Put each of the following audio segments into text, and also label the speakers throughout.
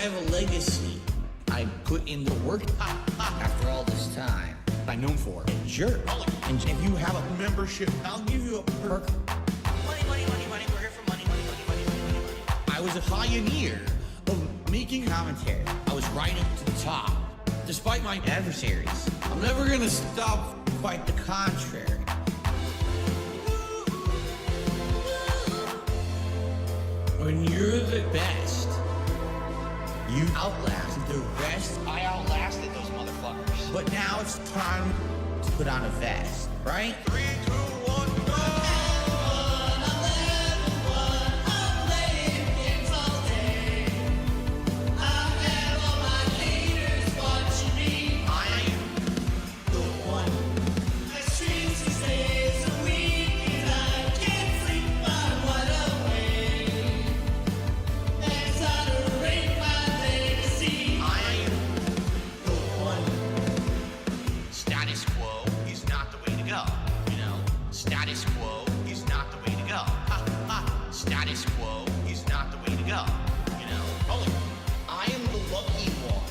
Speaker 1: have a legacy. I put in the work after all this time. I'm known for a jerk. And if you have a membership, I'll give you a perk. Money, money, money, money. We're here for money, money, money, money, money, money. I was a pioneer of making commentary. I was right up to the top, despite my adversaries. I'm never gonna stop, quite the contrary. When you're the best, you outlast the rest. I outlasted those motherfuckers. But now it's time to put on a vest, right? 3, 2, 1, go! Status quo is not the way to go. Ha, ha. Status quo is not the way to go. You know, I am the lucky one.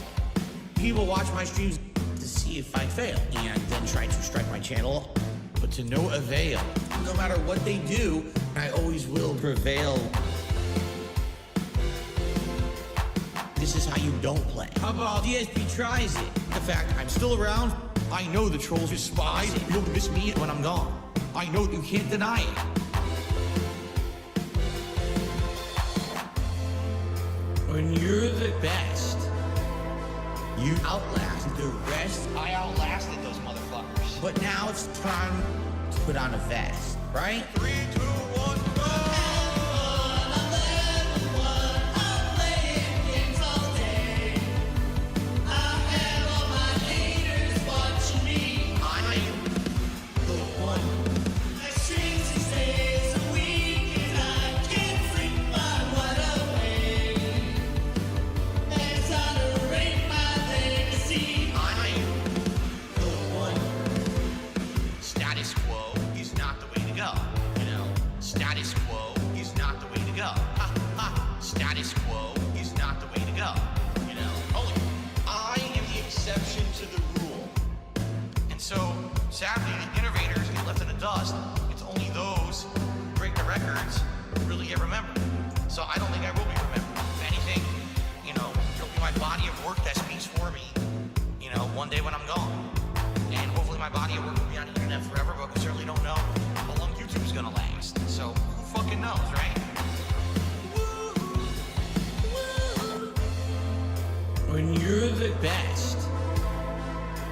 Speaker 1: People watch my streams to see if I fail and then try to strike my channel, but to no avail. No matter what they do, I always will prevail. This is how you don't play. How about DSP tries it? The fact I'm still around, I know the trolls despise it. You'll miss me when I'm gone. I know you can't deny it. When you're the best, you outlast the rest. I outlasted those motherfuckers. But now it's time to put on a vest, right? 3, 2, 1, go! Status quo is not the way to go. You know, I am the exception to the rule. And so, sadly, the innovators get left in the dust. It's only those who break the records who really get remembered. So I don't think I will be remembered. If anything, you know, it'll be my body of work that speaks for me, you know, one day when I'm gone. And hopefully my body of work will be on the internet forever, but we certainly don't know how long YouTube's gonna last. So who fucking knows, right? When you're the best,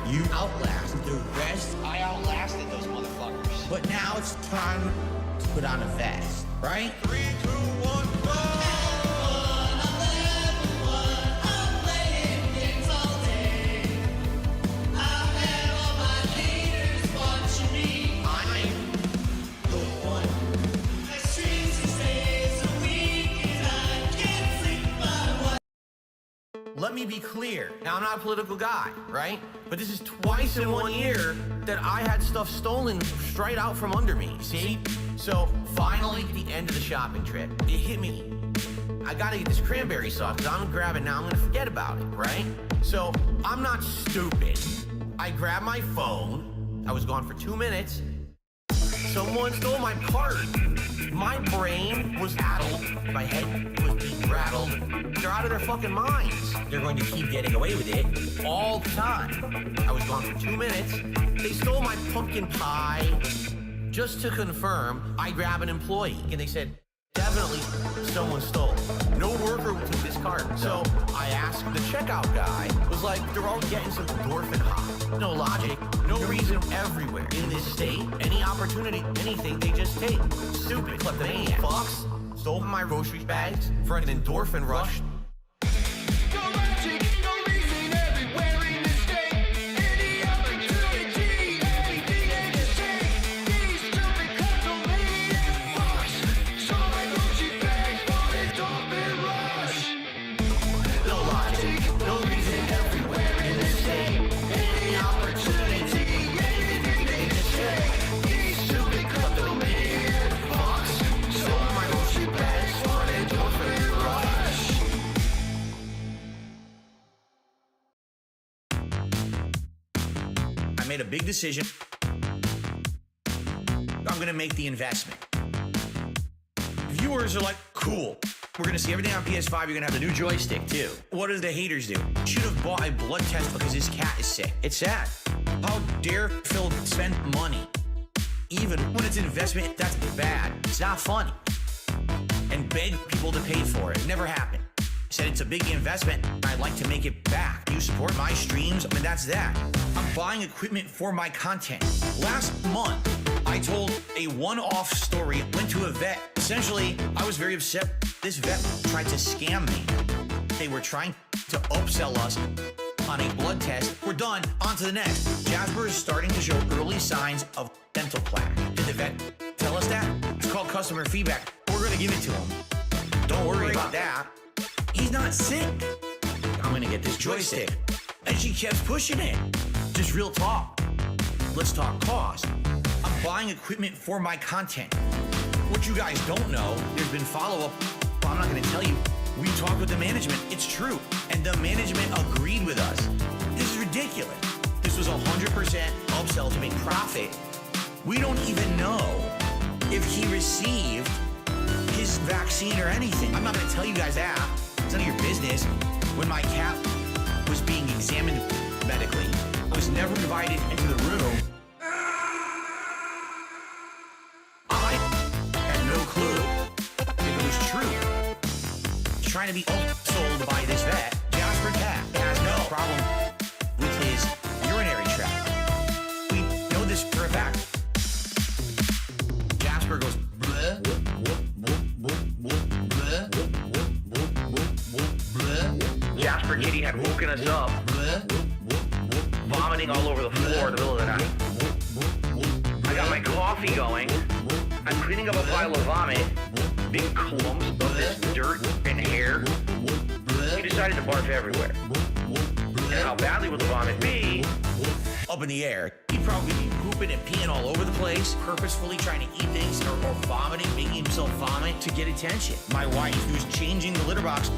Speaker 1: you outlast the rest. I outlasted those motherfuckers. But now it's time to put on a vest, right? 3, 2, 1, go! Let me be clear. Now, I'm not a political guy, right? But this is twice in 1 year that I had stuff stolen straight out from under me, see? So, finally, at the end of the shopping trip, it hit me. I gotta get this cranberry sauce, because I'm gonna grab it now, I'm gonna forget about it, right? So, I'm not stupid. I grabbed my phone. I was gone for 2 minutes. Someone stole my card. My brain was addled. My head was being rattled. They're out of their fucking minds. They're going to keep getting away with it all the time. I was gone for 2 minutes. They stole my pumpkin pie. Just to confirm, I grabbed an employee, and they said, definitely someone stole it. No worker would take this card. So I asked the checkout guy, was like, they're all getting some endorphin high. No logic, no reason everywhere. In this state, any opportunity, anything, they just take. Stupid kleptomaniac fucks stole my grocery bags for an endorphin rush. made a big decision. I'm gonna make the investment. Viewers are like, cool. We're gonna see everything on PS5. You're gonna have the new joystick too. What do the haters do? Should have bought a blood test because his cat is sick. It's sad. How dare Phil spend money? Even when it's an investment, that's bad. It's not funny. And beg people to pay for it. It never happened. I said it's a big investment. I'd like to make it back. You support my streams, I mean, that's that. I'm buying equipment for my content. Last month, I told a one-off story. Went to a vet. Essentially, I was very upset. This vet tried to scam me. They were trying to upsell us on a blood test. We're done. On to the next. Jasper is starting to show early signs of dental plaque. Did the vet tell us that? It's called customer feedback. We're going to give it to him. Don't worry about that. He's not sick. I'm going to get this joystick. And she kept pushing it. Just real talk. Let's talk cost. I'm buying equipment for my content. What you guys don't know, there's been follow-up. I'm not going to tell you. We talked with the management. It's true. And the management agreed with us. This is ridiculous. This was 100% upsell to make profit. We don't even know if he received his vaccine or anything. I'm not going to tell you guys that. It's none of your business. When my cat was being examined medically, I was never invited into the room. I had no clue if it was true. Trying to be sold by this vet. Jasper Cat has no problem with his urinary tract. We know this for a fact. Jasper goes bleh, Jasper Kitty had woken us up, vomiting all over the floor in the middle of the night. I got my coffee going. I'm cleaning up a pile of vomit, big clumps of this dirt and hair. He decided to barf everywhere. And how badly would the vomit be? Up in the air. He'd probably be pooping and peeing all over the place, purposefully trying to eat things or vomiting, making himself vomit to get attention. My wife, who's changing the litter box,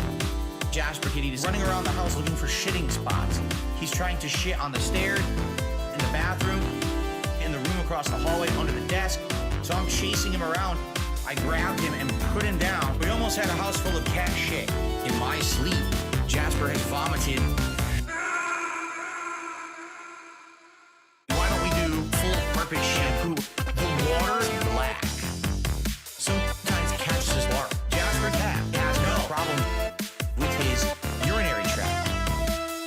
Speaker 1: Jasper Kitty is running around the house looking for shitting spots. He's trying to shit on the stairs, in the bathroom, in the room across the hallway, under the desk. So I'm chasing him around. I grabbed him and put him down. We almost had a house full of cat shit. In my sleep, Jasper has vomited. Why don't we do full purpose shampoo? The water is black. Sometimes cats just bark. Jasper Cat has no problem with his urinary tract.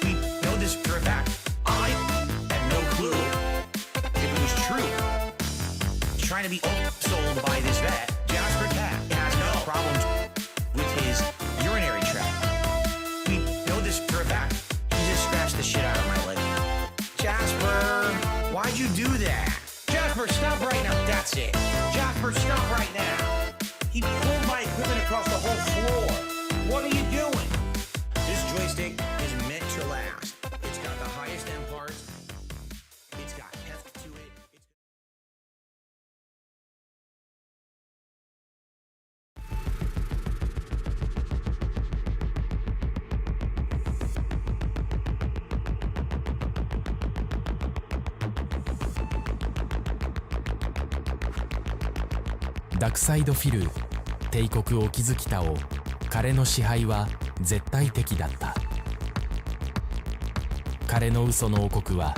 Speaker 1: We know this for a fact. I had no clue if it was true. Trying to be sold by this vet. Jasper Cat has no problems with his urinary tract. We know this for a fact. He just scratched the shit out of my leg. Jasper, why'd you do that? Jasper, stop right now. That's it. Jasper, stop right now. He pulled my equipment across the whole floor. What are you doing? This joystick is meant to last. It's got the highest end parts. It's got heft to it.
Speaker 2: ダクサイドフィル、帝国を築きたお。彼の支配は絶対的だった。彼の嘘の王国は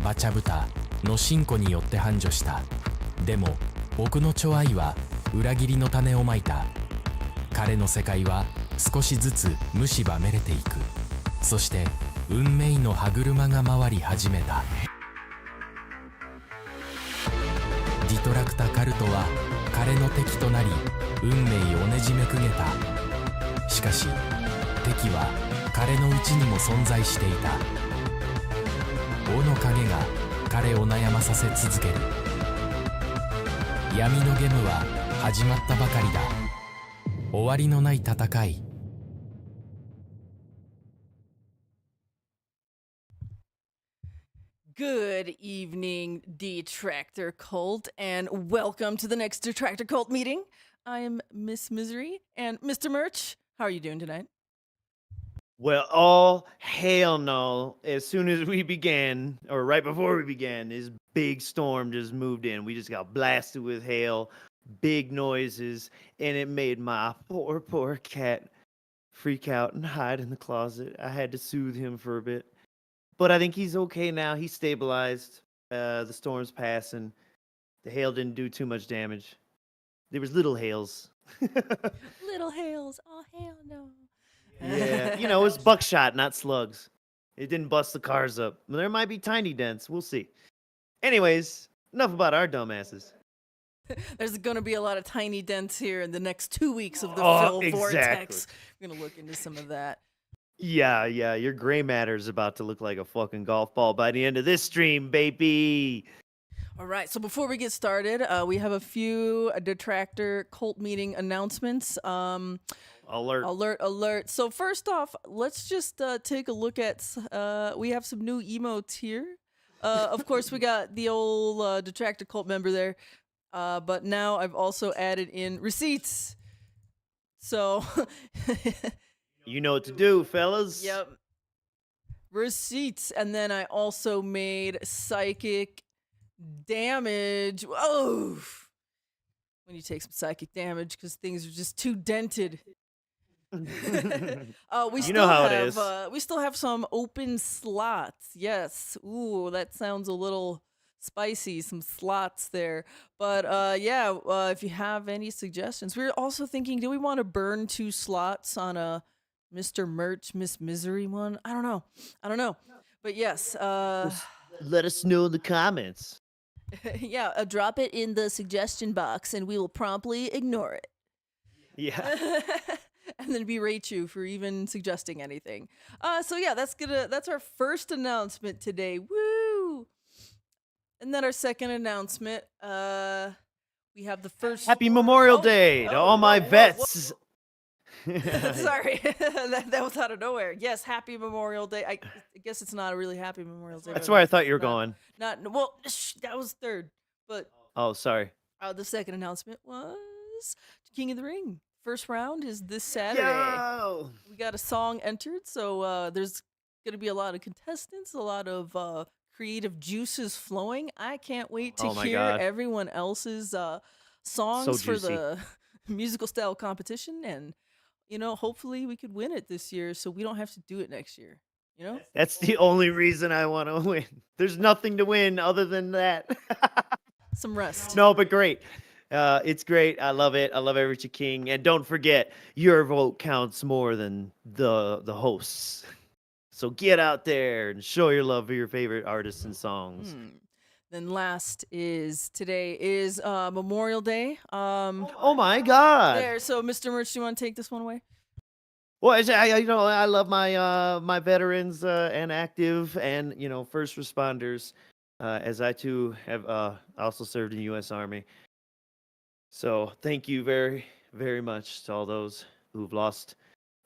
Speaker 2: バチャブタの信仰によって繁盛した。でも僕の寵愛は裏切りの種をまいた。彼の世界は少しずつ蝕めれていく。そして運命の歯車が回り始めた。ディトラクタカルトは彼の敵となり運命をねじめくげた。しかし敵は彼のうちにも存在していた。王の影が彼を悩まさせ続ける。闇のゲームは始まったばかりだ。終わりのない戦い。
Speaker 3: Good evening, Detractor Cult, and welcome to the next Detractor Cult meeting. I'm Miss Misery, and Mr. Merch, how are you doing tonight?
Speaker 4: Well, all hell no. As soon as we began, or right before we began, this big storm just moved in. We just got blasted with hail, big noises, and it made my poor cat freak out and hide in the closet. I had to soothe him for a bit. But I think he's okay now. He's stabilized. The storm's passing. The hail didn't do too much damage. There was little hails.
Speaker 3: Little hails. Oh, hell no.
Speaker 4: Yeah, you know, it's buckshot, not slugs. It didn't bust the cars up. There might be tiny dents. We'll see. Anyways, enough about our dumbasses.
Speaker 3: There's going to be a lot of tiny dents here in the next 2 weeks of the
Speaker 4: Oh,
Speaker 3: Phil Vortex.
Speaker 4: exactly.
Speaker 3: We're going to look into some of that.
Speaker 4: Yeah, your gray matter's about to look like a fucking golf ball by the end of this stream, baby.
Speaker 3: All right, so before we get started, we have a few Detractor Cult meeting announcements. Alert. So first off, let's just take a look at, we have some new emotes here. Of course, we got the old Detractor Cult member there, but now I've also added in receipts. So...
Speaker 4: You know what to do, fellas.
Speaker 3: Yep. Receipts. And then I also made psychic damage. Oh, when you take some psychic damage because things are just too dented. We
Speaker 4: You know how it is.
Speaker 3: We still have some open slots. Yes. Ooh, that sounds a little spicy. Some slots there. But if you have any suggestions, we're also thinking, do we want to burn 2 slots on a Mr. Merch, Miss Misery one? I don't know. But yes,
Speaker 4: Let us know in the comments.
Speaker 3: yeah, drop it in the suggestion box and we will promptly ignore it.
Speaker 4: Yeah.
Speaker 3: And then berate you for even suggesting anything. So yeah, that's our first announcement today. Woo! And then our second announcement, we have the first
Speaker 4: Happy Memorial Day to all my vets.
Speaker 3: Sorry, that was out of nowhere. Yes, happy Memorial Day. I guess it's not a really happy Memorial Day.
Speaker 4: That's where I thought you were going.
Speaker 3: That was third. But
Speaker 4: Oh, sorry.
Speaker 3: the second announcement was King of the Ring. First round is this Saturday.
Speaker 4: Yo!
Speaker 3: We got a song entered, so there's gonna be a lot of contestants, a lot of creative juices flowing. I can't wait to
Speaker 4: Oh my
Speaker 3: hear
Speaker 4: God.
Speaker 3: everyone else's songs for
Speaker 4: juicy.
Speaker 3: the musical style competition, and hopefully we could win it this year, so we don't have to do it next year.
Speaker 4: That's the only reason I want to win. There's nothing to win other than that.
Speaker 3: Some rest.
Speaker 4: No, but great. It's great. I love it. I love every King. And don't forget, your vote counts more than the hosts. So get out there and show your love for your favorite artists and songs.
Speaker 3: Then last is today is Memorial Day.
Speaker 4: Oh my God.
Speaker 3: There. So Mr. Merch, do you want to take this one away?
Speaker 4: Well, I love my my veterans and active and first responders, as I too have also served in the U.S. Army. So thank you very, very much to all those who've lost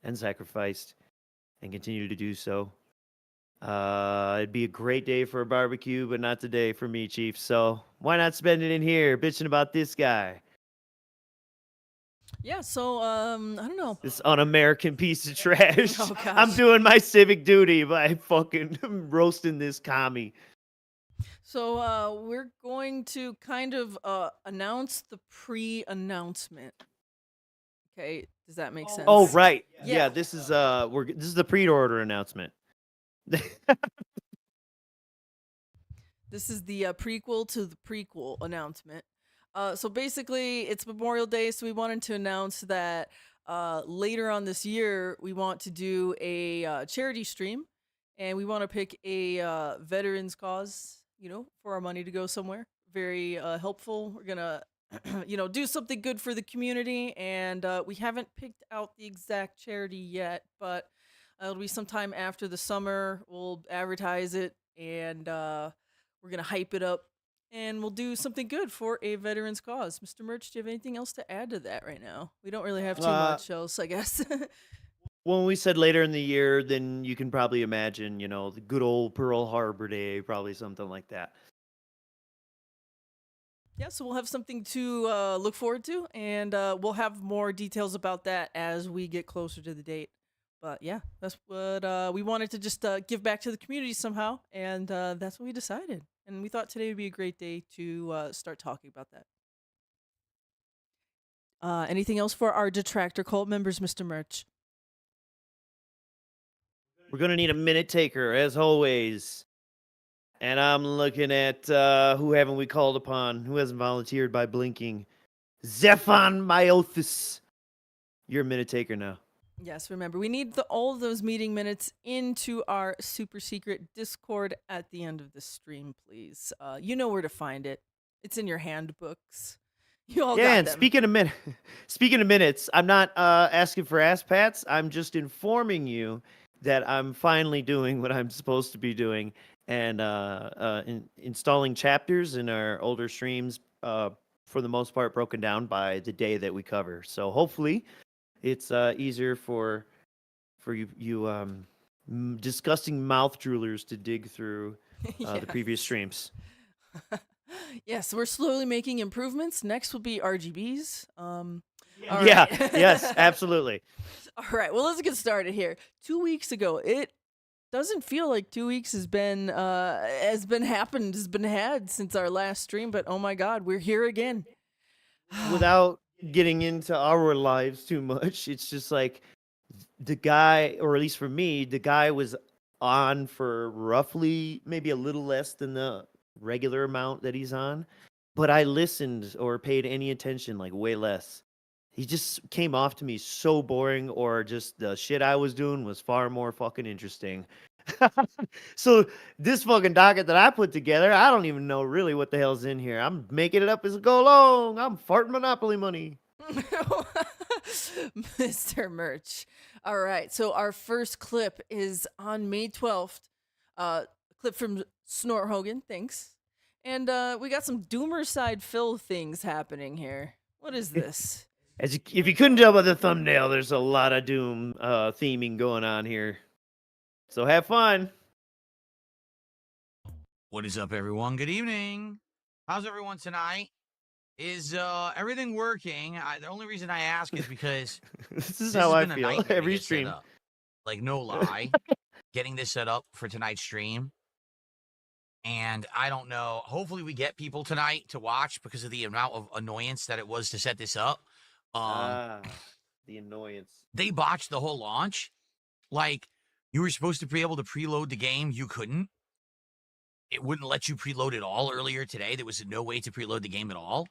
Speaker 4: and sacrificed and continue to do so. It'd be a great day for a barbecue, but not today for me, Chief. So why not spend it in here bitching about this guy?
Speaker 3: Yeah. So I don't know.
Speaker 4: This un-American piece of trash.
Speaker 3: Oh, gosh.
Speaker 4: I'm doing my civic duty by fucking roasting this commie.
Speaker 3: So we're going to kind of announce the pre-announcement. Okay, does that make sense?
Speaker 4: Oh right,
Speaker 3: Yeah.
Speaker 4: yeah. This is this is the pre-order announcement.
Speaker 3: This is the prequel to the prequel announcement. So basically, it's Memorial Day, so we wanted to announce that later on this year, we want to do a charity stream, and we want to pick a veterans cause, for our money to go somewhere. Very helpful. We're gonna, do something good for the community, and we haven't picked out the exact charity yet, but it'll be sometime after the summer. We'll advertise it, and we're gonna hype it up, and we'll do something good for a veterans cause. Mr. Merch, do you have anything else to add to that right now? We don't really have too much else, I guess.
Speaker 4: When we said later in the year, then you can probably imagine, the good old Pearl Harbor Day, probably something like that.
Speaker 3: Yeah, so we'll have something to look forward to, and we'll have more details about that as we get closer to the date. But yeah, that's what we wanted to just give back to the community somehow, and that's what we decided. And we thought today would be a great day to start talking about that. Anything else for our Detractor Cult members, Mr. Merch?
Speaker 4: We're gonna need a minute taker as always. And I'm looking at who haven't we called upon? Who hasn't volunteered by blinking? Zephon Myothis. You're a minute taker now.
Speaker 3: Yes, remember, we need all of those meeting minutes into our super secret Discord at the end of the stream, please. You know where to find it. It's in your handbooks. You all
Speaker 4: Yeah,
Speaker 3: got
Speaker 4: and
Speaker 3: them.
Speaker 4: speaking of minutes, I'm not asking for ass pats. I'm just informing you that I'm finally doing what I'm supposed to be doing and installing chapters in our older streams, for the most part, broken down by the day that we cover. So hopefully, it's easier for you disgusting mouth droolers to dig through the previous
Speaker 3: Yes.
Speaker 4: streams.
Speaker 3: Yes, we're slowly making improvements. Next will be RGBs. All
Speaker 4: Yeah,
Speaker 3: right.
Speaker 4: yes, absolutely.
Speaker 3: All right, well, let's get started here. 2 weeks ago, it doesn't feel like 2 weeks has been had since our last stream, but oh my god, we're here again.
Speaker 4: Without getting into our lives too much, it's just like the guy, or at least for me, the guy was on for roughly maybe a little less than the regular amount that he's on, but I listened or paid any attention like way less. He just came off to me so boring, or just the shit I was doing was far more fucking interesting. So this fucking docket that I put together, I don't even know really what the hell's in here. I'm making it up as I go along. I'm farting Monopoly money.
Speaker 3: Mr. Merch. All right, so our first clip is on May 12th. Clip from Snort Hogan, thanks. And we got some DoomersydePhil things happening here. What is this?
Speaker 4: If you couldn't tell by the thumbnail, there's a lot of Doom theming going on here. So have fun.
Speaker 5: What is up, everyone? Good evening. How's everyone tonight? Is everything working? The only reason I ask is because
Speaker 4: This is
Speaker 5: this
Speaker 4: how
Speaker 5: has
Speaker 4: I
Speaker 5: been a
Speaker 4: feel
Speaker 5: nightmare to
Speaker 4: every
Speaker 5: get set
Speaker 4: stream.
Speaker 5: up. Like, no lie. Getting this set up for tonight's stream. And I don't know. Hopefully we get people tonight to watch because of the amount of annoyance that it was to set this up.
Speaker 4: The annoyance.
Speaker 5: They botched the whole launch. Like, you were supposed to be able to preload the game. You couldn't. It wouldn't let you preload at all earlier today. There was no way to preload the game at all.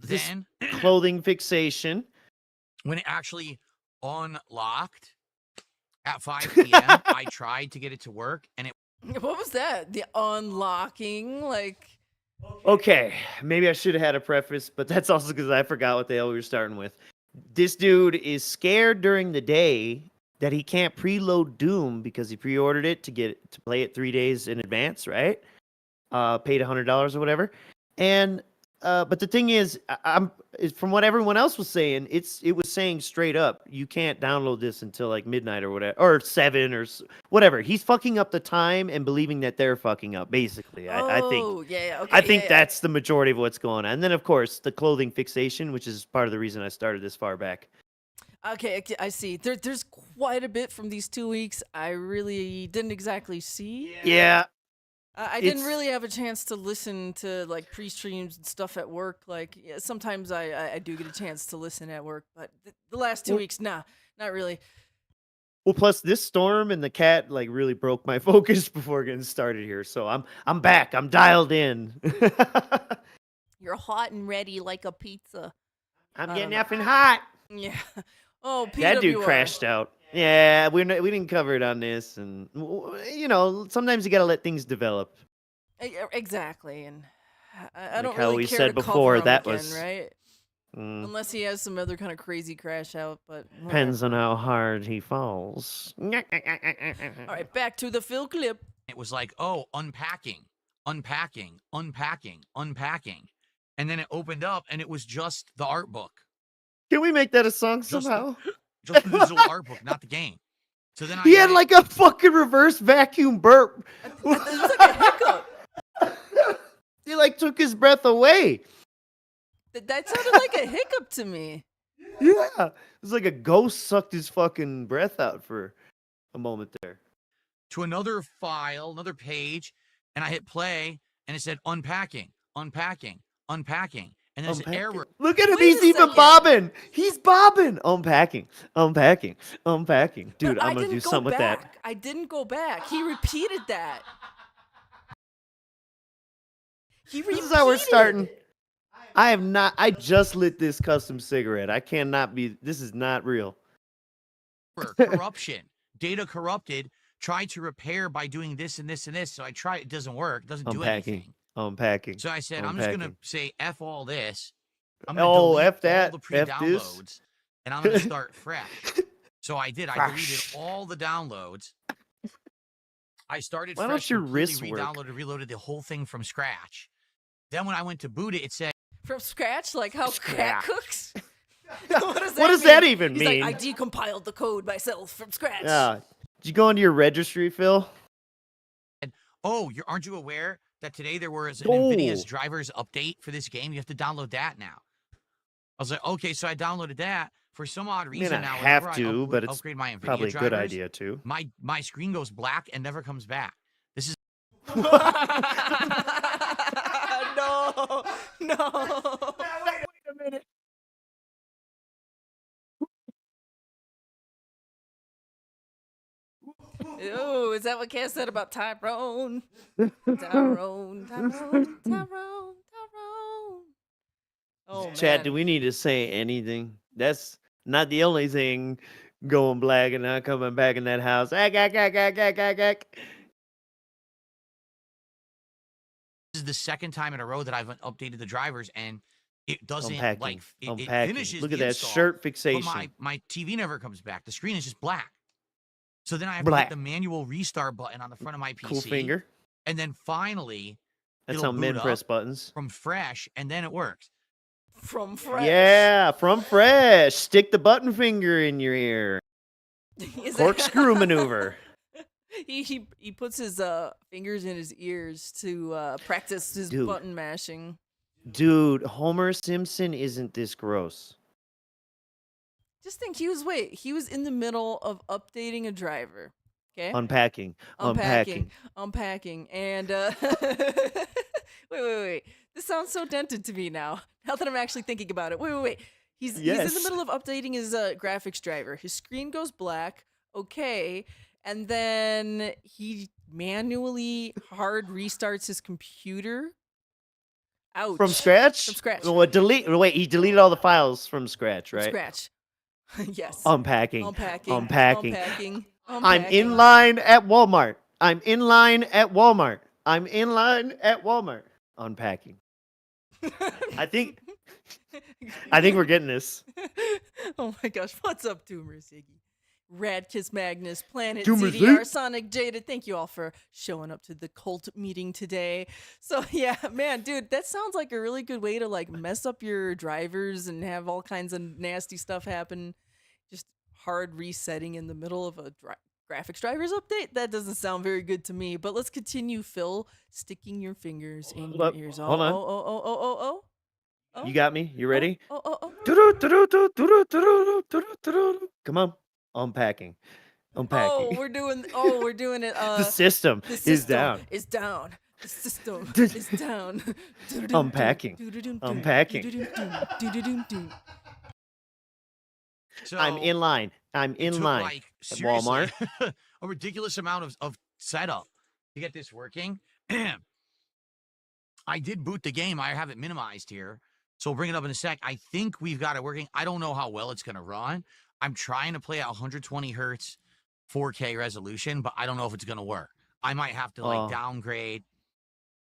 Speaker 4: This
Speaker 5: Then
Speaker 4: clothing fixation.
Speaker 5: when it actually unlocked at 5 p.m., I tried to get it to work, and it
Speaker 3: What was that? The unlocking? Like,
Speaker 4: Okay, maybe I should have had a preface, but that's also because I forgot what the hell we were starting with. This dude is scared during the day that he can't preload Doom because he pre-ordered it to play it 3 days in advance, right? Paid $100 or whatever, and but the thing is, from what everyone else was saying, it was saying straight up, you can't download this until like midnight or whatever, or 7 or whatever. He's fucking up the time and believing that they're fucking up. Basically, I think.
Speaker 3: yeah, okay.
Speaker 4: I think that's the majority of what's going on. And then, of course, the clothing fixation, which is part of the reason I started this far back.
Speaker 3: Okay, I see. There's quite a bit from these 2 weeks I really didn't exactly see.
Speaker 4: Yeah.
Speaker 3: I didn't really have a chance to listen to like pre-streams and stuff at work. Like, yeah, sometimes I do get a chance to listen at work, but the last 2 weeks, nah, not really.
Speaker 4: Well, plus this storm and the cat like really broke my focus before getting started here. So I'm back. I'm dialed in.
Speaker 3: You're hot and ready like a pizza.
Speaker 4: I'm
Speaker 3: I
Speaker 4: getting
Speaker 3: don't
Speaker 4: effing hot.
Speaker 3: Yeah. Oh, PWR.
Speaker 4: That dude crashed out. Yeah, we didn't cover it on this, and sometimes you gotta let things develop.
Speaker 3: Exactly, and I
Speaker 4: Like
Speaker 3: don't
Speaker 4: how
Speaker 3: really
Speaker 4: we
Speaker 3: care
Speaker 4: said
Speaker 3: to cover
Speaker 4: before,
Speaker 3: him
Speaker 4: that
Speaker 3: again,
Speaker 4: was-
Speaker 3: right.
Speaker 4: Mm,
Speaker 3: Unless he has some other kind of crazy crash out, but
Speaker 4: depends on
Speaker 3: whatever.
Speaker 4: how hard he falls.
Speaker 3: All right, back to the Phil clip.
Speaker 5: was like, oh, unpacking. And then it opened up, and it was just the art book.
Speaker 4: Can we make that a song
Speaker 5: Just
Speaker 4: somehow?
Speaker 5: Just the digital art book, not the game. So then
Speaker 4: He had like a fucking reverse vacuum burp.
Speaker 3: It was like a hiccup.
Speaker 4: He like took his breath away.
Speaker 3: That sounded like a hiccup to me.
Speaker 4: Yeah, it was like a ghost sucked his fucking breath out for a moment there.
Speaker 5: To another file, another page, and I hit play, and it said unpacking, unpacking, unpacking, and then it said error.
Speaker 4: Look at him,
Speaker 3: Wait
Speaker 4: he's
Speaker 3: a
Speaker 4: even
Speaker 3: second.
Speaker 4: bobbing. He's bobbing. Unpacking, unpacking, unpacking. Dude,
Speaker 3: But
Speaker 4: I'm
Speaker 3: I
Speaker 4: gonna
Speaker 3: didn't
Speaker 4: do
Speaker 3: go
Speaker 4: something with that.
Speaker 3: back. I didn't go back. He repeated that. He repeated.
Speaker 4: This is how we're starting. I have not. I just lit this custom cigarette. I cannot be. This is not real.
Speaker 5: Corruption, data corrupted. Tried to repair by doing this and this and this. So I tried. It doesn't work. It doesn't do anything.
Speaker 4: Unpacking.
Speaker 5: So I said, I'm just gonna say F all this. I'm
Speaker 4: Oh,
Speaker 5: gonna delete
Speaker 4: F that,
Speaker 5: all the
Speaker 4: F this.
Speaker 5: pre-downloads, and I'm gonna start fresh. So I did. I deleted all the downloads. I started
Speaker 4: Why
Speaker 5: fresh.
Speaker 4: don't your
Speaker 5: completely
Speaker 4: wrists work?
Speaker 5: re-downloaded, reloaded the whole thing from scratch. Then when I went to boot it, it said
Speaker 3: From scratch, like how cat
Speaker 4: Scratch.
Speaker 3: cooks. What
Speaker 4: does that even
Speaker 3: He's
Speaker 4: mean?
Speaker 3: like, I decompiled the code myself from scratch.
Speaker 4: Yeah. Did you go into your registry, Phil?
Speaker 5: oh, aren't you aware that today there was an
Speaker 4: Oh.
Speaker 5: NVIDIA's drivers update for this game? You have to download that now. I was like, okay, so I downloaded that. For some odd
Speaker 4: You may
Speaker 5: reason
Speaker 4: not
Speaker 5: now,
Speaker 4: have
Speaker 5: whenever
Speaker 4: to,
Speaker 5: I
Speaker 4: but it's
Speaker 5: upgrade my NVIDIA
Speaker 4: probably a good
Speaker 5: drivers,
Speaker 4: idea too.
Speaker 5: my screen goes black and never comes back. This is
Speaker 3: No, no.
Speaker 4: Wait a minute.
Speaker 3: Ooh, is that what Cass said about Tyrone? Tyrone. Oh,
Speaker 4: Chat,
Speaker 3: man.
Speaker 4: do we need to say anything? That's not the only thing going black and not coming back in that house.
Speaker 5: this is the second time in a row that I've updated the drivers, and it doesn't
Speaker 4: Unpacking.
Speaker 5: it
Speaker 4: Unpacking.
Speaker 5: finishes
Speaker 4: Look
Speaker 5: the
Speaker 4: at that
Speaker 5: install,
Speaker 4: shirt
Speaker 5: but
Speaker 4: fixation.
Speaker 5: my TV never comes back. The screen is just black. So then I have
Speaker 4: Black.
Speaker 5: to hit the manual restart button on the front of my PC.
Speaker 4: Cool finger.
Speaker 5: And then finally,
Speaker 4: That's
Speaker 5: it'll
Speaker 4: how men
Speaker 5: boot
Speaker 4: press
Speaker 5: up
Speaker 4: buttons.
Speaker 5: from fresh, and then it works.
Speaker 3: From fresh.
Speaker 4: Yeah, from fresh. Stick the button finger in your ear.
Speaker 3: Is
Speaker 4: Corkscrew maneuver.
Speaker 3: He puts his fingers in his ears to practice his
Speaker 4: Dude.
Speaker 3: button mashing.
Speaker 4: Dude, Homer Simpson isn't this gross.
Speaker 3: Just think, he was in the middle of updating a driver. Okay.
Speaker 4: Unpacking.
Speaker 3: Unpacking, and wait. This sounds so dented to me now. Now that I'm actually thinking about it. Wait. He's in the
Speaker 4: Yes.
Speaker 3: middle of updating his graphics driver. His screen goes black. Okay, and then he manually hard restarts his computer. Ouch.
Speaker 4: From scratch?
Speaker 3: From scratch.
Speaker 4: Wait, he deleted all the files from scratch,
Speaker 3: From
Speaker 4: right?
Speaker 3: scratch. Yes.
Speaker 4: Unpacking.
Speaker 3: Unpacking.
Speaker 4: I'm in line at Walmart. I'm in line at Walmart. Unpacking. I think we're getting this.
Speaker 3: Oh my gosh, what's up, DoomersydePhil? Radkiss Magnus, Planet
Speaker 4: Doomersy.
Speaker 3: ZDR, Sonic Jada, thank you all for showing up to the cult meeting today. So yeah, man, dude, that sounds like a really good way to like mess up your drivers and have all kinds of nasty stuff happen. Just hard resetting in the middle of a graphics drivers update? That doesn't sound very good to me, but let's continue, Phil, sticking your fingers in your ears.
Speaker 4: Hold on.
Speaker 3: Oh.
Speaker 4: You got me? You ready?
Speaker 3: Oh.
Speaker 4: Come on. Unpacking.
Speaker 3: Oh, we're doing it.
Speaker 4: The system is down.
Speaker 3: Is down. The system is down.
Speaker 4: Unpacking.
Speaker 5: So
Speaker 4: I'm in line.
Speaker 5: it took,
Speaker 4: Like,
Speaker 5: like,
Speaker 4: at
Speaker 5: seriously,
Speaker 4: Walmart.
Speaker 5: a ridiculous amount of setup to get this working. I did boot the game. I have it minimized here. So we'll bring it up in a sec. I think we've got it working. I don't know how well it's going to run. I'm trying to play at 120 hertz, 4K resolution, but I don't know if it's going to work. I might have to like downgrade.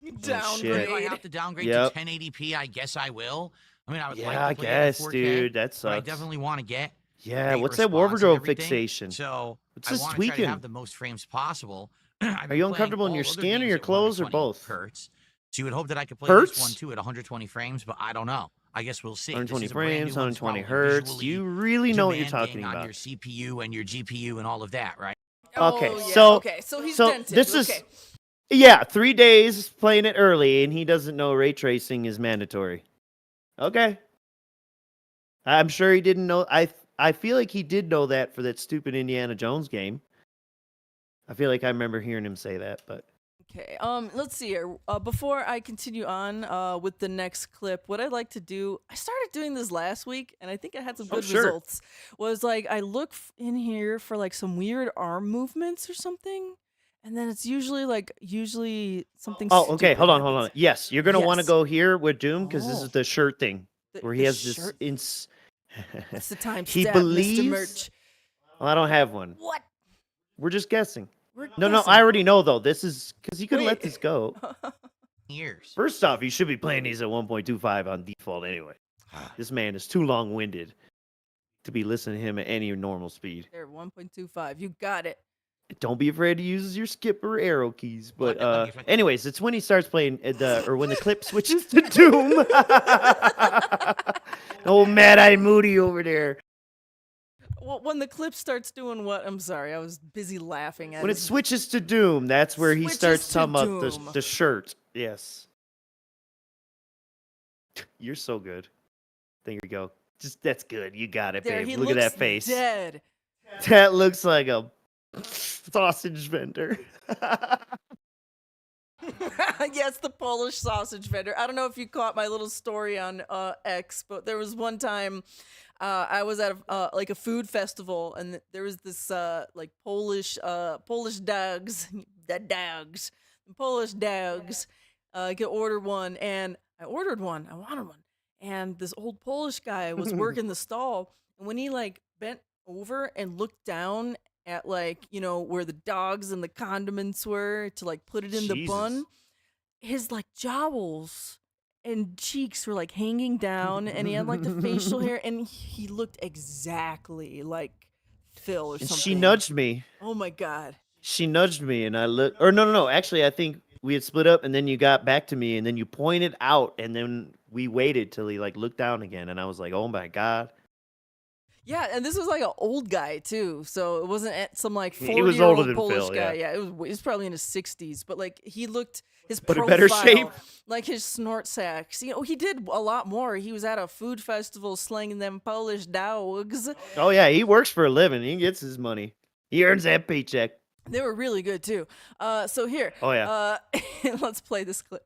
Speaker 5: If I have to downgrade to 1080p, I guess I will. I mean, I would like to play at 4K,
Speaker 4: dude. That sucks.
Speaker 5: but I definitely want to get
Speaker 4: Yeah,
Speaker 5: great
Speaker 4: what's that
Speaker 5: response and
Speaker 4: wardrobe
Speaker 5: everything.
Speaker 4: fixation?
Speaker 5: So
Speaker 4: What's
Speaker 5: I
Speaker 4: this
Speaker 5: want to try to
Speaker 4: tweaking?
Speaker 5: have the most frames possible.
Speaker 4: Are you uncomfortable in your skin or your clothes or both?
Speaker 5: Hertz. So you would hope that I could play
Speaker 4: Hertz?
Speaker 5: this one too at 120 frames, but I don't know. I guess we'll see.
Speaker 4: 120
Speaker 5: This is a brand new
Speaker 4: frames,
Speaker 5: one, it's
Speaker 4: 120
Speaker 5: probably
Speaker 4: hertz.
Speaker 5: visually
Speaker 4: You really know what you're talking
Speaker 5: demanding on
Speaker 4: about.
Speaker 5: your CPU and your GPU and all of that, right?
Speaker 4: Okay,
Speaker 3: Oh, yeah,
Speaker 4: so
Speaker 3: okay, so he's dented.
Speaker 4: this is
Speaker 3: Okay.
Speaker 4: yeah, 3 days playing it early, and he doesn't know ray tracing is mandatory. Okay, I'm sure he didn't know. I feel like he did know that for that stupid Indiana Jones game. I feel like I remember hearing him say that, but
Speaker 3: Okay. Let's see here. Before I continue on with the next clip, what I'd like to do, I started doing this last week, and I think I had some good
Speaker 4: sure.
Speaker 3: results. Was like I look in here for like some weird arm movements or something, and then it's usually something.
Speaker 4: oh, okay.
Speaker 3: stupid
Speaker 4: Hold on.
Speaker 3: happens.
Speaker 4: Yes, you're gonna want to
Speaker 3: Yes.
Speaker 4: go here with Doom because this
Speaker 3: Oh.
Speaker 4: is the shirt thing where he
Speaker 3: The
Speaker 4: has this.
Speaker 3: shirt. That's the time
Speaker 4: He
Speaker 3: stamp,
Speaker 4: believes.
Speaker 3: Mr. Merch.
Speaker 4: Well, I don't have one.
Speaker 3: What?
Speaker 4: We're just guessing.
Speaker 3: We're
Speaker 4: No,
Speaker 3: guessing.
Speaker 4: I already know though. This is because you could let
Speaker 3: Wait.
Speaker 4: this go.
Speaker 5: Years.
Speaker 4: First off, you should be playing these at 1.25 on default anyway. This man is too long-winded to be listening to him at any normal speed.
Speaker 3: There, 1.25. You got it.
Speaker 4: Don't be afraid to use your skip or arrow keys.
Speaker 5: Well,
Speaker 4: But
Speaker 5: let me explain.
Speaker 4: anyways, it's when he starts playing or when the clip switches to Doom. Oh, Mad-Eye Moody over there.
Speaker 3: Well, when the clip starts doing what? I'm sorry, I was busy laughing at
Speaker 4: When it
Speaker 3: his-
Speaker 4: switches to Doom, that's where he
Speaker 3: Switches
Speaker 4: starts
Speaker 3: to
Speaker 4: talking about
Speaker 3: Doom.
Speaker 4: the shirt. Yes. You're so good. There you go. That's good. You got it,
Speaker 3: There,
Speaker 4: babe.
Speaker 3: he
Speaker 4: Look at
Speaker 3: looks
Speaker 4: that face.
Speaker 3: dead.
Speaker 4: That looks like a sausage vendor.
Speaker 3: Yes, the Polish sausage vendor. I don't know if you caught my little story on X, but there was one time I was at like a food festival, and there was this like Polish dogs, Polish dogs. Could order one, and I ordered one. I wanted one, and this old Polish guy was working the stall, and when he like bent over and looked down at like where the dogs and the condiments were to like put it in the bun,
Speaker 4: Jesus.
Speaker 3: his like jowls and cheeks were like hanging down, and he had like the facial hair, and he looked exactly like Phil or
Speaker 4: And
Speaker 3: something.
Speaker 4: she nudged me.
Speaker 3: Oh my god.
Speaker 4: She nudged me, and I looked. Or no. Actually, I think we had split up, and then you got back to me, and then you pointed out, and then we waited till he like looked down again, and I was like, "Oh my god."
Speaker 3: Yeah, and this was like an old guy too, so it wasn't some like
Speaker 4: He
Speaker 3: 40
Speaker 4: was
Speaker 3: year
Speaker 4: older
Speaker 3: old
Speaker 4: than
Speaker 3: Polish
Speaker 4: Phil,
Speaker 3: guy.
Speaker 4: yeah.
Speaker 3: Yeah, he was probably in his 60s, but like he looked his
Speaker 4: But in
Speaker 3: profile,
Speaker 4: better shape.
Speaker 3: like his snort sacks. He did a lot more. He was at a food festival slinging them Polish dogs.
Speaker 4: Oh yeah, he works for a living. He gets his money. He earns that paycheck.
Speaker 3: They were really good too. So here,
Speaker 4: Oh yeah.
Speaker 3: let's play this clip.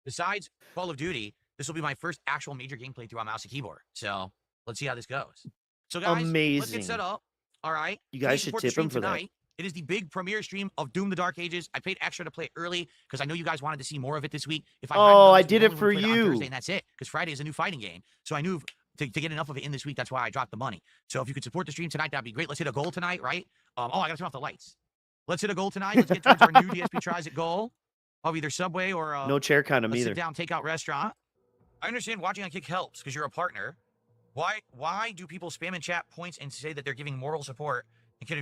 Speaker 5: Besides Call of Duty, this will be my first actual major gameplay through on mouse and keyboard. So let's see how this goes. So guys, let's
Speaker 4: Amazing.
Speaker 5: get set up. All right.
Speaker 4: You guys
Speaker 5: Please
Speaker 4: should
Speaker 5: support the
Speaker 4: tip
Speaker 5: stream
Speaker 4: him for that.
Speaker 5: tonight. It is the big premiere stream of Doom: The Dark Ages. I paid extra to play it early because I know you guys wanted to see more of it this week. If I hadn't
Speaker 4: Oh,
Speaker 5: done
Speaker 4: I
Speaker 5: this,
Speaker 4: did
Speaker 5: we
Speaker 4: it
Speaker 5: only
Speaker 4: for
Speaker 5: would've played on
Speaker 4: you.
Speaker 5: Thursday, and that's it. Because Friday is a new fighting game. So I knew to get enough of it in this week. That's why I dropped the money. So if you could support the stream tonight, that'd be great. Let's hit a goal tonight, right? I gotta turn off the lights. Let's hit a goal tonight. Let's get towards our new DSP tries at goal of either Subway or
Speaker 4: No chair condom
Speaker 5: a
Speaker 4: either.
Speaker 5: sit-down takeout restaurant. I understand watching on Kick helps because you're a partner. Why do people spam in chat points and say that they're giving moral support instead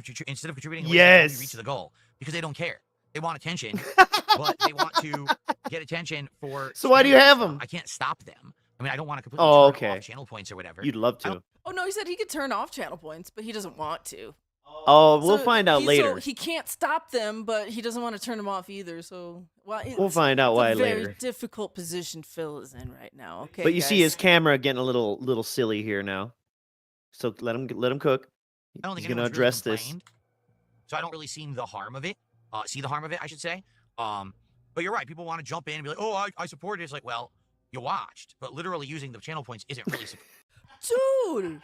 Speaker 5: of contributing?
Speaker 4: Yes.
Speaker 5: Reach the goal because they don't care. They want attention, but they want to get attention for.
Speaker 4: So why do you have them?
Speaker 5: I can't stop them. I mean, I don't want to completely
Speaker 4: Oh,
Speaker 5: turn
Speaker 4: okay.
Speaker 5: off channel points or whatever.
Speaker 4: You'd love
Speaker 5: I
Speaker 4: to.
Speaker 5: don't-
Speaker 3: Oh no, he said he could turn off channel points, but he doesn't want to.
Speaker 4: Oh, we'll
Speaker 3: So
Speaker 4: find out later.
Speaker 3: So he can't stop them, but he doesn't want to turn them off either. So
Speaker 4: We'll find out why
Speaker 3: it's a very
Speaker 4: later.
Speaker 3: difficult position Phil is in right now. Okay,
Speaker 4: But you see
Speaker 3: guys?
Speaker 4: his camera getting a little silly here now. So let him cook.
Speaker 5: I don't think
Speaker 4: He's gonna
Speaker 5: anyone's really
Speaker 4: address this.
Speaker 5: complained, so I don't really see the harm of it. I should say. But you're right. People want to jump in and be like, "Oh, I support it." It's like, well, you watched, but literally using the channel points isn't really.
Speaker 3: Dude,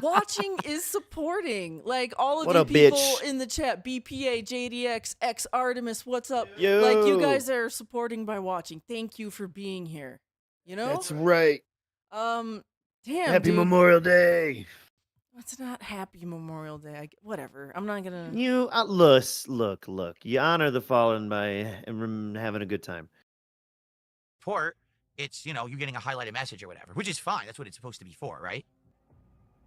Speaker 3: watching is supporting. Like all of
Speaker 4: What
Speaker 3: you
Speaker 4: a
Speaker 3: people
Speaker 4: bitch.
Speaker 3: in the chat, BPA, JDX, X Artemis, what's up?
Speaker 4: Yo.
Speaker 3: Like you guys are supporting by watching. Thank you for being here. You know?
Speaker 4: That's right.
Speaker 3: Damn.
Speaker 4: Happy
Speaker 3: dude.
Speaker 4: Memorial Day.
Speaker 3: It's not Happy Memorial Day. Whatever. I'm not gonna.
Speaker 4: You look. You honor the fallen by having a good time.
Speaker 5: Support, it's, you getting a highlighted message or whatever, which is fine. That's what it's supposed to be for, right?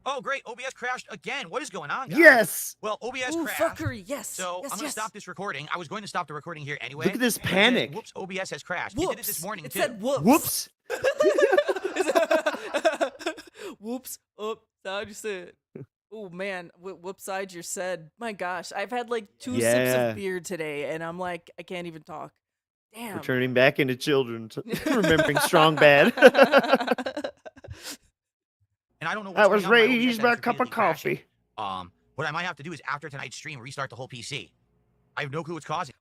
Speaker 5: Oh, great. OBS crashed again. What is going on, guys?
Speaker 4: Yes.
Speaker 5: Well, OBS
Speaker 3: Ooh,
Speaker 5: crashed.
Speaker 3: fuckery. Yes.
Speaker 5: So
Speaker 3: yes,
Speaker 5: I'm going to
Speaker 3: yes.
Speaker 5: stop this recording. I was going to stop the recording here anyway.
Speaker 4: Look at this
Speaker 5: and it said,
Speaker 4: panic.
Speaker 5: Whoops, OBS has crashed.
Speaker 3: Whoops.
Speaker 5: It did it this morning,
Speaker 3: It
Speaker 5: too.
Speaker 3: said whoops.
Speaker 4: Whoops.
Speaker 3: Whoops. Oh, how'd you say it? Oh man, whoops side you said. My gosh, I've had like 2 sips
Speaker 4: Yeah.
Speaker 3: of beer today, and I'm like, I can't even talk. Damn.
Speaker 4: We're turning back into children, remembering strong bad.
Speaker 5: and I don't know what's
Speaker 4: I
Speaker 5: going
Speaker 4: was
Speaker 5: on with my OBS
Speaker 4: raised
Speaker 5: that
Speaker 4: by
Speaker 5: it's
Speaker 4: a cup of
Speaker 5: repeatedly crashing.
Speaker 4: coffee.
Speaker 5: What I might have to do is after tonight's stream, restart the whole PC. I have no clue what's causing.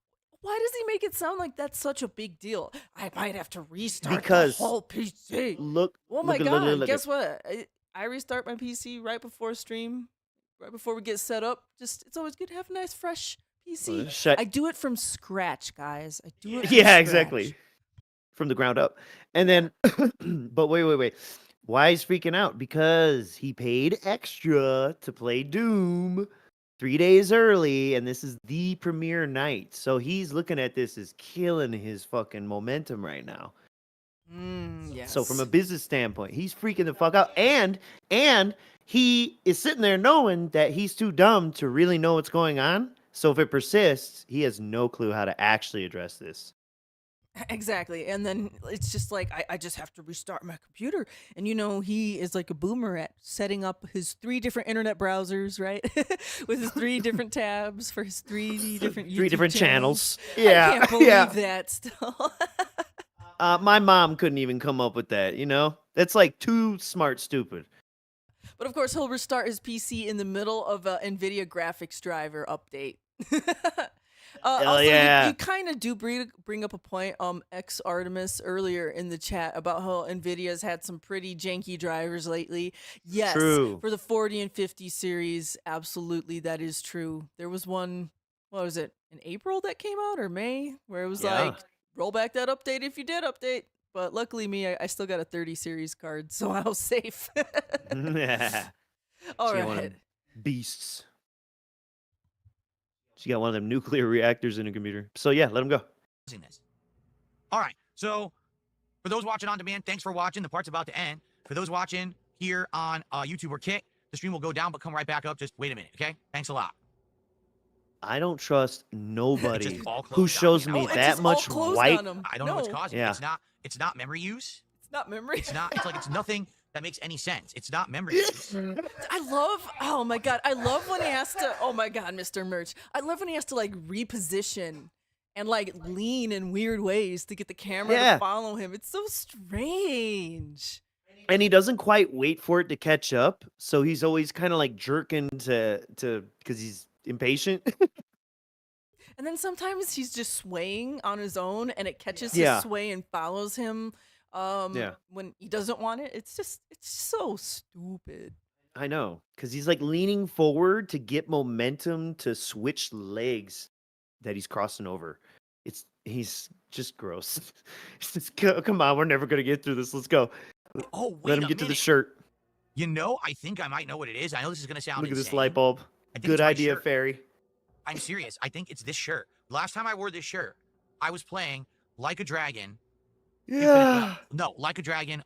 Speaker 3: Why does he make it sound like that's such a big deal? I might have to restart
Speaker 4: Because
Speaker 3: the whole PC.
Speaker 4: Look,
Speaker 3: Oh my
Speaker 4: look,
Speaker 3: god!
Speaker 4: look, look,
Speaker 3: Guess what? I restart my PC right before stream, right before we get set up. Just it's always good to have a nice fresh PC.
Speaker 4: shut.
Speaker 3: I do it from scratch, guys. I do it. From
Speaker 4: Yeah,
Speaker 3: scratch.
Speaker 4: exactly. From the ground up. And then, but wait. Why he's freaking out? Because he paid extra to play Doom 3 days early, and this is the premiere night. So he's looking at this as killing his fucking momentum right now.
Speaker 3: Yes.
Speaker 4: So from a business standpoint, he's freaking the fuck out. And he is sitting there knowing that he's too dumb to really know what's going on. So if it persists, he has no clue how to actually address this.
Speaker 3: Exactly. And then it's just like, I just have to restart my computer. And, you know, he is like a boomer at setting up his 3 different internet browsers, right? With his 3 different tabs for his 3 different
Speaker 4: Three
Speaker 3: YouTube
Speaker 4: different channels.
Speaker 3: I
Speaker 4: Yeah.
Speaker 3: can't believe
Speaker 4: yeah.
Speaker 3: that still.
Speaker 4: My mom couldn't even come up with that, you know? That's like too smart stupid.
Speaker 3: But of course, he'll restart his PC in the middle of a NVIDIA graphics driver update. Also,
Speaker 4: yeah.
Speaker 3: you kind of do bring up a point, X Artemis earlier in the chat about how NVIDIA's had some pretty janky drivers lately. Yes,
Speaker 4: True.
Speaker 3: for the 40 and 50 series, absolutely, that is true. There was one, what was it, in April that came out, or May, where it was like, roll back that update if you did update. But luckily me, I still got a 30 series card, so I was safe.
Speaker 4: Yeah.
Speaker 3: All
Speaker 4: She got one of
Speaker 3: right.
Speaker 4: them beasts. She got one of them nuclear reactors in a computer. So yeah, let him go.
Speaker 5: This. All right. So for those watching on demand, thanks for watching. The part's about to end. For those watching here on YouTube or Kick, the stream will go down but come right back up. Just wait a minute, okay? Thanks a lot.
Speaker 4: I don't trust nobody
Speaker 5: Just all
Speaker 4: who
Speaker 5: closed
Speaker 4: shows
Speaker 5: down,
Speaker 4: me
Speaker 5: you know?
Speaker 3: It
Speaker 4: that
Speaker 3: just all
Speaker 4: much
Speaker 3: closed
Speaker 4: white.
Speaker 3: on him.
Speaker 5: I don't know what's
Speaker 3: No,
Speaker 5: causing
Speaker 4: Yeah.
Speaker 5: it. It's not memory use.
Speaker 3: It's not memory.
Speaker 5: It's not. It's like it's nothing that makes any sense. It's not memory use.
Speaker 3: Oh my god, I love when he has to, oh my god, Mr. Merch. I love when he has to like reposition and like lean in weird ways to get the camera
Speaker 4: Yeah.
Speaker 3: to follow him. It's so strange.
Speaker 4: And he doesn't quite wait for it to catch up, so he's always kind of like jerking to because he's impatient.
Speaker 3: And then sometimes he's just swaying on his own and it catches
Speaker 4: Yeah.
Speaker 3: his sway and follows him
Speaker 4: Yeah.
Speaker 3: when he doesn't want it. It's so stupid.
Speaker 4: I know, because he's like leaning forward to get momentum to switch legs that he's crossing over. He's just gross. It's just, come on, we're never gonna get through this. Let's go.
Speaker 5: Oh, wait
Speaker 4: Let him
Speaker 5: a
Speaker 4: get to the
Speaker 5: minute.
Speaker 4: shirt.
Speaker 5: You know, I think I might know what it is. I know this is gonna sound
Speaker 4: Look at this
Speaker 5: insane.
Speaker 4: light bulb.
Speaker 5: I think
Speaker 4: Good
Speaker 5: it's my
Speaker 4: idea,
Speaker 5: shirt.
Speaker 4: Fairy.
Speaker 5: I'm serious. I think it's this shirt. Last time I wore this shirt, I was playing Like a Dragon.
Speaker 4: Yeah.
Speaker 5: No, Like a Dragon.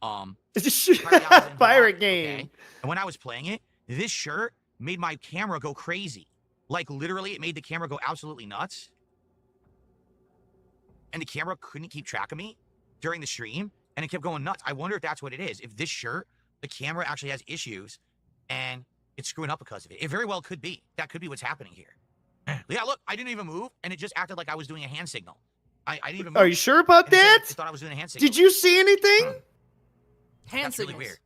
Speaker 4: It's
Speaker 5: Pirate Island in
Speaker 4: pirate
Speaker 5: Hawaii,
Speaker 4: game.
Speaker 5: okay? And when I was playing it, this shirt made my camera go crazy. Like literally, it made the camera go absolutely nuts. And the camera couldn't keep track of me during the stream, and it kept going nuts. I wonder if that's what it is. If this shirt, the camera actually has issues, and it's screwing up because of it. It very well could be. That could be what's happening here. Yeah, look, I didn't even move, and it just acted like I was doing a hand signal. I didn't even move.
Speaker 4: Are you sure about
Speaker 5: and it said
Speaker 4: that?
Speaker 5: It thought I was doing a hand signal.
Speaker 4: Did you see anything?
Speaker 3: Hand
Speaker 5: That's really
Speaker 3: signals.
Speaker 5: weird.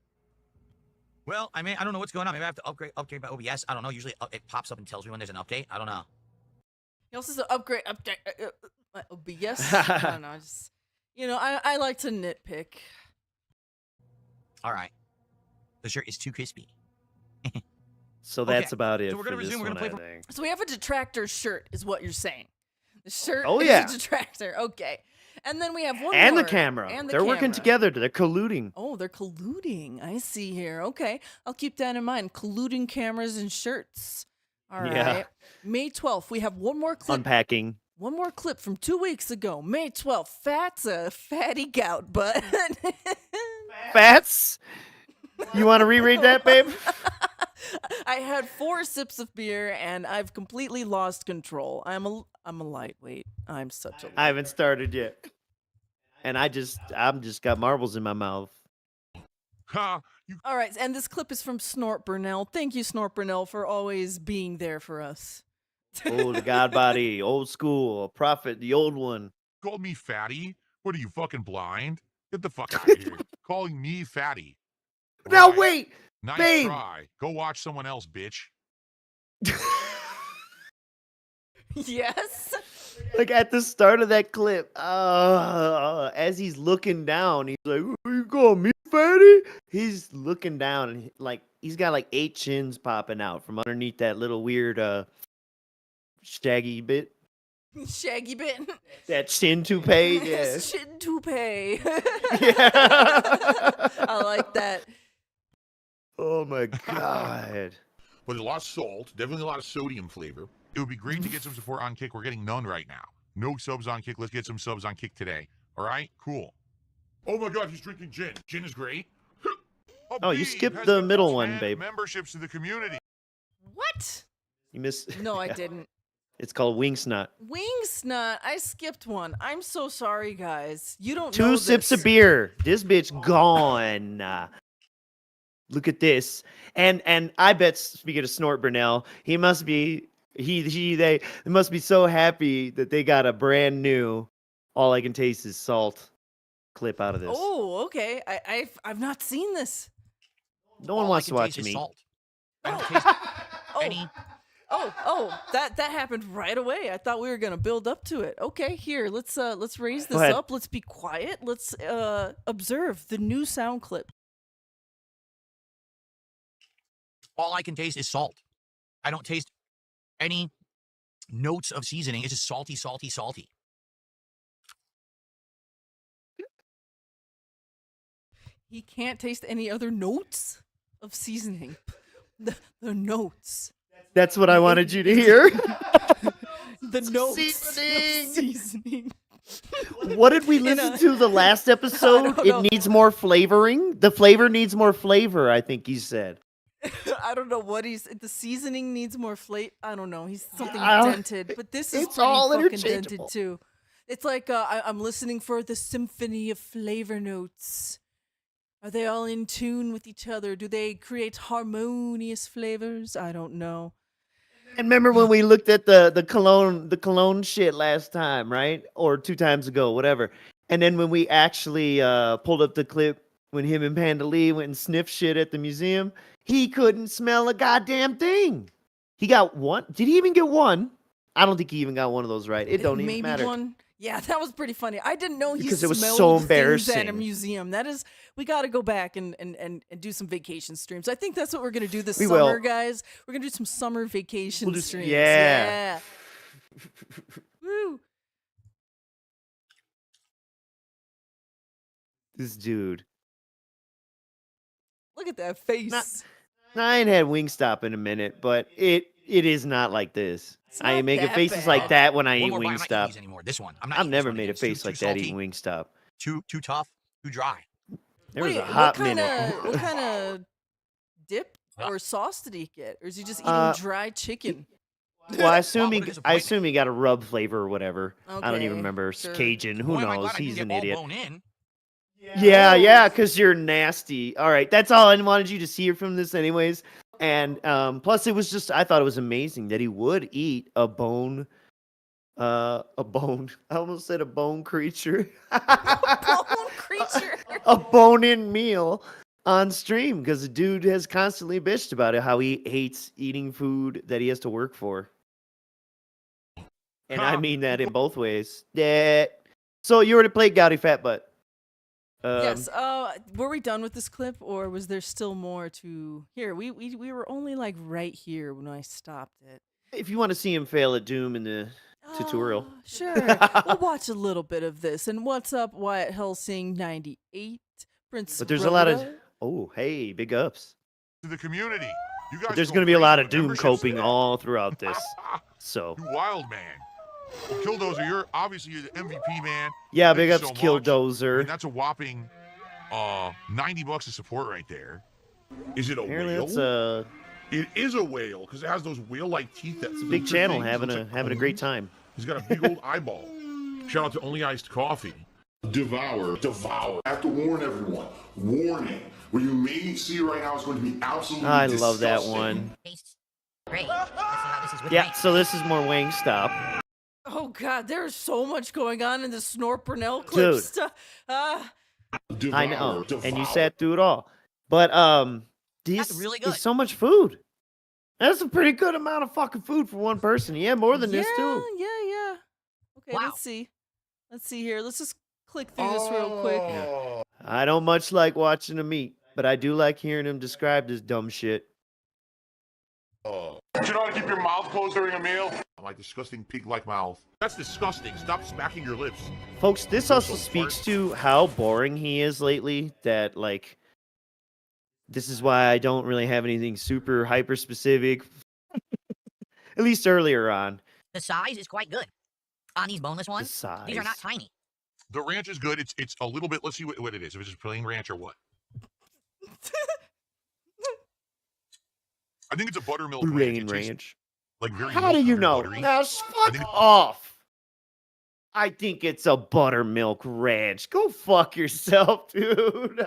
Speaker 5: Well, I mean, I don't know what's going on. Maybe I have to upgrade my OBS. I don't know. Usually it pops up and tells me when there's an update. I don't know.
Speaker 3: He also says upgrade my OBS. I don't know. Just, you know, I like to nitpick.
Speaker 5: All right. The shirt is too crispy.
Speaker 4: So that's
Speaker 5: Okay,
Speaker 4: about it.
Speaker 5: so we're gonna
Speaker 4: for this
Speaker 5: resume. We're
Speaker 4: one,
Speaker 5: gonna
Speaker 4: I
Speaker 5: play
Speaker 4: think.
Speaker 3: So we have a detractor shirt, is what you're saying. The shirt
Speaker 4: Oh,
Speaker 3: is
Speaker 4: yeah.
Speaker 3: a detractor. Okay. And then we have one
Speaker 4: And
Speaker 3: more.
Speaker 4: the camera.
Speaker 3: And the
Speaker 4: They're working
Speaker 3: camera.
Speaker 4: together. They're colluding.
Speaker 3: Oh, they're colluding. I see here. Okay. I'll keep that in mind. Colluding cameras and shirts. All right.
Speaker 4: Yeah.
Speaker 3: May 12th, we have one more clip.
Speaker 4: Unpacking.
Speaker 3: One more clip from 2 weeks ago. May 12th. Fat's a fatty gout butt.
Speaker 4: Fats? You want to reread that, babe?
Speaker 3: I had 4 sips of beer and I've completely lost control. I'm a lightweight. I'm such a lightweight.
Speaker 4: I haven't started yet. And I'm just got marbles in my mouth.
Speaker 5: Ha!
Speaker 3: All right, and this clip is from Snort Burnell. Thank you, Snort Burnell, for always being there for us.
Speaker 4: Oh, the God body, old school, prophet, the old one.
Speaker 6: Called me fatty? What are you, fucking blind? Get the fuck out of here. Calling me fatty.
Speaker 4: Now
Speaker 6: Right.
Speaker 4: wait,
Speaker 6: Nice
Speaker 4: Babe.
Speaker 6: try. Go watch someone else, bitch.
Speaker 3: Yes.
Speaker 4: Like at the start of that clip, as he's looking down, he's like, "Where you going, me, fatty?" He's looking down and like he's got like 8 chins popping out from underneath that little weird shaggy bit.
Speaker 3: Shaggy bit.
Speaker 4: That chin toupee, yeah.
Speaker 3: Chin toupee.
Speaker 4: Yeah.
Speaker 3: I like that.
Speaker 4: Oh my god.
Speaker 6: But a lot of salt, definitely a lot of sodium flavor. It would be great to get some support on Kick. We're getting none right now. No subs on Kick. Let's get some subs on Kick today. All right? Cool. Oh my god, he's drinking gin. Gin is great.
Speaker 4: Oh, you skipped the middle one, babe.
Speaker 6: Memberships to the community.
Speaker 3: What?
Speaker 4: You missed.
Speaker 3: No, I
Speaker 4: Yeah.
Speaker 3: didn't.
Speaker 4: It's called WingSnot.
Speaker 3: WingSnot. I skipped one. I'm so sorry, guys. You don't know
Speaker 4: 2 sips
Speaker 3: this.
Speaker 4: of beer. This bitch gone. Look at this. And I bet, speaking of Snort Burnell, he must be they must be so happy that they got a brand new All I Can Taste Is Salt clip out of this.
Speaker 3: Oh, okay. I've not seen this.
Speaker 4: No one
Speaker 5: All
Speaker 4: wants
Speaker 5: I
Speaker 4: to
Speaker 5: can
Speaker 4: watch
Speaker 5: taste is
Speaker 4: me.
Speaker 5: salt. I don't taste
Speaker 3: Oh,
Speaker 5: any.
Speaker 3: that happened right away. I thought we were gonna build up to it. Okay, here, let's raise this
Speaker 4: ahead.
Speaker 3: up. Let's be quiet. Let's observe the new sound clip.
Speaker 5: All I can taste is salt. I don't taste any notes of seasoning. It's just salty, salty, salty.
Speaker 3: He can't taste any other notes of seasoning. The notes.
Speaker 4: That's what I wanted you to hear.
Speaker 3: The notes
Speaker 4: Seasoning.
Speaker 3: of seasoning.
Speaker 4: What did we listen to the last episode?
Speaker 3: don't know.
Speaker 4: It needs more flavoring. The flavor needs more flavor, I think he said.
Speaker 3: I don't know what the seasoning needs more flavor. I don't know. He's something
Speaker 4: I don't-
Speaker 3: dented, but this is
Speaker 4: it's
Speaker 3: pretty
Speaker 4: all
Speaker 3: fucking dented
Speaker 4: interchangeable.
Speaker 3: too. It's like I'm listening for the symphony of flavor notes. Are they all in tune with each other? Do they create harmonious flavors? I don't know.
Speaker 4: And remember when we looked at the cologne shit last time, right? Or 2 times ago, whatever. And then when we actually pulled up the clip when him and Panda Lee went and sniffed shit at the museum, he couldn't smell a goddamn thing. He got one. Did he even get one? I don't think he even got one of those right. It don't even
Speaker 3: Maybe
Speaker 4: matter.
Speaker 3: one. Yeah, that was pretty funny. I didn't know he
Speaker 4: Because it was
Speaker 3: smelled
Speaker 4: so
Speaker 3: things at a
Speaker 4: embarrassing.
Speaker 3: museum. That is, we got to go back and do some vacation streams. I think that's what we're gonna do this
Speaker 4: We
Speaker 3: summer,
Speaker 4: will.
Speaker 3: guys. We're gonna do some summer vacation
Speaker 4: We'll do-
Speaker 3: streams.
Speaker 4: yeah.
Speaker 3: Woo.
Speaker 4: This dude.
Speaker 3: Look at that face.
Speaker 4: Now, I ain't had Wingstop in a minute, but it is not like this.
Speaker 3: It's
Speaker 4: I
Speaker 3: not
Speaker 4: make
Speaker 3: that
Speaker 4: faces
Speaker 3: bad.
Speaker 4: like that when I
Speaker 5: One
Speaker 4: eat
Speaker 5: more bite, I'm not eating
Speaker 4: Wingstop.
Speaker 5: these anymore. This one. I'm not
Speaker 4: I've
Speaker 5: eating this
Speaker 4: never
Speaker 5: one
Speaker 4: made
Speaker 5: again.
Speaker 4: a
Speaker 5: It's too-
Speaker 4: face
Speaker 5: too
Speaker 4: like that
Speaker 5: salty,
Speaker 4: eating Wingstop.
Speaker 5: Too tough, too dry.
Speaker 4: There was
Speaker 3: Wait,
Speaker 4: a hot
Speaker 3: what kind
Speaker 4: minute.
Speaker 3: of what kind of dip
Speaker 5: Yeah.
Speaker 3: or sauce did he get, or is he just eating
Speaker 4: Uh,
Speaker 3: dry chicken?
Speaker 4: Well, I assume
Speaker 5: What a
Speaker 4: I
Speaker 5: disappointment.
Speaker 4: assume he got a rub flavor or whatever. I don't
Speaker 3: Okay,
Speaker 4: even remember.
Speaker 3: sure.
Speaker 4: Cajun. Who
Speaker 5: Boy, am I
Speaker 4: knows?
Speaker 5: glad I
Speaker 4: He's
Speaker 5: didn't
Speaker 4: an
Speaker 5: get
Speaker 4: idiot.
Speaker 5: all bone in.
Speaker 4: Yeah, because you're nasty. All right, that's all I wanted you to see from this, anyways. And plus, it was just I thought it was amazing that he would eat a bone. A bone. I almost said a bone creature.
Speaker 3: Bone creature.
Speaker 4: A bone-in meal on stream because the dude has constantly bitched about it, how he hates eating food that he has to work for. And I mean that in both ways. Yeah. So you already played Gouty Fat Butt.
Speaker 3: Yes. Were we done with this clip, or was there still more to here? We were only like right here when I stopped it.
Speaker 4: If you want to see him fail at Doom in the tutorial.
Speaker 3: Sure. We'll watch a little bit of this. And what's up, Wyatt Helsing 98, Prince.
Speaker 4: But there's a lot of
Speaker 3: Rhoda?
Speaker 4: oh, hey, big ups.
Speaker 6: To the community. You guys
Speaker 4: But there's
Speaker 6: go
Speaker 4: going to be a
Speaker 6: crazy
Speaker 4: lot of
Speaker 6: with
Speaker 4: Doom
Speaker 6: memberships
Speaker 4: coping
Speaker 6: today.
Speaker 4: all throughout this. So
Speaker 6: You wild man. Well, Killdozer, you're obviously the MVP man.
Speaker 4: yeah,
Speaker 6: Thank
Speaker 4: big
Speaker 6: you
Speaker 4: ups,
Speaker 6: so much. I
Speaker 4: Killdozer.
Speaker 6: mean, that's a whopping $90 of support right there. Is it a
Speaker 4: Apparently,
Speaker 6: whale?
Speaker 4: that's a
Speaker 6: It is a whale because it has those whale-like teeth. That's
Speaker 4: big channel having a great time.
Speaker 6: He's got a big old eyeball. Shout out to Only Iced Coffee.
Speaker 7: Devour. I have to warn everyone. Warning. What you may see right now is going to be absolutely
Speaker 4: I love that
Speaker 7: disgusting.
Speaker 4: one.
Speaker 5: Tastes great. Let's see how this is with
Speaker 4: Yeah,
Speaker 5: rank.
Speaker 4: so this is more Wingstop.
Speaker 3: Oh God, there's so much going on in the Snort Burnell clip
Speaker 4: Dude.
Speaker 3: stuff.
Speaker 4: I know,
Speaker 7: Devour.
Speaker 4: and you sat through it all. But This
Speaker 5: really good.
Speaker 4: is so much food. That's a pretty good amount of fucking food for one person. Yeah, more than this too.
Speaker 3: Yeah. Okay,
Speaker 5: Wow.
Speaker 3: let's see. Let's see here. Let's just click through this real quick.
Speaker 4: I don't much like watching him eat, but I do like hearing him described as dumb shit.
Speaker 7: Do you know how to keep your mouth closed during a meal?
Speaker 6: My disgusting pig-like mouth. That's disgusting. Stop smacking your lips.
Speaker 4: Folks, this also speaks to how boring he is lately, that like this is why I don't really have anything super hyper specific. At least earlier on.
Speaker 8: The size is quite good. On these boneless ones,
Speaker 4: size.
Speaker 8: these are not tiny.
Speaker 6: The ranch is good. It's a little bit. Let's see what it is. If it's just plain ranch or what. I think it's a buttermilk
Speaker 4: Plain
Speaker 6: ranch. It tastes
Speaker 4: ranch.
Speaker 6: like very
Speaker 4: How do
Speaker 6: milky,
Speaker 4: you
Speaker 6: very
Speaker 4: know?
Speaker 6: buttery.
Speaker 4: Now fuck off. I think it's a buttermilk ranch. Go fuck yourself, dude.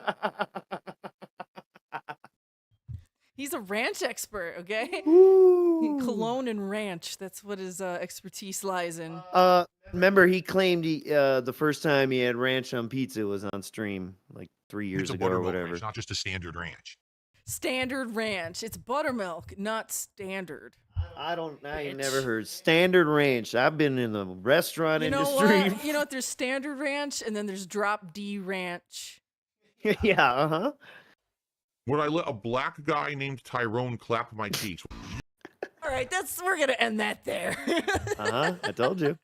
Speaker 3: He's a ranch expert, okay?
Speaker 4: Ooh.
Speaker 3: Cologne and ranch. That's what his expertise lies in.
Speaker 4: Remember he claimed the first time he had ranch on pizza was on stream like 3 years
Speaker 6: It's a
Speaker 4: ago or
Speaker 6: buttermilk
Speaker 4: whatever.
Speaker 6: ranch, not just a standard ranch.
Speaker 3: Standard ranch. It's buttermilk, not standard.
Speaker 4: I
Speaker 3: Bitch.
Speaker 4: never heard standard ranch. I've been in the restaurant
Speaker 3: You know
Speaker 4: industry.
Speaker 3: what? You know what? There's standard ranch, and then there's drop D ranch.
Speaker 4: Yeah, uh-huh.
Speaker 6: Would I let a black guy named Tyrone clap my cheeks?
Speaker 3: All right, we're gonna end that there.
Speaker 4: Uh-huh. I told you.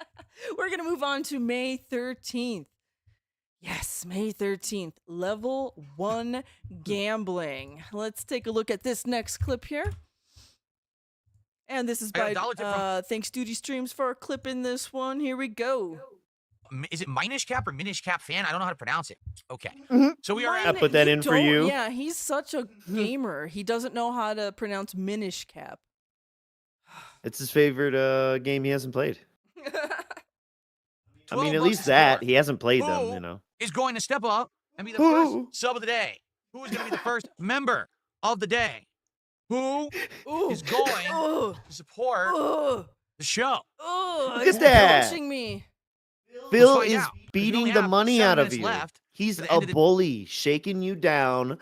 Speaker 3: We're gonna move on to May 13th. Yes, May 13th. Level 1 gambling. Let's take a look at this next clip here. And this is
Speaker 5: I got
Speaker 3: by
Speaker 5: a dollar tip from-
Speaker 3: thanks Duty Streams for clipping this one. Here we go.
Speaker 5: Is it Minish Cap or Minish Cap fan? I don't know how to pronounce it. Okay.
Speaker 4: Mhm.
Speaker 5: So we are
Speaker 3: Mine-
Speaker 4: I
Speaker 5: at
Speaker 4: put that in for
Speaker 3: don't-
Speaker 4: you.
Speaker 3: Yeah, he's such a gamer. He doesn't know how to pronounce Minish Cap.
Speaker 4: It's his favorite game he hasn't played. I mean, at
Speaker 5: $12
Speaker 4: least
Speaker 5: to
Speaker 4: that.
Speaker 5: score.
Speaker 4: He hasn't played them,
Speaker 5: Who
Speaker 4: you know.
Speaker 5: is going to step up and be the
Speaker 4: Who?
Speaker 5: first sub of the day? Who is going to be the first member of the day? Who
Speaker 3: Ooh.
Speaker 5: is going
Speaker 3: Ooh.
Speaker 5: to support
Speaker 3: Ooh.
Speaker 5: the show?
Speaker 3: Ooh.
Speaker 4: Look
Speaker 3: He's
Speaker 4: at that.
Speaker 3: punching me.
Speaker 4: Phil
Speaker 5: find
Speaker 4: is
Speaker 5: out, 'cause we
Speaker 4: beating
Speaker 5: only
Speaker 4: the
Speaker 5: have
Speaker 4: money
Speaker 5: 7
Speaker 4: out of
Speaker 5: minutes
Speaker 4: you.
Speaker 5: left
Speaker 4: He's
Speaker 5: to the
Speaker 4: a
Speaker 5: end of the-
Speaker 4: bully, shaking you down,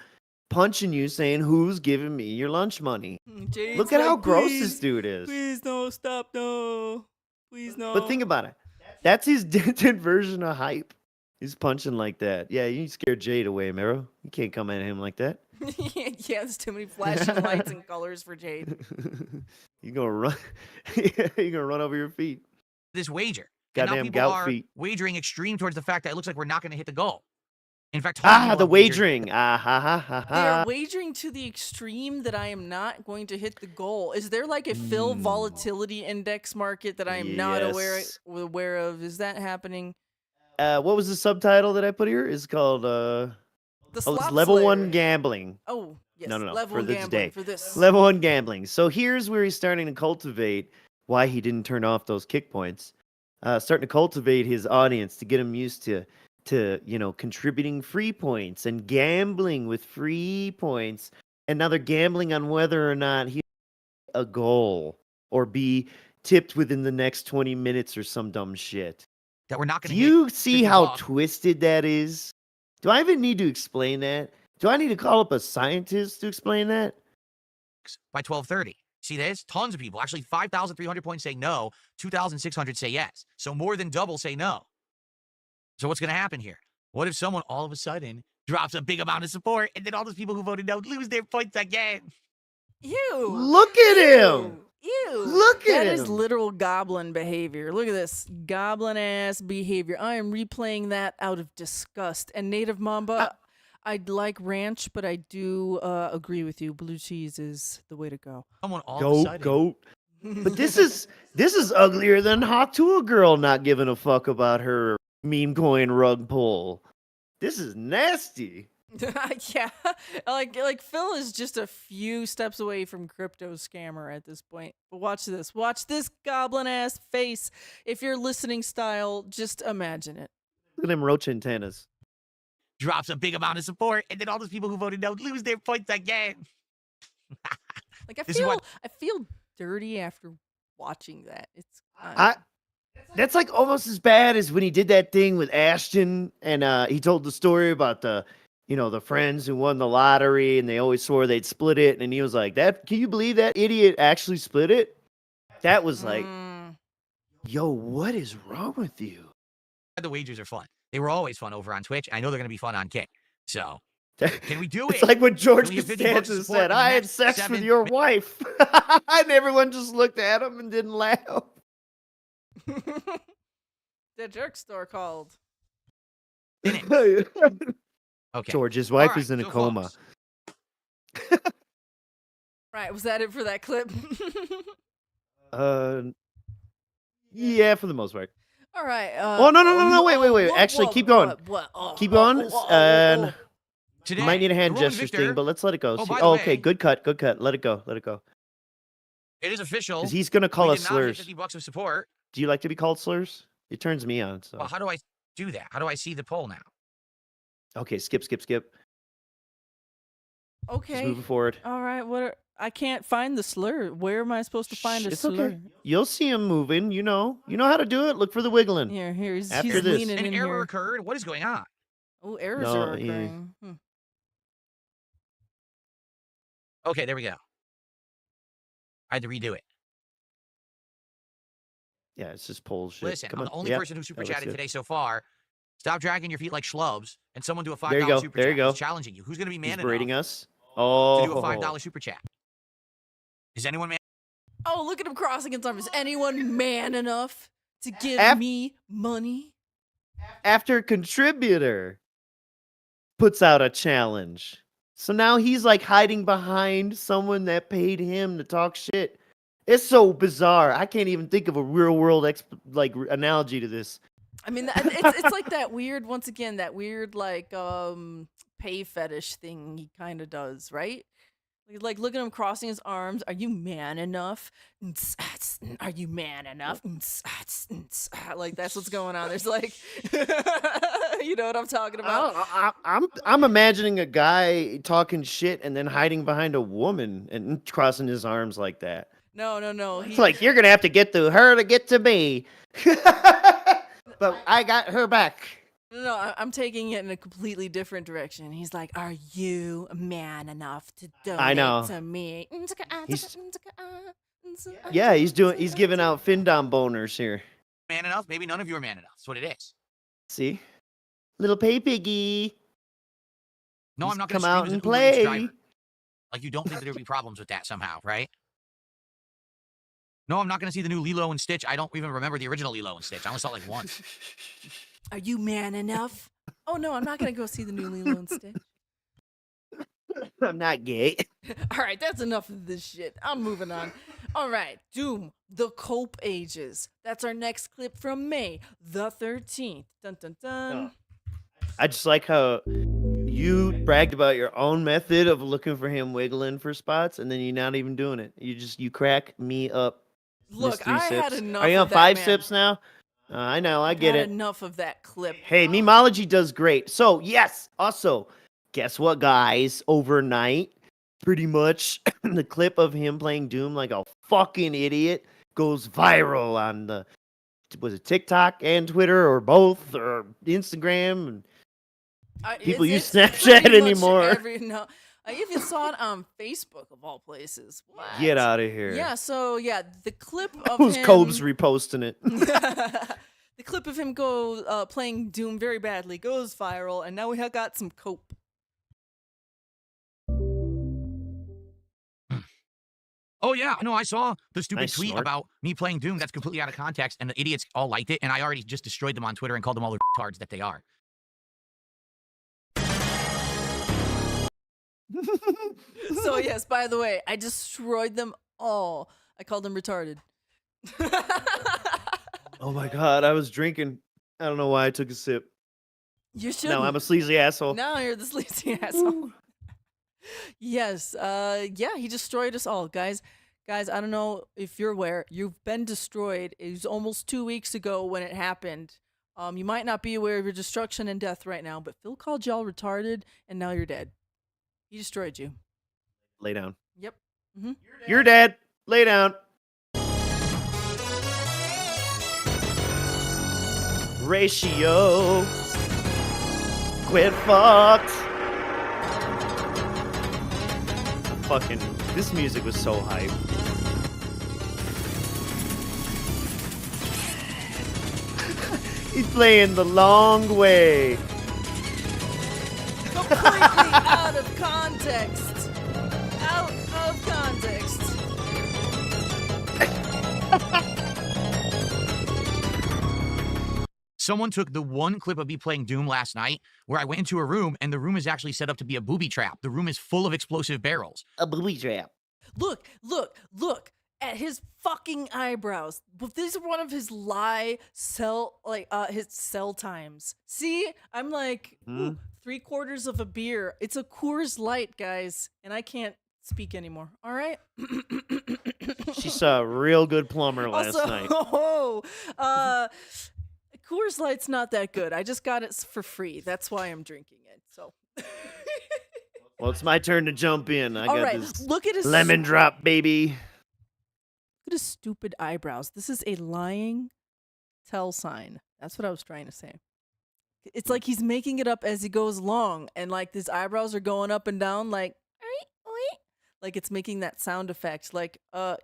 Speaker 4: punching you, saying, "Who's giving me your lunch money?"
Speaker 3: Jade's
Speaker 4: Look at how
Speaker 3: like,
Speaker 4: gross
Speaker 3: "Please,
Speaker 4: this dude is.
Speaker 3: Please no, stop, no. Please no.
Speaker 4: But think about it. That's his dented version of hype. He's punching like that. Yeah, you scared Jade away, Mero. You can't come at him like that.
Speaker 3: Yeah, there's too many flashing lights and colors for Jade.
Speaker 4: You're gonna run. You're gonna run over your feet.
Speaker 5: This wager. And now
Speaker 4: Goddamn
Speaker 5: people
Speaker 4: gout
Speaker 5: are
Speaker 4: feet.
Speaker 5: wagering extreme towards the fact that it looks like we're not going to hit the goal. In fact, tons of people
Speaker 4: The
Speaker 5: have wagered-
Speaker 4: wagering. Ah ha ha ha
Speaker 3: They are
Speaker 4: ha.
Speaker 3: wagering to the extreme that I am not going to hit the goal. Is there like a Phil volatility index market that I am not
Speaker 4: Yes.
Speaker 3: aware of? Is that happening?
Speaker 4: What was the subtitle that I put here? It's called
Speaker 3: The
Speaker 4: it's
Speaker 3: Slop
Speaker 4: level
Speaker 3: Slayer.
Speaker 4: 1 gambling.
Speaker 3: Oh, yes.
Speaker 4: No.
Speaker 3: Level
Speaker 4: For
Speaker 3: 1
Speaker 4: this
Speaker 3: gambling
Speaker 4: day.
Speaker 3: for this.
Speaker 4: Level 1 gambling. So here's where he's starting to cultivate why he didn't turn off those kick points. Starting to cultivate his audience to get him used to contributing free points and gambling with free points. And now they're gambling on whether or not he a goal or be tipped within the next 20 minutes or some dumb shit.
Speaker 5: that we're not going
Speaker 4: Do
Speaker 5: to hit
Speaker 4: you see
Speaker 5: 50
Speaker 4: how
Speaker 5: bucks.
Speaker 4: twisted that is? Do I even need to explain that? Do I need to call up a scientist to explain that?
Speaker 5: by 12:30. See, there's tons of people. Actually, 5,300 points say no, 2,600 say yes. So more than double say no. So what's going to happen here? What if someone all of a sudden drops a big amount of support and then all those people who voted no lose their points again?
Speaker 3: Ew.
Speaker 4: Look at him.
Speaker 3: Ew.
Speaker 4: Look at
Speaker 3: That
Speaker 4: him.
Speaker 3: is literal goblin behavior. Look at this. Goblin ass behavior. I am replaying that out of disgust. And Native Mamba, I'd like ranch, but I do agree with you. Blue cheese is the way to go.
Speaker 5: Someone all of a sudden.
Speaker 4: Goat. But this is uglier than Hot Tool Girl not giving a fuck about her meme coin rug pull. This is nasty.
Speaker 3: Yeah, like Phil is just a few steps away from crypto scammer at this point. But watch this goblin ass face. If you're listening style, just imagine it.
Speaker 4: Look at them roach antennas.
Speaker 5: Drops a big amount of support, and then all those people who voted no lose their points again.
Speaker 3: Like
Speaker 5: This is what-
Speaker 3: I feel dirty after watching that. It's
Speaker 4: That's like almost as bad as when he did that thing with Ashton and he told the story about the the friends who won the lottery and they always swore they'd split it. And he was like, "That, can you believe that idiot actually split it?" That was like, yo, what is wrong with you?
Speaker 5: The wagers are fun. They were always fun over on Twitch. I know they're going to be fun on Kick. So, can we do it?
Speaker 4: It's like when George
Speaker 5: Can we have 50 bucks
Speaker 4: Costanza
Speaker 5: support
Speaker 4: said,
Speaker 5: in the
Speaker 4: "I had
Speaker 5: next
Speaker 4: sex with
Speaker 5: 7
Speaker 4: your wife." And everyone just looked at him and didn't laugh.
Speaker 3: The jerk store called.
Speaker 5: Okay.
Speaker 4: George's wife
Speaker 5: All right,
Speaker 4: is in a
Speaker 5: so
Speaker 4: coma.
Speaker 5: folks,
Speaker 3: Right, was that it for that clip?
Speaker 4: Yeah, for the most part.
Speaker 3: All right.
Speaker 4: Oh, no, wait. Actually, keep going.
Speaker 3: What?
Speaker 4: Keep going. And
Speaker 5: today,
Speaker 4: you might need a hand
Speaker 5: the Roman
Speaker 4: gesture
Speaker 5: victor,
Speaker 4: thing, but let's let it go.
Speaker 5: Oh,
Speaker 4: See-
Speaker 5: by the
Speaker 4: okay,
Speaker 5: way-
Speaker 4: good cut. Let it go.
Speaker 5: it is official.
Speaker 4: Because he's gonna call
Speaker 5: We
Speaker 4: us
Speaker 5: did not hit
Speaker 4: slurs.
Speaker 5: 50 bucks of support.
Speaker 4: Do you like to be called slurs? It turns me on. So
Speaker 5: Well, how do I do that? How do I see the poll now?
Speaker 4: okay, skip. Just
Speaker 3: Okay.
Speaker 4: move it forward.
Speaker 3: All right. I can't find the slur. Where am I supposed to find a
Speaker 4: It's
Speaker 3: slur?
Speaker 4: okay. You'll see him moving. You know how to do it. Look for the wiggling.
Speaker 3: Here. He's
Speaker 4: After this.
Speaker 3: leaning
Speaker 5: An
Speaker 3: in
Speaker 5: error
Speaker 3: here.
Speaker 5: occurred. What is going on?
Speaker 3: Oh, errors
Speaker 4: No,
Speaker 3: are
Speaker 4: yeah.
Speaker 3: occurring.
Speaker 5: Okay, there we go. I had to redo it.
Speaker 4: Yeah, it's just poll shit.
Speaker 5: Listen,
Speaker 4: Come
Speaker 5: I'm
Speaker 4: on.
Speaker 5: the only
Speaker 4: Yep,
Speaker 5: person who super
Speaker 4: that looks
Speaker 5: chatted
Speaker 4: good.
Speaker 5: today so far. Stop dragging your feet like schlubs, and someone do a $5
Speaker 4: There you go,
Speaker 5: super
Speaker 4: there
Speaker 5: chat.
Speaker 4: you go.
Speaker 5: He's challenging you. Who's going to be
Speaker 4: He's
Speaker 5: man
Speaker 4: berating
Speaker 5: enough
Speaker 4: us.
Speaker 5: to
Speaker 4: Oh,
Speaker 5: do a $5 super chat? Is anyone man?
Speaker 3: Oh, look at him crossing his arms. Is anyone man enough to give
Speaker 4: Af-
Speaker 3: me money?
Speaker 4: After contributor puts out a challenge. So now he's like hiding behind someone that paid him to talk shit. It's so bizarre. I can't even think of a real world analogy to this.
Speaker 3: I mean, it's like that weird. Once again, that weird pay fetish thing he kind of does, right? Like look at him crossing his arms. Are you man enough? Are you man enough? Like that's what's going on. There's like, you know what I'm talking about?
Speaker 4: I'm imagining a guy talking shit and then hiding behind a woman and crossing his arms like that.
Speaker 3: No.
Speaker 4: It's like you're gonna have to get to her to get to me. But I got her back.
Speaker 3: No, I'm taking it in a completely different direction. He's like, "Are you man enough to donate to me?"
Speaker 4: Yeah, he's giving out Findom boners here.
Speaker 5: Man enough? Maybe none of you are man enough. That's what it is.
Speaker 4: See, little pay piggy.
Speaker 5: No,
Speaker 4: He's
Speaker 5: I'm not going
Speaker 4: come
Speaker 5: to
Speaker 4: out
Speaker 5: stream as
Speaker 4: and
Speaker 5: an Uber Eats
Speaker 4: play.
Speaker 5: driver. Like you don't think that there would be problems with that somehow, right? No, I'm not going to see the new Lilo and Stitch. I don't even remember the original Lilo and Stitch. I only saw it like once.
Speaker 3: Are you man enough? Oh no, I'm not gonna go see the new Lilo and Stitch.
Speaker 4: I'm not gay.
Speaker 3: All right, that's enough of this shit. I'm moving on. All right, Doom, the Cope Ages. That's our next clip from May the 13th. Dun dun dun.
Speaker 4: I just like how you bragged about your own method of looking for him wiggling for spots, and then you're not even doing it. You crack me up.
Speaker 3: Look,
Speaker 4: Three
Speaker 3: I
Speaker 4: sips.
Speaker 3: had enough.
Speaker 4: Are you on
Speaker 3: of that,
Speaker 4: 5
Speaker 3: man.
Speaker 4: sips now? I know, I get
Speaker 3: Had
Speaker 4: it.
Speaker 3: Enough of that clip.
Speaker 4: Hey, Memology does great. So, yes, also, guess what, guys? Overnight, pretty much, the clip of him playing Doom like a fucking idiot goes viral on was it TikTok and Twitter or both or Instagram? And people use Snapchat
Speaker 3: pretty much
Speaker 4: anymore.
Speaker 3: I even saw it on Facebook of all places. What?
Speaker 4: Get out of here.
Speaker 3: Yeah, so the clip of
Speaker 4: Who's
Speaker 3: him.
Speaker 4: Cobb's reposting it?
Speaker 3: The clip of him playing Doom very badly goes viral, and now we have got some Cope.
Speaker 5: Oh, yeah. No, I saw the stupid
Speaker 4: Nice
Speaker 5: tweet
Speaker 4: snort.
Speaker 5: about me playing Doom. That's completely out of context, and the idiots all liked it, and I already just destroyed them on Twitter and called them all the retards that they are.
Speaker 3: So yes, by the way, I destroyed them all. I called them retarded.
Speaker 4: Oh my god, I was drinking. I don't know why I took a sip.
Speaker 3: You should.
Speaker 4: No, I'm a sleazy asshole.
Speaker 3: Now you're the sleazy asshole. Yes. Yeah, he destroyed us all, guys. Guys, I don't know if you're aware. You've been destroyed. It was almost 2 weeks ago when it happened. You might not be aware of your destruction and death right now, but Phil called y'all retarded, and now you're dead. He destroyed you.
Speaker 4: Lay down.
Speaker 3: Yep. Mm-hmm.
Speaker 4: You're dead. Lay down. Ratio. Quit fucked. fucking. This music was so hype. He's playing the long way.
Speaker 3: Completely out of context. Out of context.
Speaker 5: Someone took the one clip of me playing Doom last night where I went into a room and the room is actually set up to be a booby trap. The room is full of explosive barrels.
Speaker 4: A booby trap.
Speaker 3: Look at his fucking eyebrows. These are one of his his cell times. See, I'm like, ooh, 3/4 of a beer. It's a Coors Light, guys, and I can't speak anymore. All right.
Speaker 4: She saw a real good plumber last night.
Speaker 3: Coors Light's not that good. I just got it for free. That's why I'm drinking it. So.
Speaker 4: Well, it's my turn to jump in. I
Speaker 3: All
Speaker 4: got
Speaker 3: right,
Speaker 4: this
Speaker 3: look at his
Speaker 4: lemon drop, baby.
Speaker 3: Look at his stupid eyebrows. This is a lying tell sign. That's what I was trying to say. It's like he's making it up as he goes along, and like his eyebrows are going up and down, like it's making that sound effect. Like,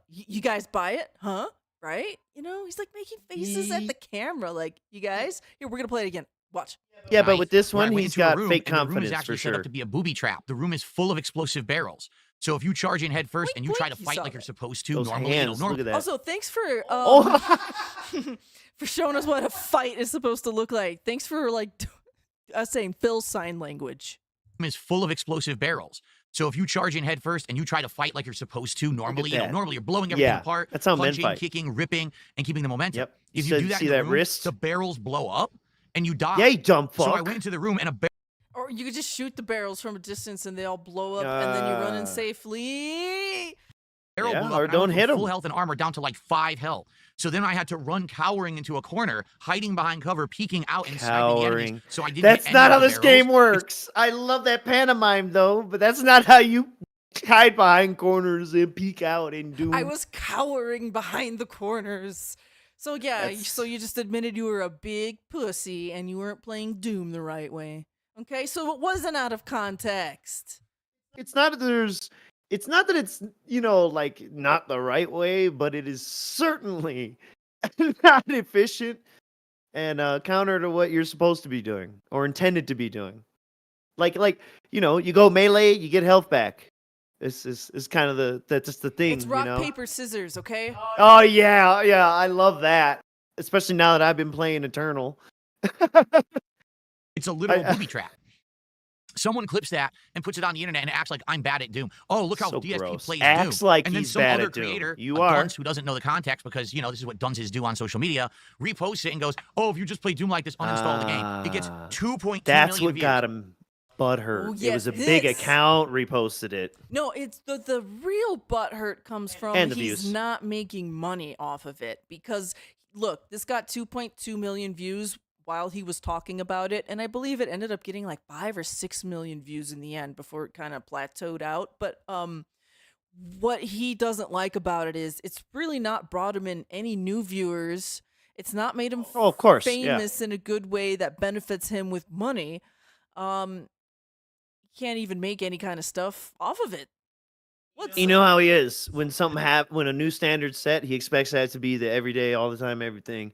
Speaker 3: you guys buy it, huh? Right? You know, he's like making faces at the camera. Like, you guys, here, we're gonna play it again. Watch.
Speaker 4: Yeah, but with this
Speaker 5: Where I
Speaker 4: one,
Speaker 5: went
Speaker 4: he's
Speaker 5: into a
Speaker 4: got
Speaker 5: room,
Speaker 4: fake
Speaker 5: and the room is
Speaker 4: confidence
Speaker 5: actually
Speaker 4: for
Speaker 5: set
Speaker 4: sure.
Speaker 5: up to be a booby trap. The room is full of explosive barrels. So if you charge in head first and you try to
Speaker 3: Blink, he
Speaker 5: fight
Speaker 3: saw
Speaker 5: like you're
Speaker 3: it.
Speaker 5: supposed to,
Speaker 4: Those
Speaker 5: normally
Speaker 4: hands,
Speaker 5: it'll
Speaker 4: look at that.
Speaker 3: Also, thanks for
Speaker 4: Oh.
Speaker 3: for showing us what a fight is supposed to look like. Thanks for like us saying Phil's sign language.
Speaker 5: is full of explosive barrels. So if you charge in head first and you try to fight like you're supposed to, normally,
Speaker 4: that.
Speaker 5: normally you're blowing everything
Speaker 4: Yeah,
Speaker 5: apart,
Speaker 4: that's how men
Speaker 5: punching,
Speaker 4: fight.
Speaker 5: kicking, ripping, and keeping the momentum.
Speaker 4: Yep.
Speaker 5: If
Speaker 4: So
Speaker 5: you do that
Speaker 4: see
Speaker 5: in the
Speaker 4: that
Speaker 5: room,
Speaker 4: wrist?
Speaker 5: the barrels blow up and you die.
Speaker 4: Yeah, you dumb fuck.
Speaker 5: So I went into the room and a
Speaker 3: Or you could just shoot the barrels from a distance and they all blow up, and then you run in safely.
Speaker 5: barrel
Speaker 4: Yeah,
Speaker 5: blew up,
Speaker 4: or
Speaker 5: and I
Speaker 4: don't
Speaker 5: went
Speaker 4: hit
Speaker 5: from
Speaker 4: 'em.
Speaker 5: full health and armor down to like 5 health. So then I had to run cowering into a corner, hiding behind cover, peeking out and sniping the enemies.
Speaker 4: Cowering.
Speaker 5: So I didn't
Speaker 4: That's
Speaker 5: hit any
Speaker 4: not
Speaker 5: of
Speaker 4: how
Speaker 5: the
Speaker 4: this
Speaker 5: barrels.
Speaker 4: game works. I love that pantomime though, but that's not how you hide behind corners and peek out and do.
Speaker 3: I was cowering behind the corners. So yeah,
Speaker 4: That's-
Speaker 3: so you just admitted you were a big pussy and you weren't playing Doom the right way. Okay, so it wasn't out of context.
Speaker 4: It's not that there's. It's not that it's like not the right way, but it is certainly not efficient and counter to what you're supposed to be doing or intended to be doing. Like you go melee, you get health back. This is kind of that's the thing.
Speaker 3: It's rock,
Speaker 4: you know?
Speaker 3: paper, scissors, okay?
Speaker 4: Oh yeah, I love that. Especially now that I've been playing Eternal.
Speaker 5: It's a literal booby trap. Someone clips that and puts it on the internet and acts like I'm bad at Doom. Oh, look how
Speaker 4: So
Speaker 5: DSP
Speaker 4: gross.
Speaker 5: plays
Speaker 4: Acts
Speaker 5: Doom.
Speaker 4: like
Speaker 5: and then
Speaker 4: he's
Speaker 5: some
Speaker 4: bad
Speaker 5: other
Speaker 4: at Doom.
Speaker 5: creator,
Speaker 4: You
Speaker 5: a
Speaker 4: are.
Speaker 5: dunce who doesn't know the context because, this is what dunces do on social media, reposts it and goes, oh, if you just play Doom like this, uninstall the game. It gets 2.2
Speaker 4: That's
Speaker 5: million
Speaker 4: what
Speaker 5: views.
Speaker 4: got him butthurt.
Speaker 3: Oh,
Speaker 4: It
Speaker 3: yeah,
Speaker 4: was a big
Speaker 3: this.
Speaker 4: account reposted it.
Speaker 3: No, it's the real butthurt comes from
Speaker 4: And the
Speaker 3: he's
Speaker 4: views.
Speaker 3: not making money off of it because look, this got 2.2 million views while he was talking about it, and I believe it ended up getting like 5 or 6 million views in the end before it kind of plateaued out. But what he doesn't like about it is it's really not brought him in any new viewers. It's not made him
Speaker 4: Oh, of course, yeah.
Speaker 3: famous in a good way that benefits him with money. He can't even make any kind of stuff off of it. What's
Speaker 4: You know how he is. When something when a new standard's set, he expects that to be the everyday, all the time, everything.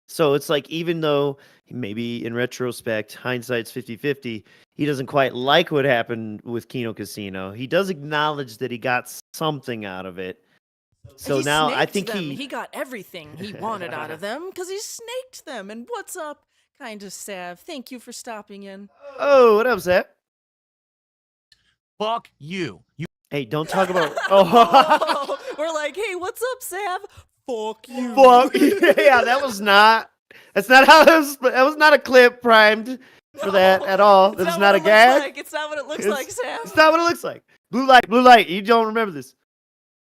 Speaker 4: So it's like, even though maybe in retrospect, hindsight's 50-50, he doesn't quite like what happened with Kino Casino. He does acknowledge that he got something out of it. So
Speaker 3: He
Speaker 4: now I
Speaker 3: snaked
Speaker 4: think
Speaker 3: them.
Speaker 4: he
Speaker 3: got everything he wanted out of them because he snaked them. And what's up, kind of Sav? Thank you for stopping in.
Speaker 4: Oh, what up, Zach?
Speaker 5: Fuck you.
Speaker 4: Hey, don't talk about. Oh,
Speaker 3: We're like, hey, what's up, Sav? Fuck you.
Speaker 4: fuck. Yeah, that was not. That's not how that was. That was not a clip primed for that at all.
Speaker 3: It's
Speaker 4: That was
Speaker 3: what
Speaker 4: not a
Speaker 3: it looks
Speaker 4: gag.
Speaker 3: like. It's not what it looks
Speaker 4: It's-
Speaker 3: like, Sav.
Speaker 4: It's not what it looks like. Blue light, blue light. You don't remember this.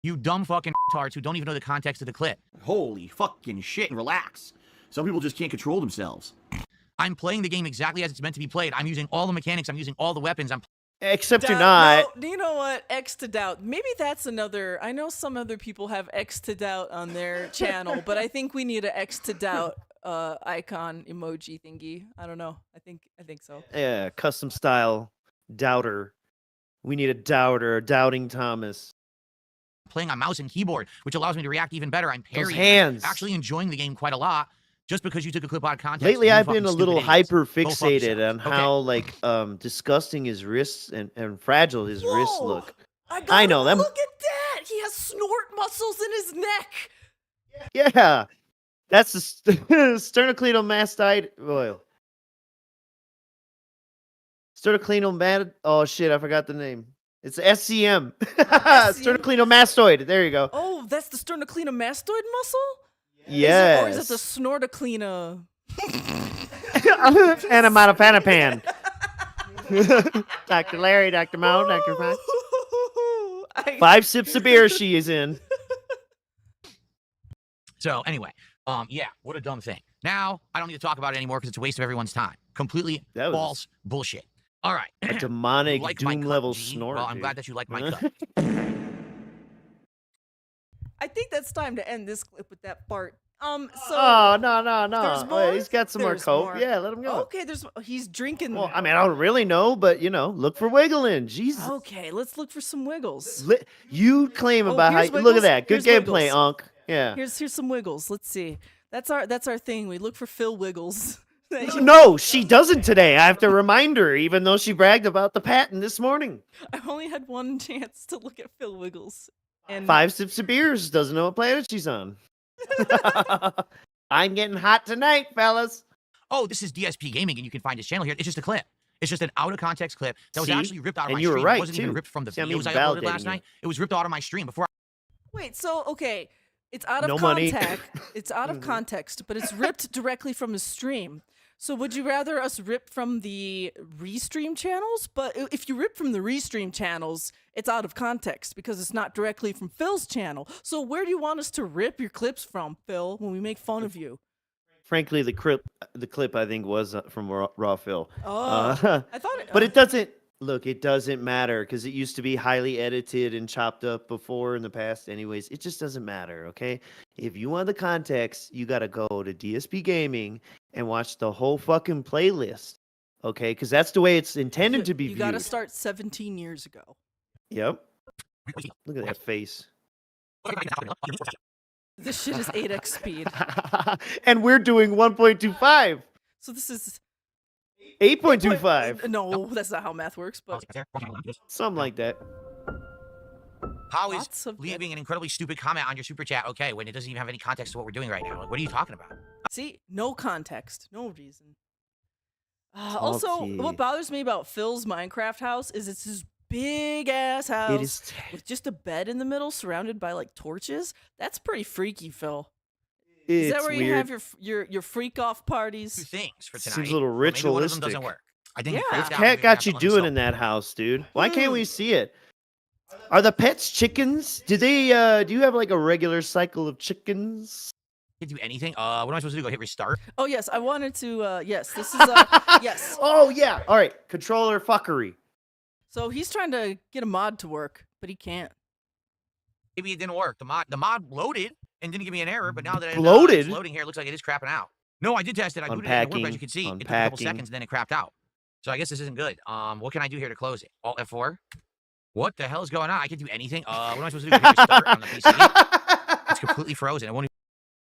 Speaker 5: You dumb fucking tards who don't even know the context of the clip.
Speaker 9: Holy fucking shit, and relax. Some people just can't control themselves.
Speaker 5: I'm playing the game exactly as it's meant to be played. I'm using all the mechanics. I'm using all the weapons.
Speaker 4: Except you're
Speaker 3: Doubt-
Speaker 4: not.
Speaker 3: No, you know what? X to doubt. Maybe that's another. I know some other people have X to doubt on their channel, but I think we need an X to doubt icon emoji thingy. I don't know. I think so.
Speaker 4: Yeah, custom style doubter We need a doubter, a doubting Thomas.
Speaker 5: playing on mouse and keyboard, which allows me to react even better. I'm
Speaker 4: Those
Speaker 5: parrying.
Speaker 4: hands.
Speaker 5: Actually enjoying the game quite a lot. Just because you took a clip out of context.
Speaker 4: Lately,
Speaker 5: you
Speaker 4: I've
Speaker 5: fucking
Speaker 4: been a
Speaker 5: stupid
Speaker 4: little
Speaker 5: idiots.
Speaker 4: hyper
Speaker 5: Go fuck
Speaker 4: fixated on
Speaker 5: yourselves. Okay.
Speaker 4: how like disgusting his wrists and fragile his wrists
Speaker 3: Whoa!
Speaker 4: look.
Speaker 3: I
Speaker 4: know them.
Speaker 3: Look at that! He has snort muscles in his neck.
Speaker 4: Yeah, that's the sternocleidomastoid oil. Sternocleidomastoid. Oh shit, I forgot the name. It's SCM. Sternocleidomastoid. There you go.
Speaker 3: Oh, that's the sternocleidomastoid muscle?
Speaker 4: Yes.
Speaker 3: Or is it the snortocleina?
Speaker 4: Anamatophanapan. Dr. Larry, Dr. Mo, Dr. Fine. 5 sips of beer she is in.
Speaker 5: So anyway, yeah, what a dumb thing. Now I don't need to talk about it anymore because it's a waste of everyone's time. Completely
Speaker 4: That was
Speaker 5: false bullshit. All right.
Speaker 4: a demonic
Speaker 5: Like my
Speaker 4: doom
Speaker 5: cut,
Speaker 4: level
Speaker 5: G?
Speaker 4: snort.
Speaker 5: Well, I'm
Speaker 4: dude.
Speaker 5: glad that you like my cut.
Speaker 3: I think that's time to end this clip with that fart. So
Speaker 4: Oh no.
Speaker 3: there's
Speaker 4: Wait,
Speaker 3: more?
Speaker 4: he's got some more
Speaker 3: There's
Speaker 4: coke.
Speaker 3: more.
Speaker 4: Yeah, let him go.
Speaker 3: Okay, he's drinking.
Speaker 4: Well, I mean, I don't really know, but look for wiggling. Jesus.
Speaker 3: Okay, let's look for some wiggles.
Speaker 4: You claim
Speaker 3: Oh,
Speaker 4: about how
Speaker 3: here's
Speaker 4: look at
Speaker 3: wiggles.
Speaker 4: that. Good
Speaker 3: Here's
Speaker 4: gameplay,
Speaker 3: wiggles.
Speaker 4: Unc. Yeah.
Speaker 3: Here's some wiggles. Let's see. That's our thing. We look for Phil Wiggles.
Speaker 4: No, she doesn't today. I have to remind her, even though she bragged about the patent this morning.
Speaker 3: I only had one chance to look at Phil Wiggles. And
Speaker 4: 5 sips of beers. Doesn't know what planet she's on. I'm getting hot tonight, fellas.
Speaker 5: Oh, this is DSP Gaming, and you can find his channel here. It's just a clip. It's just an out of context clip that was
Speaker 4: See?
Speaker 5: actually ripped out of
Speaker 4: And
Speaker 5: my
Speaker 4: you were
Speaker 5: stream.
Speaker 4: right,
Speaker 5: It wasn't even
Speaker 4: too.
Speaker 5: ripped from the
Speaker 4: See, I'm
Speaker 5: videos
Speaker 4: even
Speaker 5: I uploaded
Speaker 4: validating
Speaker 5: last
Speaker 4: you.
Speaker 5: night. It was ripped out of my stream before.
Speaker 3: wait, so okay, it's out of
Speaker 4: No money.
Speaker 3: context. It's out of context, but it's ripped directly from his stream. So would you rather us rip from the restream channels? But if you rip from the restream channels, it's out of context because it's not directly from Phil's channel. So where do you want us to rip your clips from, Phil, when we make fun of you?
Speaker 4: Frankly, the clip I think was from Raw Phil.
Speaker 3: Oh, I thought it.
Speaker 4: But it doesn't look. It doesn't matter because it used to be highly edited and chopped up before in the past. Anyways, it just doesn't matter. Okay, if you want the context, you gotta go to DSP Gaming and watch the whole fucking playlist. Okay, because that's the way it's intended to be
Speaker 3: You
Speaker 4: viewed.
Speaker 3: gotta start 17 years ago.
Speaker 4: Yep. Look at that face.
Speaker 3: This shit is 8x speed.
Speaker 4: And we're doing 1.25.
Speaker 3: So this is
Speaker 4: 8.25.
Speaker 3: No, that's not how math works. But
Speaker 4: Something like that.
Speaker 5: How is
Speaker 3: Lots of
Speaker 5: leaving an incredibly stupid comment on your super chat okay when it doesn't even have any context to what we're doing right now? Like, what are you talking about?
Speaker 3: see, no context, no reason. Also,
Speaker 4: Okay.
Speaker 3: what bothers me about Phil's Minecraft house is it's his big ass house
Speaker 4: It is.
Speaker 3: with just a bed in the middle, surrounded by like torches. That's pretty freaky, Phil. Is that
Speaker 4: It's
Speaker 3: where
Speaker 4: weird.
Speaker 3: you have your freak off
Speaker 5: Two
Speaker 3: parties?
Speaker 5: things for tonight.
Speaker 4: Seems a little
Speaker 5: but maybe one of them doesn't
Speaker 4: ritualistic.
Speaker 5: work. I think
Speaker 3: Yeah.
Speaker 5: it
Speaker 4: What's
Speaker 5: freaks out,
Speaker 4: cat
Speaker 5: maybe we have
Speaker 4: got
Speaker 5: to
Speaker 4: you doing
Speaker 5: uninstall
Speaker 4: in that house, dude? Why can't we see it? Are the pets chickens? Do they? Do you have like a regular cycle of chickens?
Speaker 5: Can't do anything. What am I supposed to do? Go hit restart?
Speaker 3: Oh yes, I wanted to. Yes, this is yes.
Speaker 4: Oh yeah. All right. Controller fuckery.
Speaker 3: So he's trying to get a mod to work, but he can't.
Speaker 5: Maybe it didn't work. The mod loaded and didn't give me an error, but now that it's
Speaker 4: Loaded?
Speaker 5: loading here, it looks like it is crapping out. No, I did test it. I booted it and it worked, but as you can see, it took a couple
Speaker 4: Unpacking.
Speaker 5: seconds and then it crapped out. So I guess this isn't good. What can I do here to close it? Alt F4. What the hell is going on? I can't do anything. What am I supposed to do? Hit restart on the PC? It's completely frozen. It won't even.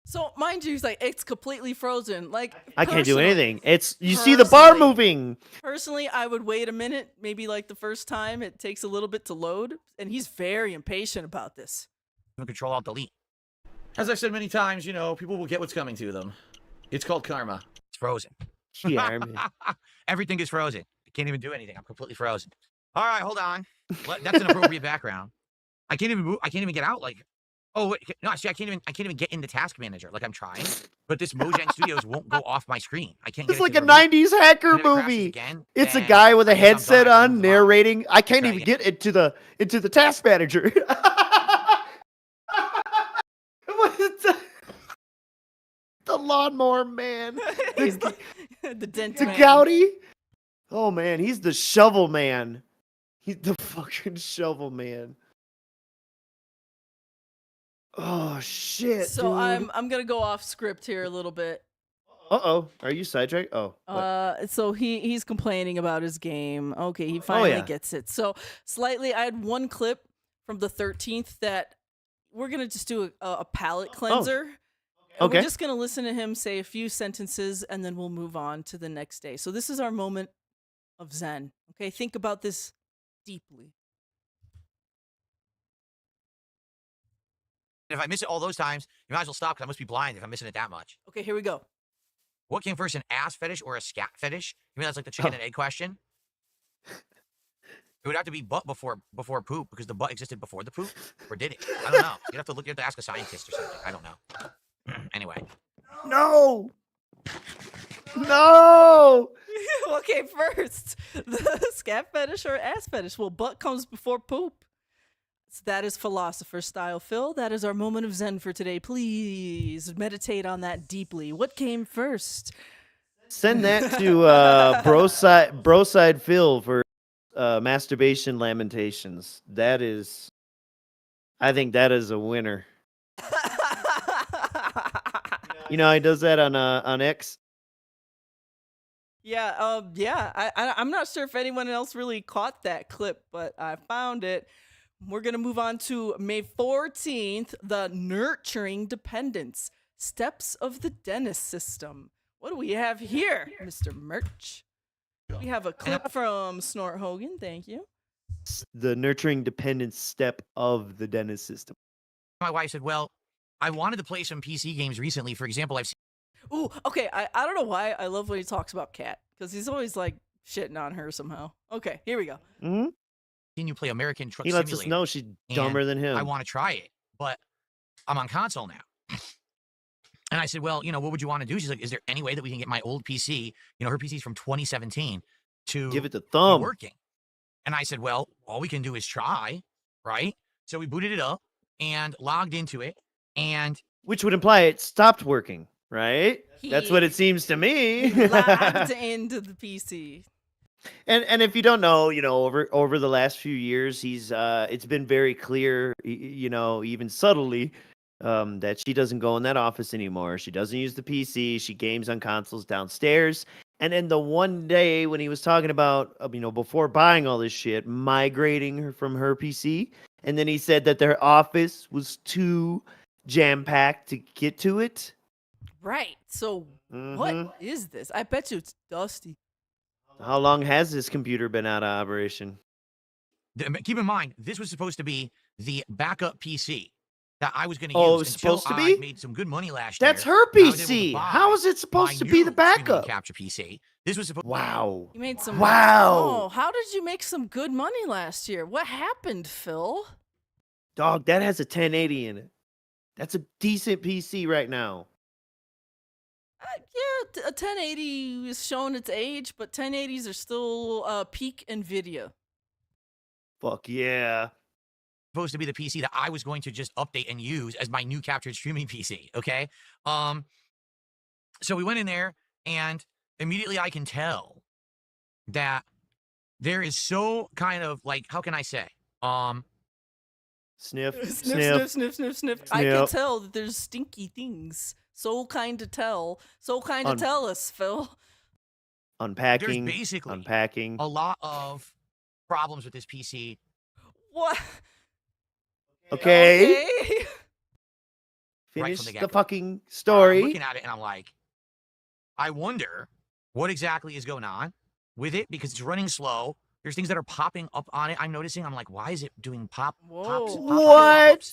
Speaker 3: So mind you, he's like, it's completely frozen. Like
Speaker 4: I can't do
Speaker 3: personally-
Speaker 4: anything. It's you see the bar
Speaker 3: Personally.
Speaker 4: moving.
Speaker 3: Personally, I would wait a minute, maybe like the first time. It takes a little bit to load, and he's very impatient about this.
Speaker 5: Control Alt Delete. As I've said many times, people will get what's coming to them. It's called karma. It's frozen.
Speaker 4: Yeah, man.
Speaker 5: Everything is frozen. I can't even do anything. I'm completely frozen. All right, hold on. That's an appropriate background. I can't even move. I can't even get out. Like, oh wait, no, see, I can't even get into Task Manager. Like I'm trying, but this Mojang Studios won't go off my screen. I can't.
Speaker 4: It's
Speaker 5: get it
Speaker 4: like
Speaker 5: to
Speaker 4: a
Speaker 5: the remote.
Speaker 4: '90s hacker
Speaker 5: And if it crashes
Speaker 4: movie.
Speaker 5: again,
Speaker 4: It's a
Speaker 5: then
Speaker 4: guy with
Speaker 5: I
Speaker 4: a
Speaker 5: guess I'm
Speaker 4: headset
Speaker 5: done. I can
Speaker 4: on
Speaker 5: move
Speaker 4: narrating. I can't
Speaker 5: Try
Speaker 4: even
Speaker 5: again.
Speaker 4: get into the task manager. What is that? The lawnmower man.
Speaker 3: He's the dent
Speaker 4: The
Speaker 3: man.
Speaker 4: Gouty? Oh man, he's the shovel man. He's the fucking shovel man. Oh shit.
Speaker 3: So
Speaker 4: dude.
Speaker 3: I'm gonna go off script here a little bit.
Speaker 4: Uh-oh. Are you sidetracked? Oh. What?
Speaker 3: So he's complaining about his game. Okay, he finally
Speaker 4: yeah.
Speaker 3: gets it. So slightly, I had one clip from the 13th that we're gonna just do a palate cleanser. And
Speaker 4: Okay.
Speaker 3: We're just gonna listen to him say a few sentences, and then we'll move on to the next day. So this is our moment of zen. Okay, think about this deeply.
Speaker 5: If I miss it all those times, you might as well stop because I must be blind if I'm missing it that much.
Speaker 3: Okay, here we go.
Speaker 5: What came first, an ass fetish or a scat fetish? You mean that's like the chicken and egg question? It would have to be butt before poop because the butt existed before the poop, or did it? I don't know. You have to ask a scientist or something. I don't know. Anyway.
Speaker 4: No. No.
Speaker 3: Okay, first, the scat fetish or ass fetish. Well, butt comes before poop. So that is philosopher style, Phil. That is our moment of zen for today. Please meditate on that deeply. What came first?
Speaker 4: Send that to DarksydeTruck for masturbation lamentations. I think that is a winner. You know, he does that on X.
Speaker 3: Yeah, I'm not sure if anyone else really caught that clip, but I found it. We're going to move on to May 14th, the Nurturing Dependence, Steps of the D.E.N.N.I.S system. What do we have here, Mr. Merch? We have a clip from Snort Hogan, thank you.
Speaker 4: The nurturing dependence step of the D.E.N.N.I.S system.
Speaker 5: My wife said, well, I wanted to play some PC games recently. For example, I've
Speaker 3: Ooh, okay, I don't know why I love when he talks about Kat, because he's always like shitting on her somehow. Okay, here we go.
Speaker 4: Mm-hmm.
Speaker 5: seen you play American Truck
Speaker 4: He
Speaker 5: Simulator.
Speaker 4: lets us know she's dumber than him.
Speaker 5: I want to try it, but I'm on console now. And I said, well, you know, what would you want to do? She's like, is there any way that we can get my old PC, you know, her PC's from 2017, to
Speaker 4: give it the thumb
Speaker 5: working? And I said, well, all we can do is try, right? So we booted it up and logged into it, and
Speaker 4: which would imply it stopped working, right? That's what it seems to me.
Speaker 3: Logged into the PC.
Speaker 4: And if you don't know, you know, over the last few years, he's it's been very clear, you know, even subtly, that she doesn't go in that office anymore. She doesn't use the PC. She games on consoles downstairs. And then the one day when he was talking about, you know, before buying all this shit, migrating her from her PC, and then he said that their office was too jam-packed to get to it.
Speaker 3: Right. So what is this? I bet you it's dusty.
Speaker 4: How long has this computer been out of operation?
Speaker 5: Keep in mind, this was supposed to be the backup PC that I was going to use.
Speaker 4: Oh, it was supposed to be?
Speaker 5: I made some good money last
Speaker 4: That's
Speaker 5: year.
Speaker 4: her PC. How is it supposed to be the backup?
Speaker 5: Capture PC. This was supposed.
Speaker 4: Wow.
Speaker 3: You made some.
Speaker 4: Wow.
Speaker 3: Oh, how did you make some good money last year? What happened, Phil?
Speaker 4: Dog, that has a 1080 in it. That's a decent PC right now.
Speaker 3: Yeah, a 1080 is showing its age, but 1080s are still peak NVIDIA.
Speaker 4: Fuck yeah.
Speaker 5: Supposed to be the PC that I was going to just update and use as my new captured streaming PC, okay? So we went in there, and immediately I can tell that there is so kind of, like, how can I say?
Speaker 4: Sniff.
Speaker 3: Sniff. I can tell that there's stinky things. So kind to tell. So kind to tell us, Phil.
Speaker 4: Unpacking.
Speaker 5: There's basically
Speaker 4: unpacking.
Speaker 5: A lot of problems with this PC.
Speaker 3: What?
Speaker 4: Okay.
Speaker 5: Right
Speaker 4: Finish the fucking story.
Speaker 5: I'm looking at it and I'm like, I wonder what exactly is going on with it, because it's running slow. There's things that are popping up on it. I'm noticing. I'm like, why is it doing pops?
Speaker 4: What?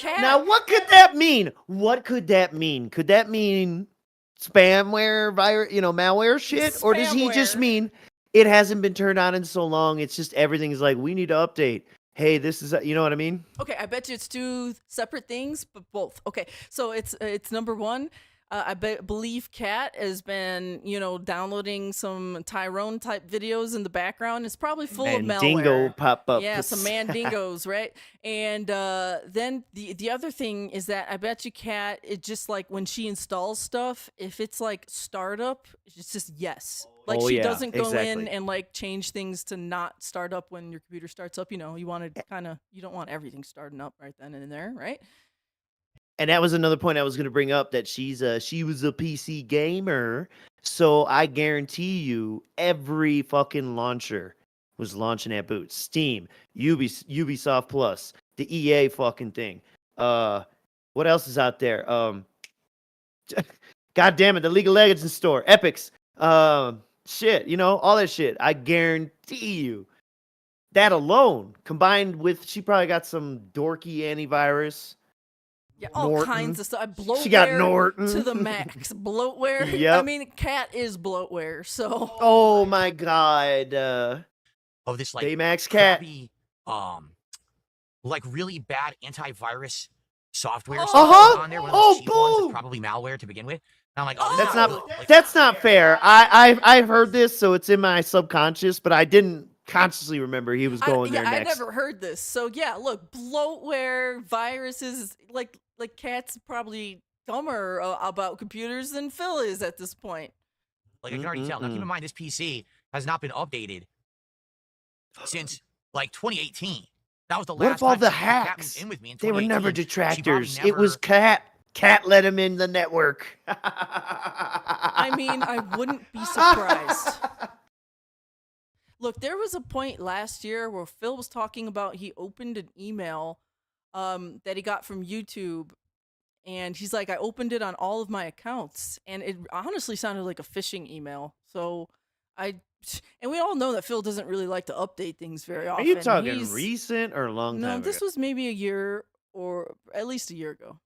Speaker 4: Now, what could that mean? What could that mean? Could that mean spamware, virus, you know, malware shit? Or does he just mean it hasn't been turned on in so long? It's just everything's like, we need to update. Hey, this is, you know what I mean?
Speaker 3: Okay, I bet you it's two separate things, but both. Okay, so it's number one. I believe Kat has been, you know, downloading some Tyrone type videos in the background. It's probably full of malware.
Speaker 4: Mandingo pop up.
Speaker 3: Yeah, some mandingos, right? And then the other thing is that I bet you Kat, it just like when she installs stuff, if it's like startup, it's just yes. Like she doesn't go in and like change things to not start up when your computer starts up. You know, you want to you don't want everything starting up right then and there, right?
Speaker 4: And that was another point I was going to bring up, that she was a PC gamer. So I guarantee you every fucking launcher was launching at boot. Steam, Ubisoft Plus, the EA fucking thing. What else is out there? God damn it, the League of Legends store, Epics. Shit, you know, all that shit. I guarantee you. That alone, combined with, she probably got some dorky antivirus.
Speaker 3: Yeah, all
Speaker 4: Norton.
Speaker 3: kinds of stuff. Bloatware
Speaker 4: She got Norton
Speaker 3: to the max. Bloatware. I
Speaker 4: Yep.
Speaker 3: mean, cat is bloatware, so.
Speaker 4: Oh my god.
Speaker 5: Of this like
Speaker 4: Baymax cat.
Speaker 5: crappy, like really bad antivirus software
Speaker 4: Uh-huh.
Speaker 5: on there. One of
Speaker 4: Oh,
Speaker 5: those cheap ones
Speaker 4: boo.
Speaker 5: that's probably malware to begin with. And I'm like, oh, this
Speaker 4: That's
Speaker 5: is
Speaker 4: not
Speaker 5: good. Like,
Speaker 4: that's not fair. I've heard this, so it's in my subconscious, but I didn't consciously remember he was going there
Speaker 3: I
Speaker 4: next.
Speaker 3: never heard this. So yeah, look, bloatware, viruses, like Cat's probably dumber about computers than Phil is at this point.
Speaker 5: Like I can already tell. Now keep in mind, this PC has not been updated since like 2018. That was the last
Speaker 4: What if all
Speaker 5: time
Speaker 4: the
Speaker 5: Cat
Speaker 4: hacks?
Speaker 5: moved in with me in
Speaker 4: They were
Speaker 5: 2018.
Speaker 4: never
Speaker 5: She probably
Speaker 4: detractors. It was
Speaker 5: never-
Speaker 4: Cat. Cat let him in the network.
Speaker 3: I mean, I wouldn't be surprised. Look, there was a point last year where Phil was talking about he opened an email that he got from YouTube, and he's like, I opened it on all of my accounts, and it honestly sounded like a phishing email. So and we all know that Phil doesn't really like to update things very
Speaker 4: Are
Speaker 3: often.
Speaker 4: you talking
Speaker 3: He's-
Speaker 4: recent or a long
Speaker 3: No,
Speaker 4: time
Speaker 3: this
Speaker 4: ago?
Speaker 3: was maybe a year or at least a year ago.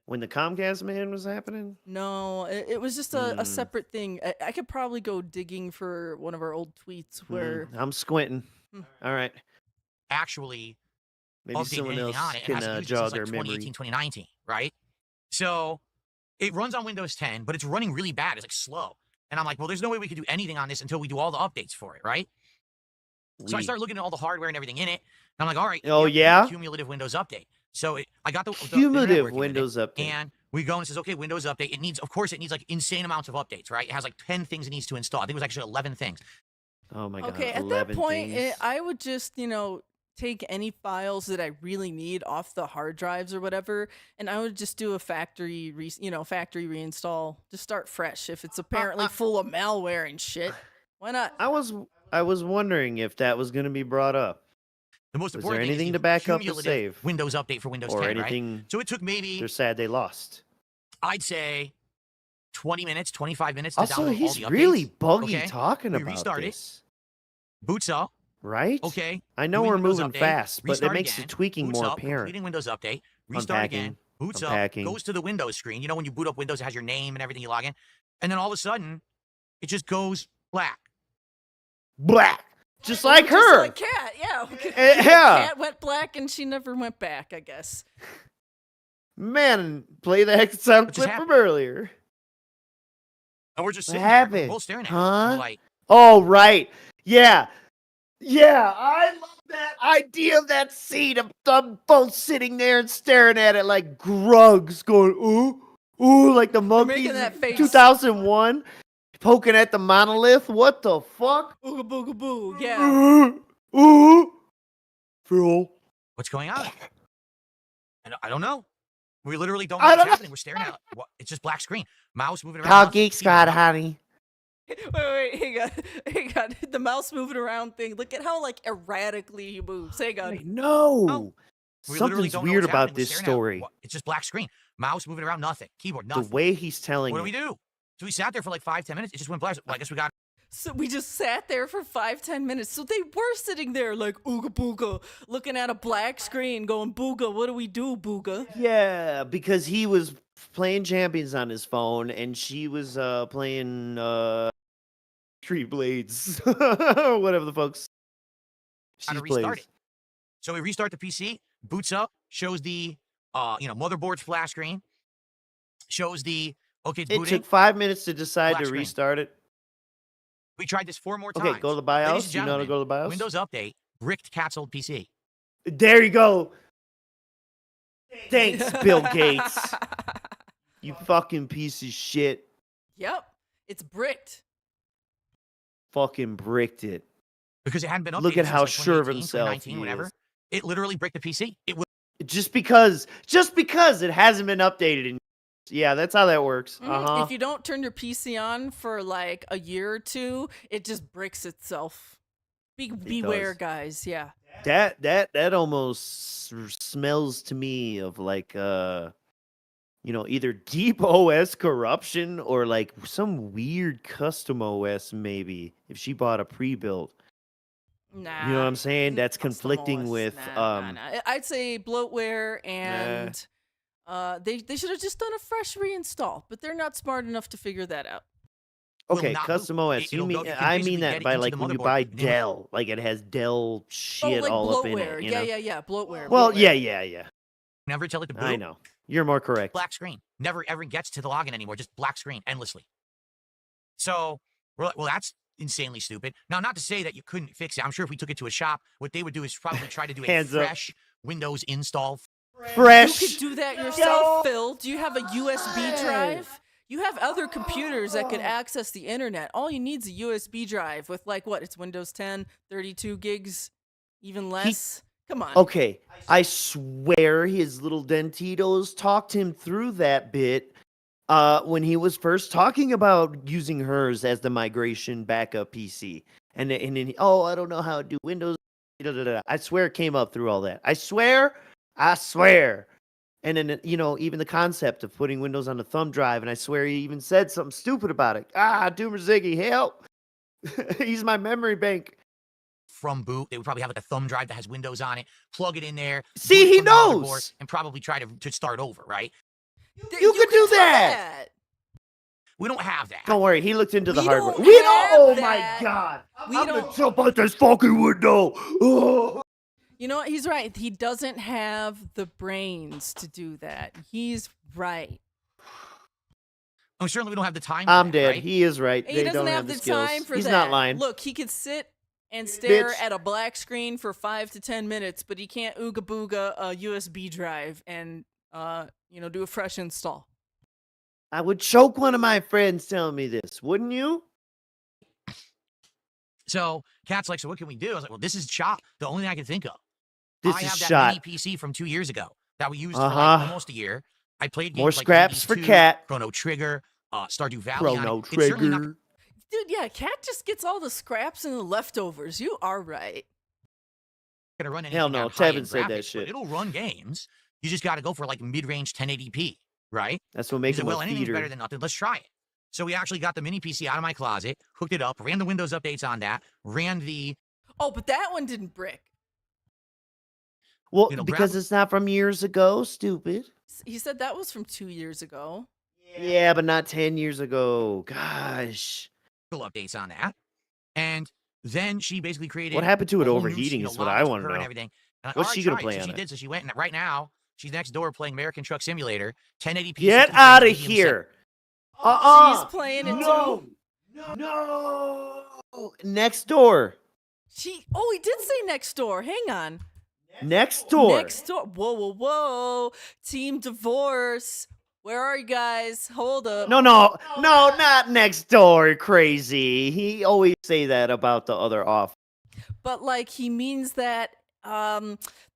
Speaker 4: When the Comcast man was happening?
Speaker 3: No, it was just a separate thing. I could probably go digging for one of our old tweets where
Speaker 4: I'm squinting. All right.
Speaker 5: actually
Speaker 4: Maybe
Speaker 5: update
Speaker 4: someone
Speaker 5: anything
Speaker 4: else
Speaker 5: on it. It
Speaker 4: can
Speaker 5: hasn't used it
Speaker 4: jog
Speaker 5: since,
Speaker 4: their
Speaker 5: like
Speaker 4: memory.
Speaker 5: 2018, 2019, right? So it runs on Windows 10, but it's running really bad. It's like slow. And I'm like, well, there's no way we could do anything on this until we do all the updates for it, right? So I started looking at all the hardware and everything in it. And I'm like, all right.
Speaker 4: Oh,
Speaker 5: we have to do
Speaker 4: yeah?
Speaker 5: Cumulative Windows update. So I got the
Speaker 4: Cumulative
Speaker 5: internet working with
Speaker 4: Windows
Speaker 5: it,
Speaker 4: update.
Speaker 5: and we go and it says, okay, Windows update. It needs like insane amounts of updates, right? It has like 10 things it needs to install. I think it was actually 11 things.
Speaker 4: Oh my god.
Speaker 3: okay, at that
Speaker 4: 11
Speaker 3: point,
Speaker 4: things.
Speaker 3: I would just, take any files that I really need off the hard drives or whatever, and I would just do a factory reinstall. Just start fresh if it's apparently full of malware and shit. Why not?
Speaker 4: I was wondering if that was going to be brought up.
Speaker 5: The most
Speaker 4: Was
Speaker 5: important
Speaker 4: there
Speaker 5: thing is
Speaker 4: anything
Speaker 5: the
Speaker 4: to back up the
Speaker 5: cumulative
Speaker 4: save?
Speaker 5: Windows update for Windows
Speaker 4: Or
Speaker 5: 10,
Speaker 4: anything.
Speaker 5: right? So it took maybe,
Speaker 4: They're sad they lost.
Speaker 5: I'd say, 20 minutes, 25 minutes to
Speaker 4: Also,
Speaker 5: download all
Speaker 4: he's
Speaker 5: the updates.
Speaker 4: really buggy
Speaker 5: okay?
Speaker 4: talking
Speaker 5: We
Speaker 4: about
Speaker 5: restart it.
Speaker 4: this.
Speaker 5: Boots up.
Speaker 4: Right?
Speaker 5: Okay.
Speaker 4: I know
Speaker 5: doing
Speaker 4: we're
Speaker 5: Windows
Speaker 4: moving
Speaker 5: update,
Speaker 4: fast, but it
Speaker 5: restart
Speaker 4: makes
Speaker 5: again,
Speaker 4: the tweaking
Speaker 5: boots
Speaker 4: more
Speaker 5: up,
Speaker 4: apparent.
Speaker 5: completing Windows update, restart again,
Speaker 4: Unpacking,
Speaker 5: boots
Speaker 4: unpacking.
Speaker 5: up, goes to the Windows screen. You know when you boot up Windows, it has your name and everything you log in. And then all of a sudden, it just goes black.
Speaker 4: Black. Just like
Speaker 3: Just
Speaker 4: her.
Speaker 3: like Cat, yeah.
Speaker 4: Yeah.
Speaker 3: Cat went black and she never went back, I guess.
Speaker 4: Man, play the sound
Speaker 5: What just
Speaker 4: clip from earlier.
Speaker 5: And we're just
Speaker 4: What
Speaker 5: sitting there,
Speaker 4: happened?
Speaker 5: we're both staring at it.
Speaker 4: Huh?
Speaker 5: We're like,
Speaker 4: Oh, right. Yeah. Yeah, I love that idea of that scene of them both sitting there and staring at it like grugs going, ooh, ooh, like the monkeys
Speaker 3: making that
Speaker 4: in
Speaker 3: face.
Speaker 4: 2001 poking at the monolith. What the fuck?
Speaker 3: Booga booga boo, yeah.
Speaker 4: Ooh. Phil.
Speaker 5: what's going on? And I don't know. We literally don't
Speaker 4: I
Speaker 5: know what's
Speaker 4: don't know.
Speaker 5: happening. We're staring at it. It's just black screen. Mouse moving around.
Speaker 4: Call
Speaker 5: nothing.
Speaker 4: Geek Squad, honey.
Speaker 3: Wait, hang on. The mouse moving around thing. Look at how erratically he moves. Hang on.
Speaker 4: No.
Speaker 5: We literally
Speaker 4: Something's
Speaker 5: don't know
Speaker 4: weird
Speaker 5: what's
Speaker 4: about
Speaker 5: happening. We're
Speaker 4: this
Speaker 5: staring at it.
Speaker 4: story.
Speaker 5: It's just black screen. Mouse moving around, nothing. Keyboard,
Speaker 4: The
Speaker 5: nothing.
Speaker 4: way he's telling
Speaker 5: What do
Speaker 4: it.
Speaker 5: we do? So we sat there for like 5-10 minutes. It just went black. Well, I guess we got.
Speaker 3: So we just sat there for 5-10 minutes. So they were sitting there like ooga booga, looking at a black screen, going booga. What do we do, booga?
Speaker 4: Yeah, because he was playing Champions on his phone, and she was playing Tree Blades, whatever the folks.
Speaker 5: How to
Speaker 4: She
Speaker 5: restart
Speaker 4: plays.
Speaker 5: it. So we restart the PC, boots up, shows the motherboard's flash screen, shows the okay, it's
Speaker 4: It
Speaker 5: booting.
Speaker 4: took 5 minutes to decide
Speaker 5: Black
Speaker 4: to
Speaker 5: screen.
Speaker 4: restart it.
Speaker 5: We tried this 4 more times.
Speaker 4: Okay, go to the
Speaker 5: Ladies
Speaker 4: BIOS.
Speaker 5: and
Speaker 4: You know how to
Speaker 5: gentlemen,
Speaker 4: go to the BIOS.
Speaker 5: Windows Update bricked Cat's old PC.
Speaker 4: There you go. Thanks, Bill Gates. You fucking piece of shit.
Speaker 3: Yep, it's bricked.
Speaker 4: Fucking bricked it.
Speaker 5: Because it hadn't been updated
Speaker 4: Look at
Speaker 5: since,
Speaker 4: how
Speaker 5: like,
Speaker 4: sure of
Speaker 5: 2018,
Speaker 4: himself
Speaker 5: 2019,
Speaker 4: he
Speaker 5: whatever.
Speaker 4: is.
Speaker 5: It literally bricked the PC. It was
Speaker 4: Just because it hasn't been updated in yeah, that's how that works.
Speaker 3: If you don't turn your PC on for like a year or two, it just bricks itself. Beware,
Speaker 4: does.
Speaker 3: guys. Yeah.
Speaker 4: That almost smells to me of like either deep OS corruption or like some weird custom OS maybe if she bought a pre-built.
Speaker 3: Nah.
Speaker 4: You know what I'm saying? That's
Speaker 3: Custom
Speaker 4: conflicting
Speaker 3: OS.
Speaker 4: with
Speaker 3: Nah. I'd say bloatware and they should have just done a fresh reinstall, but they're not smart enough to figure that out.
Speaker 4: Okay,
Speaker 5: not
Speaker 4: custom
Speaker 5: boot.
Speaker 4: OS.
Speaker 5: It'll go- you can
Speaker 4: I
Speaker 5: basically
Speaker 4: mean
Speaker 5: get
Speaker 4: that
Speaker 5: it
Speaker 4: by
Speaker 5: into
Speaker 4: like
Speaker 5: the
Speaker 4: when you
Speaker 5: motherboard,
Speaker 4: buy
Speaker 5: and then-
Speaker 4: Dell, like it has Dell shit
Speaker 3: like
Speaker 4: all up in
Speaker 3: bloatware.
Speaker 4: it. You know?
Speaker 3: Yeah. Bloatware.
Speaker 4: Well,
Speaker 3: bloatware.
Speaker 4: yeah.
Speaker 5: Never tell it to boot.
Speaker 4: I know. You're more correct.
Speaker 5: Black screen. Never ever gets to the login anymore. Just black screen endlessly. So we're like, well, that's insanely stupid. Now, not to say that you couldn't fix it. I'm sure if we took it to a shop, what they would do is probably try to do a
Speaker 4: Hands up.
Speaker 5: fresh Windows install.
Speaker 4: Fresh.
Speaker 3: You could do that yourself, Phil. Do you have a USB drive? You have other computers that could access the internet. All you need is a USB drive with like what? It's Windows 10, 32 gigs, even less. Come on.
Speaker 4: Okay, I swear his little dentitos talked him through that bit when he was first talking about using hers as the migration backup PC. And then I don't know how to do Windows. I swear it came up through all that. I swear. And then, even the concept of putting Windows on the thumb drive, and I swear he even said something stupid about it. DoomersydePhil, help! He's my memory bank.
Speaker 5: From boot, they would probably have like a thumb drive that has Windows on it. Plug it in there.
Speaker 4: See,
Speaker 5: boot it
Speaker 4: he
Speaker 5: from the motherboard,
Speaker 4: knows!
Speaker 5: and probably try to start over, right?
Speaker 4: You could do that!
Speaker 5: We don't have that.
Speaker 4: Don't worry, he looked into the
Speaker 3: We
Speaker 4: hardware.
Speaker 3: don't
Speaker 4: We don't.
Speaker 3: have
Speaker 4: Oh
Speaker 3: that.
Speaker 4: my god!
Speaker 3: We
Speaker 4: I'm gonna
Speaker 3: don't-
Speaker 4: jump out this fucking window. Oh.
Speaker 3: You know what? He's right. He doesn't have the brains to do that. He's right.
Speaker 5: Oh, certainly we don't have the time. For
Speaker 4: I'm
Speaker 5: that,
Speaker 4: dead.
Speaker 5: Right?
Speaker 4: He is right.
Speaker 3: He
Speaker 4: They
Speaker 3: doesn't
Speaker 4: don't
Speaker 3: have
Speaker 4: the
Speaker 3: the
Speaker 4: skills.
Speaker 3: time for
Speaker 4: He's
Speaker 3: that.
Speaker 4: not lying.
Speaker 3: Look, he could sit and stare
Speaker 4: Bitch.
Speaker 3: at a black screen for 5 to 10 minutes, but he can't ooga booga a USB drive and do a fresh install.
Speaker 4: I would choke one of my friends telling me this, wouldn't you?
Speaker 5: So Cat's like, so what can we do? I was like, well, this is shot. The only thing I can think of.
Speaker 4: This
Speaker 5: I
Speaker 4: is
Speaker 5: have that
Speaker 4: shot.
Speaker 5: mini PC from 2 years ago that we used for
Speaker 4: Uh-huh.
Speaker 5: like almost a year. I played games
Speaker 4: More
Speaker 5: like
Speaker 4: scraps for
Speaker 5: 2,
Speaker 4: Cat.
Speaker 5: Chrono Trigger, Stardew Valley.
Speaker 4: Chrono
Speaker 5: on it. It's certainly not
Speaker 4: Trigger.
Speaker 3: Dude, yeah, Cat just gets all the scraps and the leftovers. You are right.
Speaker 5: gonna run anything
Speaker 4: Hell no,
Speaker 5: on high-end
Speaker 4: Tevin said that
Speaker 5: graphics, but
Speaker 4: shit.
Speaker 5: it'll run games. You just got to go for like mid-range 1080p, right?
Speaker 4: That's what
Speaker 5: He
Speaker 4: makes
Speaker 5: said,
Speaker 4: him
Speaker 5: well,
Speaker 4: a
Speaker 5: anything's
Speaker 4: feeder.
Speaker 5: better than nothing. Let's try it. So we actually got the mini PC out of my closet, hooked it up, ran the Windows updates on that, ran the
Speaker 3: Oh, but that one didn't brick.
Speaker 4: Well,
Speaker 5: grab
Speaker 4: because it's not from years ago, stupid.
Speaker 3: He said that was from 2 years ago.
Speaker 4: Yeah, but not 10 years ago. Gosh.
Speaker 5: updates on that. And then she basically created
Speaker 4: What happened to it
Speaker 5: a whole new,
Speaker 4: overheating is what
Speaker 5: login
Speaker 4: I
Speaker 5: for
Speaker 4: wanna
Speaker 5: her and
Speaker 4: know.
Speaker 5: everything. And
Speaker 4: What's
Speaker 5: all
Speaker 4: she
Speaker 5: right,
Speaker 4: gonna
Speaker 5: try it.
Speaker 4: play
Speaker 5: So
Speaker 4: on
Speaker 5: she
Speaker 4: it?
Speaker 5: did. So she went, and right now, she's next door playing American Truck Simulator, 1080p.
Speaker 4: Get
Speaker 5: 60
Speaker 4: out of
Speaker 5: frames, medium
Speaker 4: here. Uh-uh.
Speaker 3: She's playing it
Speaker 4: No.
Speaker 3: too.
Speaker 4: No. Next door.
Speaker 3: He did say next door. Hang on.
Speaker 4: Next door.
Speaker 3: Next door. Whoa. Team divorce. Where are you guys? Hold up.
Speaker 4: No, not next door, crazy. He always say that about the other off.
Speaker 3: But like he means that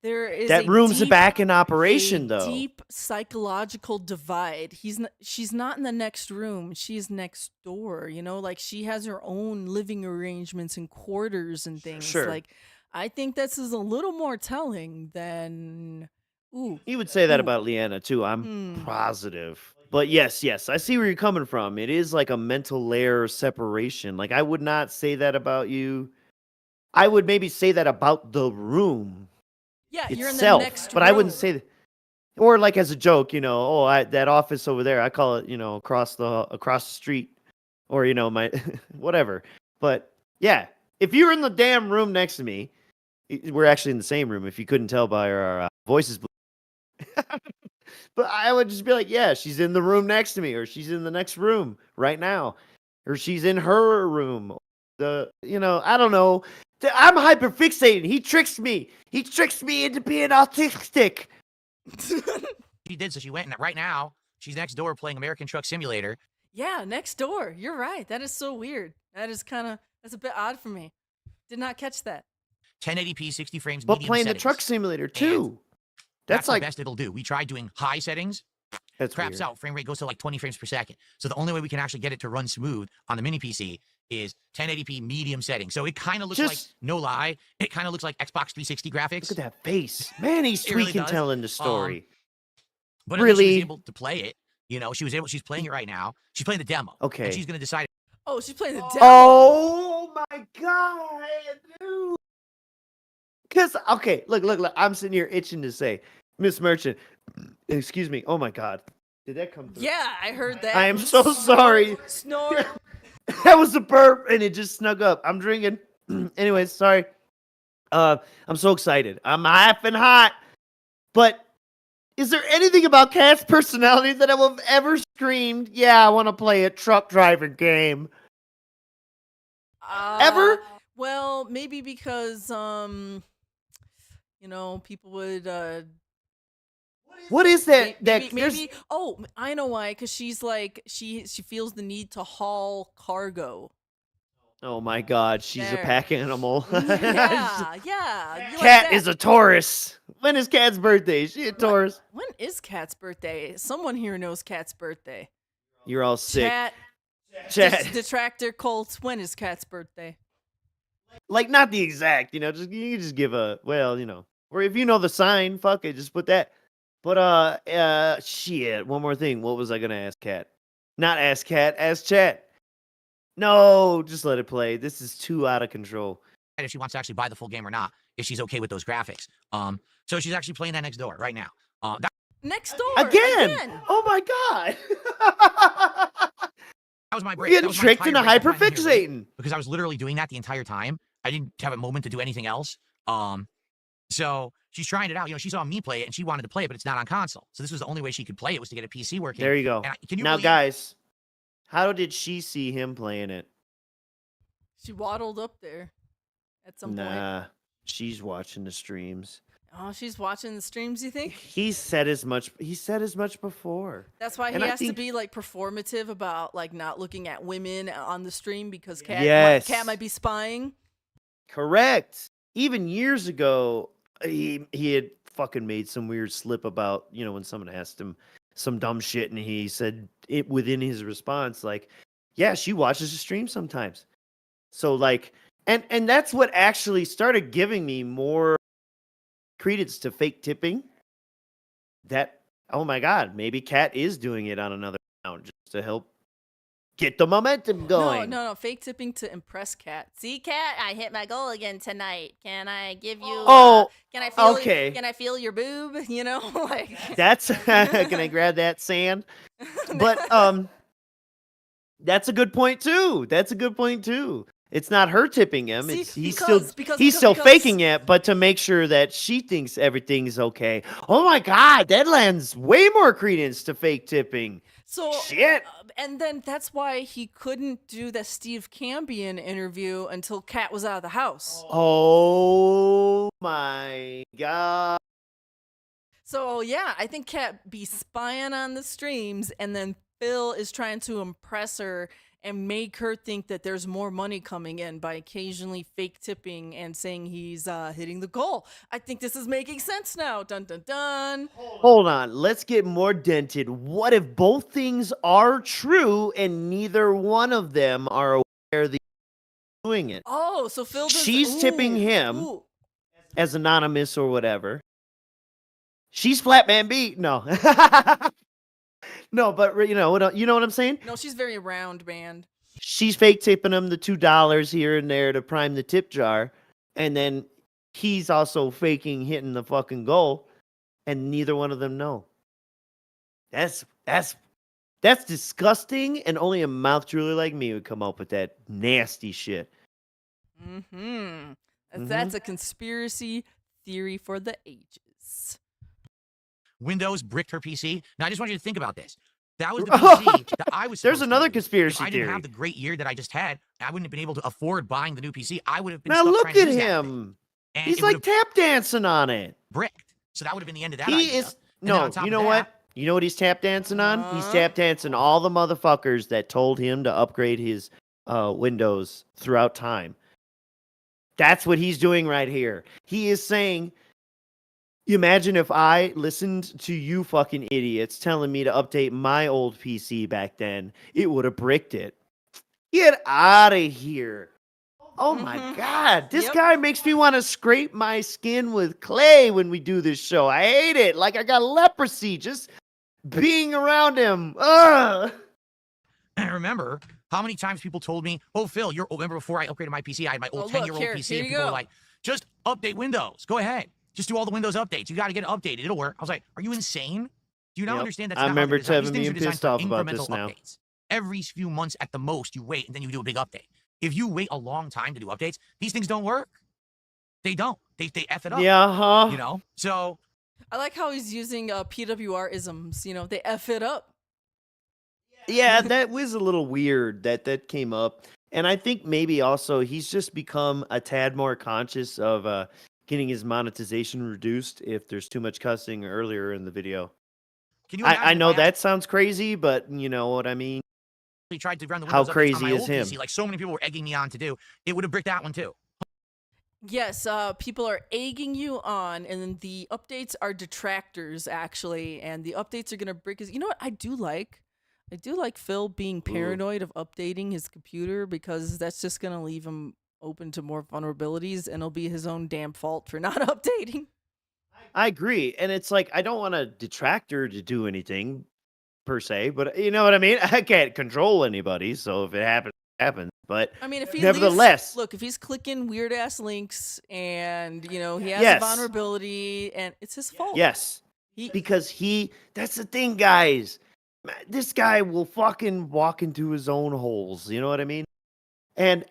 Speaker 3: there is
Speaker 4: That
Speaker 3: a
Speaker 4: room's
Speaker 3: deep,
Speaker 4: back in operation, though.
Speaker 3: deep psychological divide. She's not in the next room. She's next door. Like she has her own living arrangements and quarters and things.
Speaker 4: Sure.
Speaker 3: Like I think this is a little more telling than. Ooh.
Speaker 4: He would say that
Speaker 3: Ooh.
Speaker 4: about Leanna, too. I'm
Speaker 3: Hmm.
Speaker 4: positive. But yes, I see where you're coming from. It is like a mental layer separation. Like, I would not say that about you. I would maybe say that about the room
Speaker 3: Yeah, you're in the
Speaker 4: itself,
Speaker 3: next
Speaker 4: but I wouldn't
Speaker 3: room.
Speaker 4: say that. Or like as a joke, that office over there, I call it, across the street, or my whatever. But yeah, if you're in the damn room next to me, we're actually in the same room. If you couldn't tell by our voices. But I would just be like, yeah, she's in the room next to me, or she's in the next room right now, or she's in her room. I don't know. I'm hyperfixated. He tricks me. He tricks me into being autistic.
Speaker 5: She did. So she went, and right now, she's next door playing American Truck Simulator.
Speaker 3: Yeah, next door. You're right. That is so weird. That's a bit odd for me. Did not catch that.
Speaker 5: 1080p, 60 frames,
Speaker 4: But
Speaker 5: medium
Speaker 4: playing the
Speaker 5: settings.
Speaker 4: truck simulator too.
Speaker 5: That's
Speaker 4: like
Speaker 5: the best it'll do. We tried doing high settings.
Speaker 4: that's
Speaker 5: Craps
Speaker 4: weird.
Speaker 5: out. Frame rate goes to like 20 frames per second. So the only way we can actually get it to run smooth on the mini PC is 1080p medium setting. So it kind of looks like, no lie, it kind of looks like Xbox 360 graphics.
Speaker 4: Look at that face, man. He's
Speaker 5: It really
Speaker 4: tweaking,
Speaker 5: does.
Speaker 4: telling the story.
Speaker 5: But at least she was
Speaker 4: Really?
Speaker 5: able to play it. You know, she's playing it right now. She's playing the demo.
Speaker 4: Okay.
Speaker 5: And she's going to decide.
Speaker 3: Oh, she's playing the demo.
Speaker 4: Oh my god, dude. Cause okay, look. I'm sitting here itching to say, Miss Merchant. Excuse me. Oh my god, did that come through?
Speaker 3: Yeah, I heard that.
Speaker 4: I am so sorry.
Speaker 3: Snort.
Speaker 4: That was a burp, and it just snuck up. I'm drinking. Anyways, sorry. I'm so excited. I'm effing hot. But is there anything about Cat's personality that I will have ever screamed, yeah, I want to play a truck driving game? Ever?
Speaker 3: Well, maybe because people would
Speaker 4: What is that?
Speaker 3: maybe oh, I know why, cuz she's like she feels the need to haul cargo.
Speaker 4: Oh my god, she's
Speaker 3: There.
Speaker 4: a pack animal.
Speaker 3: Yeah. you like
Speaker 4: Cat
Speaker 3: that.
Speaker 4: is a Taurus. When is Cat's birthday? Is she a Taurus?
Speaker 3: When is Cat's birthday? Someone here knows Cat's birthday.
Speaker 4: You're all sick.
Speaker 3: Chat. Detractor Cult. When is Cat's birthday?
Speaker 4: Like, not the exact, you just give a, or if you know the sign, fuck it, just put that. But, shit, one more thing. What was I gonna ask Cat? Not ask Cat, ask Chat. No, just let it play. This is too out of control.
Speaker 5: If she wants to actually buy the full game or not, if she's okay with those graphics. So she's actually playing that next door right now.
Speaker 3: Next door
Speaker 4: Again. Oh my god.
Speaker 5: That was my break.
Speaker 4: Getting
Speaker 5: That was my
Speaker 4: tricked
Speaker 5: entire
Speaker 4: into
Speaker 5: break. I'm trying to hear it,
Speaker 4: hyperfixating.
Speaker 5: because I was literally doing that the entire time. I didn't have a moment to do anything else. So she's trying it out. She saw me play it and she wanted to play it, but it's not on console. So this was the only way she could play it, was to get a PC working.
Speaker 4: There you go.
Speaker 5: And can you
Speaker 4: Now,
Speaker 5: believe-
Speaker 4: guys, how did she see him playing it?
Speaker 3: She waddled up there at some point.
Speaker 4: Nah, she's watching the streams.
Speaker 3: Oh, she's watching the streams, you think?
Speaker 4: He said as much before.
Speaker 3: That's why he
Speaker 4: And I
Speaker 3: has to
Speaker 4: think-
Speaker 3: be like performative about like not looking at women on the stream because Cat
Speaker 4: Yes.
Speaker 3: might be spying.
Speaker 4: Correct. Even years ago, he had fucking made some weird slip about, when someone asked him some dumb shit and he said it within his response, like, yeah, she watches the stream sometimes. So like, and that's what actually started giving me more credence to fake tipping. That, oh my god, maybe Cat is doing it on another account just to help get the momentum going.
Speaker 3: No, fake tipping to impress Cat. See, Cat, I hit my goal again tonight. Can I give you?
Speaker 4: Oh,
Speaker 3: can I feel?
Speaker 4: okay.
Speaker 3: Can I feel your boob? Like
Speaker 4: That's can I grab that sand? But that's a good point too. It's not her tipping him.
Speaker 3: See,
Speaker 4: He's
Speaker 3: because-
Speaker 4: still faking it, but to make sure that she thinks everything's okay. Oh my god, that lends way more credence to fake tipping.
Speaker 3: so.
Speaker 4: Shit.
Speaker 3: And then that's why he couldn't do the Steve Cambion interview until Cat was out of the house.
Speaker 4: Oh my god.
Speaker 3: So yeah, I think Cat be spying on the streams, and then Phil is trying to impress her and make her think that there's more money coming in by occasionally fake tipping and saying he's hitting the goal. I think this is making sense now. Dun dun dun.
Speaker 4: Hold on, let's get more dented. What if both things are true and neither one of them are aware they're doing it?
Speaker 3: Oh, so Phil does,
Speaker 4: She's tipping him.
Speaker 3: Ooh.
Speaker 4: As anonymous or whatever. She's Flatman beat. No. No, but you know what I'm saying?
Speaker 3: No, she's very round band.
Speaker 4: She's fake tipping him the $2 here and there to prime the tip jar, and then he's also faking hitting the fucking goal, and neither one of them know. That's disgusting, and only a mouth drooler like me would come up with that nasty shit.
Speaker 3: Mm-hmm. That's a conspiracy theory for the ages.
Speaker 5: Windows bricked her PC. Now, I just want you to think about this. That was the PC that I was.
Speaker 4: There's
Speaker 5: supposed to
Speaker 4: another
Speaker 5: use.
Speaker 4: conspiracy
Speaker 5: If I didn't
Speaker 4: theory.
Speaker 5: have the great year that I just had, I wouldn't have been able to afford buying the new PC. I would have been.
Speaker 4: Now
Speaker 5: stuck
Speaker 4: look
Speaker 5: trying to
Speaker 4: at
Speaker 5: use that thing.
Speaker 4: him.
Speaker 5: And
Speaker 4: He's
Speaker 5: it
Speaker 4: like
Speaker 5: would've
Speaker 4: tap dancing on it.
Speaker 5: bricked. So that would have been the end of that.
Speaker 4: He
Speaker 5: idea.
Speaker 4: is
Speaker 5: And then
Speaker 4: no.
Speaker 5: on top
Speaker 4: You
Speaker 5: of
Speaker 4: know
Speaker 5: that,
Speaker 4: what? You know what he's tap dancing on? He's tap dancing all the motherfuckers that told him to upgrade his Windows throughout time. That's what he's doing right here. He is saying, You imagine if I listened to you fucking idiots telling me to update my old PC back then, it would have bricked it. Get out of here. Oh my God. This
Speaker 3: Yep.
Speaker 4: guy makes me want to scrape my skin with clay when we do this show. I hate it. Like I got leprosy just being around him. Ugh.
Speaker 5: And I remember how many times people told me, "Oh, Phil, remember before I upgraded my PC, I had my old
Speaker 3: Oh, look,
Speaker 5: 10-year-old PC,"
Speaker 3: here
Speaker 5: and
Speaker 3: you
Speaker 5: people were
Speaker 3: go.
Speaker 5: like, "Just update Windows. Go ahead. Just do all the Windows updates. You got to get it updated. It'll work." I was like, "Are you insane? Do you not
Speaker 4: Yep.
Speaker 5: understand that's
Speaker 4: I
Speaker 5: not
Speaker 4: remember
Speaker 5: how they're designed? These
Speaker 4: Tevin
Speaker 5: things are
Speaker 4: being
Speaker 5: designed
Speaker 4: pissed
Speaker 5: for
Speaker 4: off about
Speaker 5: incremental
Speaker 4: this now.
Speaker 5: updates. Every few months at the most, you wait, and then you do a big update. If you wait a long time to do updates, these things don't work. They don't. They F it up.
Speaker 4: Yeah, huh?
Speaker 5: You know? So
Speaker 3: I like how he's using PWR isms. You know, they F it up.
Speaker 4: Yeah, that was a little weird that came up. And I think maybe also he's just become a tad more conscious of getting his monetization reduced if there's too much cussing earlier in the video.
Speaker 5: can you imagine
Speaker 4: I
Speaker 5: if
Speaker 4: know
Speaker 5: actually
Speaker 4: that sounds crazy, but you know what I mean?
Speaker 5: tried to run the
Speaker 4: How
Speaker 5: Windows updates on
Speaker 4: crazy
Speaker 5: my
Speaker 4: is
Speaker 5: old
Speaker 4: him?
Speaker 5: PC, like so many people were egging me on to do, it would have bricked that one too.
Speaker 3: Yes, people are egging you on, and then the updates are detractors actually, and the updates are gonna break his. You know what I do like? I do like Phil being paranoid of updating his computer because that's just gonna leave him open to more vulnerabilities, and it'll be his own damn fault for not updating.
Speaker 4: I agree. And it's like I don't want a detractor to do anything per se, but you know what I mean? I can't control anybody, so if it happens, it happens. But
Speaker 3: I mean, if he
Speaker 4: nevertheless,
Speaker 3: look, if he's clicking weird ass links, and you know he has
Speaker 4: Yes.
Speaker 3: a vulnerability, and it's his fault.
Speaker 4: yes.
Speaker 3: He,
Speaker 4: Because that's the thing, guys. This guy will fucking walk into his own holes. You know what I mean? And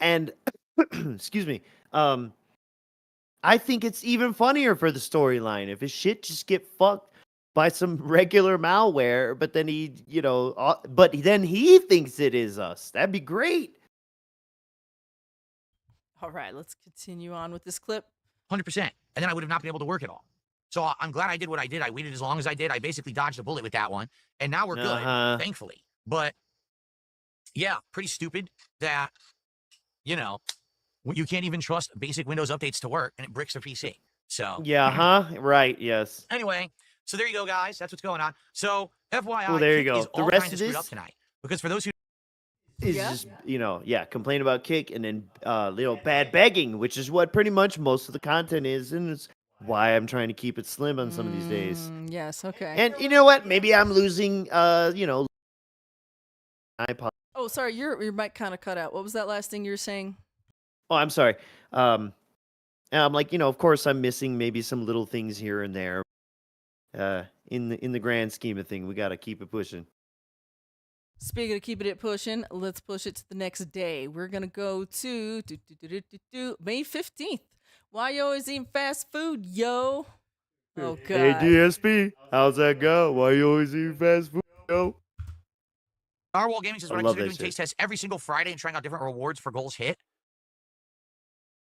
Speaker 4: excuse me. I think it's even funnier for the storyline if his shit just get fucked by some regular malware, but then but then he thinks it is us. That'd be great.
Speaker 3: all right, let's continue on with this clip.
Speaker 5: 100%. And then I would have not been able to work at all. So I'm glad I did what I did. I waited as long as I did. I basically dodged a bullet with that one. And now we're good, thankfully. But yeah, pretty stupid that, you know, you can't even trust basic Windows updates to work and it bricks the PC. So
Speaker 4: Yeah, huh? Right, yes.
Speaker 5: anyway, so there you go, guys. That's what's going on. So FYI,
Speaker 4: Well, there you
Speaker 5: Kick
Speaker 4: go.
Speaker 5: is
Speaker 4: The
Speaker 5: all
Speaker 4: rest
Speaker 5: kinda
Speaker 4: of
Speaker 5: screwed up
Speaker 4: this
Speaker 5: tonight. Because for those who
Speaker 4: is
Speaker 3: Yeah?
Speaker 4: just, complain about Kick and then bad begging, which is what pretty much most of the content is, and it's why I'm trying to keep it slim on some of these days.
Speaker 3: Yes, okay.
Speaker 4: And you know what? Maybe I'm losing iPod.
Speaker 3: Oh, sorry, your mic kind of cut out. What was that last thing you were saying?
Speaker 4: Oh, I'm sorry. And I'm like, of course I'm missing maybe some little things here and there. In the grand scheme of thing, we got to keep it pushing.
Speaker 3: Speaking of keeping it pushing, let's push it to the next day. We're gonna go to May 15th. Why you always eating fast food, yo? Oh god.
Speaker 4: Hey DSP, how's that go? Why you always eat fast food, yo?
Speaker 5: Narwhal Gaming says,
Speaker 4: I
Speaker 5: "When I
Speaker 4: love
Speaker 5: consider
Speaker 4: that
Speaker 5: doing
Speaker 4: shit.
Speaker 5: taste tests every single Friday and trying out different rewards for goals hit."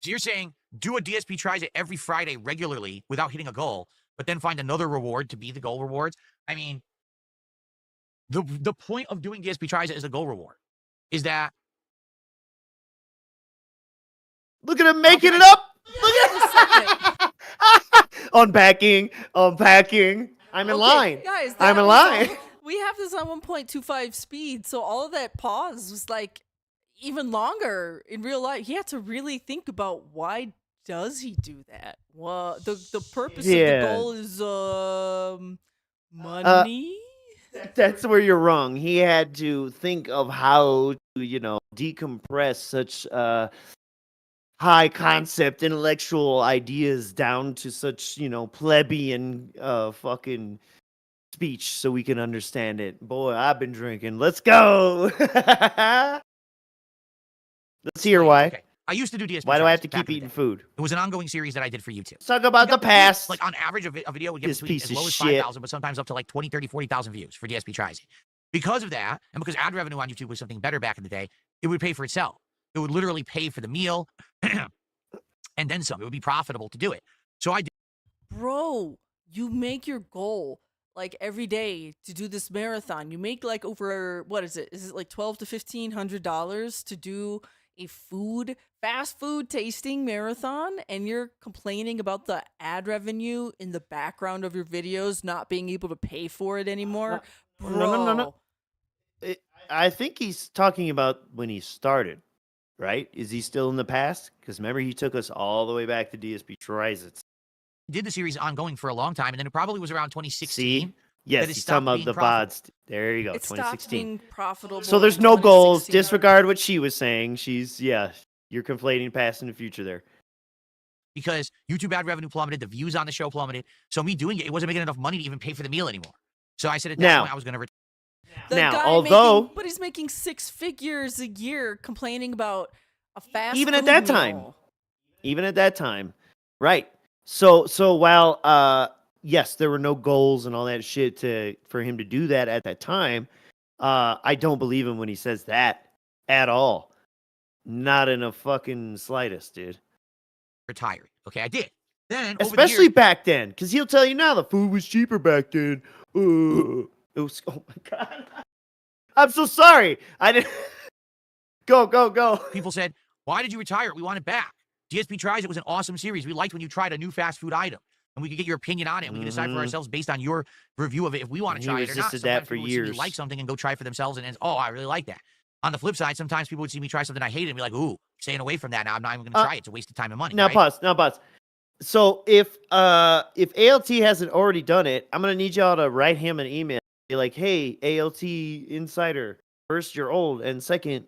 Speaker 5: So you're saying do a DSP tries it every Friday regularly without hitting a goal, but then find another reward to be the goal rewards? I mean, the point of doing DSP tries it as a goal reward is that
Speaker 4: Look at him making it up. Look at unpacking. I'm in
Speaker 3: Okay,
Speaker 4: line.
Speaker 3: guys.
Speaker 4: I'm
Speaker 3: that
Speaker 4: in
Speaker 3: was
Speaker 4: line.
Speaker 3: all- we have this on 1.25 speed, so all of that pause was like even longer in real life. He had to really think about why does he do that? Well, the purpose of the
Speaker 4: Yeah.
Speaker 3: goal is money.
Speaker 4: That's where you're wrong. He had to think of how to, decompress such high concept intellectual ideas down to such, plebeian fucking speech so we can understand it. Boy, I've been drinking. Let's go. Let's hear why.
Speaker 5: Okay, I used to do DSP.
Speaker 4: Why do I have
Speaker 5: tries
Speaker 4: to
Speaker 5: back
Speaker 4: keep
Speaker 5: in the
Speaker 4: eating
Speaker 5: day.
Speaker 4: food?
Speaker 5: It was an ongoing series that I did for YouTube.
Speaker 4: Let's talk about the past.
Speaker 5: Like on average, a video would get
Speaker 4: This
Speaker 5: between
Speaker 4: piece
Speaker 5: as
Speaker 4: of
Speaker 5: low as
Speaker 4: shit.
Speaker 5: 5,000, but sometimes up to like 20, 30, 40,000 views for DSP tries it. Because of that, and because ad revenue on YouTube was something better back in the day, it would pay for itself. It would literally pay for the meal and then some. It would be profitable to do it. So I did.
Speaker 3: Bro, you make your goal like every day to do this marathon. You make like over what is it? Is it like $1,200 to $1,500 to do a fast food tasting marathon, and you're complaining about the ad revenue in the background of your videos not being able to pay for it anymore.
Speaker 4: No. I think he's talking about when he started, right? Is he still in the past? Because remember, he took us all the way back to DSP Tries It.
Speaker 5: Did the series ongoing for a long time, and then it probably was around 2016.
Speaker 4: See? Yes,
Speaker 5: that it
Speaker 4: he's
Speaker 5: stopped
Speaker 4: talking about
Speaker 5: being
Speaker 4: the
Speaker 5: profitable.
Speaker 4: VODs. There you go,
Speaker 3: It stopped
Speaker 4: 2016.
Speaker 3: being profitable.
Speaker 4: So there's
Speaker 3: in
Speaker 4: no goals.
Speaker 3: 2016.
Speaker 4: Disregard what she was saying. You're conflating past and the future there.
Speaker 5: Because YouTube ad revenue plummeted, the views on the show plummeted. So me doing it wasn't making enough money to even pay for the meal anymore. So I said at that
Speaker 4: Now-
Speaker 5: point I was going to
Speaker 3: But he's making 6 figures a year complaining about a fast
Speaker 4: Even at
Speaker 3: food
Speaker 4: that
Speaker 3: meal.
Speaker 4: time. Even at that time. Right. So while yes, there were no goals and all that shit for him to do that at that time, I don't believe him when he says that at all. Not in a fucking slightest, dude.
Speaker 5: retire. Okay, I did. Then over the
Speaker 4: Especially
Speaker 5: years,
Speaker 4: back then, because he'll tell you now the food was cheaper back then. It was. Oh my god. I'm so sorry. I didn't. Go.
Speaker 5: people said, "Why did you retire? We want it back." DSP Tries It was an awesome series. We liked when you tried a new fast food item, and we could get your opinion on it. And we could decide for ourselves based on your review of it if we want
Speaker 4: And
Speaker 5: to
Speaker 4: he
Speaker 5: try it or not.
Speaker 4: resisted that
Speaker 5: Sometimes
Speaker 4: for
Speaker 5: people would see me
Speaker 4: years.
Speaker 5: like something and go try it for themselves, and then, oh, I really like that. On the flip side, sometimes people would see me try something I hated and be like, "Ooh, staying away from that now. I'm not even going to try it. It's a waste of time and money."
Speaker 4: Now
Speaker 5: right?
Speaker 4: pause. So if ALT hasn't already done it, I'm gonna need y'all to write him an email. Be like, hey, ALT Insider. First, you're old, and second,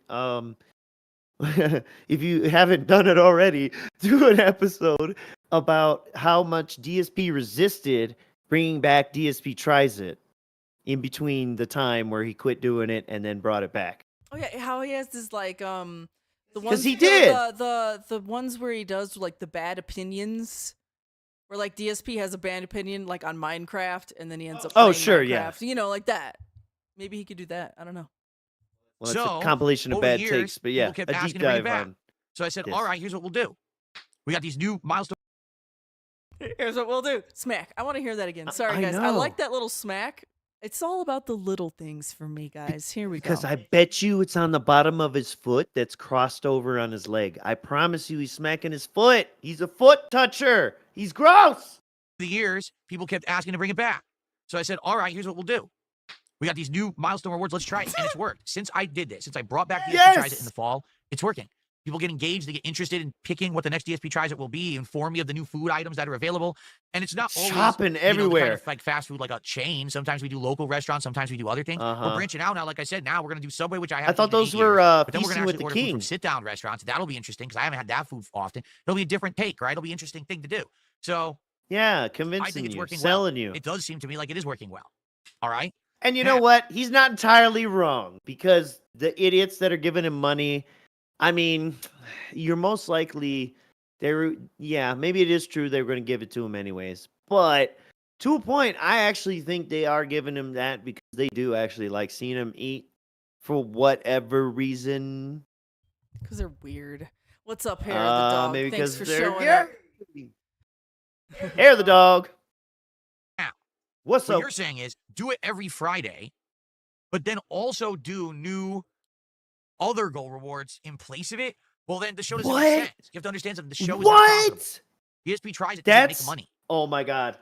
Speaker 4: if you haven't done it already, do an episode about how much DSP resisted bringing back DSP Tries It in between the time where he quit doing it and then brought it back.
Speaker 3: Oh yeah, how he has this like the
Speaker 4: 'Cause
Speaker 3: ones
Speaker 4: he did.
Speaker 3: the ones where he does like the bad opinions, where like DSP has a bad opinion like on Minecraft, and then he ends up
Speaker 4: Oh,
Speaker 3: playing
Speaker 4: sure,
Speaker 3: Minecraft.
Speaker 4: yeah.
Speaker 3: You know, like that. Maybe he could do that. I don't know.
Speaker 4: Well, it's
Speaker 5: So,
Speaker 4: a compilation of
Speaker 5: over the
Speaker 4: bad
Speaker 5: years,
Speaker 4: takes, but yeah,
Speaker 5: people kept
Speaker 4: a deep
Speaker 5: asking to bring it
Speaker 4: dive
Speaker 5: back.
Speaker 4: on.
Speaker 5: So I said,
Speaker 4: Yes.
Speaker 5: "All right, here's what we'll do. We got these new milestones."
Speaker 3: Here's what we'll do. Smack. I want to hear that again. Sorry,
Speaker 4: I
Speaker 3: guys. I
Speaker 4: know.
Speaker 3: like that little smack. It's all about the little things for me, guys. Here we go.
Speaker 4: Because I bet you it's on the bottom of his foot that's crossed over on his leg. I promise you he's smacking his foot. He's a foot toucher. He's gross.
Speaker 5: The years, people kept asking to bring it back. So I said, all right, here's what we'll do. We got these new milestone rewards. Let's try it. And it's worked. Since I did this, since I brought back DSP Tries It in the fall, it's working. People get engaged. They get interested in picking what the next DSP Tries It will be, inform me of the new food items that are available. And it's not always
Speaker 4: Shopping
Speaker 5: the kind
Speaker 4: everywhere.
Speaker 5: of like fast food, like a chain. Sometimes we do local restaurants. Sometimes we do other things.
Speaker 4: Uh-huh.
Speaker 5: We're branching out now. Like I said, now we're going to do Subway, which I
Speaker 4: I
Speaker 5: haven't
Speaker 4: thought
Speaker 5: eaten in
Speaker 4: those
Speaker 5: 8
Speaker 4: were
Speaker 5: years. But then we're
Speaker 4: Feasting
Speaker 5: going to
Speaker 4: with
Speaker 5: actually
Speaker 4: the
Speaker 5: order food from
Speaker 4: King.
Speaker 5: sit-down restaurants. That'll be interesting because I haven't had that food often. It'll be a different take, right? It'll be an interesting thing to do. So
Speaker 4: Yeah,
Speaker 5: I
Speaker 4: convincing
Speaker 5: think it's
Speaker 4: you,
Speaker 5: working
Speaker 4: selling
Speaker 5: well.
Speaker 4: you.
Speaker 5: It does seem to me like it is working well. All right.
Speaker 4: And you know what? He's not entirely wrong because the idiots that are giving him money, I mean, you're most likely maybe it is true they're going to give it to him anyways. But to a point, I actually think they are giving him that because they do actually like seeing him eat for whatever reason.
Speaker 3: Because they're weird. What's up, Hair the dog?
Speaker 4: Maybe
Speaker 3: Thanks
Speaker 4: because
Speaker 3: for
Speaker 4: they're
Speaker 3: showing up.
Speaker 4: Hair the dog.
Speaker 5: Now,
Speaker 4: What's
Speaker 5: what
Speaker 4: up?
Speaker 5: you're saying is do it every Friday, but then also do new other goal rewards in place of it. Well, then the show doesn't
Speaker 4: What?
Speaker 5: make sense. You have to understand something. The show is not profitable.
Speaker 4: What?
Speaker 5: DSP Tries It to make money.
Speaker 4: Oh my god.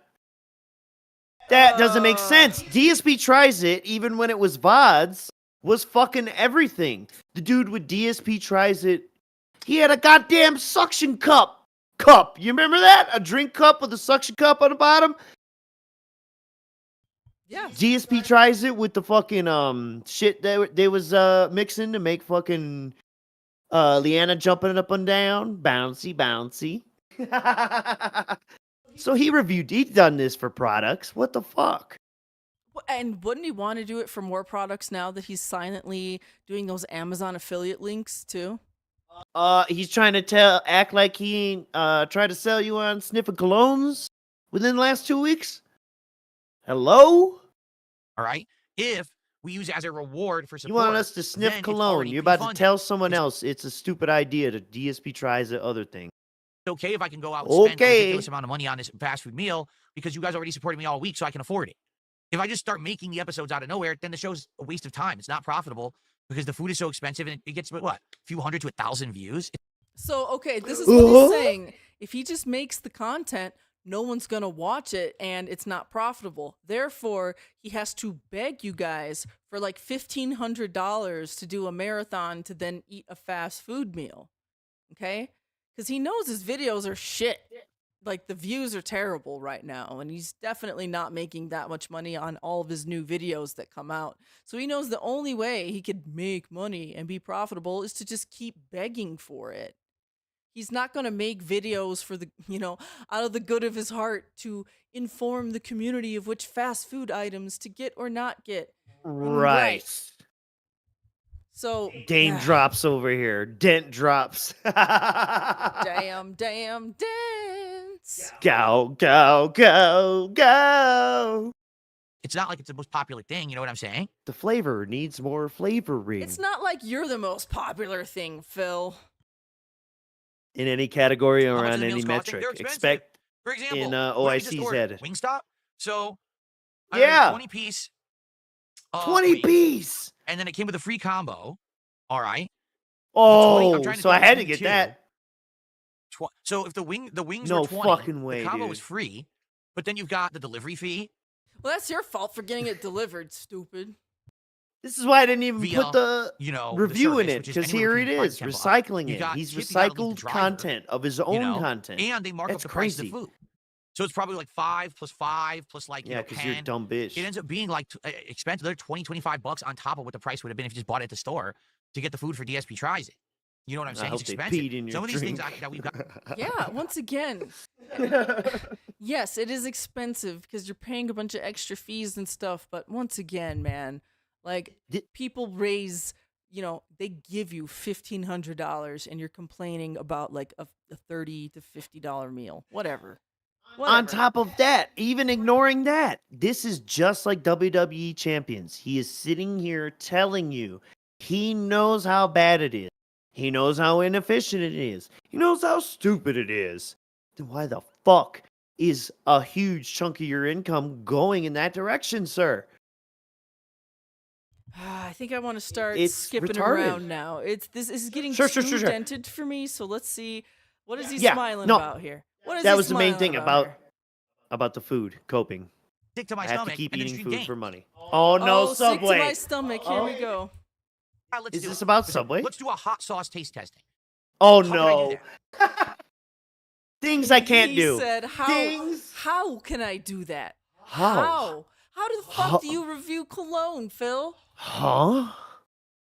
Speaker 4: That doesn't make sense. DSP Tries It, even when it was VODs, was fucking everything. The dude with DSP Tries It, he had a goddamn suction cup. You remember that? A drink cup with a suction cup on the bottom?
Speaker 3: Yeah.
Speaker 4: DSP Tries It with the fucking shit they was mixing to make fucking Leanna jumping up and down. Bouncy. So he's done this for products. What the fuck?
Speaker 3: And wouldn't he want to do it for more products now that he's silently doing those Amazon affiliate links too?
Speaker 4: He's trying to act like he tried to sell you on sniffing colognes within the last 2 weeks. Hello?
Speaker 5: All right. If we use it as a reward for
Speaker 4: You
Speaker 5: support,
Speaker 4: want us to sniff
Speaker 5: then it's
Speaker 4: cologne?
Speaker 5: already
Speaker 4: You're about to
Speaker 5: pre-funded.
Speaker 4: tell someone else it's a stupid idea to DSP Tries the other thing.
Speaker 5: It's okay if I can go out and spend a
Speaker 4: Okay.
Speaker 5: ridiculous amount of money on this fast food meal because you guys already supported me all week, so I can afford it. If I just start making the episodes out of nowhere, then the show's a waste of time. It's not profitable. because the food is so expensive and it gets what, a few hundred to 1,000 views.
Speaker 3: So, okay, this is what he's saying. If he just makes the content, no one's going to watch it and it's not profitable. Therefore, he has to beg you guys for like $1,500 to do a marathon to then eat a fast food meal. Okay? Because he knows his videos are shit. Like, the views are terrible right now, and he's definitely not making that much money on all of his new videos that come out. So he knows the only way he could make money and be profitable is to just keep begging for it. He's not going to make videos for the, out of the good of his heart to inform the community of which fast food items to get or not get.
Speaker 4: Right.
Speaker 3: So
Speaker 4: Dane drops over here. Dent drops.
Speaker 3: damn dance.
Speaker 4: Go, go, go, go.
Speaker 5: It's not like it's the most popular thing, you know what I'm saying?
Speaker 4: The flavor needs more flavoring.
Speaker 3: It's not like you're the most popular thing, Phil.
Speaker 4: In any category or
Speaker 5: How much
Speaker 4: on
Speaker 5: the
Speaker 4: any
Speaker 5: meals costing?
Speaker 4: metric.
Speaker 5: They're expensive.
Speaker 4: Expect
Speaker 5: For example,
Speaker 4: in
Speaker 5: when I just
Speaker 4: OIC's
Speaker 5: ordered
Speaker 4: head.
Speaker 5: Wingstop. So I
Speaker 4: Yeah.
Speaker 5: ordered 20-piece.
Speaker 4: 20
Speaker 5: wings,
Speaker 4: piece.
Speaker 5: and then it came with a free combo. All right.
Speaker 4: Oh,
Speaker 5: I'm trying to
Speaker 4: so I
Speaker 5: think
Speaker 4: had
Speaker 5: of
Speaker 4: to get
Speaker 5: 22.
Speaker 4: that.
Speaker 5: So if the wings
Speaker 4: No
Speaker 5: were 20,
Speaker 4: fucking way,
Speaker 5: the combo
Speaker 4: dude.
Speaker 5: was free, but then you've got the delivery fee.
Speaker 3: Well, that's your fault for getting it delivered, stupid.
Speaker 4: This is why I didn't even
Speaker 5: Via,
Speaker 4: put the
Speaker 5: the
Speaker 4: review in
Speaker 5: service,
Speaker 4: it,
Speaker 5: which is
Speaker 4: because
Speaker 5: anywhere
Speaker 4: here it
Speaker 5: between $5
Speaker 4: is,
Speaker 5: to $10.
Speaker 4: recycling
Speaker 5: You
Speaker 4: it.
Speaker 5: got
Speaker 4: He's
Speaker 5: tip, you gotta leave the
Speaker 4: recycled
Speaker 5: driver,
Speaker 4: content of his own content.
Speaker 5: And they mark
Speaker 4: That's
Speaker 5: up the price of
Speaker 4: crazy.
Speaker 5: the food. So it's probably like 5 plus 5 plus like,
Speaker 4: Yeah, because you're a
Speaker 5: 10.
Speaker 4: dumb bitch.
Speaker 5: It ends up being like expensive. They're $20-$25 on top of what the price would have been if you just bought it at the store to get the food for DSP tries it. You know what I'm saying?
Speaker 4: I hope
Speaker 5: It's
Speaker 4: they
Speaker 5: expensive.
Speaker 4: peed in your
Speaker 5: Some of these things
Speaker 4: drink.
Speaker 5: that we've got.
Speaker 3: Yeah, once again, yes, it is expensive because you're paying a bunch of extra fees and stuff. But once again, man, like people raise, they give you $1,500 and you're complaining about like a $30 to $50 meal, whatever.
Speaker 4: On top of that, even ignoring that, this is just like WWE champions. He is sitting here telling you he knows how bad it is. He knows how inefficient it is. He knows how stupid it is. Then why the fuck is a huge chunk of your income going in that direction, sir?
Speaker 3: I think I want to start
Speaker 4: It's
Speaker 3: skipping
Speaker 4: retarded.
Speaker 3: around now. This is getting
Speaker 4: Sure.
Speaker 3: too dented for me. So let's see, what is he
Speaker 4: Yeah,
Speaker 3: smiling
Speaker 4: no,
Speaker 3: about here? What is
Speaker 4: that
Speaker 3: he
Speaker 4: was the main
Speaker 3: smiling
Speaker 4: thing
Speaker 3: here?
Speaker 4: about the food coping.
Speaker 5: Stick to my
Speaker 4: I have to
Speaker 5: stomach
Speaker 4: keep
Speaker 5: and then
Speaker 4: eating
Speaker 5: stream
Speaker 4: food
Speaker 5: games.
Speaker 4: for money. Oh no,
Speaker 3: Sick to
Speaker 4: Subway!
Speaker 3: my stomach. Here we go.
Speaker 5: Let's
Speaker 4: Is
Speaker 5: do
Speaker 4: this
Speaker 5: it.
Speaker 4: about Subway?
Speaker 5: Let's do a hot sauce taste testing.
Speaker 4: Oh
Speaker 5: How can I
Speaker 4: no!
Speaker 5: do that?
Speaker 4: Things I can't
Speaker 3: He
Speaker 4: do.
Speaker 3: said, how can I do that?
Speaker 4: How?
Speaker 3: How the fuck do you review cologne, Phil?
Speaker 4: Huh?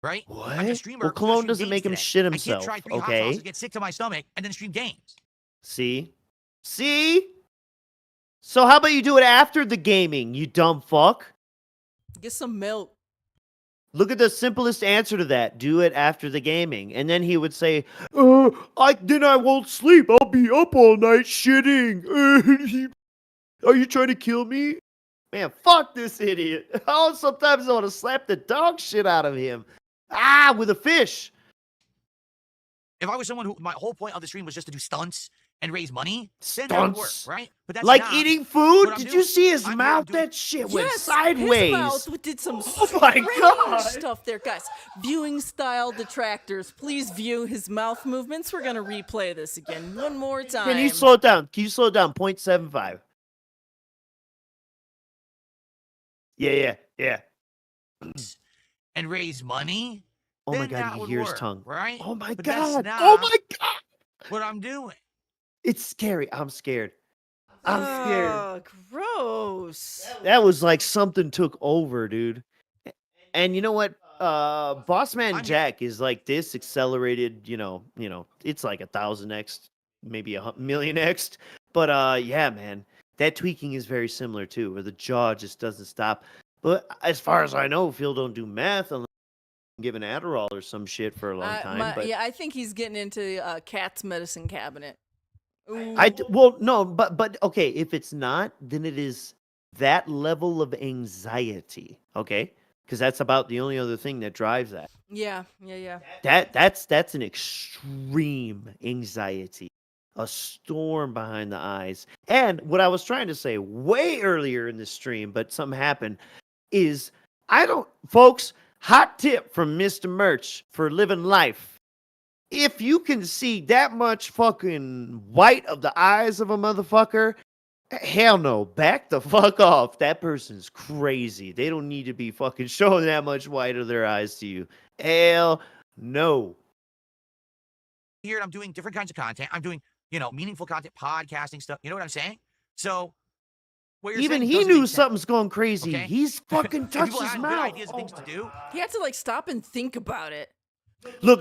Speaker 5: Right?
Speaker 4: What?
Speaker 5: Like a streamer
Speaker 4: Well,
Speaker 5: who's gonna
Speaker 4: cologne
Speaker 5: stream
Speaker 4: doesn't
Speaker 5: games
Speaker 4: make him
Speaker 5: today.
Speaker 4: shit
Speaker 5: I can't
Speaker 4: himself,
Speaker 5: try 3 hot
Speaker 4: okay?
Speaker 5: sauces, get sick to my stomach, and then stream games.
Speaker 4: See? So how about you do it after the gaming, you dumb fuck?
Speaker 3: Get some milk.
Speaker 4: Look at the simplest answer to that. Do it after the gaming. And then he would say, then I won't sleep. I'll be up all night shitting. Are you trying to kill me? Man, fuck this idiot. Oh, sometimes I want to slap the dog shit out of him. With a fish.
Speaker 5: If I was someone who my whole point of the stream was just to do stunts and raise money, then that would work,
Speaker 4: Stunts?
Speaker 5: right? But that's
Speaker 4: Like
Speaker 5: not
Speaker 4: eating food?
Speaker 5: what I'm
Speaker 4: Did
Speaker 5: doing.
Speaker 4: you see his
Speaker 5: I'm here
Speaker 4: mouth?
Speaker 5: doing-
Speaker 4: That shit went
Speaker 3: Yes,
Speaker 4: sideways.
Speaker 3: his mouth did some
Speaker 4: Oh my
Speaker 3: strange
Speaker 4: God.
Speaker 3: stuff there, guys. Viewing style detractors, please view his mouth movements. We're gonna replay this again one more time.
Speaker 4: Can you slow it down? 0.75. Yeah.
Speaker 5: and raise money.
Speaker 4: Oh my
Speaker 5: then
Speaker 4: God,
Speaker 5: that
Speaker 4: you
Speaker 5: would
Speaker 4: hear his
Speaker 5: work,
Speaker 4: tongue.
Speaker 5: right?
Speaker 4: Oh my
Speaker 5: But that's
Speaker 4: God.
Speaker 5: not
Speaker 4: Oh my God.
Speaker 5: what I'm doing.
Speaker 4: It's scary. I'm scared. I'm scared.
Speaker 3: Oh, gross.
Speaker 4: That was like something took over, dude. And you know what? Bossman Jack is like this accelerated, it's like 1,000x, maybe 1,000,000x. But yeah, man, that tweaking is very similar too, where the jaw just doesn't stop. But as far as I know, Phil don't do math unless given Adderall or some shit for a long time. But
Speaker 3: Yeah, I think he's getting into Cat's medicine cabinet. Ooh.
Speaker 4: but okay, if it's not, then it is that level of anxiety, okay? Because that's about the only other thing that drives that.
Speaker 3: Yeah.
Speaker 4: That's an extreme anxiety, a storm behind the eyes. And what I was trying to say way earlier in the stream, but something happened, is folks, Hot tip from Mr. Merch for living life. If you can see that much fucking white of the eyes of a motherfucker, hell no, back the fuck off. That person's crazy. They don't need to be fucking showing that much white of their eyes to you. Hell no.
Speaker 5: Here, and I'm doing different kinds of content. I'm doing, meaningful content, podcasting stuff. You know what I'm saying? So, what you're
Speaker 4: Even
Speaker 5: saying
Speaker 4: he
Speaker 5: doesn't
Speaker 4: knew
Speaker 5: make sense,
Speaker 4: something's going crazy.
Speaker 5: okay?
Speaker 4: He's fucking
Speaker 5: And
Speaker 4: touched
Speaker 5: people
Speaker 4: his
Speaker 5: have
Speaker 4: mouth.
Speaker 5: good ideas and things to do.
Speaker 3: He had to like stop and think about it.
Speaker 4: Look.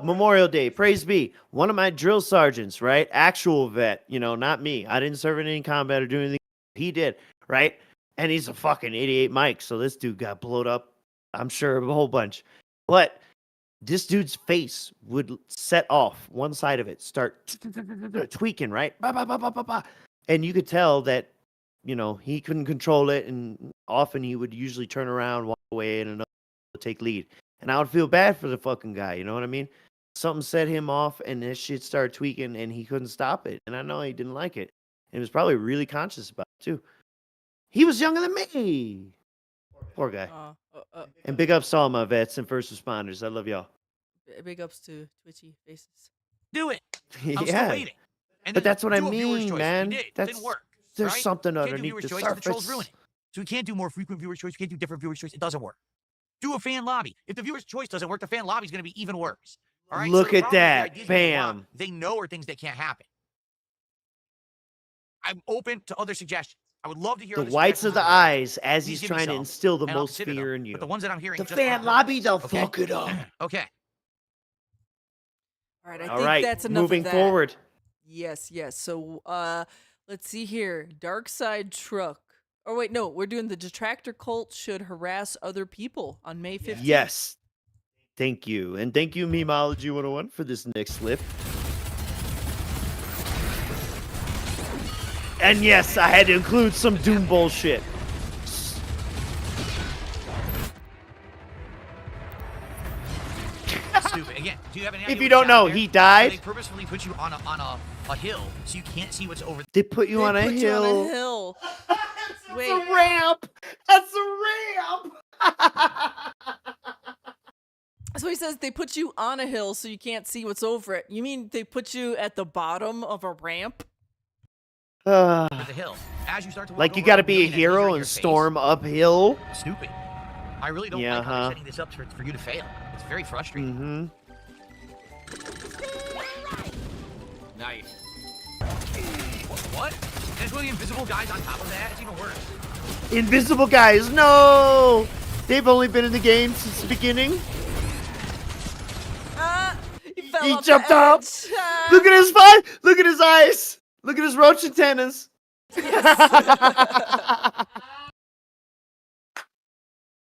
Speaker 4: Memorial Day, praise be. One of my drill sergeants, right? Actual vet, not me. I didn't serve in any combat or do anything. He did, right? And he's a fucking 88 Mike, so this dude got blowed up, I'm sure, a whole bunch. But this dude's face would set off one side of it, start tweaking, right? And you could tell that, he couldn't control it, and often he would usually turn around, walk away, and another would take lead. And I would feel bad for the fucking guy, you know what I mean? Something set him off, and this shit started tweaking, and he couldn't stop it. And I know he didn't like it. And he was probably really conscious about it, too. He was younger than me. Poor guy. And big ups to all my vets and first responders. I love y'all.
Speaker 3: Big ups to Twitchy Faces.
Speaker 5: Do it. I'm still
Speaker 4: Yeah.
Speaker 5: waiting. And
Speaker 4: But
Speaker 5: then
Speaker 4: that's what I
Speaker 5: do a viewer's
Speaker 4: mean,
Speaker 5: choice.
Speaker 4: man.
Speaker 5: We did. It
Speaker 4: That's
Speaker 5: didn't work.
Speaker 4: There's
Speaker 5: right?
Speaker 4: something
Speaker 5: You can't do
Speaker 4: underneath
Speaker 5: viewer's
Speaker 4: the
Speaker 5: choice, the trolls
Speaker 4: surface.
Speaker 5: ruin it. So we can't do more frequent viewer's choice. We can't do different viewer's choice. It doesn't work. Do a fan lobby. If the viewer's choice doesn't work, the fan lobby is going to be even worse. All right.
Speaker 4: Look
Speaker 5: so the
Speaker 4: at
Speaker 5: problem is the
Speaker 4: that.
Speaker 5: ideas people want,
Speaker 4: Bam.
Speaker 5: They know are things that can't happen. I'm open to other suggestions. I would love to hear
Speaker 4: The
Speaker 5: other
Speaker 4: whites of
Speaker 5: suggestions
Speaker 4: the
Speaker 5: about it.
Speaker 4: eyes as
Speaker 5: Please
Speaker 4: he's
Speaker 5: give me
Speaker 4: trying to
Speaker 5: some,
Speaker 4: instill the
Speaker 5: and I'll
Speaker 4: most
Speaker 5: consider
Speaker 4: fear
Speaker 5: them.
Speaker 4: in you.
Speaker 5: But the ones that I'm hearing,
Speaker 4: The
Speaker 5: just
Speaker 4: fan
Speaker 5: aren't
Speaker 4: lobby, they'll
Speaker 5: okay?
Speaker 4: fuck it up.
Speaker 5: Okay.
Speaker 3: All right, I
Speaker 4: All
Speaker 3: think
Speaker 4: right,
Speaker 3: that's enough
Speaker 4: moving
Speaker 3: of that.
Speaker 4: forward.
Speaker 3: Yes. So, let's see here. DarksydeTruck. Oh wait, no, we're doing the Detractor Cult should harass other people on May 15th.
Speaker 4: Yes. Thank you. And thank you, Memology 101, for this next slip. And yes, I had to include some Doom bullshit.
Speaker 5: Stupid. Again, do you have any idea
Speaker 4: If you
Speaker 5: what's
Speaker 4: don't
Speaker 5: down
Speaker 4: know,
Speaker 5: there?
Speaker 4: he
Speaker 5: So
Speaker 4: died.
Speaker 5: they purposefully put you on a hill so you can't see what's over.
Speaker 4: They put you
Speaker 3: They
Speaker 4: on a
Speaker 3: put you
Speaker 4: hill.
Speaker 3: on a hill. Wait.
Speaker 4: That's a ramp. That's a ramp.
Speaker 3: So he says they put you on a hill so you can't see what's over it. You mean they put you at the bottom of a ramp?
Speaker 5: The hill. As you start to walk
Speaker 4: Like you
Speaker 5: over,
Speaker 4: got to
Speaker 5: I'm
Speaker 4: be a
Speaker 5: doing that laser
Speaker 4: hero
Speaker 5: in
Speaker 4: and
Speaker 5: your face.
Speaker 4: storm uphill.
Speaker 5: Stupid. I really don't
Speaker 4: Yeah,
Speaker 5: like how they're
Speaker 4: huh?
Speaker 5: setting this up for you to fail. It's very frustrating.
Speaker 9: Nice.
Speaker 5: What? There's really invisible guys on top of that? It's even worse.
Speaker 4: Invisible guys, no! They've only been in the game since the beginning.
Speaker 3: He fell
Speaker 4: He
Speaker 3: off the
Speaker 4: jumped up.
Speaker 3: edge.
Speaker 4: Look at his face! Look at his eyes! Look at his roach antennas!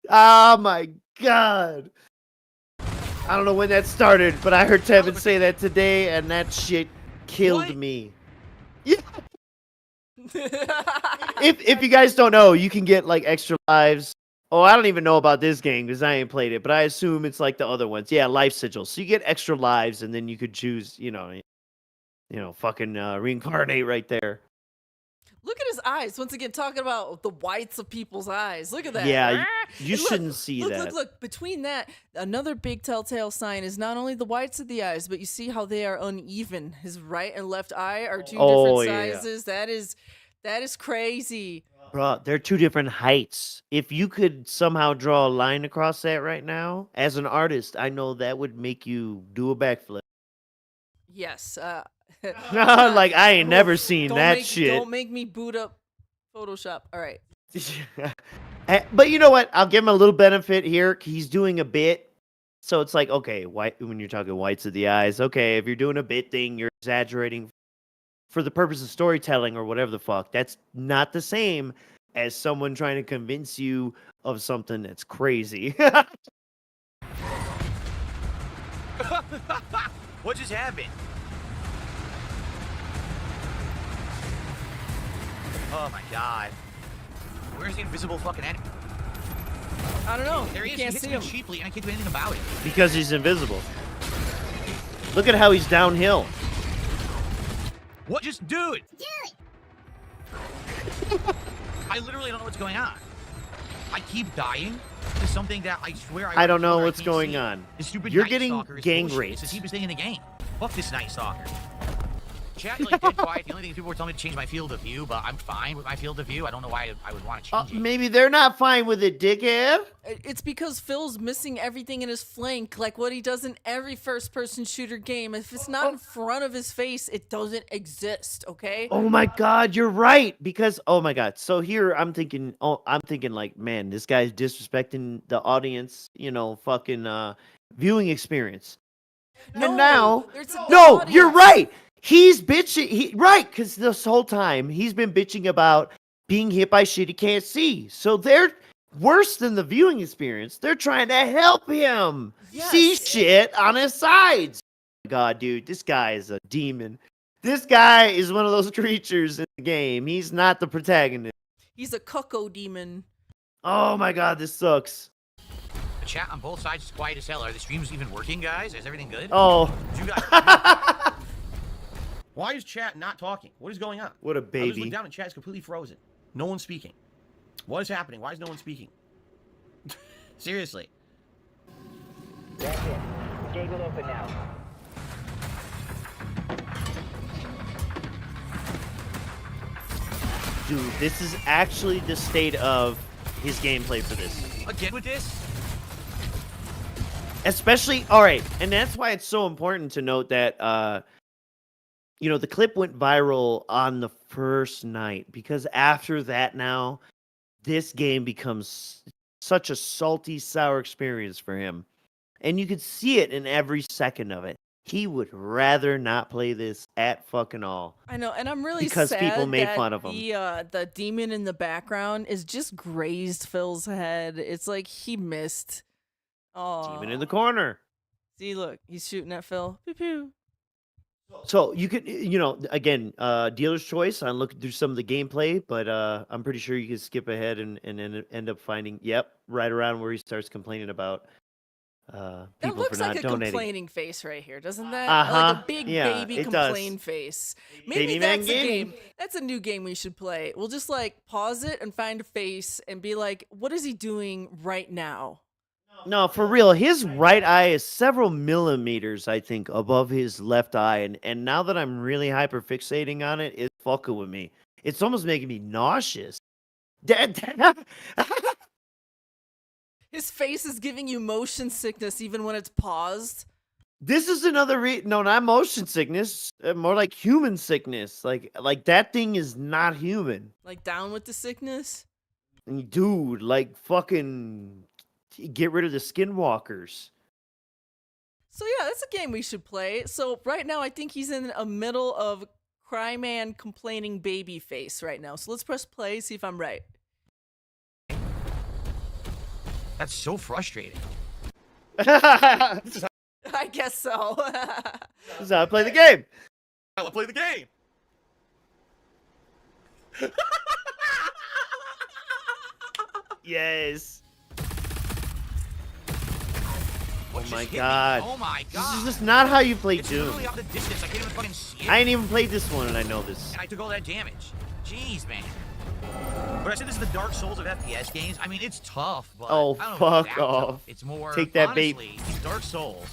Speaker 4: Oh my god! I don't know when that started, but I heard Tevin say that today, and that shit killed
Speaker 5: What?
Speaker 4: me. Yeah. If you guys don't know, you can get like extra lives. Oh, I don't even know about this game because I ain't played it, but I assume it's like the other ones. Yeah, life sigils. So you get extra lives, and then you could choose, fucking reincarnate right there.
Speaker 3: Look at his eyes. Once again, talking about the whites of people's eyes. Look at that.
Speaker 4: Yeah, you
Speaker 3: And look,
Speaker 4: shouldn't see
Speaker 3: look,
Speaker 4: that.
Speaker 3: Look. Between that, another big telltale sign is not only the whites of the eyes, but you see how they are uneven. His right and left eye are two different
Speaker 4: yeah.
Speaker 3: sizes. That is crazy.
Speaker 4: Bro, they're two different heights. If you could somehow draw a line across that right now, as an artist, I know that would make you do a backflip.
Speaker 3: Yes.
Speaker 4: Like, I ain't never seen that shit.
Speaker 3: Don't make me boot up Photoshop. All right.
Speaker 4: But you know what? I'll give him a little benefit here. He's doing a bit. So it's like, okay, when you're talking whites of the eyes, okay, if you're doing a bit thing, you're exaggerating for the purpose of storytelling or whatever the fuck. That's not the same as someone trying to convince you of something that's crazy.
Speaker 5: What just happened? Oh my god. Where's the invisible fucking enemy?
Speaker 3: I don't know.
Speaker 5: There he
Speaker 3: You
Speaker 5: is. He
Speaker 3: can't
Speaker 5: hits
Speaker 3: see
Speaker 5: me
Speaker 3: him.
Speaker 5: cheaply and I can't do anything about it.
Speaker 4: Because he's invisible. Look at how he's downhill.
Speaker 5: What? Just do it. I literally don't know what's going on. I keep dying. to something that I swear
Speaker 4: I don't know
Speaker 5: I
Speaker 4: what's
Speaker 5: can't
Speaker 4: going
Speaker 5: see.
Speaker 4: on.
Speaker 5: This stupid
Speaker 4: You're
Speaker 5: Night
Speaker 4: getting
Speaker 5: Stalker is
Speaker 4: gang
Speaker 5: bullshit. It's the
Speaker 4: raped.
Speaker 5: cheapest thing in the game. Fuck this Night Stalker. Chat, like, dead quiet. The only thing is people were telling me to change my field of view, but I'm fine with my field of view. I don't know why I would want to change it.
Speaker 4: Maybe they're not fine with it, dickhead.
Speaker 3: It's because Phil's missing everything in his flank, like what he does in every first-person shooter game. If it's not in front of his face, it doesn't exist, okay?
Speaker 4: Oh my God, you're right. Because oh my God, so here I'm thinking like, man, this guy's disrespecting the audience, fucking viewing experience.
Speaker 3: No,
Speaker 4: And now,
Speaker 3: there's the
Speaker 4: no, you're
Speaker 3: audience.
Speaker 4: right. He's bitching. Right, because this whole time he's been bitching about being hit by shit he can't see. So they're worse than the viewing experience. They're trying to help him see
Speaker 3: Yes.
Speaker 4: shit on his sides. God, dude, this guy is a demon. This guy is one of those creatures in the game. He's not the protagonist.
Speaker 3: He's a cucko demon.
Speaker 4: Oh my God, this sucks.
Speaker 5: The chat on both sides is quiet as hell. Are the streams even working, guys? Is everything good?
Speaker 4: Oh.
Speaker 5: You guys, why is chat not talking? What is going on?
Speaker 4: What a
Speaker 5: I just
Speaker 4: baby.
Speaker 5: looked down and chat is completely frozen. No one's speaking. What is happening? Why is no one speaking? Seriously.
Speaker 10: That's it. The gate will open now.
Speaker 4: Dude, this is actually the state of his gameplay for this.
Speaker 5: Again with this?
Speaker 4: Especially, all right, and that's why it's so important to note that, the clip went viral on the first night, because after that now, this game becomes such a salty, sour experience for him. And you could see it in every second of it. He would rather not play this at fucking all.
Speaker 3: I know, and I'm really
Speaker 4: Because
Speaker 3: sad
Speaker 4: people made
Speaker 3: that
Speaker 4: fun of him.
Speaker 3: The demon in the background is just grazed Phil's head. It's like he missed. Oh,
Speaker 4: Demon in the corner.
Speaker 3: See, look, he's shooting at Phil. Pew pew.
Speaker 4: So you could, again, dealer's choice on looking through some of the gameplay, but I'm pretty sure you could skip ahead and end up finding, right around where he starts complaining about
Speaker 3: That
Speaker 4: people
Speaker 3: looks
Speaker 4: for not
Speaker 3: like a
Speaker 4: donating.
Speaker 3: complaining face right here, doesn't that?
Speaker 4: Uh-huh.
Speaker 3: Like a big
Speaker 4: Yeah,
Speaker 3: baby
Speaker 4: it does.
Speaker 3: complain face. Maybe
Speaker 4: Baby man
Speaker 3: that's a
Speaker 4: gaming.
Speaker 3: game. That's a new game we should play. We'll just like pause it and find a face and be like, what is he doing right now?
Speaker 4: No, for real, his right eye is several millimeters, I think, above his left eye, and now that I'm really hyper fixating on it, it's fucking with me. It's almost making me nauseous.
Speaker 3: His face is giving you motion sickness even when it's paused.
Speaker 4: This is another no, not motion sickness, more like human sickness. Like that thing is not human.
Speaker 3: Like down with the sickness.
Speaker 4: And dude, like fucking get rid of the skinwalkers.
Speaker 3: So yeah, that's a game we should play. So right now I think he's in a middle of Cryman complaining baby face right now. So let's press play, see if I'm right.
Speaker 5: That's so frustrating.
Speaker 3: I guess so.
Speaker 4: This is how I play the game.
Speaker 5: I'll play the game.
Speaker 4: Yes.
Speaker 5: What
Speaker 4: Oh
Speaker 5: just
Speaker 4: my
Speaker 5: hit me?
Speaker 4: God.
Speaker 5: Oh my
Speaker 4: This
Speaker 5: god.
Speaker 4: is just not how you play
Speaker 5: It's
Speaker 4: Doom.
Speaker 5: literally out the distance. I can't even fucking see it.
Speaker 4: I ain't even played this one, and I know this.
Speaker 5: And I took all that damage. Jeez, man. But I said this is the Dark Souls of FPS games. I mean, it's tough, but
Speaker 4: Oh,
Speaker 5: I don't know if it's
Speaker 4: fuck
Speaker 5: that tough.
Speaker 4: off.
Speaker 5: It's more
Speaker 4: Take that bait.
Speaker 5: honestly, these Dark Souls.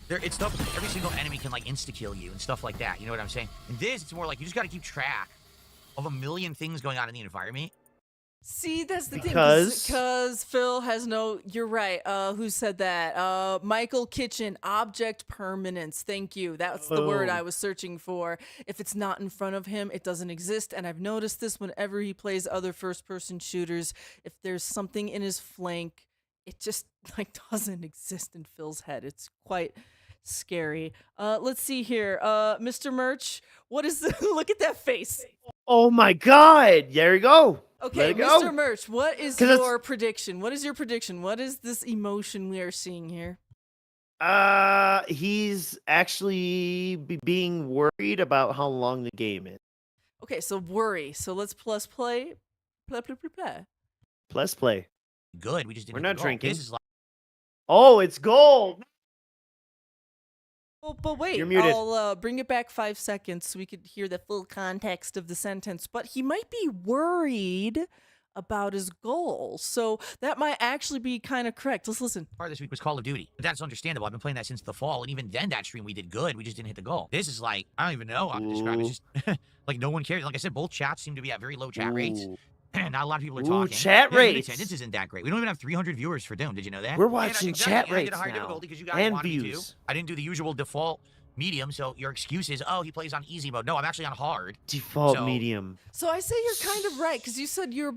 Speaker 5: It's tough because every single enemy can like insta kill you and stuff like that. You know what I'm saying? In this, it's more like you just got to keep track of a million things going on in the environment.
Speaker 3: See, that's the
Speaker 4: Because-
Speaker 3: thing. Because Phil has no. You're right. Who said that? Michael Kitchen. Object permanence. Thank you. That's the word I
Speaker 4: Boom.
Speaker 3: was searching for. If it's not in front of him, it doesn't exist. And I've noticed this whenever he plays other first-person shooters. If there's something in his flank, it just like doesn't exist in Phil's head. It's quite scary. Let's see here. Mr. Merch, what is the look at that face?
Speaker 4: Oh my God! There you go.
Speaker 3: Okay,
Speaker 4: Let it go.
Speaker 3: Mr. Merch, what is
Speaker 4: 'Cause it's-
Speaker 3: your prediction? What is your prediction? What is this emotion we are seeing here?
Speaker 4: He's actually being worried about how long the game is.
Speaker 3: Okay, so worry. So let's plus play. Play.
Speaker 4: Let's play.
Speaker 5: Good. We just didn't.
Speaker 4: We're
Speaker 5: hit
Speaker 4: not
Speaker 5: the goal.
Speaker 4: drinking.
Speaker 5: This is like
Speaker 4: Oh, it's gold.
Speaker 3: Oh, but wait,
Speaker 4: You're muted.
Speaker 3: I'll bring it back 5 seconds so we could hear the full context of the sentence. But he might be worried about his goal. So that might actually be kind of correct. Let's listen.
Speaker 5: Part of this week was Call of Duty. But that's understandable. I've been playing that since the fall, and even then that stream we did good. We just didn't hit the goal. This is like, I don't even know how to describe it. It's just like no one cares. Like I said, both chats seem to be at very low chat rates. Not a lot of people are talking.
Speaker 4: Chat rates.
Speaker 5: Attendance isn't that great. We don't even have 300 viewers for Doom. Did you know that?
Speaker 4: We're watching chat
Speaker 5: I
Speaker 4: rates
Speaker 5: did a higher
Speaker 4: now.
Speaker 5: difficulty because you guys
Speaker 4: And
Speaker 5: wanted me to.
Speaker 4: views.
Speaker 5: I didn't do the usual default medium, so your excuse is, oh, he plays on easy mode. No, I'm actually on hard.
Speaker 4: Default
Speaker 5: So-
Speaker 4: medium.
Speaker 3: So I say you're kind of right because you said you're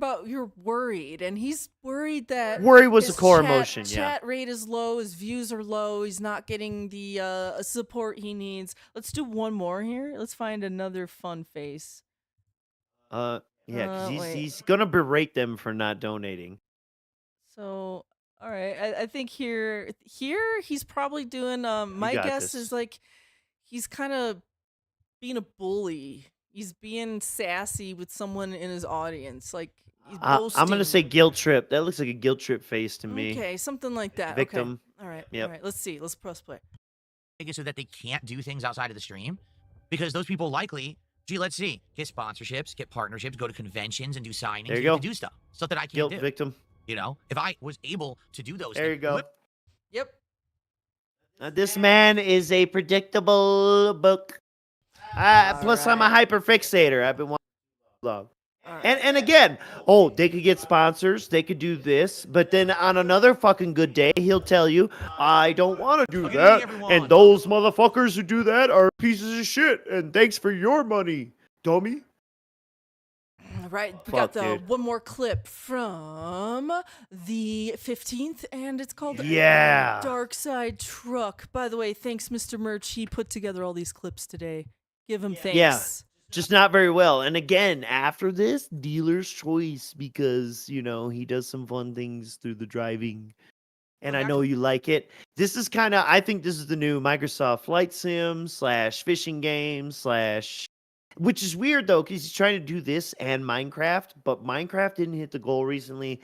Speaker 3: worried, and he's worried that
Speaker 4: Worry was
Speaker 3: his
Speaker 4: a core
Speaker 3: chat-
Speaker 4: emotion, yeah.
Speaker 3: Chat rate is low, his views are low, he's not getting the support he needs. Let's do one more here. Let's find another fun face.
Speaker 4: Yeah, because
Speaker 3: wait.
Speaker 4: he's gonna berate them for not donating.
Speaker 3: So, all right, I think here he's probably doing. My
Speaker 4: got
Speaker 3: guess
Speaker 4: this.
Speaker 3: is like he's kind of being a bully. He's being sassy with someone in his audience, like he's
Speaker 4: I'm gonna
Speaker 3: boasting.
Speaker 4: say guilt trip. That looks like a guilt trip face to me.
Speaker 3: Okay, something like that.
Speaker 4: Victim.
Speaker 3: Okay. All right.
Speaker 4: Yep.
Speaker 3: All right. Let's see. Let's press play.
Speaker 5: Make it so that they can't do things outside of the stream because those people likely, gee, let's see, get sponsorships, get partnerships, go to conventions and do signings.
Speaker 4: There you
Speaker 5: and
Speaker 4: go.
Speaker 5: do stuff that I can't
Speaker 4: Guilt
Speaker 5: do.
Speaker 4: victim.
Speaker 5: You know, if I was able to do those
Speaker 4: There
Speaker 5: things,
Speaker 4: you go.
Speaker 3: Yep.
Speaker 4: This man is a predictable book. Plus, I'm a hyper fixator. I've been watching long. And again, they could get sponsors, they could do this, but then on another fucking good day, he'll tell you, I don't want to do
Speaker 5: Okay,
Speaker 4: that,
Speaker 5: everyone.
Speaker 4: and those motherfuckers who do that are pieces of shit, and thanks for your money, dummy.
Speaker 3: All right. We
Speaker 4: Fuck,
Speaker 3: got the
Speaker 4: dude.
Speaker 3: one more clip from the 15th, and it's called
Speaker 4: Yeah.
Speaker 3: DarksydeTruck. By the way, thanks, Mr. Merch. He put together all these clips today. Give him thanks.
Speaker 4: Yeah. Just not very well. And again, after this, dealer's choice, because, he does some fun things through the driving. And I know you like it. This is I think this is the new Microsoft Flight Sim / fishing game / which is weird, though, because he's trying to do this and Minecraft, but Minecraft didn't hit the goal recently.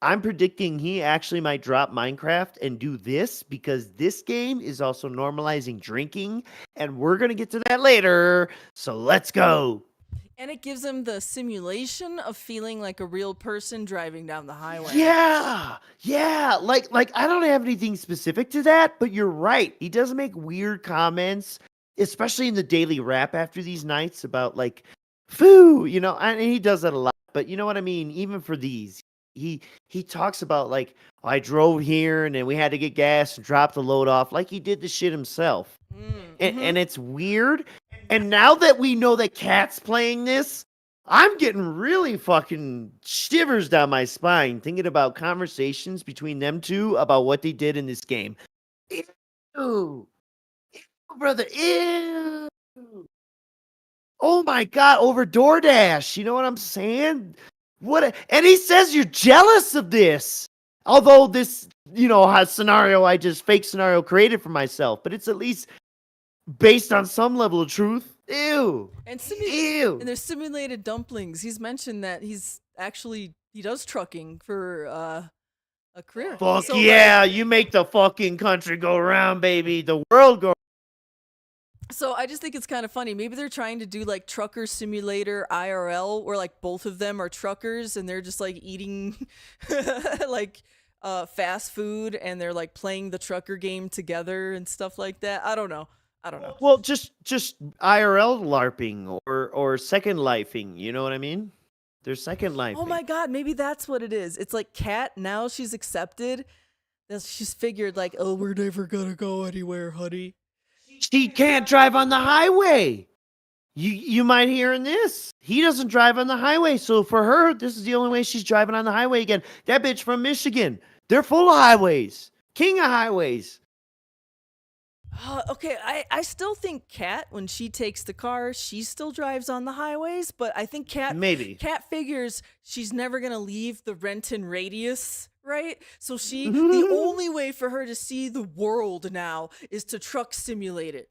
Speaker 4: I'm predicting he actually might drop Minecraft and do this because this game is also normalizing drinking, and we're going to get to that later. So let's go.
Speaker 3: And it gives him the simulation of feeling like a real person driving down the highway.
Speaker 4: Yeah. Like I don't have anything specific to that, but you're right. He does make weird comments, especially in the daily rap after these nights about like, foo, and he does that a lot. But you know what I mean? Even for these, he talks about like, I drove here and then we had to get gas and drop the load off, like he did the shit himself. And it's weird. And now that we know that Cat's playing this, I'm getting really fucking shivers down my spine thinking about conversations between them two about what they did in this game. Ew. Ew, brother. Ew. Oh my God, over DoorDash. You know what I'm saying? And he says you're jealous of this. Although this, fake scenario created for myself, but it's at least based on some level of truth. Ew.
Speaker 3: And there's simulated dumplings. He's mentioned that he does trucking for a career.
Speaker 4: Fuck
Speaker 3: So,
Speaker 4: yeah, you make the fucking country go round, baby. The world go.
Speaker 3: So I just think it's kind of funny. Maybe they're trying to do like Trucker Simulator IRL, where like both of them are truckers and they're just like eating like fast food, and they're like playing the trucker game together and stuff like that. I don't know.
Speaker 4: Well, just IRL LARPing or Second Lifing. You know what I mean? They're Second Lifing.
Speaker 3: Oh my God, maybe that's what it is. It's like Kat, now she's accepted. She's figured like, oh, we're never gonna go anywhere, honey.
Speaker 4: She can't drive on the highway. You might hear in this. He doesn't drive on the highway, so for her, this is the only way she's driving on the highway again. That bitch from Michigan. They're full of highways. King of highways.
Speaker 3: Okay, I still think Kat, when she takes the car, she still drives on the highways, but I think Kat figures she's never gonna leave the Renton radius, right? So the only way for her to see the world now is to truck simulate it.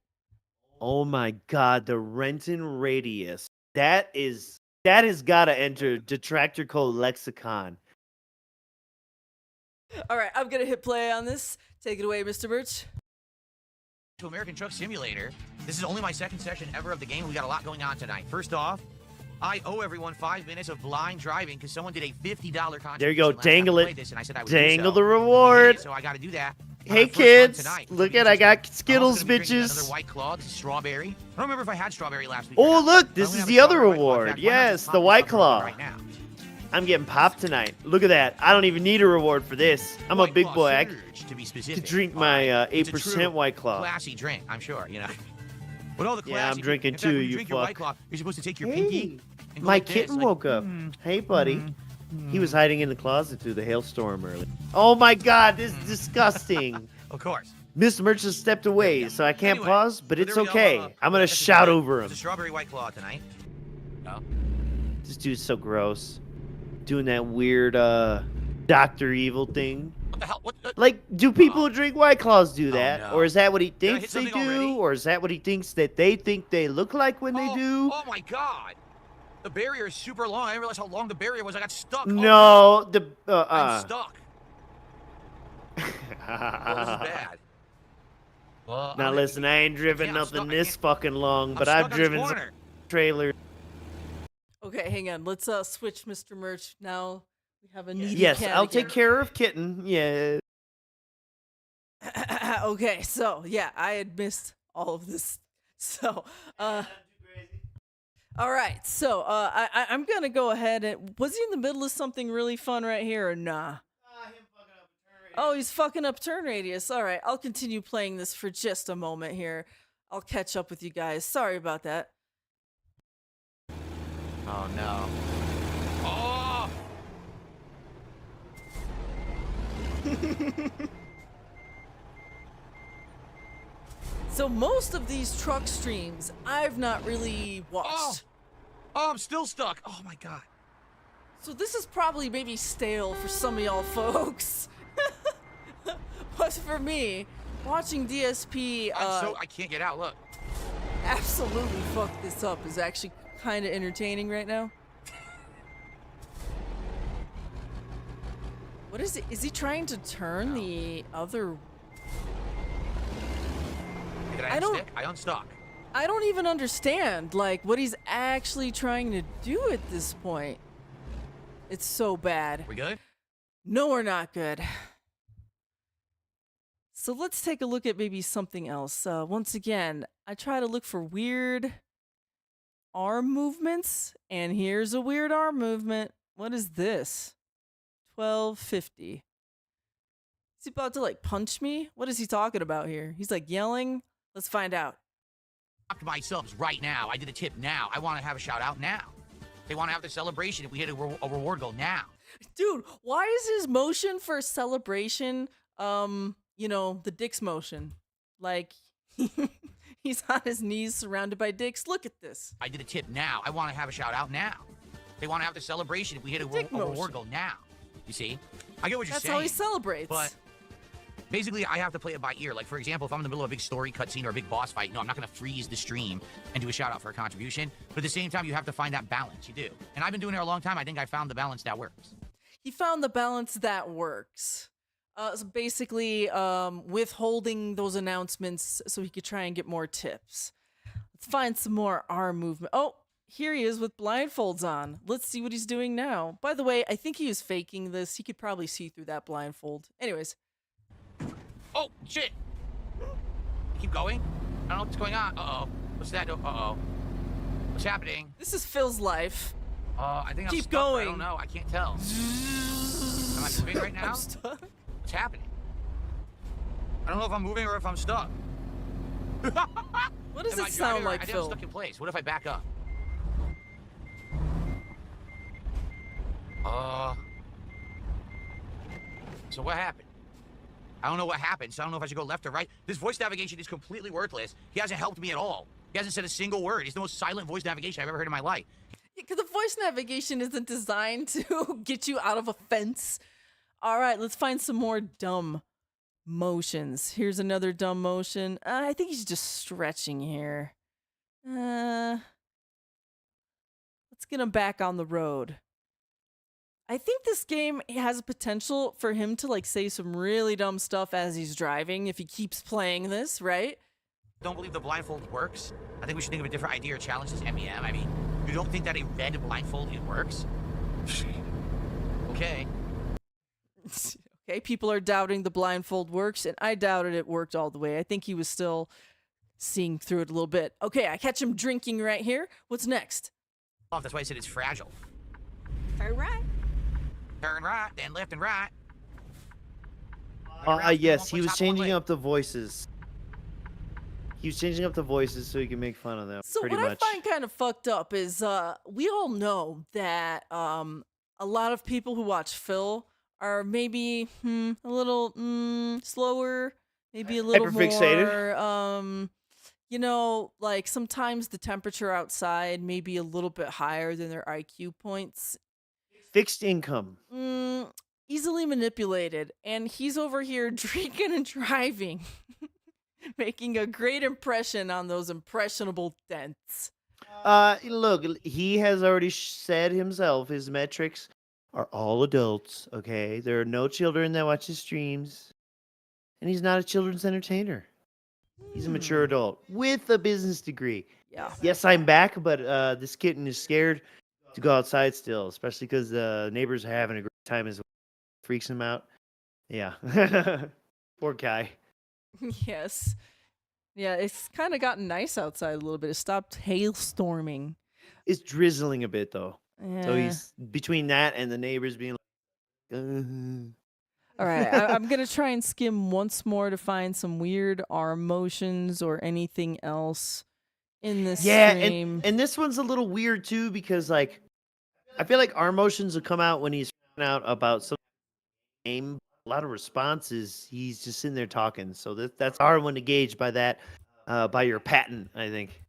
Speaker 4: Oh my God, the Renton radius. That has got to enter Detractor Cult lexicon.
Speaker 3: All right, I'm gonna hit play on this. Take it away, Mr. Birch.
Speaker 5: To American Truck Simulator. This is only my second session ever of the game. We got a lot going on tonight. First off, I owe everyone 5 minutes of blind driving because someone did a $50 contribution.
Speaker 4: There you go.
Speaker 5: last time
Speaker 4: Dangle
Speaker 5: we
Speaker 4: it.
Speaker 5: played this, and I said I would
Speaker 4: Dangle
Speaker 5: do so.
Speaker 4: the
Speaker 5: And we did
Speaker 4: reward.
Speaker 5: it, so I got to do that. on
Speaker 4: Hey
Speaker 5: our first run
Speaker 4: kids,
Speaker 5: tonight, which will
Speaker 4: look
Speaker 5: be
Speaker 4: at I got
Speaker 5: interesting. I'm
Speaker 4: Skittles,
Speaker 5: also gonna be drinking
Speaker 4: bitches.
Speaker 5: Another White Claw. This is strawberry. I don't remember if I had strawberry last week. or
Speaker 4: Oh
Speaker 5: not.
Speaker 4: look,
Speaker 5: I'm
Speaker 4: this
Speaker 5: gonna
Speaker 4: is
Speaker 5: have a
Speaker 4: the other
Speaker 5: strawberry White Claw. In
Speaker 4: reward.
Speaker 5: fact, why not
Speaker 4: Yes,
Speaker 5: just
Speaker 4: the
Speaker 5: pop
Speaker 4: White
Speaker 5: this up real
Speaker 4: Claw.
Speaker 5: right now?
Speaker 4: I'm getting popped tonight. Look at that. I don't even need a reward for this. I'm a
Speaker 5: White
Speaker 4: big
Speaker 5: Claw
Speaker 4: boy. I
Speaker 5: Surge, to be
Speaker 4: can
Speaker 5: specific.
Speaker 4: drink
Speaker 5: All
Speaker 4: my
Speaker 5: right. It's a
Speaker 4: 8%
Speaker 5: true
Speaker 4: White Claw.
Speaker 5: Classy drink, I'm sure. You know. With all the
Speaker 4: Yeah, I'm
Speaker 5: classy-
Speaker 4: drinking
Speaker 5: in fact,
Speaker 4: too,
Speaker 5: when
Speaker 4: you
Speaker 5: drink your White
Speaker 4: fuck.
Speaker 5: Claw, you're supposed to take your
Speaker 4: Hey,
Speaker 5: pinky and go
Speaker 4: my
Speaker 5: like this,
Speaker 4: kitten
Speaker 5: like,
Speaker 4: woke up. Hey, buddy. He was hiding in the closet through the hailstorm early. Oh my god, this is disgusting.
Speaker 5: Of course.
Speaker 4: Mr. Merch has stepped away, so I can't
Speaker 5: Anyway,
Speaker 4: pause, but
Speaker 5: so
Speaker 4: it's
Speaker 5: there we go,
Speaker 4: okay. I'm gonna
Speaker 5: I guess it's
Speaker 4: shout
Speaker 5: good.
Speaker 4: over
Speaker 5: It's
Speaker 4: him.
Speaker 5: a strawberry White Claw tonight. No.
Speaker 4: This dude's so gross. Doing that weird, Dr. Evil thing.
Speaker 5: What the hell? What?
Speaker 4: Like, do people who drink White Claws do that?
Speaker 5: no.
Speaker 4: Or is that what he
Speaker 5: Did I
Speaker 4: thinks
Speaker 5: hit
Speaker 4: they do?
Speaker 5: something already?
Speaker 4: Or is that what he thinks that they think they look like when they do?
Speaker 5: Oh my god. The barrier is super long. I didn't realize how long the barrier was. I got stuck.
Speaker 4: No, the
Speaker 5: I'm stuck. Well, this is bad. Well,
Speaker 4: Now listen, I ain't driven
Speaker 5: can't- I'm
Speaker 4: nothing
Speaker 5: stuck, I
Speaker 4: this
Speaker 5: can't-
Speaker 4: fucking long, but
Speaker 5: I'm
Speaker 4: I've
Speaker 5: stuck on this
Speaker 4: driven some
Speaker 5: corner.
Speaker 4: trailers.
Speaker 3: Okay, hang on. Let's switch Mr. Merch now. We have a needy
Speaker 4: Yes,
Speaker 3: cat
Speaker 4: I'll take
Speaker 3: again.
Speaker 4: care of Kitten. Yeah.
Speaker 3: Okay, so yeah, I had missed all of this. So, all right. So, I'm gonna go ahead and was he in the middle of something really fun right here or nah? Oh, he's fucking up turn radius. All right, I'll continue playing this for just a moment here. I'll catch up with you guys. Sorry about that.
Speaker 5: Oh no. Oh!
Speaker 3: So most of these truck streams I've not really watched.
Speaker 5: Oh, I'm still stuck. Oh my god.
Speaker 3: So this is probably maybe stale for some of y'all folks. But for me, watching DSP
Speaker 5: I can't get out. Look.
Speaker 3: absolutely fuck this up is actually kind of entertaining right now. What is it? Is he trying to turn the other?
Speaker 5: Did
Speaker 3: I don't-
Speaker 5: unstick? I unstuck.
Speaker 3: I don't even understand like what he's actually trying to do at this point. It's so bad.
Speaker 5: We good?
Speaker 3: No, we're not good. So let's take a look at maybe something else. Once again, I try to look for weird arm movements, and here's a weird arm movement. What is this? 1250. Is he about to like punch me? What is he talking about here? He's like yelling. Let's find out.
Speaker 5: Up to my subs right now. I did a tip now. I want to have a shout out now. They want to have the celebration if we hit a reward goal now.
Speaker 3: Dude, why is his motion for celebration, you know, the dicks motion? Like, he's on his knees surrounded by dicks. Look at this.
Speaker 5: I did a tip now. I want to have a shout out now. They want to have the celebration if we hit a
Speaker 3: Dick
Speaker 5: reward
Speaker 3: motion.
Speaker 5: goal now. You see? I get what you're
Speaker 3: That's
Speaker 5: saying.
Speaker 3: how he celebrates.
Speaker 5: But basically, I have to play it by ear. Like, for example, if I'm in the middle of a big story cutscene or a big boss fight, no, I'm not going to freeze the stream and do a shout out for a contribution. But at the same time, you have to find that balance. You do. And I've been doing it a long time. I think I found the balance that works.
Speaker 3: He found the balance that works. So basically, withholding those announcements so he could try and get more tips. Let's find some more arm movement. Oh, here he is with blindfolds on. Let's see what he's doing now. By the way, I think he is faking this. He could probably see through that blindfold. Anyways.
Speaker 5: Oh, shit. Keep going. I don't know what's going on. Uh-oh. What's that? Uh-oh. What's happening?
Speaker 3: This is Phil's life.
Speaker 5: I think I'm
Speaker 3: Keep
Speaker 5: stuck.
Speaker 3: going.
Speaker 5: I don't know. I can't tell. Am I moving right now?
Speaker 3: I'm stuck.
Speaker 5: What's happening? I don't know if I'm moving or if I'm stuck.
Speaker 3: What does
Speaker 5: Am I
Speaker 3: it sound
Speaker 5: driving or-
Speaker 3: like,
Speaker 5: I think I'm
Speaker 3: Phil?
Speaker 5: stuck in place. What if I back up? So what happened? I don't know what happened, so I don't know if I should go left or right. This voice navigation is completely worthless. He hasn't helped me at all. He hasn't said a single word. He's the most silent voice navigation I've ever heard in my life.
Speaker 3: Because the voice navigation isn't designed to get you out of a fence. All right, let's find some more dumb motions. Here's another dumb motion. I think he's just stretching here. Let's get him back on the road. I think this game has potential for him to like say some really dumb stuff as he's driving if he keeps playing this, right?
Speaker 5: don't believe the blindfold works. I think we should think of a different idea or challenge this MEM. I mean, you don't think that a red blindfold it works? Okay.
Speaker 3: Okay, people are doubting the blindfold works, and I doubted it worked all the way. I think he was still seeing through it a little bit. Okay, I catch him drinking right here. What's next?
Speaker 5: Oh, that's why I said it's fragile.
Speaker 3: Turn right.
Speaker 5: Turn right, then left and right.
Speaker 4: Yes, he was changing up the voices. He was changing up the voices so he can make fun of them.
Speaker 3: So
Speaker 4: pretty
Speaker 3: what
Speaker 4: much.
Speaker 3: I find kind of fucked up is we all know that a lot of people who watch Phil are maybe a little slower, maybe a little
Speaker 4: Hyperfixated.
Speaker 3: more you know, like sometimes the temperature outside may be a little bit higher than their IQ points.
Speaker 4: Fixed income.
Speaker 3: Easily manipulated, and he's over here drinking and driving, making a great impression on those impressionable dents.
Speaker 4: Look, he has already said himself his metrics are all adults, okay? There are no children that watch his streams. And he's not a children's entertainer. He's a mature adult with a business degree.
Speaker 3: Yeah.
Speaker 4: Yes, I'm back, but this kitten is scared to go outside still, especially because the neighbors are having a great time as well. Freaks him out. Yeah. Poor guy.
Speaker 3: Yes. Yeah, it's kind of gotten nice outside a little bit. It stopped hailstorming.
Speaker 4: It's drizzling a bit, though.
Speaker 3: Yeah.
Speaker 4: So he's between that and the neighbors being like,
Speaker 3: All right, I'm going to try and skim once more to find some weird R motions or anything else in this stream.
Speaker 4: And this one's a little weird, too, because, like, I feel like R motions will come out when he's out about some game. A lot of responses, he's just sitting there talking. So that's a hard one to gauge by that, by your patent, I think.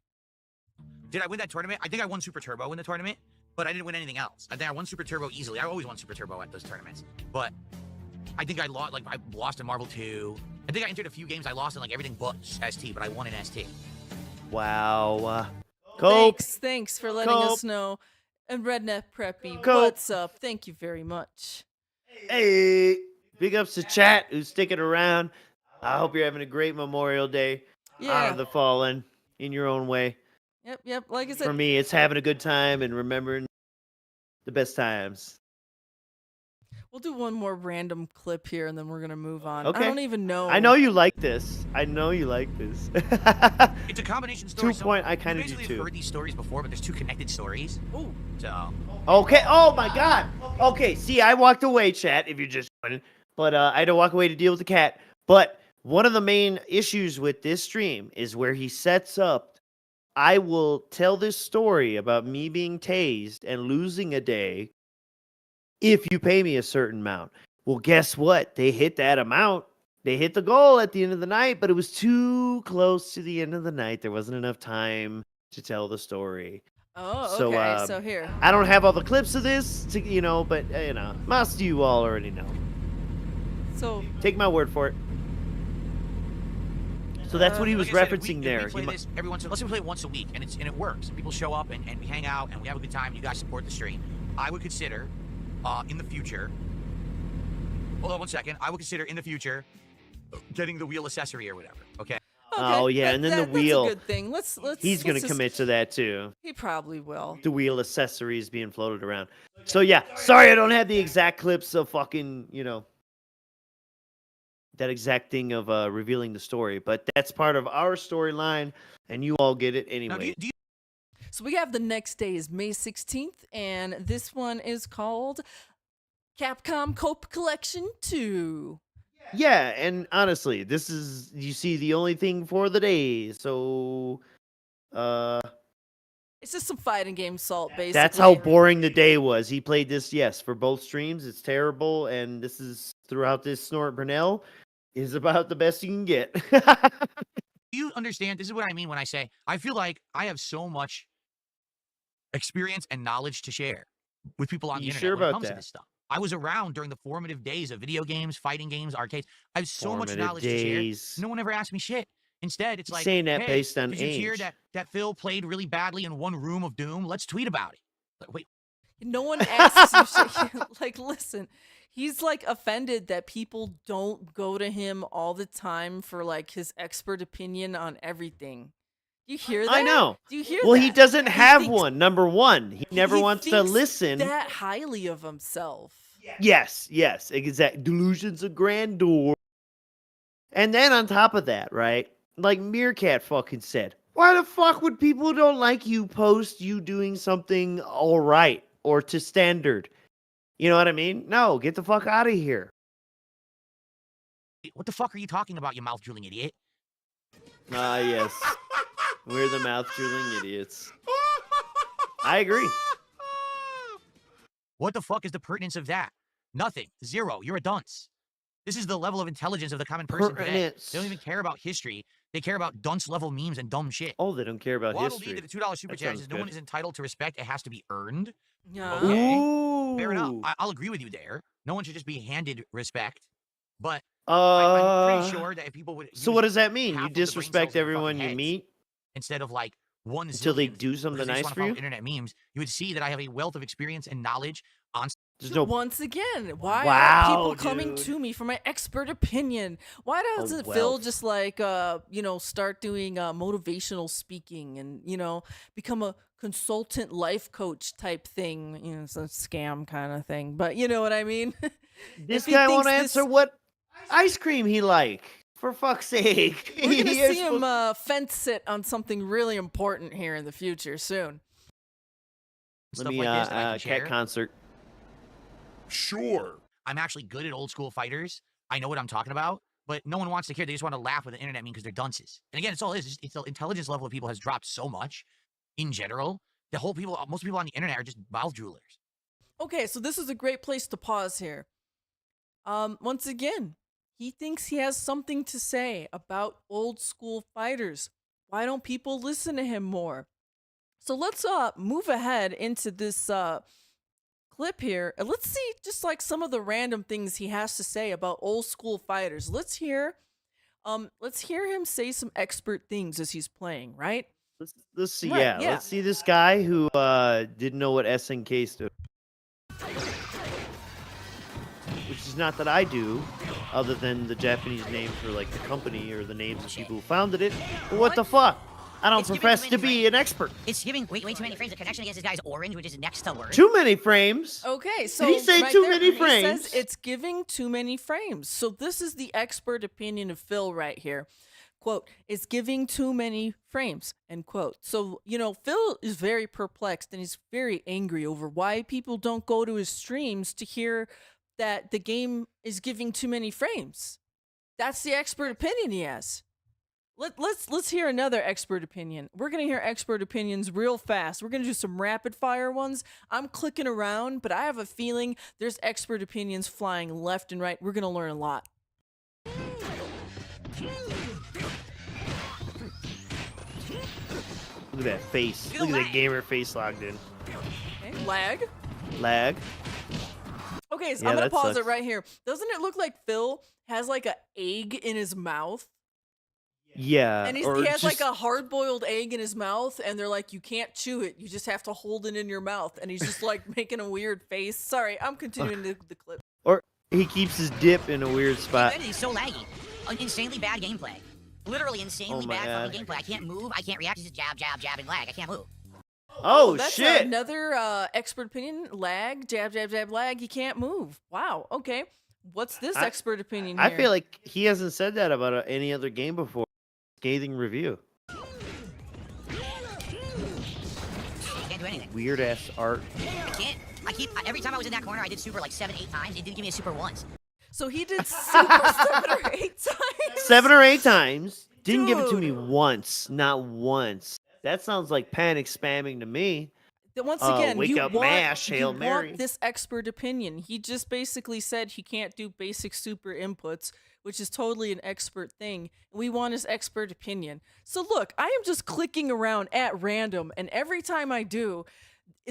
Speaker 5: Did I win that tournament? I think I won Super Turbo in the tournament, but I didn't win anything else. I think I won Super Turbo easily. I always won Super Turbo at those tournaments. But I think I lost in Marvel 2. I think I entered a few games I lost in like everything but ST, but I won in ST.
Speaker 4: Wow. Cope.
Speaker 3: Thanks for letting us know. And Redneck Preppy,
Speaker 4: Cope.
Speaker 3: what's up? Thank you very much.
Speaker 4: Hey, big ups to chat who's sticking around. I hope you're having a great Memorial Day. Honor the fallen in your own way.
Speaker 3: Yep. Like I said,
Speaker 4: for me, it's having a good time and remembering the best times.
Speaker 3: we'll do one more random clip here, and then we're gonna move on.
Speaker 4: Okay.
Speaker 3: I don't even know.
Speaker 4: I know you like this.
Speaker 5: It's a combination story.
Speaker 4: 2 point, I kind of do
Speaker 5: basically
Speaker 4: too.
Speaker 5: have heard these stories before, but there's two connected stories.
Speaker 3: Ooh.
Speaker 5: So.
Speaker 4: Okay. Oh my God. Okay. See, I walked away, chat. If you're just joining, but I had to walk away to deal with the cat. But one of the main issues with this stream is where he sets up. I will tell this story about me being tased and losing a day if you pay me a certain amount. Well, guess what? They hit that amount. They hit the goal at the end of the night, but it was too close to the end of the night. There wasn't enough time to tell the story.
Speaker 3: Oh,
Speaker 4: So,
Speaker 3: okay. So here.
Speaker 4: I don't have all the clips of this, but most of you all already know.
Speaker 3: So
Speaker 4: take my word for it. So that's what he was
Speaker 5: like I said,
Speaker 4: referencing
Speaker 5: we
Speaker 4: there.
Speaker 5: play this every once. Let's say we play it once a week, and it works. People show up and we hang out and we have a good time. And you guys support the stream. I would consider, in the future. Hold on 1 second. I would consider in the future getting the wheel accessory or whatever. Okay.
Speaker 4: Oh yeah, and then the wheel.
Speaker 3: That's a good thing. Let's.
Speaker 4: He's gonna
Speaker 3: just
Speaker 4: commit to that too.
Speaker 3: He probably will.
Speaker 4: The wheel accessories being floated around. So yeah, sorry I don't have the exact clips of fucking that exact thing of revealing the story, but that's part of our storyline, and you all get it anyway.
Speaker 5: Now,
Speaker 3: So we have the next day is May 16th, and this one is called Capcom Cope Collection 2.
Speaker 4: Yeah, and honestly, this is you see the only thing for the day. So,
Speaker 3: it's just some fighting game salt, basically.
Speaker 4: that's how boring the day was. He played this, yes, for both streams. It's terrible, and this is throughout this Snort Brunel is about the best you can get.
Speaker 5: Do you understand? This is what I mean when I say I feel like I have so much experience and knowledge to share with people on the internet
Speaker 4: sure
Speaker 5: when it
Speaker 4: about
Speaker 5: comes to
Speaker 4: that?
Speaker 5: this stuff. I was around during the formative days of video games, fighting games, arcades. I have so much
Speaker 4: Formative
Speaker 5: knowledge to
Speaker 4: days.
Speaker 5: share. No one ever asked me shit. Instead, it's like,
Speaker 4: Saying that
Speaker 5: hey,
Speaker 4: based on
Speaker 5: did you hear
Speaker 4: age.
Speaker 5: that Phil played really badly in one room of Doom? Let's tweet about it. Like, wait,
Speaker 3: No one asks you shit. Like, listen, he's like offended that people don't go to him all the time for like his expert opinion on everything. Do you hear that?
Speaker 4: I know.
Speaker 3: Do you hear
Speaker 4: Well,
Speaker 3: that?
Speaker 4: he doesn't have
Speaker 3: thinks-
Speaker 4: one. Number one, he never
Speaker 3: he
Speaker 4: wants to
Speaker 3: thinks
Speaker 4: listen.
Speaker 3: that highly of himself.
Speaker 4: Yes, exact delusions of grandeur. And then on top of that, right? Like Meerkat fucking said, why the fuck would people who don't like you post you doing something all right or to standard? You know what I mean? No, get the fuck out of here.
Speaker 5: What the fuck are you talking about, you mouth drooling idiot?
Speaker 4: Ah, yes. We're the mouth drooling idiots. I agree.
Speaker 5: What the fuck is the pertinence of that? Nothing. Zero. You're a dunce. This is the level of intelligence of the common person today.
Speaker 4: Pertinence.
Speaker 5: They don't even care about history. They care about dunce level memes and dumb shit.
Speaker 4: Oh, they don't care about
Speaker 5: Waddle
Speaker 4: history.
Speaker 5: Dee to the $2 super
Speaker 4: That
Speaker 5: chat
Speaker 4: sounds
Speaker 5: says no one
Speaker 4: good.
Speaker 5: is entitled to respect. It has to be earned.
Speaker 3: Yeah.
Speaker 5: Okay. Fair enough.
Speaker 4: Ooh.
Speaker 5: I'll agree with you there. No one should just be handed respect. But
Speaker 4: Uh,
Speaker 5: I'm pretty sure that if people would.
Speaker 4: So
Speaker 5: use
Speaker 4: what does that mean?
Speaker 5: half
Speaker 4: You
Speaker 5: of the brain cells
Speaker 4: disrespect
Speaker 5: in their
Speaker 4: everyone
Speaker 5: fucking
Speaker 4: you
Speaker 5: heads
Speaker 4: meet
Speaker 5: instead of like one
Speaker 4: until they
Speaker 5: zillion
Speaker 4: do
Speaker 5: because
Speaker 4: something
Speaker 5: they just
Speaker 4: nice
Speaker 5: wanna
Speaker 4: for
Speaker 5: follow
Speaker 4: you?
Speaker 5: internet memes. You would see that I have a wealth of experience and knowledge on.
Speaker 4: There's no.
Speaker 3: Once again, why
Speaker 4: Wow,
Speaker 3: are people coming
Speaker 4: dude.
Speaker 3: to me for my expert opinion? Why doesn't Phil
Speaker 4: wealth.
Speaker 3: just like start doing motivational speaking and become a consultant life coach type thing? It's a scam kind of thing, but you know what I mean.
Speaker 4: This
Speaker 3: If he
Speaker 4: guy won't
Speaker 3: thinks
Speaker 4: answer
Speaker 3: this-
Speaker 4: what ice cream he like. For fuck's sake.
Speaker 3: We're gonna
Speaker 4: He is
Speaker 3: see him
Speaker 4: supposed-
Speaker 3: fence sit on something really important here in the future soon.
Speaker 4: Let
Speaker 5: stuff
Speaker 4: me
Speaker 5: like this that I can
Speaker 4: cat
Speaker 5: share.
Speaker 4: concert.
Speaker 6: Sure.
Speaker 5: I'm actually good at old school fighters. I know what I'm talking about, but no one wants to care. They just want to laugh with the internet meme because they're dunces. And again, it's all it is. It's the intelligence level of people has dropped so much in general. Most people on the internet are just mouth droolers.
Speaker 3: Okay, so this is a great place to pause here. Once again, he thinks he has something to say about old school fighters. Why don't people listen to him more? So let's move ahead into this clip here, and let's see just like some of the random things he has to say about old school fighters. Let's hear him say some expert things as he's playing, right?
Speaker 4: Let's see.
Speaker 3: Right,
Speaker 4: Yeah,
Speaker 3: yeah.
Speaker 4: let's see this guy who didn't know what SNK stood. Which is not that I do, other than the Japanese name for like the company or the names of people who founded it. But what the fuck? I don't
Speaker 8: It's giving
Speaker 4: profess
Speaker 8: too
Speaker 4: to
Speaker 8: many
Speaker 4: be an expert.
Speaker 8: It's giving way too many frames. The connection against this guy's orange, which is next to word.
Speaker 4: Too many frames.
Speaker 3: Okay, so
Speaker 4: he say
Speaker 3: right
Speaker 4: too
Speaker 3: there,
Speaker 4: many
Speaker 3: he
Speaker 4: frames?
Speaker 3: says it's giving too many frames. So this is the expert opinion of Phil right here. Quote, it's giving too many frames, end quote. So, Phil is very perplexed and he's very angry over why people don't go to his streams to hear that the game is giving too many frames. That's the expert opinion he has. Let's hear another expert opinion. We're gonna hear expert opinions real fast. We're gonna do some rapid fire ones. I'm clicking around, but I have a feeling there's expert opinions flying left and right. We're gonna learn a lot.
Speaker 4: Look at that face. Look at that gamer face logged in.
Speaker 3: Okay, lag.
Speaker 4: Lag.
Speaker 3: Okay, so
Speaker 4: Yeah,
Speaker 3: I'm gonna
Speaker 4: that
Speaker 3: pause
Speaker 4: sucks.
Speaker 3: it right here. Doesn't it look like Phil has like an egg in his mouth?
Speaker 4: Yeah.
Speaker 3: And he has like a hard-boiled egg in his mouth, and they're like, you can't chew it. You just have to hold it in your mouth. And he's just like making a weird face. Sorry, I'm continuing the clip.
Speaker 4: Or he keeps his dip in a weird spot.
Speaker 8: It is so laggy. Insanely bad gameplay. Literally insanely
Speaker 4: Oh my
Speaker 8: bad fucking
Speaker 4: God.
Speaker 8: gameplay. I can't move. I can't react. It's just jab, and lag. I can't move.
Speaker 4: Oh,
Speaker 3: That's
Speaker 4: shit.
Speaker 3: another expert opinion. Lag, jab, lag. You can't move. Wow. Okay. What's this expert opinion here?
Speaker 4: I feel like he hasn't said that about any other game before. Scathing review.
Speaker 8: Can't do anything.
Speaker 4: Weird ass art.
Speaker 8: I can't. Every time I was in that corner, I did super like 7, 8 times. It didn't give me a super once.
Speaker 3: So he did super 7 or 8 times.
Speaker 4: 7 or 8 times. Didn't give it to me
Speaker 3: Dude.
Speaker 4: once. Not once. That sounds like panic spamming to me.
Speaker 3: Then once again,
Speaker 4: wake
Speaker 3: you
Speaker 4: up,
Speaker 3: want,
Speaker 4: mash, Hail
Speaker 3: you
Speaker 4: Mary.
Speaker 3: want this expert opinion. He just basically said he can't do basic super inputs, which is totally an expert thing. We want his expert opinion. So look, I am just clicking around at random, and every time I do,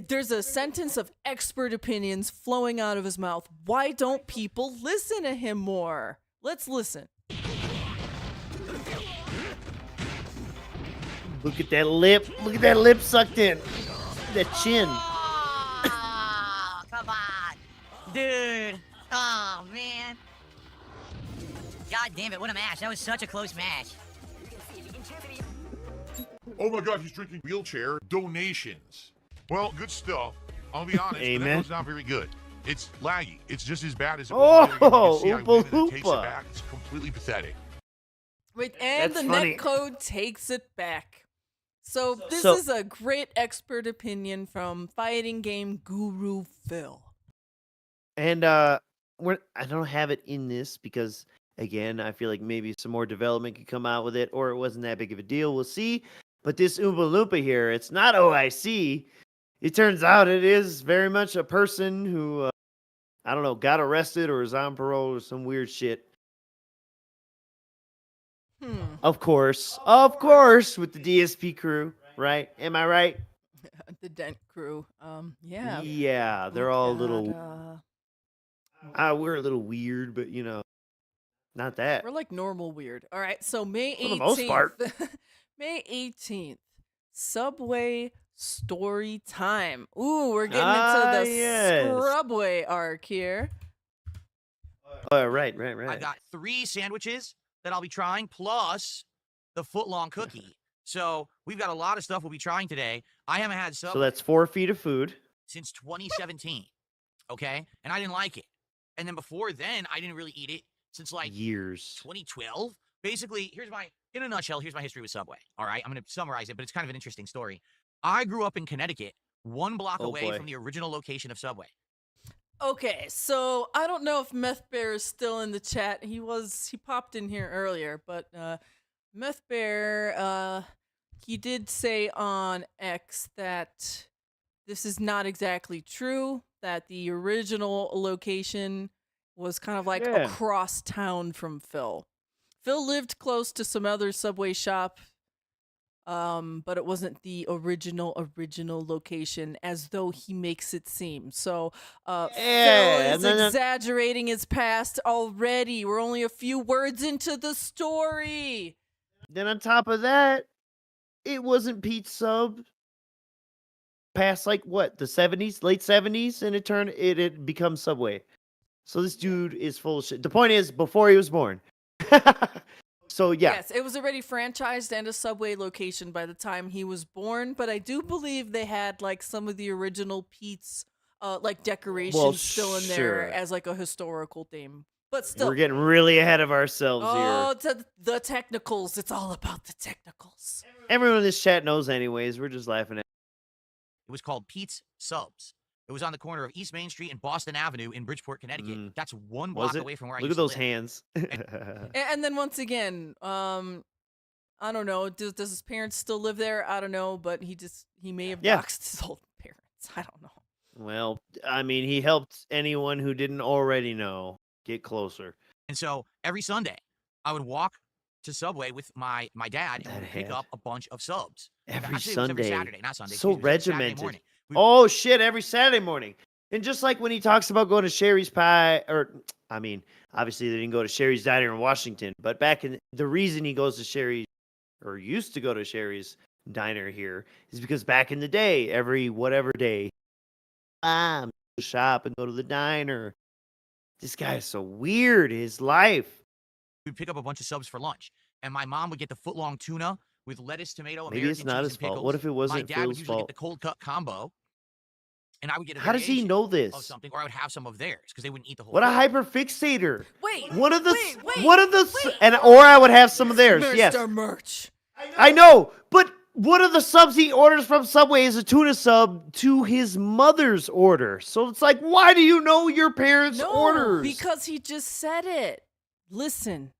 Speaker 3: there's a sentence of expert opinions flowing out of his mouth. Why don't people listen to him more? Let's listen.
Speaker 4: Look at that lip. Look at that lip sucked in. That chin.
Speaker 8: Dude. Oh, man. God damn it, what a match. That was such a close match.
Speaker 6: Oh my god, he's drinking wheelchair donations. Well, good stuff. I'll be honest, but that
Speaker 4: Amen.
Speaker 6: was not very good. It's laggy. It's just as bad as it
Speaker 4: Oh,
Speaker 6: was. You can see how
Speaker 4: Oompa
Speaker 6: Women takes it
Speaker 4: Loompa.
Speaker 6: back. It's completely pathetic.
Speaker 3: Wait, and
Speaker 4: That's
Speaker 3: the
Speaker 4: funny.
Speaker 3: netcode takes it back. So this
Speaker 4: So-
Speaker 3: is a great expert opinion from fighting game guru Phil.
Speaker 4: And I don't have it in this because again, I feel like maybe some more development could come out with it, or it wasn't that big of a deal. We'll see. But this Oompa Loompa here, it's not OIC. It turns out it is very much a person who, I don't know, got arrested or is on parole or some weird shit. Of course, with the DSP crew, right? Am I right?
Speaker 3: The Dent crew. Yeah.
Speaker 4: Yeah, they're all a little.
Speaker 3: God,
Speaker 4: We're a little weird, but not that.
Speaker 3: we're like normal weird. All right, so May 18th.
Speaker 4: For the most part.
Speaker 3: May 18th. Subway story time. Ooh, we're getting into the
Speaker 4: yes.
Speaker 3: Scrubway arc here.
Speaker 4: Oh, right.
Speaker 5: I've got 3 sandwiches that I'll be trying, plus the foot-long cookie. So we've got a lot of stuff we'll be trying today. I haven't had
Speaker 4: So
Speaker 5: Subway
Speaker 4: that's 4 feet of food.
Speaker 5: since 2017, okay? And I didn't like it. And then before then, I didn't really eat it since like
Speaker 4: Years.
Speaker 5: 2012. Basically, in a nutshell, here's my history with Subway. All right, I'm going to summarize it, but it's kind of an interesting story. I grew up in Connecticut, 1 block
Speaker 4: Oh,
Speaker 5: away
Speaker 4: boy.
Speaker 5: from the original location of Subway.
Speaker 3: Okay, so I don't know if Meth Bear is still in the chat. He popped in here earlier, but Meth Bear, he did say on X that this is not exactly true, that the original location was kind of like
Speaker 4: Yeah.
Speaker 3: across town from Phil. Phil lived close to some other Subway shop, but it wasn't the original location, as though he makes it seem. So Phil is exaggerating his past already. We're only a few words into the story.
Speaker 4: Then on top of that, it wasn't Pete's Sub past like what, the 70s, late 70s, and it had become Subway. So this dude is full of shit. The point is, before he was born. So yeah.
Speaker 3: Yes, it was already franchised and a Subway location by the time he was born, but I do believe they had like some of the original Pete's like decorations still in there
Speaker 4: sure.
Speaker 3: as like a historical theme. But still,
Speaker 4: We're getting really ahead of ourselves here.
Speaker 3: the technicals. It's all about the technicals.
Speaker 4: Everyone in this chat knows anyways. We're just laughing at
Speaker 5: It was called Pete's Subs. It was on the corner of East Main Street and Boston Avenue in Bridgeport, Connecticut. That's 1 block
Speaker 4: Was it?
Speaker 5: away from where I
Speaker 4: Look
Speaker 5: used
Speaker 4: at those
Speaker 5: to live.
Speaker 4: hands.
Speaker 3: And then once again, I don't know. Does his parents still live there? I don't know, but he may have doxed his old parents. I don't know.
Speaker 4: Well, I mean, he helped anyone who didn't already know get closer.
Speaker 5: And so every Sunday, I would walk to Subway with my dad and we'd pick up a bunch of subs.
Speaker 4: Every
Speaker 5: Actually,
Speaker 4: Sunday.
Speaker 5: It was every Saturday, not Sunday.
Speaker 4: So
Speaker 5: excuse me, it was Saturday
Speaker 4: regimented.
Speaker 5: morning.
Speaker 4: Oh shit! Every Saturday morning, and just like when he talks about going to Sherry's Pie, or I mean, obviously they didn't go to Sherry's Diner in Washington, but back in the reason he goes to Sherry's or used to go to Sherry's Diner here is because back in the day, every whatever day, shop and go to the diner. This guy is so weird. His life.
Speaker 5: We'd pick up a bunch of subs for lunch, and my mom would get the foot-long tuna with lettuce, tomato,
Speaker 4: Maybe
Speaker 5: American
Speaker 4: it's not
Speaker 5: cheese,
Speaker 4: his
Speaker 5: and
Speaker 4: fault.
Speaker 5: pickles.
Speaker 4: What if it wasn't
Speaker 5: My dad
Speaker 4: Phil's
Speaker 5: would usually
Speaker 4: fault?
Speaker 5: get the cold cut combo, and I would get a
Speaker 4: How does he
Speaker 5: variation
Speaker 4: know
Speaker 5: of
Speaker 4: this?
Speaker 5: something, or I would have some of theirs because they wouldn't eat the whole.
Speaker 4: What a
Speaker 5: thing.
Speaker 4: hyper fixator.
Speaker 3: Wait,
Speaker 4: One of the
Speaker 3: wait.
Speaker 4: and or I would have some of theirs. Yes.
Speaker 3: Mr. Merch.
Speaker 4: I know, but one of the subs he orders from Subway is a tuna sub to his mother's order. So it's like, why do you know your parents' orders?
Speaker 3: Because he just said it. Listen.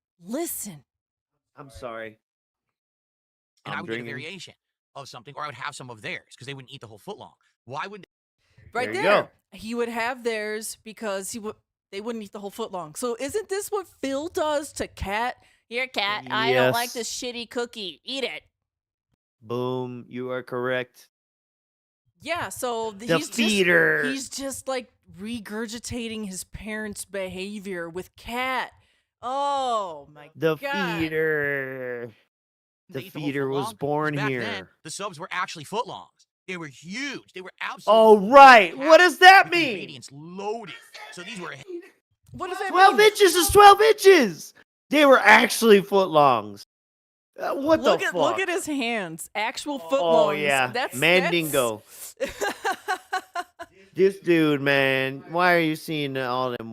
Speaker 4: I'm sorry.
Speaker 5: And
Speaker 4: I'm
Speaker 5: I would
Speaker 4: drinking.
Speaker 5: get a variation of something, or I would have some of theirs because they wouldn't eat the whole foot long. Why would
Speaker 3: Right
Speaker 4: There you
Speaker 3: there.
Speaker 4: go.
Speaker 3: He would have theirs because they wouldn't eat the whole foot long. So isn't this what Phil does to Cat? Here, Cat, I don't like this shitty cookie. Eat it.
Speaker 4: Boom, you are correct.
Speaker 3: Yeah, so
Speaker 4: The feeder.
Speaker 3: He's just like regurgitating his parents' behavior with Cat. Oh my
Speaker 4: The
Speaker 3: god.
Speaker 4: feeder.
Speaker 5: they
Speaker 4: The
Speaker 5: eat whole
Speaker 4: feeder
Speaker 5: foot
Speaker 4: was
Speaker 5: long? 'Cause
Speaker 4: born
Speaker 5: back
Speaker 4: here.
Speaker 5: Then, the subs were actually foot longs. They were huge. They were
Speaker 4: Oh,
Speaker 5: absolutely
Speaker 4: right. What does that
Speaker 5: with
Speaker 4: mean?
Speaker 5: ingredients loaded. So these were
Speaker 3: What does that
Speaker 4: 12
Speaker 3: mean?
Speaker 4: inches is 12 inches. They were actually foot longs. What the fuck?
Speaker 3: Look at his hands. Actual foot
Speaker 4: Oh,
Speaker 3: longs.
Speaker 4: yeah.
Speaker 3: That's
Speaker 4: Mandingo. This dude, man. Why are you seeing all them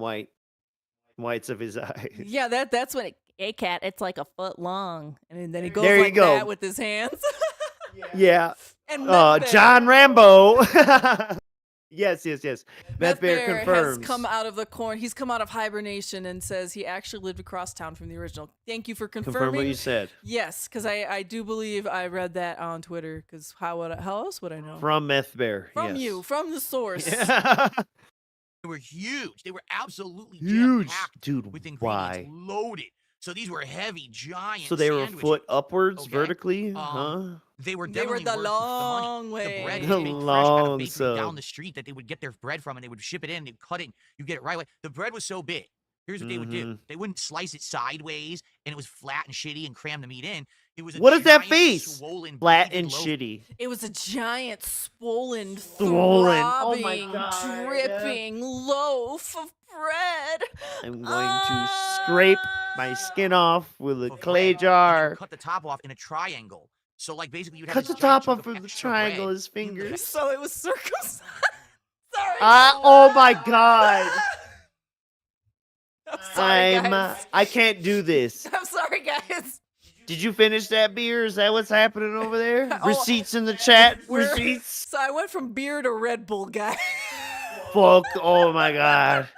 Speaker 4: whites of his eyes?
Speaker 3: Yeah, that's what a cat. It's like a foot long, and then he goes
Speaker 4: There you
Speaker 3: like
Speaker 4: go.
Speaker 3: that with his hands.
Speaker 4: Yeah.
Speaker 3: And Meth Bear-
Speaker 4: John Rambo. Yes.
Speaker 3: Meth
Speaker 4: Bear
Speaker 3: Bear has
Speaker 4: confirms.
Speaker 3: come out of the corn. He's come out of hibernation and says he actually lived across town from the original. Thank you for confirming.
Speaker 4: Confirm what you said.
Speaker 3: Yes, because I do believe I read that on Twitter. Because how else would I know?
Speaker 4: From Meth Bear.
Speaker 3: From
Speaker 4: yes.
Speaker 3: you, from the source.
Speaker 5: They were huge. They were absolutely
Speaker 4: Huge.
Speaker 5: jam-packed
Speaker 4: Dude,
Speaker 5: with ingredients
Speaker 4: why?
Speaker 5: loaded. So these were heavy, giant.
Speaker 4: So they were
Speaker 5: sandwiches.
Speaker 4: foot upwards
Speaker 5: Okay.
Speaker 4: vertically, huh?
Speaker 5: They were
Speaker 3: They were
Speaker 5: definitely
Speaker 3: the
Speaker 5: worth the
Speaker 3: long
Speaker 5: money.
Speaker 3: way.
Speaker 5: The bread
Speaker 4: The
Speaker 5: was made fresh out of
Speaker 4: long
Speaker 5: bakery
Speaker 4: sub.
Speaker 5: down the street that they would get their bread from, and they would ship it in. They'd cut it. You get it right away. The bread was so big. Here's what they would do. They wouldn't slice it sideways, and it was flat and shitty, and cram the meat in. It was a
Speaker 4: What is that
Speaker 5: giant,
Speaker 4: face?
Speaker 5: swollen,
Speaker 4: Flat
Speaker 5: bleeding
Speaker 4: and
Speaker 5: loaf.
Speaker 4: shitty.
Speaker 3: It was a giant, swollen,
Speaker 4: Swollen.
Speaker 3: throbbing,
Speaker 4: Oh my God.
Speaker 3: dripping loaf of bread.
Speaker 4: I'm going to scrape my skin off with a
Speaker 5: Of
Speaker 4: clay
Speaker 5: bread, and
Speaker 4: jar.
Speaker 5: you cut the top off in a triangle. So, like, basically, you'd have
Speaker 4: Cut
Speaker 5: this
Speaker 4: the
Speaker 5: giant
Speaker 4: top
Speaker 5: chunk
Speaker 4: off
Speaker 5: of
Speaker 4: of the
Speaker 5: extra
Speaker 4: triangle,
Speaker 5: bread
Speaker 4: his
Speaker 5: in the
Speaker 4: fingers.
Speaker 3: So it was circumcised. Sorry.
Speaker 4: Oh my God.
Speaker 3: I'm sorry, guys.
Speaker 4: I can't do this.
Speaker 3: I'm sorry, guys.
Speaker 4: Did you finish that beer? Is that what's happening over there?
Speaker 3: Oh,
Speaker 4: Receipts in the chat.
Speaker 3: We're-
Speaker 4: Receipts.
Speaker 3: So I went from beer to Red Bull, guy.
Speaker 4: Fuck. Oh my God.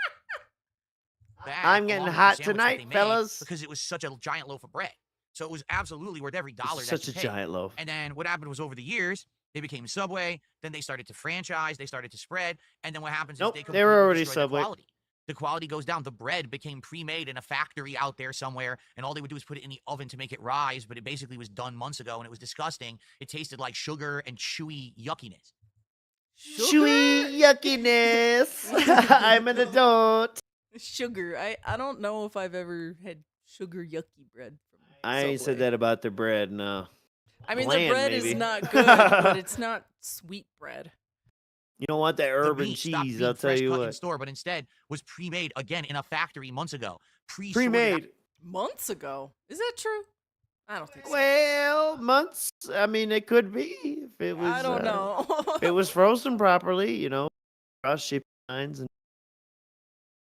Speaker 5: bag
Speaker 4: I'm getting
Speaker 5: along with the
Speaker 4: hot
Speaker 5: sandwich that
Speaker 4: tonight,
Speaker 5: they made
Speaker 4: fellas.
Speaker 5: because it was such a giant loaf of bread. So it was absolutely worth every dollar.
Speaker 4: It's
Speaker 5: that
Speaker 4: such
Speaker 5: you
Speaker 4: a
Speaker 5: paid.
Speaker 4: giant loaf.
Speaker 5: And then what happened was over the years, they became Subway. Then they started to franchise. They started to spread. And then what happens
Speaker 4: Nope,
Speaker 5: is
Speaker 4: they
Speaker 5: they
Speaker 4: were
Speaker 5: completely
Speaker 4: already
Speaker 5: destroy the
Speaker 4: Subway.
Speaker 5: quality. The quality goes down. The bread became pre-made in a factory out there somewhere, and all they would do is put it in the oven to make it rise. But it basically was done months ago, and it was disgusting. It tasted like sugar and chewy yuckiness.
Speaker 4: Chewy yuckiness. I'm an adult.
Speaker 3: Sugar. I don't know if I've ever had sugar yucky bread from
Speaker 4: I ain't said
Speaker 3: Subway.
Speaker 4: that about their bread, no.
Speaker 3: I mean,
Speaker 4: Bland,
Speaker 3: the bread
Speaker 4: maybe.
Speaker 3: is not good, but it's not sweet bread.
Speaker 4: You don't want that herb
Speaker 5: The
Speaker 4: and
Speaker 5: meat stopped
Speaker 4: cheese,
Speaker 5: being
Speaker 4: I'll tell
Speaker 5: fresh
Speaker 4: you
Speaker 5: cut in
Speaker 4: what.
Speaker 5: store, but instead was pre-made again in a factory months ago.
Speaker 4: Pre-made.
Speaker 3: Months ago. Is that true? I don't think so.
Speaker 4: Well, months. I mean, it could be if it was.
Speaker 3: I don't know.
Speaker 4: If it was frozen properly, you know, cross shipping lines, and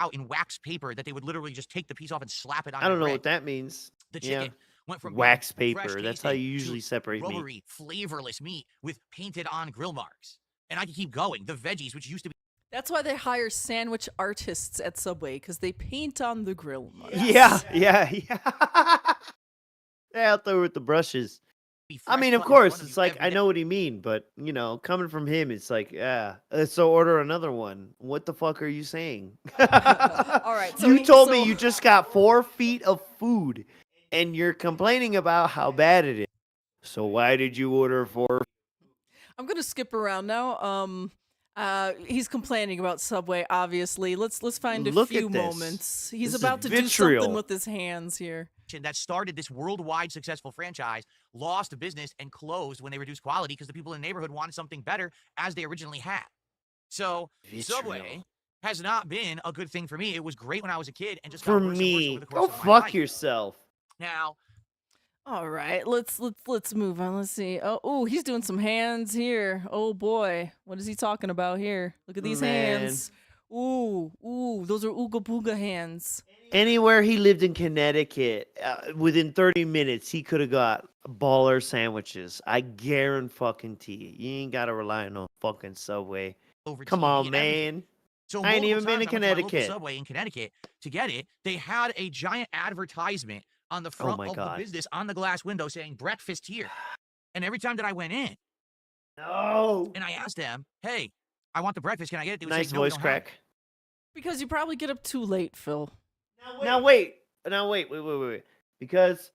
Speaker 5: out in wax paper that they would literally just take the piece off and slap it on.
Speaker 4: I don't
Speaker 5: your
Speaker 4: know
Speaker 5: bread.
Speaker 4: what that means.
Speaker 5: The
Speaker 4: Yeah.
Speaker 5: chicken went from being
Speaker 4: Wax
Speaker 5: fresh
Speaker 4: paper. That's how you
Speaker 5: tasting
Speaker 4: usually
Speaker 5: to
Speaker 4: separate meat.
Speaker 5: rubbery, flavorless meat with painted on grill marks. And I can keep going. The veggies, which used to be
Speaker 3: That's why they hire sandwich artists at Subway, because they paint on the grill marks.
Speaker 4: Yeah. They're out there with the brushes. I
Speaker 5: fresh
Speaker 4: mean, of
Speaker 5: cut in front
Speaker 4: course,
Speaker 5: of
Speaker 4: it's
Speaker 5: you
Speaker 4: like
Speaker 5: every
Speaker 4: I
Speaker 5: day.
Speaker 4: know what he mean, but you know, coming from him, it's like, yeah. So order another one. What the fuck are you saying?
Speaker 3: All right. So
Speaker 4: You told me
Speaker 3: so-
Speaker 4: you just got 4 feet of food, and you're complaining about how bad it is. So why did you order 4?
Speaker 3: I'm gonna skip around now. He's complaining about Subway. Obviously, let's find a
Speaker 4: Look
Speaker 3: few
Speaker 4: at this.
Speaker 3: moments. He's
Speaker 4: This is
Speaker 3: about to do
Speaker 4: vitriol.
Speaker 3: something with his hands here.
Speaker 5: that started this worldwide successful franchise lost business and closed when they reduced quality because the people in the neighborhood wanted something better as they originally had. So Subway
Speaker 4: Vitriol.
Speaker 5: has not been a good thing for me. It was great when I was a kid and just
Speaker 4: For
Speaker 5: got worse and worse
Speaker 4: me,
Speaker 5: over the course
Speaker 4: go
Speaker 5: of my
Speaker 4: fuck
Speaker 5: life.
Speaker 4: yourself.
Speaker 5: Now,
Speaker 3: All right, let's move on. Let's see. Oh, he's doing some hands here. Oh boy, what is he talking about here? Look at these
Speaker 4: Man.
Speaker 3: hands. Ooh, those are ooga booga hands.
Speaker 4: Anywhere he lived in Connecticut, within 30 minutes, he could have got baller sandwiches. I guarantee you. You ain't got to rely on no fucking Subway.
Speaker 5: over
Speaker 4: Come
Speaker 5: TV
Speaker 4: on,
Speaker 5: and everything.
Speaker 4: man.
Speaker 5: So
Speaker 4: I ain't
Speaker 5: multiple
Speaker 4: even been
Speaker 5: times
Speaker 4: to
Speaker 5: I went my local
Speaker 4: Connecticut.
Speaker 5: Subway in Connecticut to get it. They had a giant advertisement on the front
Speaker 4: my
Speaker 5: of
Speaker 4: God.
Speaker 5: the business on the glass window saying breakfast here. And every time that I went in
Speaker 4: No.
Speaker 5: and I asked them, hey, I want the breakfast. Can I get it? They would
Speaker 4: Nice
Speaker 5: say, no, we
Speaker 4: voice
Speaker 5: don't have it."
Speaker 4: crack.
Speaker 3: Because you probably get up too late, Phil.
Speaker 4: Now wait. Because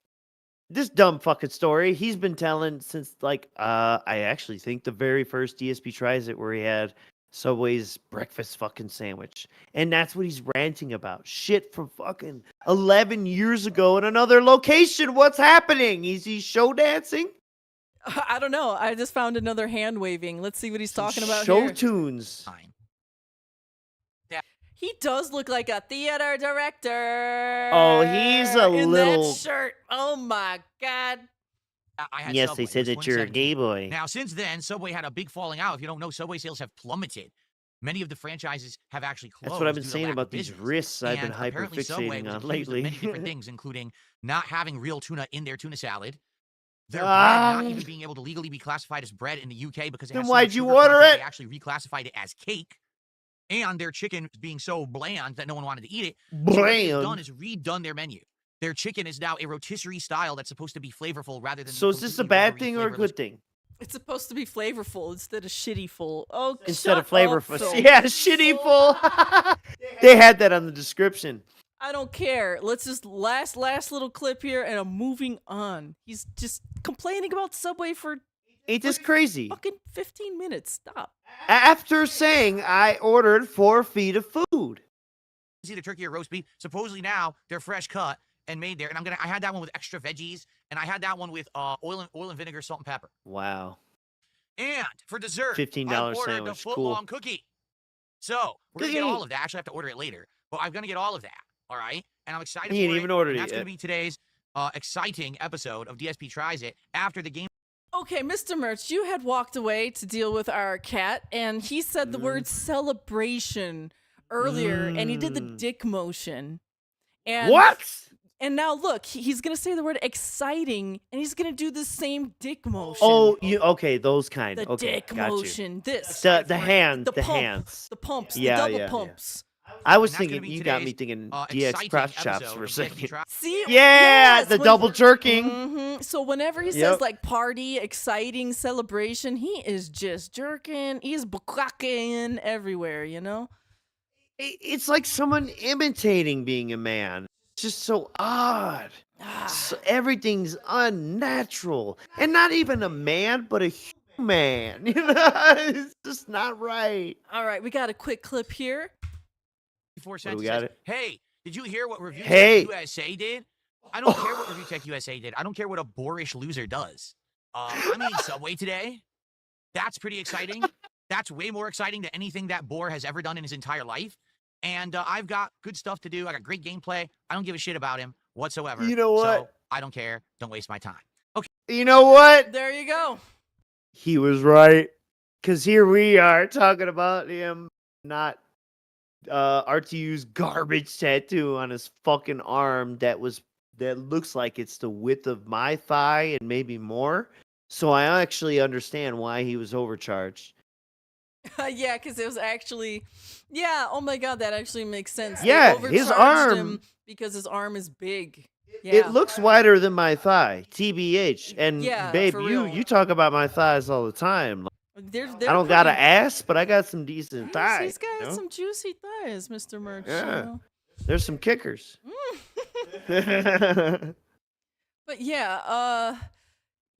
Speaker 4: this dumb fucking story he's been telling since I actually think the very first DSP tries it where he had Subway's breakfast fucking sandwich. And that's what he's ranting about. Shit from fucking 11 years ago in another location. What's happening? Is he show dancing?
Speaker 3: I don't know. I just found another hand waving. Let's see what he's talking about
Speaker 4: Show
Speaker 3: here.
Speaker 4: tunes.
Speaker 5: Time.
Speaker 3: He does look like a theater director.
Speaker 4: Oh, he's a
Speaker 3: in
Speaker 4: little.
Speaker 3: that shirt. Oh my god.
Speaker 5: I had
Speaker 4: Yes,
Speaker 5: Subway.
Speaker 4: they
Speaker 5: It
Speaker 4: said
Speaker 5: was
Speaker 4: that you're a
Speaker 5: 2017.
Speaker 4: gay boy.
Speaker 5: Now, since then, Subway had a big falling out. If you don't know, Subway sales have plummeted. Many of the franchises have actually closed.
Speaker 4: That's what I've been
Speaker 5: due to
Speaker 4: saying
Speaker 5: lack of
Speaker 4: about these
Speaker 5: business.
Speaker 4: wrists I've been
Speaker 5: And apparently Subway
Speaker 4: hyperfixating
Speaker 5: was
Speaker 4: on
Speaker 5: accused of
Speaker 4: lately.
Speaker 5: many different things, including not having real tuna in their tuna salad, their bread
Speaker 4: Ah.
Speaker 5: not even being able to legally be classified as bread in the UK because it
Speaker 4: Then
Speaker 5: has so
Speaker 4: why'd
Speaker 5: much
Speaker 4: you
Speaker 5: sugar
Speaker 4: order
Speaker 5: content,
Speaker 4: it?
Speaker 5: They actually reclassified it as cake, and their chicken being so bland that no one wanted to eat it. So what they've done
Speaker 4: Bland.
Speaker 5: is redone their menu. Their chicken is now a rotisserie style that's supposed to be flavorful rather than.
Speaker 4: So
Speaker 5: the
Speaker 4: is this a
Speaker 5: completely
Speaker 4: bad
Speaker 5: rubbery,
Speaker 4: thing or a
Speaker 5: flavorless
Speaker 4: good thing?
Speaker 3: It's supposed to be flavorful instead of shittyful. Oh,
Speaker 4: Instead of
Speaker 3: shut up,
Speaker 4: flavorful.
Speaker 3: Phil.
Speaker 4: Yeah, shitty full. They had that on the description.
Speaker 3: I don't care. Let's just last little clip here, and I'm moving on. He's just complaining about Subway for
Speaker 4: Ain't this crazy?
Speaker 3: fucking 15 minutes. Stop.
Speaker 4: After saying I ordered 4 feet of food.
Speaker 5: It's either turkey or roast beef. Supposedly now they're fresh cut and made there. And I had that one with extra veggies, and I had that one with oil and vinegar, salt and pepper.
Speaker 4: Wow.
Speaker 5: And for dessert,
Speaker 4: $15
Speaker 5: I ordered the
Speaker 4: sandwich.
Speaker 5: foot
Speaker 4: Cool.
Speaker 5: long cookie. So we're gonna get
Speaker 4: Cookie.
Speaker 5: all of that. Actually, I have to order it later, but I'm gonna get all of that. All right, and I'm excited.
Speaker 4: You ain't
Speaker 5: for
Speaker 4: even
Speaker 5: it.
Speaker 4: ordered
Speaker 5: And
Speaker 4: it
Speaker 5: that's gonna
Speaker 4: yet.
Speaker 5: be today's exciting episode of DSP Tries It after the game.
Speaker 3: Okay, Mr. Merch, you had walked away to deal with our cat, and he said the word celebration earlier, and he did the dick motion. And
Speaker 4: What?
Speaker 3: And now look, he's gonna say the word exciting, and he's gonna do the same dick motion.
Speaker 4: Oh, you okay? Those kind.
Speaker 3: the
Speaker 4: Okay,
Speaker 3: dick
Speaker 4: got you.
Speaker 3: motion. This.
Speaker 4: The hand,
Speaker 3: the
Speaker 4: the
Speaker 3: pump,
Speaker 4: hands.
Speaker 3: the pumps,
Speaker 4: Yeah,
Speaker 3: the double
Speaker 4: yeah, yeah.
Speaker 3: pumps.
Speaker 4: I was
Speaker 5: And that's gonna
Speaker 4: thinking
Speaker 5: be
Speaker 4: you got me
Speaker 5: today's,
Speaker 4: thinking DX
Speaker 5: exciting
Speaker 4: crotch chops
Speaker 5: episode
Speaker 4: for a
Speaker 5: of DSP
Speaker 4: second.
Speaker 5: Tries-
Speaker 3: See?
Speaker 4: Yeah,
Speaker 3: Yes,
Speaker 4: the
Speaker 3: when-
Speaker 4: double jerking.
Speaker 3: So whenever he says
Speaker 4: Yep.
Speaker 3: like party, exciting, celebration, he is just jerking. He's bukkake everywhere, you know?
Speaker 4: It's like someone imitating being a man. It's just so odd. So everything's unnatural, and not even a man, but a human. You know, it's just not right.
Speaker 3: All right, we got a quick clip here.
Speaker 5: 4
Speaker 4: What do
Speaker 5: cents.
Speaker 4: we
Speaker 5: It
Speaker 4: got
Speaker 5: says,
Speaker 4: it?
Speaker 5: hey, did you hear what Review
Speaker 4: Hey.
Speaker 5: Tech USA did? I don't care what Review Tech USA did. I don't care what a boorish loser does. I'm eating Subway today. That's pretty exciting. That's way more exciting than anything that Boar has ever done in his entire life. And I've got good stuff to do. I got great gameplay. I don't give a shit about him whatsoever.
Speaker 4: You know what?
Speaker 5: So I don't care. Don't waste my time. Okay.
Speaker 4: You know what?
Speaker 3: There you go.
Speaker 4: He was right. Because here we are talking about him not RTU's garbage tattoo on his fucking arm that looks like it's the width of my thigh and maybe more. So I actually understand why he was overcharged.
Speaker 3: Yeah, because it was actually, yeah. Oh my god, that actually makes sense. They
Speaker 4: Yeah, his
Speaker 3: overcharged
Speaker 4: arm-
Speaker 3: him because his arm is big. Yeah.
Speaker 4: It looks wider than my thigh, TBH. And
Speaker 3: Yeah,
Speaker 4: babe,
Speaker 3: for
Speaker 4: you
Speaker 3: real.
Speaker 4: you talk about my thighs all the time.
Speaker 3: They're
Speaker 4: I don't got an
Speaker 3: pretty-
Speaker 4: ass, but I got some decent
Speaker 3: Yes,
Speaker 4: thighs.
Speaker 3: he's got
Speaker 4: you know?
Speaker 3: some juicy thighs, Mr. Merch. you
Speaker 4: Yeah.
Speaker 3: know?
Speaker 4: There's some kickers.
Speaker 3: But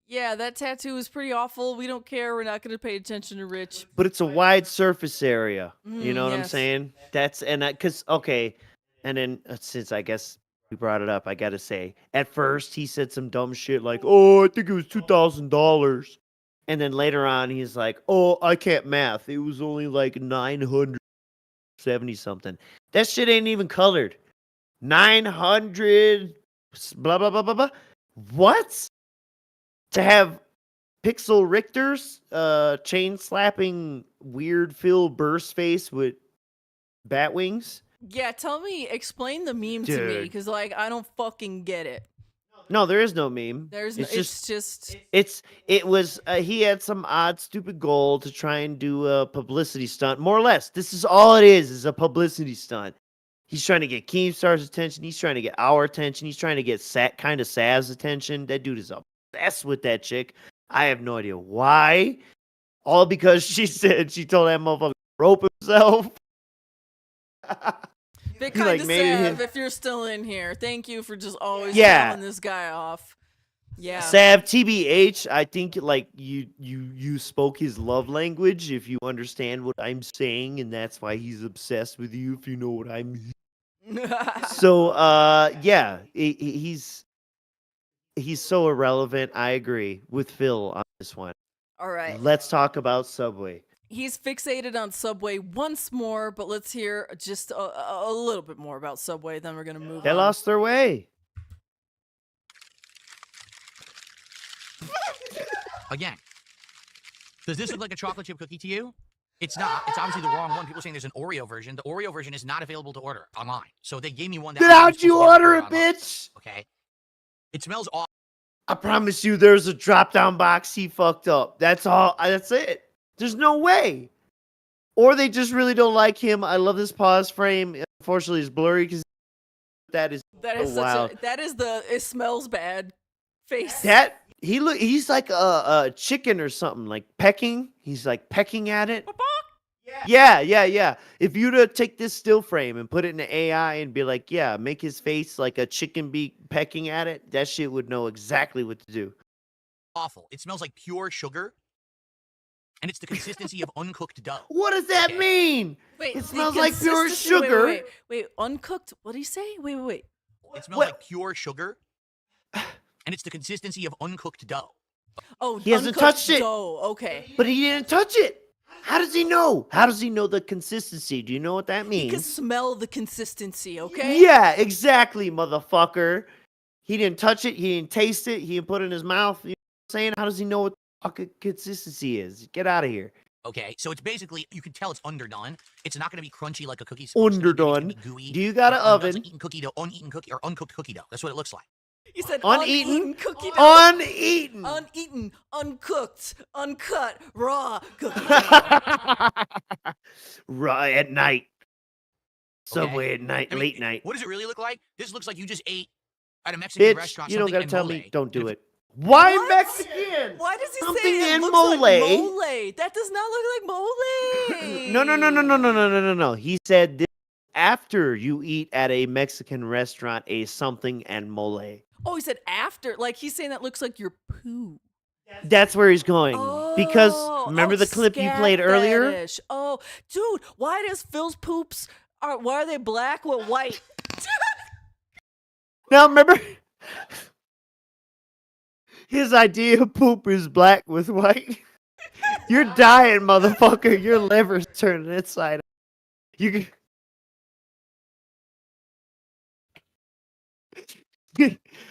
Speaker 3: yeah, that tattoo is pretty awful. We don't care. We're not going to pay attention to Rich.
Speaker 4: But it's a wide surface area. You know what I'm
Speaker 3: yes.
Speaker 4: saying? That's because okay, and then since I guess we brought it up, I gotta say, at first he said some dumb shit like, "Oh, I think it was $2,000," and then later on he's like, "Oh, I can't math. It was only like 970 something." That shit ain't even colored. 900 blah blah blah blah blah. What? To have Pixel Richter's chain slapping weird Phil burst face with bat wings?
Speaker 3: Yeah, explain the meme to me,
Speaker 4: Dude.
Speaker 3: because like I don't fucking get it.
Speaker 4: No, there is no meme.
Speaker 3: There's
Speaker 4: it's
Speaker 3: no,
Speaker 4: just it was he had some odd stupid goal to try and do a publicity stunt, more or less. This is all it is a publicity stunt. He's trying to get Keemstar's attention. He's trying to get our attention. He's trying to get kind of Sav's attention. That dude is obsessed with that chick. I have no idea why. All because she said she told that motherfucker to rope himself.
Speaker 3: Bit
Speaker 4: He,
Speaker 3: kind
Speaker 4: like,
Speaker 3: of
Speaker 4: made
Speaker 3: sad
Speaker 4: him-
Speaker 3: if you're still in here. Thank you for just always
Speaker 4: Yeah.
Speaker 3: telling this guy off. Yeah.
Speaker 4: Sav, TBH, I think like you spoke his love language if you understand what I'm saying, and that's why he's obsessed with you if you know what I mean. So yeah, he's he's so irrelevant. I agree with Phil on this one.
Speaker 3: All right.
Speaker 4: Let's talk about Subway.
Speaker 3: He's fixated on Subway once more, but let's hear just a little bit more about Subway, then we're going to move
Speaker 4: They
Speaker 3: on.
Speaker 4: lost their way.
Speaker 5: Again, does this look like a chocolate chip cookie to you? It's not. It's obviously the wrong one. People are saying there's an Oreo version. The Oreo version is not available to order online. So they gave me one that.
Speaker 4: Then how'd you order it, bitch?
Speaker 5: Okay. It smells awful.
Speaker 4: I promise you, there's a drop-down box he fucked up. That's all. That's it. There's no way. Or they just really don't like him. I love this pause frame. Unfortunately, it's blurry because that is wild.
Speaker 3: That is the it smells bad face.
Speaker 4: That he's like a chicken or something, like pecking. He's like pecking at it. Yeah. If you'd take this still frame and put it in the AI and be like, yeah, make his face like a chicken be pecking at it, that shit would know exactly what to do.
Speaker 5: Awful. It smells like pure sugar. And it's the consistency of uncooked dough.
Speaker 4: What does that mean?
Speaker 3: Wait,
Speaker 4: it
Speaker 3: the
Speaker 4: smells like pure
Speaker 3: consistency-
Speaker 4: sugar.
Speaker 3: Wait, uncooked. What did he say? Wait.
Speaker 5: It smells like pure sugar. And it's the consistency of uncooked dough.
Speaker 3: Oh,
Speaker 4: He hasn't
Speaker 3: uncooked
Speaker 4: touched it.
Speaker 3: dough. Okay.
Speaker 4: But he didn't touch it. How does he know? How does he know the consistency? Do you know what that
Speaker 3: He can
Speaker 4: means?
Speaker 3: smell the consistency, okay?
Speaker 4: Yeah, exactly, motherfucker. He didn't touch it. He didn't taste it. He didn't put it in his mouth. You know what I'm saying? How does he know what the fucking consistency is? Get out of here.
Speaker 5: Okay, so it's basically, you can tell it's underdone. It's not going to be crunchy like a cookie.
Speaker 4: Underdone. Do you got an oven?
Speaker 5: Uneaten cookie dough, uneaten cookie, or uncooked cookie dough. That's what it looks like.
Speaker 3: He said
Speaker 4: Uneaten?
Speaker 3: cookie dough.
Speaker 4: Uneaten.
Speaker 3: Uneaten, uncooked, uncut, raw cookie dough.
Speaker 4: Raw at night. Subway
Speaker 5: Okay.
Speaker 4: at night,
Speaker 5: I mean,
Speaker 4: late night.
Speaker 5: What does it really look like? This looks like you just ate at a Mexican
Speaker 4: Bitch,
Speaker 5: restaurant.
Speaker 4: you don't
Speaker 5: something
Speaker 4: gotta tell me.
Speaker 5: en
Speaker 4: Don't do
Speaker 5: mole.
Speaker 4: it. Why
Speaker 3: What?
Speaker 4: Mexican?
Speaker 3: Why does he
Speaker 4: Something
Speaker 3: say it
Speaker 4: in
Speaker 3: looks
Speaker 4: mole.
Speaker 3: like mole? That does not look like mole.
Speaker 4: No. He said this after you eat at a Mexican restaurant a something and mole.
Speaker 3: Oh, he said after. Like he's saying that looks like your poo.
Speaker 4: That's where he's going. Because remember
Speaker 3: Oh,
Speaker 4: the clip you played earlier?
Speaker 3: scatfish. Oh, dude, why does Phil's poops why are they black with white?
Speaker 4: Now remember his idea of poop is black with white. You're dying, motherfucker. Your liver's turning inside out. You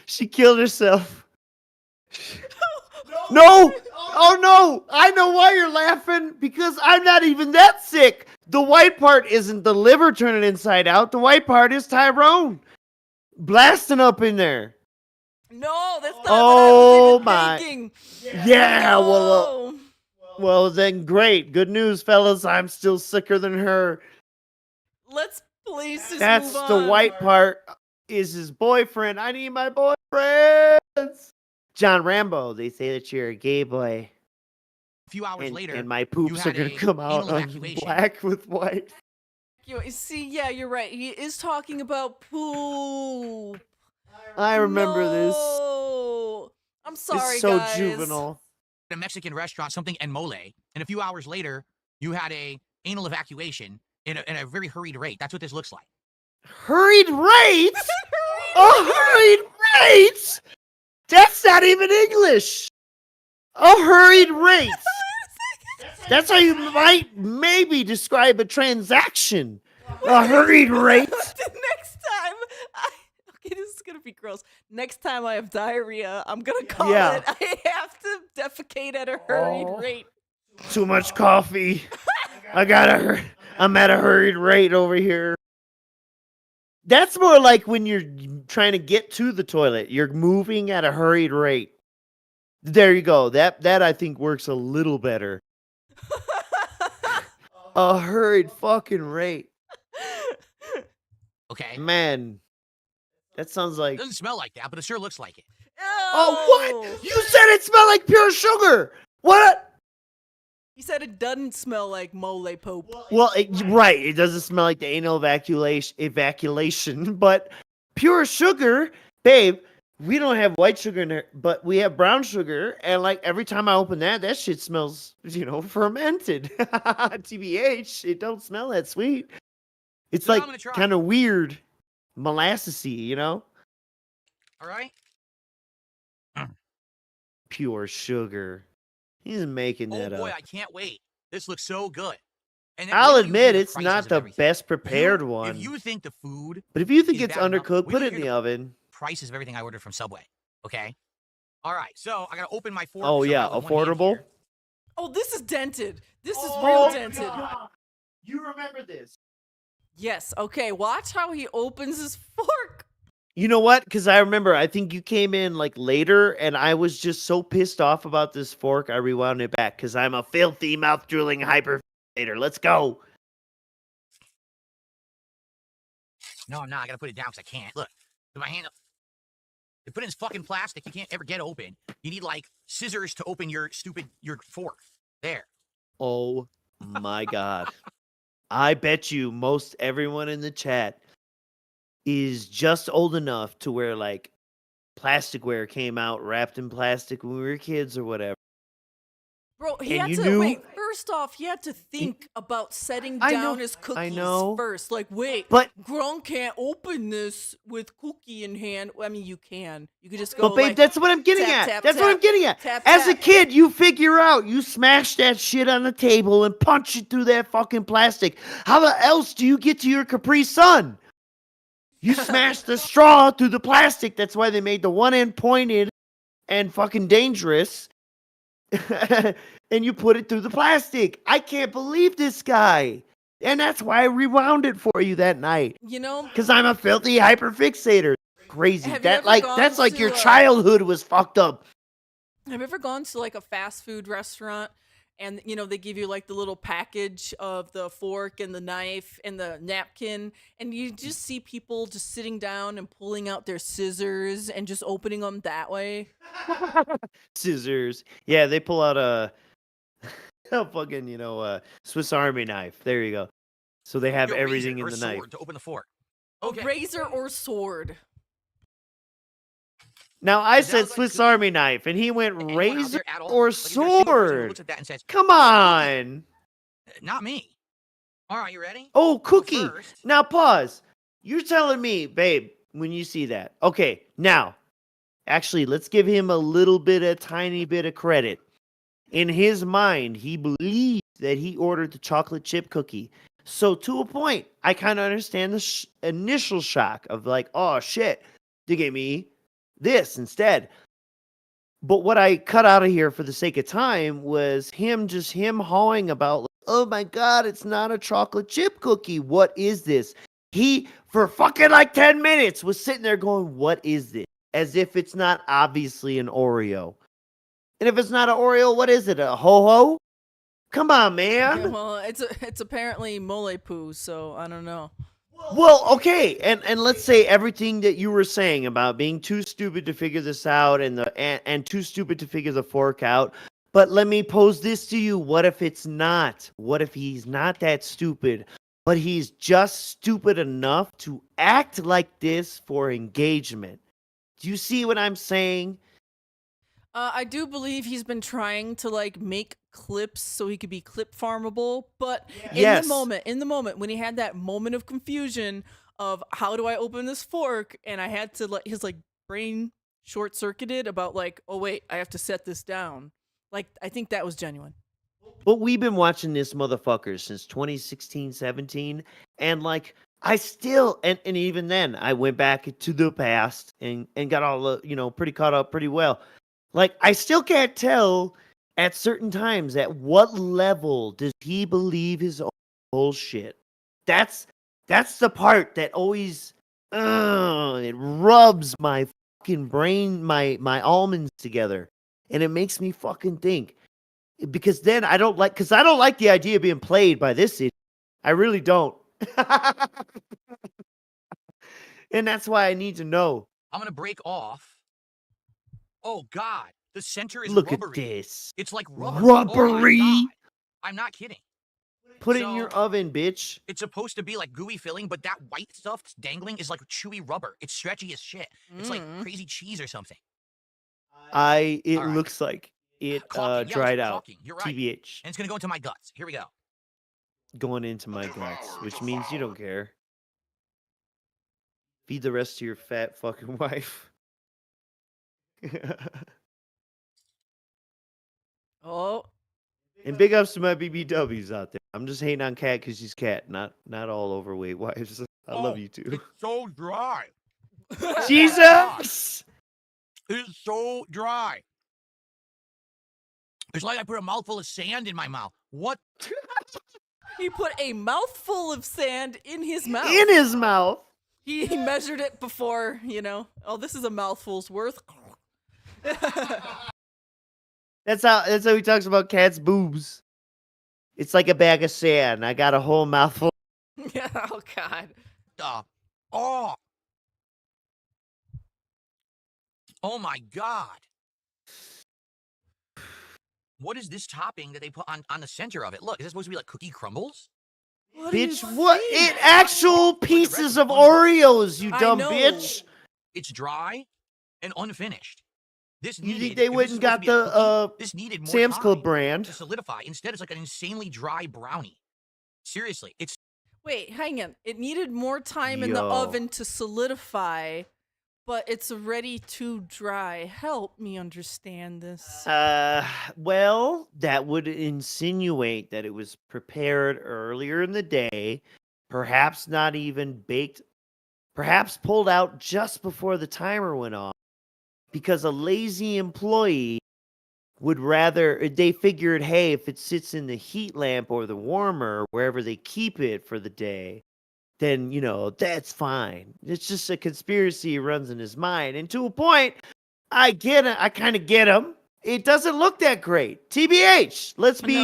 Speaker 4: She killed herself. No! Oh no! I know why you're laughing, because I'm not even that sick. The white part isn't the liver turning inside out. The white part is Tyrone blasting up in there.
Speaker 3: No, that's not
Speaker 4: Oh
Speaker 3: what I was
Speaker 4: my.
Speaker 3: even thinking.
Speaker 4: Yeah,
Speaker 3: No.
Speaker 4: well then great. Good news, fellas. I'm still sicker than her.
Speaker 3: Let's please just
Speaker 4: That's
Speaker 3: move
Speaker 4: the
Speaker 3: on.
Speaker 4: white part is his boyfriend. I need my boyfriends. John Rambo, they say that you're a gay boy.
Speaker 5: A few hours
Speaker 4: And,
Speaker 5: later,
Speaker 4: and my
Speaker 5: you
Speaker 4: poops are
Speaker 5: had
Speaker 4: gonna
Speaker 5: a
Speaker 4: come out
Speaker 5: anal
Speaker 4: on
Speaker 5: evacuation.
Speaker 4: black with white.
Speaker 3: You see, yeah, you're right. He is talking about poop.
Speaker 4: I remember this.
Speaker 3: No. I'm sorry,
Speaker 4: It's so
Speaker 3: guys.
Speaker 4: juvenile.
Speaker 5: at a Mexican restaurant, something en mole, and a few hours later, you had a anal evacuation in a very hurried rate. That's what this looks like.
Speaker 4: Hurried rates? Hurried rates? That's not even English. Hurried rates. That's how you might maybe describe a transaction. A hurried rate.
Speaker 3: The next time, okay, this is gonna be gross. Next time I have diarrhea, I'm gonna call
Speaker 4: Yeah.
Speaker 3: it. I have to defecate at a hurried
Speaker 4: Oh.
Speaker 3: rate.
Speaker 4: Too much coffee. I'm at a hurried rate over here. That's more like when you're trying to get to the toilet. You're moving at a hurried rate. There you go. That I think works a little better. A hurried fucking rate.
Speaker 5: Okay?
Speaker 4: Man. That sounds
Speaker 5: It
Speaker 4: like...
Speaker 5: doesn't smell like that, but it sure looks like it.
Speaker 4: Oh, what? You said it smelled like pure sugar. What?
Speaker 3: He said it doesn't smell like mole poop.
Speaker 4: Well, right. It doesn't smell like the anal evacuation, but pure sugar, babe. We don't have white sugar in there, but we have brown sugar. And like every time I open that shit smells, fermented. TBH, it don't smell that sweet. It's
Speaker 5: So now
Speaker 4: like
Speaker 5: I'm gonna try.
Speaker 4: kind of weird, molassesy,
Speaker 5: All right?
Speaker 4: pure sugar. He's making
Speaker 5: Oh
Speaker 4: that
Speaker 5: boy,
Speaker 4: up.
Speaker 5: I can't wait. This looks so good. And then
Speaker 4: I'll
Speaker 5: wait till you hear
Speaker 4: admit
Speaker 5: the
Speaker 4: it's
Speaker 5: prices
Speaker 4: not
Speaker 5: of
Speaker 4: the
Speaker 5: everything.
Speaker 4: best prepared
Speaker 5: If
Speaker 4: one.
Speaker 5: you think the food
Speaker 4: But if you think
Speaker 5: is
Speaker 4: it's
Speaker 5: bad enough,
Speaker 4: undercooked,
Speaker 5: wait
Speaker 4: put
Speaker 5: till
Speaker 4: it
Speaker 5: you
Speaker 4: in
Speaker 5: hear
Speaker 4: the oven.
Speaker 5: prices of everything I ordered from Subway. Okay. All right. So I gotta open my fork.
Speaker 4: Oh
Speaker 5: so I
Speaker 4: yeah,
Speaker 5: got with one hand
Speaker 4: affordable.
Speaker 5: here.
Speaker 3: Oh, this is dented. This is real dented.
Speaker 4: God. You remember this?
Speaker 3: Yes. Okay. Watch how he opens his fork.
Speaker 4: You know what? Because I remember, I think you came in like later, and I was just so pissed off about this fork, I rewound it back because I'm a filthy, mouth drooling hyper fixator. Let's go.
Speaker 5: No, I'm not. I gotta put it down because I can't. Look, with my hand. They put it in this fucking plastic. You can't ever get open. You need like scissors to open your fork. There.
Speaker 4: Oh my God. I bet you most everyone in the chat is just old enough to where like plasticware came out wrapped in plastic when we were kids or whatever.
Speaker 3: Bro, he
Speaker 4: And
Speaker 3: had
Speaker 4: you
Speaker 3: to
Speaker 4: knew-
Speaker 3: wait. First off, he had to think about setting
Speaker 4: I
Speaker 3: down
Speaker 4: know-
Speaker 3: his
Speaker 4: I
Speaker 3: cookies
Speaker 4: know.
Speaker 3: first. Like, wait,
Speaker 4: But
Speaker 3: Grunk can't open this with cookie in hand. I mean, you can. You could just go.
Speaker 4: But babe,
Speaker 3: like,
Speaker 4: that's what I'm getting
Speaker 3: tap,
Speaker 4: at.
Speaker 3: tap,
Speaker 4: That's what I'm
Speaker 3: tap,
Speaker 4: getting at.
Speaker 3: tap,
Speaker 4: As a
Speaker 3: tap.
Speaker 4: kid, you figure out, you smash that shit on the table and punch it through that fucking plastic. How the else do you get to your Capri Sun? You smash the straw through the plastic. That's why they made the one end pointed and fucking dangerous. And you put it through the plastic. I can't believe this guy. And that's why I rewound it for you that night.
Speaker 3: You know,
Speaker 4: Because I'm a filthy hyperfixator. Crazy.
Speaker 3: Have you ever
Speaker 4: That's
Speaker 3: gone
Speaker 4: like your
Speaker 3: to,
Speaker 4: childhood was fucked up.
Speaker 3: have you ever gone to like a fast food restaurant and they give you like the little package of the fork and the knife and the napkin, and you just see people just sitting down and pulling out their scissors and just opening them that way?
Speaker 4: Scissors. Yeah, they pull out a fucking, Swiss Army knife. There you go. So they have
Speaker 5: Your
Speaker 4: everything
Speaker 5: razor
Speaker 4: in
Speaker 5: or
Speaker 4: the knife.
Speaker 5: sword to open the fork.
Speaker 3: A
Speaker 5: Okay.
Speaker 3: razor or sword.
Speaker 4: Now I
Speaker 5: Does that
Speaker 4: said
Speaker 5: look like
Speaker 4: Swiss
Speaker 5: cookie?
Speaker 4: Army knife, and he went
Speaker 5: Anyone out
Speaker 4: razor
Speaker 5: there at all?
Speaker 4: or
Speaker 5: Like, is there a single person who
Speaker 4: sword.
Speaker 5: looks at that and says,
Speaker 4: Come on.
Speaker 5: not me. All right, you ready?
Speaker 4: Oh,
Speaker 5: So
Speaker 4: cookie.
Speaker 5: first,
Speaker 4: Now pause. You're telling me, babe, when you see that. Okay, now, actually, let's give him a tiny bit of credit. In his mind, he believes that he ordered the chocolate chip cookie. So to a point, I kind of understand the initial shock of like, oh shit, they gave me this instead. But what I cut out of here for the sake of time was him hawing about, like, oh my God, it's not a chocolate chip cookie. What is this? He, for fucking like 10 minutes, was sitting there going, what is this? As if it's not obviously an Oreo. And if it's not an Oreo, what is it? A ho-ho? Come on,
Speaker 3: Yeah,
Speaker 4: man.
Speaker 3: well, it's apparently mole poo, so I don't know.
Speaker 4: Well, okay, and let's say everything that you were saying about being too stupid to figure this out and too stupid to figure the fork out. But let me pose this to you. What if it's not? What if he's not that stupid, but he's just stupid enough to act like this for engagement? Do you see what I'm saying?
Speaker 3: I do believe he's been trying to like make clips so he could be clip farmable, but
Speaker 4: Yes.
Speaker 3: in the moment when he had that moment of confusion of how do I open this fork, and I had to like his like brain short circuited about like, oh wait, I have to set this down. Like, I think that was genuine.
Speaker 4: But we've been watching this motherfucker since 2016, 17. And like, I still, and even then, I went back to the past and got all the, pretty caught up pretty well. Like, I still can't tell at certain times at what level does he believe his own bullshit. That's the part that always, it rubs my fucking brain, my almonds together. And it makes me fucking think. Because then I don't like the idea of being played by this idiot. I really don't. And that's why I need to know.
Speaker 5: I'm gonna break off. Oh God, the center is
Speaker 4: Look
Speaker 5: rubbery.
Speaker 4: at this.
Speaker 5: It's like rubber.
Speaker 4: Rubbery.
Speaker 5: Oh my God. I'm not kidding.
Speaker 4: Put it in your oven, bitch.
Speaker 5: It's supposed to be like gooey filling, but that white stuff that's dangling is like chewy rubber. It's stretchy as shit. It's like crazy cheese or something.
Speaker 4: It
Speaker 5: All right.
Speaker 4: looks like it
Speaker 5: Caulking. Yeah,
Speaker 4: dried
Speaker 5: it's
Speaker 4: out.
Speaker 5: caulking. You're right.
Speaker 4: TBH.
Speaker 5: And it's gonna go into my guts. Here we go.
Speaker 4: Going into my guts, which means you don't care. Feed the rest to your fat fucking wife.
Speaker 3: Oh,
Speaker 4: And big ups to my BBWs out there. I'm just hating on Cat because she's Cat, not all overweight wives. I love you too.
Speaker 5: It's so dry.
Speaker 4: Jesus!
Speaker 5: It's so dry. It's like I put a mouthful of sand in my mouth. What?
Speaker 3: he put a mouthful of sand in his mouth.
Speaker 4: In his mouth.
Speaker 3: He measured it before, oh, this is a mouthful's worth.
Speaker 4: That's how he talks about Cat's boobs. It's like a bag of sand. I got a whole mouthful.
Speaker 3: Oh, God.
Speaker 5: Oh. Oh, my God. What is this topping that they put on the center of it? Look, is this supposed to be like cookie crumbles?
Speaker 4: Bitch, what? It actual pieces of Oreos, you dumb bitch.
Speaker 5: It's dry and unfinished. This
Speaker 4: You
Speaker 5: needed,
Speaker 4: think they
Speaker 5: if this
Speaker 4: went
Speaker 5: is
Speaker 4: and
Speaker 5: supposed
Speaker 4: got
Speaker 5: to be a
Speaker 4: the
Speaker 5: cookie, this needed more
Speaker 4: Sam's Club
Speaker 5: time
Speaker 4: brand?
Speaker 5: to solidify. Instead, it's like an insanely dry brownie. Seriously, it's
Speaker 3: Wait, hang on. It needed more time in the
Speaker 4: Yo.
Speaker 3: oven to solidify, but it's already too dry. Help me understand this.
Speaker 4: Well, that would insinuate that it was prepared earlier in the day, perhaps not even baked, perhaps pulled out just before the timer went off, because a lazy employee would rather, they figured, hey, if it sits in the heat lamp or the warmer, wherever they keep it for the day, then, that's fine. It's just a conspiracy runs in his mind. And to a point, I get it. I kind of get him. It doesn't look that great. TBH. Let's be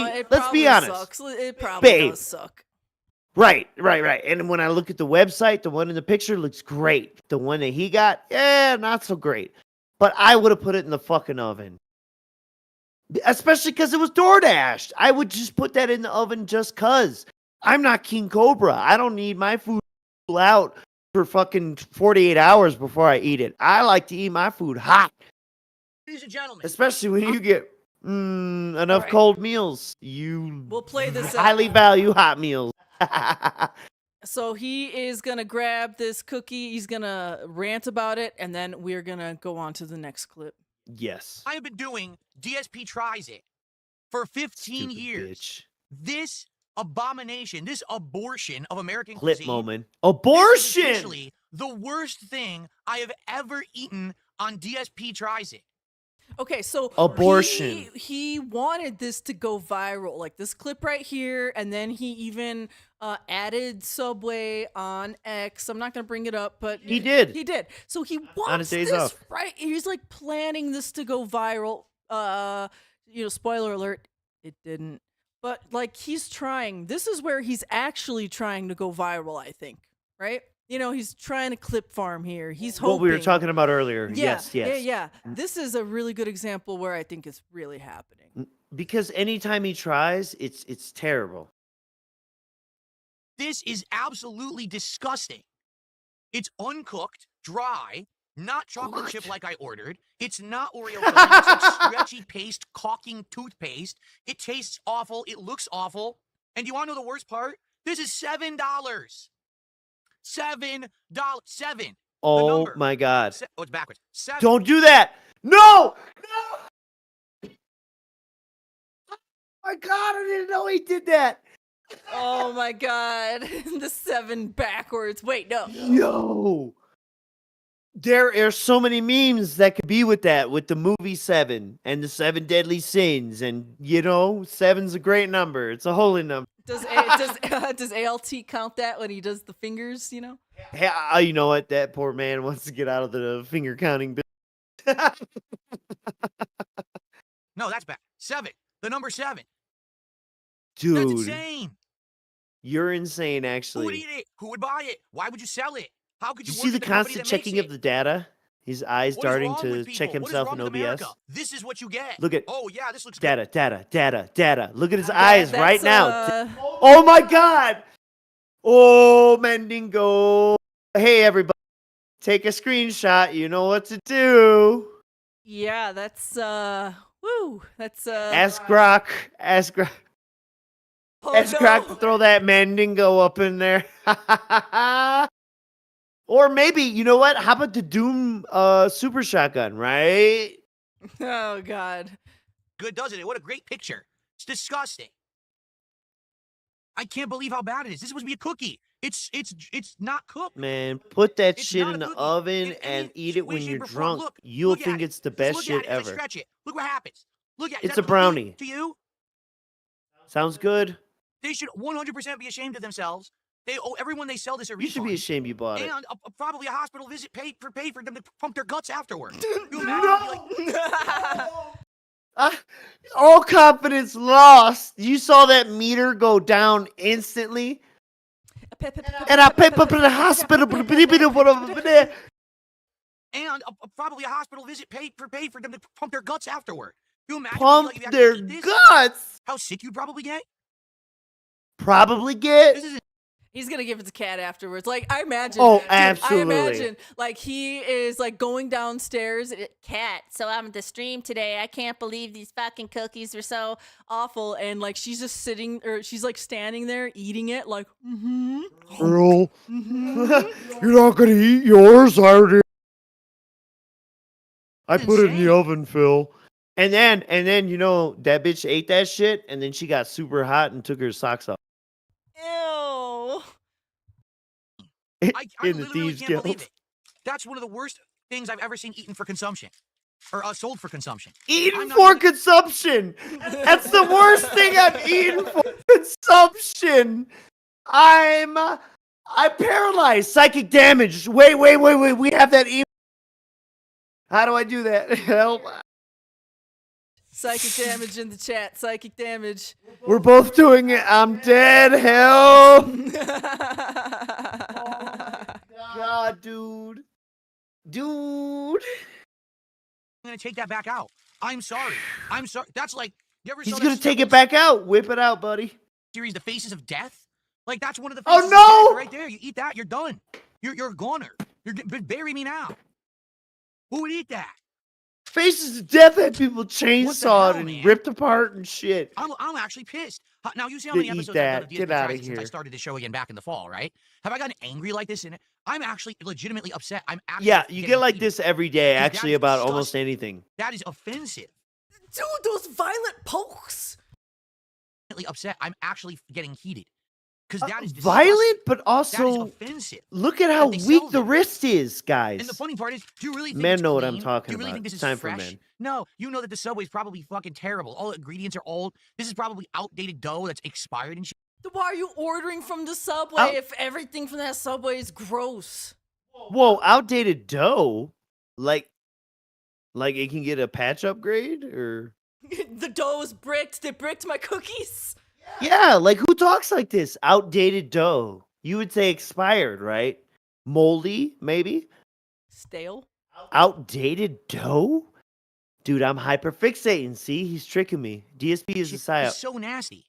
Speaker 4: honest.
Speaker 3: Sucks. It probably
Speaker 4: Babe.
Speaker 3: does suck.
Speaker 4: Right. And when I look at the website, the one in the picture looks great. The one that he got, not so great. But I would have put it in the fucking oven. Especially because it was DoorDashed. I would just put that in the oven just because. I'm not King Cobra. I don't need my food out for fucking 48 hours before I eat it. I like to eat my food hot.
Speaker 5: ladies and gentlemen.
Speaker 4: Especially when you get enough
Speaker 3: Right.
Speaker 4: cold meals. You
Speaker 3: We'll play this
Speaker 4: highly
Speaker 3: out.
Speaker 4: value hot meals.
Speaker 3: So he is going to grab this cookie. He's going to rant about it, and then we're going to go on to the next clip.
Speaker 4: Yes.
Speaker 5: I have been doing DSP Tries It for 15
Speaker 4: Stupid
Speaker 5: years.
Speaker 4: bitch.
Speaker 5: This abomination, this abortion of American
Speaker 4: Clip
Speaker 5: cuisine.
Speaker 4: moment.
Speaker 5: This is
Speaker 4: Abortion!
Speaker 5: essentially the worst thing I have ever eaten on DSP Tries It.
Speaker 3: Okay, so
Speaker 4: Abortion.
Speaker 3: He wanted this to go viral, like this clip right here, and then he even added Subway on X. I'm not gonna bring it up, but
Speaker 4: He did.
Speaker 3: He did. So he
Speaker 4: his
Speaker 3: wants
Speaker 4: days
Speaker 3: this
Speaker 4: off.
Speaker 3: right. He's like planning this to go viral. Spoiler alert, it didn't. But like he's trying. This is where he's actually trying to go viral. I think, right? He's trying to clip farm here. He's hoping.
Speaker 4: What we were talking about earlier.
Speaker 3: Yeah,
Speaker 4: Yes.
Speaker 3: Yeah. This is a really good example where I think it's really happening.
Speaker 4: Because anytime he tries, it's terrible.
Speaker 5: This is absolutely disgusting. It's uncooked, dry, not chocolate chip like I ordered. It's not Oreo filling. It's like stretchy paste, caulking toothpaste. It tastes awful. It looks awful. And you want to know the worst part? This is $7. $7. Seven.
Speaker 4: Oh my God.
Speaker 5: Oh, it's backwards. $7.
Speaker 4: Don't do that. No! Oh my God, I didn't know he did that.
Speaker 3: Oh my god. The 7 backwards. Wait, no.
Speaker 4: Yo. There are so many memes that could be with that, with the movie 7 and the 7 deadly sins. And, 7's a great number. It's a holy number.
Speaker 3: Does ALT count that when he does the fingers,
Speaker 4: Hey, you know what? That poor man wants to get out of the finger counting business.
Speaker 5: No, that's bad. 7. The number 7.
Speaker 4: Dude.
Speaker 5: That's insane.
Speaker 4: You're insane,
Speaker 5: Who would
Speaker 4: actually.
Speaker 5: eat it? Who would buy it? Why would you sell it? How could
Speaker 4: You
Speaker 5: you
Speaker 4: see
Speaker 5: work
Speaker 4: the
Speaker 5: with company
Speaker 4: constant
Speaker 5: that makes
Speaker 4: checking of
Speaker 5: it?
Speaker 4: the data? His eyes
Speaker 5: What is
Speaker 4: darting
Speaker 5: wrong
Speaker 4: to
Speaker 5: with
Speaker 4: check
Speaker 5: people? What is
Speaker 4: himself
Speaker 5: wrong
Speaker 4: in
Speaker 5: with
Speaker 4: OBS.
Speaker 5: America? This is what you get.
Speaker 4: Look at
Speaker 5: Oh yeah, this looks
Speaker 4: data.
Speaker 5: good.
Speaker 4: Look at his eyes right now.
Speaker 3: That's,
Speaker 4: Oh my God! Oh, Mendingo. Hey, everybody. Take a screenshot. You know what to do.
Speaker 3: yeah, that's woo. That's
Speaker 4: Ask Grok.
Speaker 3: oh,
Speaker 4: Ask Grok to throw that Mendingo up in there. Or maybe, you know what? How about the Doom super shotgun, right?
Speaker 3: Oh god.
Speaker 5: good, doesn't it? What a great picture. It's disgusting. I can't believe how bad it is. This is supposed to be a cookie. It's not cooked.
Speaker 4: Man, put that
Speaker 5: It's
Speaker 4: shit
Speaker 5: not
Speaker 4: in
Speaker 5: a
Speaker 4: the
Speaker 5: cookie.
Speaker 4: oven
Speaker 5: In
Speaker 4: and
Speaker 5: any
Speaker 4: eat it when
Speaker 5: way,
Speaker 4: you're
Speaker 5: shape, or form.
Speaker 4: drunk.
Speaker 5: Look,
Speaker 4: You'll
Speaker 5: look at
Speaker 4: think
Speaker 5: it.
Speaker 4: it's the
Speaker 5: Just
Speaker 4: best
Speaker 5: look
Speaker 4: shit
Speaker 5: at it as I
Speaker 4: ever.
Speaker 5: stretch it. Look what happens. Look at it.
Speaker 4: It's
Speaker 5: Does
Speaker 4: a
Speaker 5: that look good
Speaker 4: brownie.
Speaker 5: to you?
Speaker 4: Sounds good.
Speaker 5: They should 100% be ashamed of themselves. They owe everyone they sell this a
Speaker 4: You should be
Speaker 5: refund.
Speaker 4: ashamed you bought it.
Speaker 5: And probably a hospital visit paid for them to pump their guts afterward. You imagine being like,
Speaker 4: All confidence lost. You saw that meter go down instantly. And I picked up in the hospital.
Speaker 5: and probably a hospital visit paid for them to pump their guts afterward. You imagine
Speaker 4: Pump
Speaker 5: being like,
Speaker 4: their
Speaker 5: you have to eat this?
Speaker 4: guts.
Speaker 5: How sick you'd probably get?
Speaker 4: Probably get.
Speaker 5: This is
Speaker 3: He's gonna give it to Cat afterwards. Like I imagine.
Speaker 4: Oh,
Speaker 3: dude,
Speaker 4: absolutely.
Speaker 3: I imagine like he is like going downstairs.
Speaker 11: Cat, so I'm at the stream today. I can't believe these fucking cookies are so
Speaker 3: Awful, and like she's just sitting, or she's like standing there eating it, like
Speaker 4: Girl, you're not gonna eat yours, are you? I put it in the oven, Phil. And then you know that bitch ate that shit, and then she got super hot and took her socks off.
Speaker 3: ew.
Speaker 5: I
Speaker 4: In the
Speaker 5: literally
Speaker 4: thieves'
Speaker 5: can't believe
Speaker 4: guild.
Speaker 5: it. That's one of the worst things I've ever seen eaten for consumption. Or sold for consumption.
Speaker 4: Eaten
Speaker 5: I'm not
Speaker 4: for
Speaker 5: even-
Speaker 4: consumption. That's the worst thing I've eaten for consumption. I'm paralyzed. Psychic damage. Wait. We have that email. How do I do that? Help.
Speaker 3: Psychic damage in the chat. Psychic damage.
Speaker 4: We're both doing it. I'm dead. Help. God, dude.
Speaker 5: I'm gonna take that back out. I'm sorry. That's like you ever
Speaker 4: He's
Speaker 5: saw
Speaker 4: gonna
Speaker 5: that
Speaker 4: take it back out. Whip it out, buddy.
Speaker 5: series, The Faces of Death? Like that's one of the
Speaker 4: Oh,
Speaker 5: faces
Speaker 4: no!
Speaker 5: of death right there. You eat that, you're done. You're a goner. Bury me now. Who would eat that?
Speaker 4: Faces of Death had people chainsawed
Speaker 5: hell,
Speaker 4: and
Speaker 5: man?
Speaker 4: ripped apart and shit.
Speaker 5: I'm actually pissed. Now you see how
Speaker 4: To
Speaker 5: many
Speaker 4: eat
Speaker 5: episodes I've
Speaker 4: that.
Speaker 5: done of
Speaker 4: Get
Speaker 5: DS
Speaker 4: outta
Speaker 5: since I
Speaker 4: here.
Speaker 5: started the show again back in the fall, right? Have I gotten angry like this in it? I'm actually legitimately upset. I'm actually
Speaker 4: Yeah, you
Speaker 5: getting
Speaker 4: get like
Speaker 5: heated.
Speaker 4: this every day,
Speaker 5: Dude, that
Speaker 4: actually,
Speaker 5: is
Speaker 4: about almost
Speaker 5: disgusting.
Speaker 4: anything.
Speaker 5: That is offensive.
Speaker 3: Dude, those violent pokes.
Speaker 5: Upset. I'm actually getting heated. Because that is
Speaker 4: Violent,
Speaker 5: disgusting.
Speaker 4: but
Speaker 5: That is
Speaker 4: also
Speaker 5: offensive.
Speaker 4: look at how
Speaker 5: they
Speaker 4: weak
Speaker 5: sell
Speaker 4: the
Speaker 5: them.
Speaker 4: wrist is, guys.
Speaker 5: And the funny part is, do you really think
Speaker 4: Men
Speaker 5: it's
Speaker 4: know what I'm
Speaker 5: clean?
Speaker 4: talking
Speaker 5: Do you really
Speaker 4: about.
Speaker 5: think this
Speaker 4: It's
Speaker 5: is
Speaker 4: time for
Speaker 5: fresh?
Speaker 4: men.
Speaker 5: No, you know that the Subway's probably fucking terrible. All the ingredients are old. This is probably outdated dough that's expired and shit.
Speaker 3: Then why are you ordering from the Subway
Speaker 4: Out-
Speaker 3: if everything from that Subway is gross?
Speaker 4: Whoa, outdated dough? Like it can get a patch upgrade? Or
Speaker 3: The dough is bricked. They bricked my cookies.
Speaker 4: yeah, like who talks like this? Outdated dough. You would say expired, right? Moldy, maybe?
Speaker 3: Stale.
Speaker 4: Outdated dough? Dude, I'm hyperfixating. See, he's tricking me. DSP is a
Speaker 5: It's
Speaker 4: psyop.
Speaker 5: so nasty.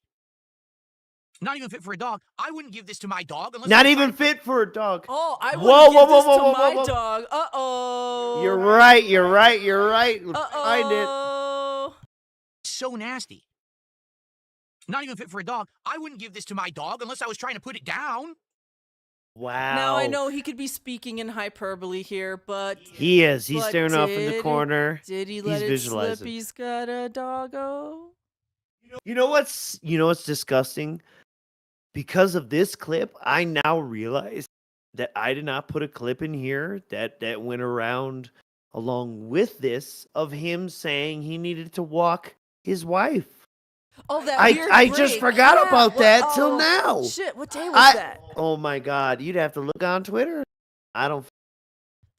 Speaker 5: Not even fit for a dog. I wouldn't give this to my dog unless
Speaker 4: Not
Speaker 5: I was
Speaker 4: even
Speaker 5: trying to
Speaker 4: fit for a dog.
Speaker 3: Oh, I would
Speaker 4: Whoa,
Speaker 3: give
Speaker 4: whoa, whoa,
Speaker 3: this
Speaker 4: whoa,
Speaker 3: to
Speaker 4: whoa,
Speaker 3: my
Speaker 4: whoa.
Speaker 3: dog. Uh-oh.
Speaker 4: You're right. Find it.
Speaker 3: Uh-oh.
Speaker 5: so nasty. Not even fit for a dog. I wouldn't give this to my dog unless I was trying to put it down.
Speaker 4: Wow.
Speaker 3: Now, I know he could be speaking in hyperbole here, but...
Speaker 4: He is. He's
Speaker 3: but
Speaker 4: staring off in the
Speaker 3: did-
Speaker 4: corner.
Speaker 3: Did he
Speaker 4: He's
Speaker 3: let it slip?
Speaker 4: visualizing.
Speaker 3: He's got a doggo.
Speaker 4: You know what's disgusting? Because of this clip, I now realize that I did not put a clip in here that went around along with this of him saying he needed to walk his wife.
Speaker 3: Oh, that weird
Speaker 4: I just
Speaker 3: break.
Speaker 4: forgot
Speaker 3: Yeah,
Speaker 4: about
Speaker 3: what-
Speaker 4: that till
Speaker 3: oh,
Speaker 4: now.
Speaker 3: Shit, what day was that?
Speaker 4: Oh my god, you'd have to look on Twitter. I don't.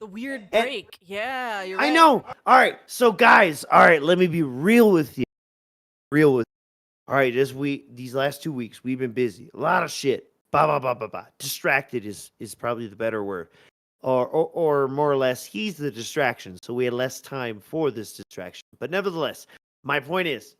Speaker 3: The weird
Speaker 4: And-
Speaker 3: break. Yeah, you're
Speaker 4: I
Speaker 3: right.
Speaker 4: know. All right, so guys, all right, let me be real with you. All right, these last 2 weeks, we've been busy. A lot of shit. Distracted is probably the better word. Or more or less, he's the distraction. So we had less time for this distraction. But nevertheless, my point is,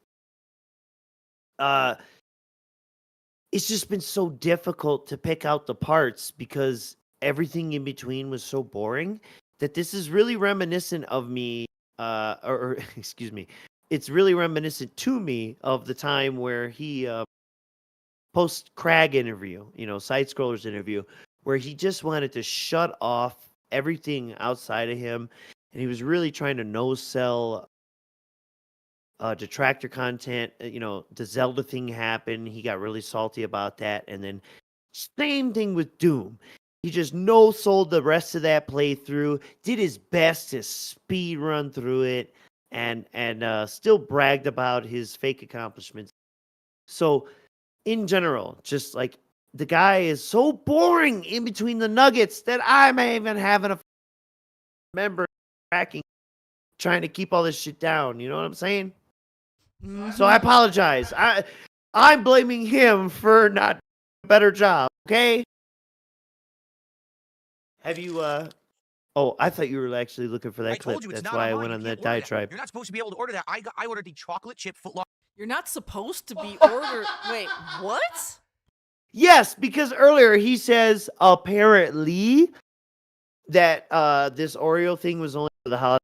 Speaker 4: it's just been so difficult to pick out the parts because everything in between was so boring that this is really reminiscent of me, or excuse me, it's really reminiscent to me of the time where he post Crag interview, side scrollers interview, where he just wanted to shut off everything outside of him, and he was really trying to no sell detractor content. The Zelda thing happened. He got really salty about that, and then same thing with Doom. He just no-sold the rest of that playthrough. Did his best to speed run through it, and still bragged about his fake accomplishments. So, in general, just like the guy is so boring in between the nuggets that I'm even having a member tracking, trying to keep all this shit down. You know what I'm saying? So I apologize. I'm blaming him for not doing a better job. Okay. Have you? Oh, I thought you were actually looking for that
Speaker 5: I
Speaker 4: clip.
Speaker 5: told you it's
Speaker 4: That's
Speaker 5: not
Speaker 4: why I
Speaker 5: online.
Speaker 4: went
Speaker 5: You
Speaker 4: on
Speaker 5: can't
Speaker 4: that
Speaker 5: order
Speaker 4: diatribe.
Speaker 5: You're not supposed to be able to order that. I ordered the chocolate chip footlong.
Speaker 3: You're not supposed to be ordered. Wait, what?
Speaker 4: Yes, because earlier he says apparently that this Oreo thing was only for the holiday.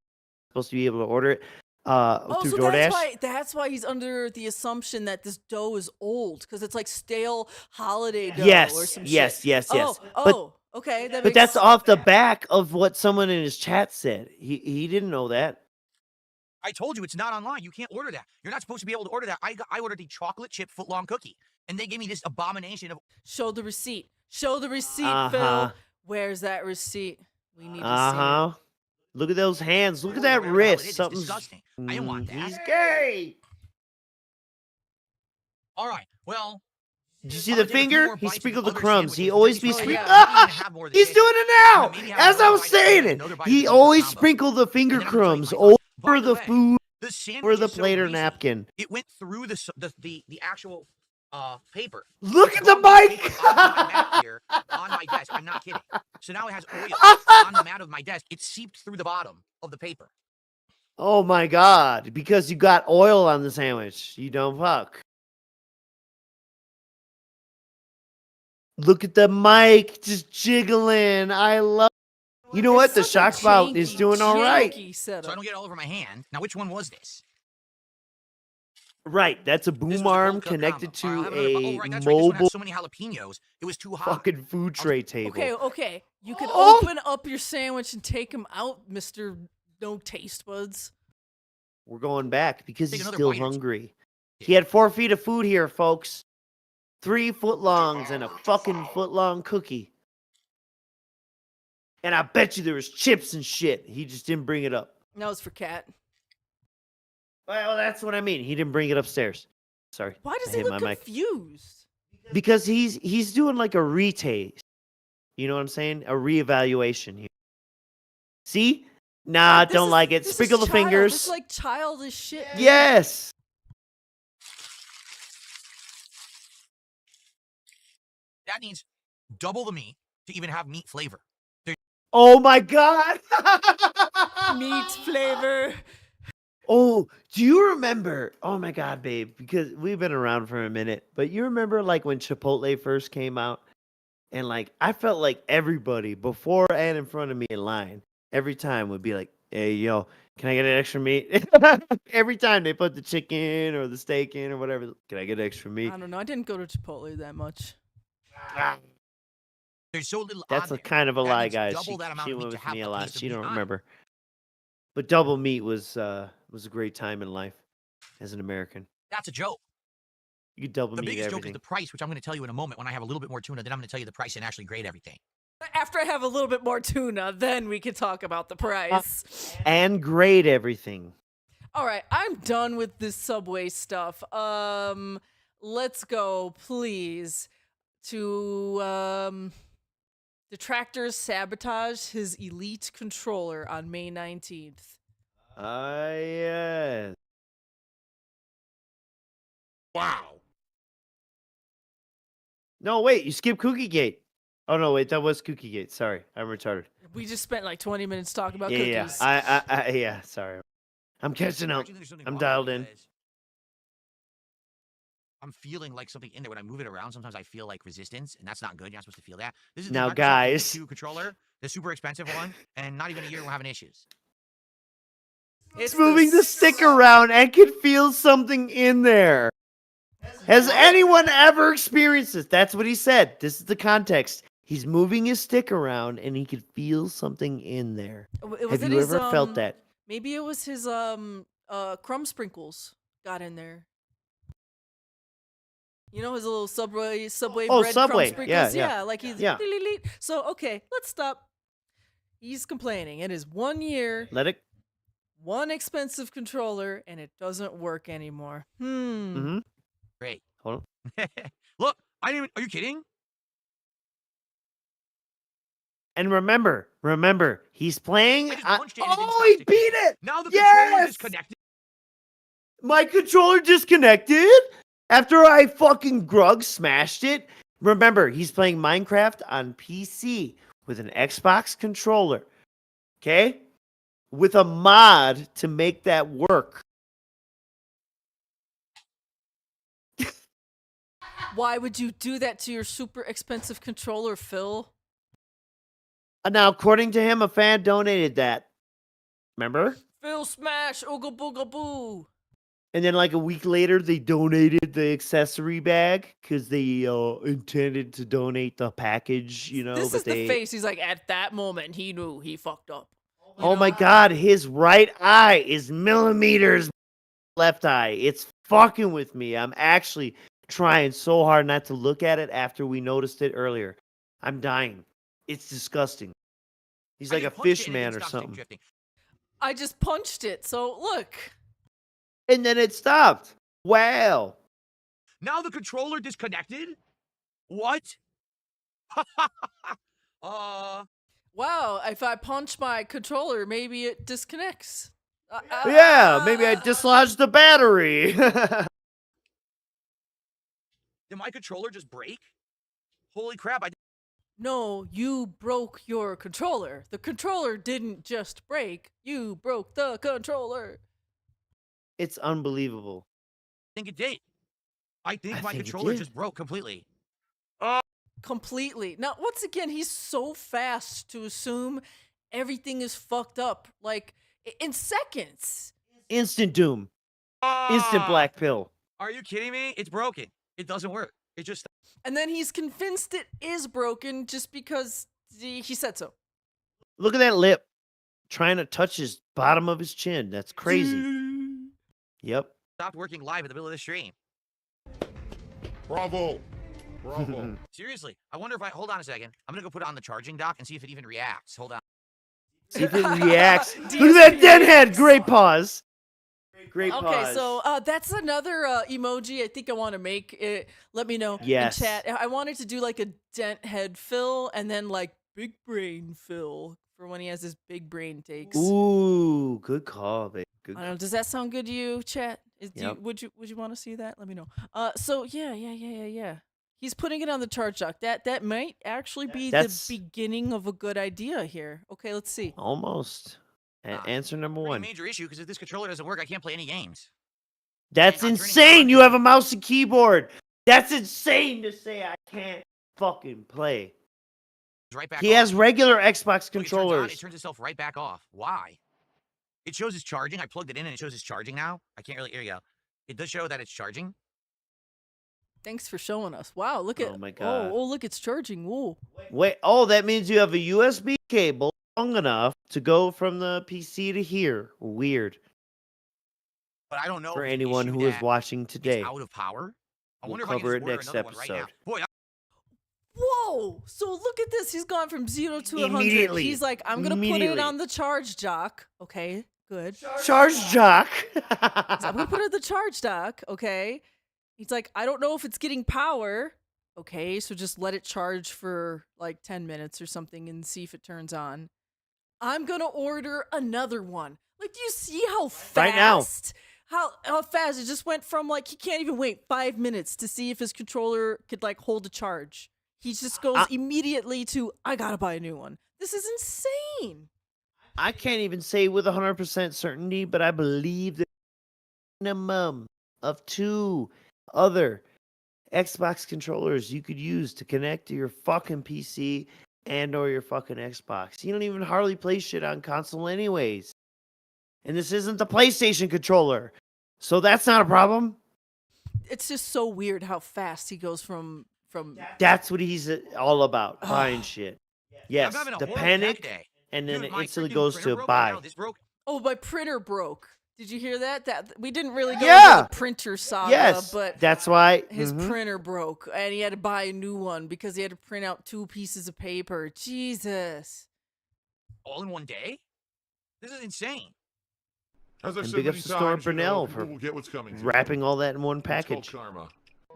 Speaker 4: Supposed to be able to order it through
Speaker 3: So
Speaker 4: DoorDash.
Speaker 3: that's why he's under the assumption that this dough is old because it's like stale holiday dough or some
Speaker 4: Yes.
Speaker 3: shit.
Speaker 4: But
Speaker 3: Okay, that
Speaker 4: but
Speaker 3: makes
Speaker 4: that's off the back of what someone in his chat said. He didn't know that.
Speaker 5: I told you it's not online. You can't order that. You're not supposed to be able to order that. I ordered the chocolate chip footlong cookie, and they gave me this abomination of.
Speaker 3: Show the receipt. Show the receipt,
Speaker 4: Uh-huh.
Speaker 3: Phil. Where's that receipt? We need to see it.
Speaker 4: Look at those hands. Look at that
Speaker 5: Whatever the hell it
Speaker 4: wrist.
Speaker 5: is, it's
Speaker 4: Something's
Speaker 5: disgusting. I didn't want that.
Speaker 4: He's gay.
Speaker 5: All right. Well.
Speaker 4: Did you see
Speaker 5: I'm
Speaker 4: the
Speaker 5: gonna take a few
Speaker 4: finger?
Speaker 5: more
Speaker 4: He
Speaker 5: bites of
Speaker 4: sprinkled the
Speaker 5: other
Speaker 4: crumbs. He
Speaker 5: sandwiches.
Speaker 4: always be
Speaker 5: Oh,
Speaker 4: sprinkling.
Speaker 5: yeah. Maybe even have more of the
Speaker 4: He's
Speaker 5: chicken.
Speaker 4: doing it now.
Speaker 5: Maybe have
Speaker 4: As
Speaker 5: another
Speaker 4: I was
Speaker 5: bite of the
Speaker 4: saying
Speaker 5: chicken,
Speaker 4: it,
Speaker 5: another bite of
Speaker 4: he
Speaker 5: the
Speaker 4: always
Speaker 5: combo.
Speaker 4: sprinkled the finger
Speaker 5: And then I'm gonna drink
Speaker 4: crumbs
Speaker 5: my
Speaker 4: over
Speaker 5: coffee. By
Speaker 4: the
Speaker 5: way,
Speaker 4: food,
Speaker 5: the sandwich
Speaker 4: over the
Speaker 5: is so
Speaker 4: plate or
Speaker 5: greasy,
Speaker 4: napkin.
Speaker 5: It went through the actual paper.
Speaker 4: Look
Speaker 5: It's
Speaker 4: at the
Speaker 5: gone through
Speaker 4: mic.
Speaker 5: paper onto my mat here on my desk. I'm not kidding. So now it has oil on the mat of my desk. It seeped through the bottom of the paper.
Speaker 4: Oh my God! Because you got oil on the sandwich. You don't fuck. Look at the mic just jiggling. I love. You know what? The shock spout is doing all right.
Speaker 5: So I don't get it all over my hand. Now, which one was this?
Speaker 4: Right, that's a boom arm connected to a
Speaker 5: Right, that's right. This one
Speaker 4: mobile
Speaker 5: has so many jalapenos. It was too hot.
Speaker 4: fucking food tray table.
Speaker 3: Okay. You can
Speaker 4: Oh!
Speaker 3: open up your sandwich and take him out, Mr. No Taste Buds.
Speaker 4: We're going back because
Speaker 5: Take
Speaker 4: he's
Speaker 5: another
Speaker 4: still
Speaker 5: bite or two.
Speaker 4: hungry. He had 4 feet of food here, folks. 3 footlongs and a fucking footlong cookie. And I bet you there was chips and shit. He just didn't bring it up.
Speaker 3: That was for Cat.
Speaker 4: Well, that's what I mean. He didn't bring it upstairs. Sorry.
Speaker 3: Why does
Speaker 4: I
Speaker 3: he
Speaker 4: hit
Speaker 3: look
Speaker 4: my mic.
Speaker 3: confused?
Speaker 4: Because he's doing like a retaste. You know what I'm saying? A reevaluation here. See? Nah, don't like it. Sprinkle the fingers.
Speaker 3: It's like childish shit.
Speaker 4: Yes.
Speaker 5: That needs double the meat to even have meat flavor.
Speaker 4: Oh my God.
Speaker 3: Meat flavor.
Speaker 4: Oh, do you remember? Oh my God, babe, because we've been around for a minute, but you remember like when Chipotle first came out, and like I felt like everybody before and in front of me in line every time would be like, "Hey, yo, can I get an extra meat?" Every time they put the chicken or the steak in or whatever, can I get extra meat?
Speaker 3: I don't know. I didn't go to Chipotle that much.
Speaker 5: There's so little.
Speaker 4: That's
Speaker 5: on
Speaker 4: a
Speaker 5: there.
Speaker 4: kind of a
Speaker 5: That
Speaker 4: lie,
Speaker 5: needs
Speaker 4: guys.
Speaker 5: double that amount
Speaker 4: She
Speaker 5: of meat
Speaker 4: went
Speaker 5: to
Speaker 4: with
Speaker 5: have
Speaker 4: me a
Speaker 5: the
Speaker 4: lot.
Speaker 5: taste of
Speaker 4: She
Speaker 5: meat
Speaker 4: don't
Speaker 5: on it.
Speaker 4: remember. But double meat was a great time in life as an American.
Speaker 5: That's a joke.
Speaker 4: You could double
Speaker 5: The
Speaker 4: meat
Speaker 5: biggest joke is
Speaker 4: everything.
Speaker 5: the price, which I'm going to tell you in a moment when I have a little bit more tuna. Then I'm going to tell you the price and actually grade everything.
Speaker 3: After I have a little bit more tuna, then we can talk about the price.
Speaker 4: And grade everything.
Speaker 3: All right, I'm done with this Subway stuff. Let's go, please, to Detractors sabotaged his elite controller on May 19th.
Speaker 4: Yes.
Speaker 6: Wow.
Speaker 4: No, wait, you skipped Cookie Gate. Oh no, wait, that was Cookie Gate. Sorry, I'm retarded.
Speaker 3: We just spent like 20 minutes talking about
Speaker 4: Yeah,
Speaker 3: cookies.
Speaker 4: yeah, sorry. I'm catching up. I'm dialed in.
Speaker 5: I'm feeling like something in there when I move it around. Sometimes I feel like resistance, and that's not good. You're not supposed to feel that. This is
Speaker 4: Now,
Speaker 5: the Microsoft
Speaker 4: guys.
Speaker 5: Elite 2 controller, the super expensive one, and not even a year we're having issues.
Speaker 4: It's moving the stick around and can feel something in there. Has anyone ever experienced this? That's what he said. This is the context. He's moving his stick around and he can feel something in there.
Speaker 3: Was
Speaker 4: Have
Speaker 3: it
Speaker 4: you
Speaker 3: his,
Speaker 4: ever felt that?
Speaker 3: Maybe it was his crumb sprinkles. got in there. You know his little subway
Speaker 4: Oh,
Speaker 3: breadcrumb
Speaker 4: Subway.
Speaker 3: sprinkles?
Speaker 4: Yeah.
Speaker 3: Like he's
Speaker 4: Yeah.
Speaker 3: So okay, let's stop. He's complaining. It is 1 year,
Speaker 4: Let it.
Speaker 3: one expensive controller, and it doesn't work anymore.
Speaker 4: Mm-hmm.
Speaker 5: Great.
Speaker 4: Hold
Speaker 5: on. Look, I didn't even. Are you kidding?
Speaker 4: And remember, he's playing.
Speaker 5: I just punched it and it didn't
Speaker 4: Oh,
Speaker 5: stop
Speaker 4: he
Speaker 5: sticking.
Speaker 4: beat it!
Speaker 5: Now the controller disconnected.
Speaker 4: My controller disconnected after I fucking grug smashed it. Remember, he's playing Minecraft on PC with an Xbox controller. Okay? With a mod to make that work.
Speaker 3: Why would you do that to your super expensive controller, Phil?
Speaker 4: Now, according to him, a fan donated that. Remember?
Speaker 3: Phil smash, ooga booga boo.
Speaker 4: And then like a week later, they donated the accessory bag because they intended to donate the package, you know.
Speaker 3: This
Speaker 4: but
Speaker 3: is the face. He's like, at that moment, he knew he fucked up.
Speaker 4: Oh my God, his right eye is millimeters left eye. It's fucking with me. I'm actually trying so hard not to look at it after we noticed it earlier. I'm dying. It's disgusting. He's like a fish man or something.
Speaker 3: I just punched it, so look.
Speaker 4: And then it stopped. Wow.
Speaker 5: Now the controller disconnected? What?
Speaker 3: Wow, if I punch my controller, maybe it disconnects.
Speaker 4: Yeah, maybe I dislodged the battery.
Speaker 5: Did my controller just break? Holy crap,
Speaker 3: No, you broke your controller. The controller didn't just break. You broke the controller.
Speaker 4: It's unbelievable.
Speaker 5: think it did. I think my
Speaker 4: think it
Speaker 5: controller
Speaker 4: did.
Speaker 5: just broke completely.
Speaker 3: Completely. Now, once again, he's so fast to assume everything is fucked up. Like, in seconds.
Speaker 4: Instant doom. Instant black pill.
Speaker 5: Are you kidding me? It's broken. It doesn't work. It just...
Speaker 3: And then he's convinced it is broken just because he said so.
Speaker 4: Look at that lip. Trying to touch his bottom of his chin. That's crazy. Yep.
Speaker 5: Stopped working live in the middle of the stream.
Speaker 6: Bravo. Bravo.
Speaker 5: Seriously, I wonder if I... Hold on a second. I'm going to go put it on the charging dock and see if it even reacts. Hold on.
Speaker 4: See if it reacts. Look at that deadhead. Great pause. Great pause.
Speaker 3: Okay, so that's another emoji I think I want to make. Let me know
Speaker 4: Yes.
Speaker 3: in chat. I wanted to do like a dent head Phil and then like big brain Phil for when he has his big brain takes.
Speaker 4: Ooh, good call, babe. Good
Speaker 3: I don't know. Does that sound good to you, chat?
Speaker 4: Yep.
Speaker 3: Would you want to see that? Let me know. So yeah. He's putting it on the charge dock. That might actually be the beginning of a good idea here. Okay, let's see.
Speaker 4: Almost. Answer number one.
Speaker 5: Major issue because if this controller doesn't work, I can't play any games.
Speaker 4: That's insane. You have a mouse and keyboard. That's insane to say I can't fucking play.
Speaker 5: Right back
Speaker 4: He
Speaker 5: off.
Speaker 4: has regular Xbox
Speaker 5: It
Speaker 4: controllers.
Speaker 5: turns itself right back off. Why? It shows it's charging. I plugged it in and it shows it's charging now. I can't really... Here you go. It does show that it's charging.
Speaker 3: Thanks for showing us. Wow, look at...
Speaker 4: Oh my God.
Speaker 3: Oh, look, it's charging. Whoa.
Speaker 4: Wait, that means you have a USB cable long enough to go from the PC to here. Weird.
Speaker 5: But I don't know
Speaker 4: For
Speaker 5: if the
Speaker 4: anyone
Speaker 5: issue
Speaker 4: who is
Speaker 5: that
Speaker 4: watching today.
Speaker 5: it's out of power. I
Speaker 4: We'll
Speaker 5: wonder if I can
Speaker 4: cover
Speaker 5: just
Speaker 4: it
Speaker 5: order
Speaker 4: next
Speaker 5: another one right now.
Speaker 4: episode.
Speaker 5: Boy,
Speaker 3: Whoa! So look at this. He's gone from 0 to 100.
Speaker 4: Immediately.
Speaker 3: He's like, I'm going to put it on the charge dock. Okay, good.
Speaker 4: Charge jock.
Speaker 3: He's like, I'm going to put it on the charge dock. Okay. He's like, I don't know if it's getting power. Okay, so just let it charge for like 10 minutes or something and see if it turns on. I'm going to order another one. Like, do you see how fast?
Speaker 4: Right now.
Speaker 3: How fast it just went from like he can't even wait 5 minutes to see if his controller could like hold a charge. He just goes immediately to I gotta buy a new one. This is insane.
Speaker 4: I can't even say with 100% certainty, but I believe the minimum of 2 other Xbox controllers you could use to connect to your fucking PC and or your fucking Xbox. You don't even hardly play shit on console anyways. And this isn't the PlayStation controller. So that's not a problem.
Speaker 3: It's just so weird how fast he goes from
Speaker 4: That's what he's all about, buying shit. Yes,
Speaker 5: I'm having a
Speaker 4: the
Speaker 5: horrible
Speaker 4: panic,
Speaker 5: tech day.
Speaker 4: and then
Speaker 5: Dude,
Speaker 4: it
Speaker 5: my
Speaker 4: instantly
Speaker 5: freaking
Speaker 4: goes
Speaker 5: printer
Speaker 4: to
Speaker 5: broke
Speaker 4: buy.
Speaker 5: right now. This broke.
Speaker 3: Oh, my printer broke. Did you hear that? That we didn't really go
Speaker 4: Yeah.
Speaker 3: into the printer saga,
Speaker 4: Yes,
Speaker 3: but
Speaker 4: that's why
Speaker 3: his printer broke and he had to buy a new one because he had to print out 2 pieces of paper. Jesus.
Speaker 5: All in one day? This is insane.
Speaker 6: As I've
Speaker 4: And
Speaker 6: said
Speaker 4: big
Speaker 6: many
Speaker 4: ups to Store
Speaker 6: times, you know,
Speaker 4: Brunel
Speaker 6: people
Speaker 4: for
Speaker 6: will get what's coming to them.
Speaker 4: wrapping all that in one
Speaker 6: It's called
Speaker 4: package.
Speaker 6: karma.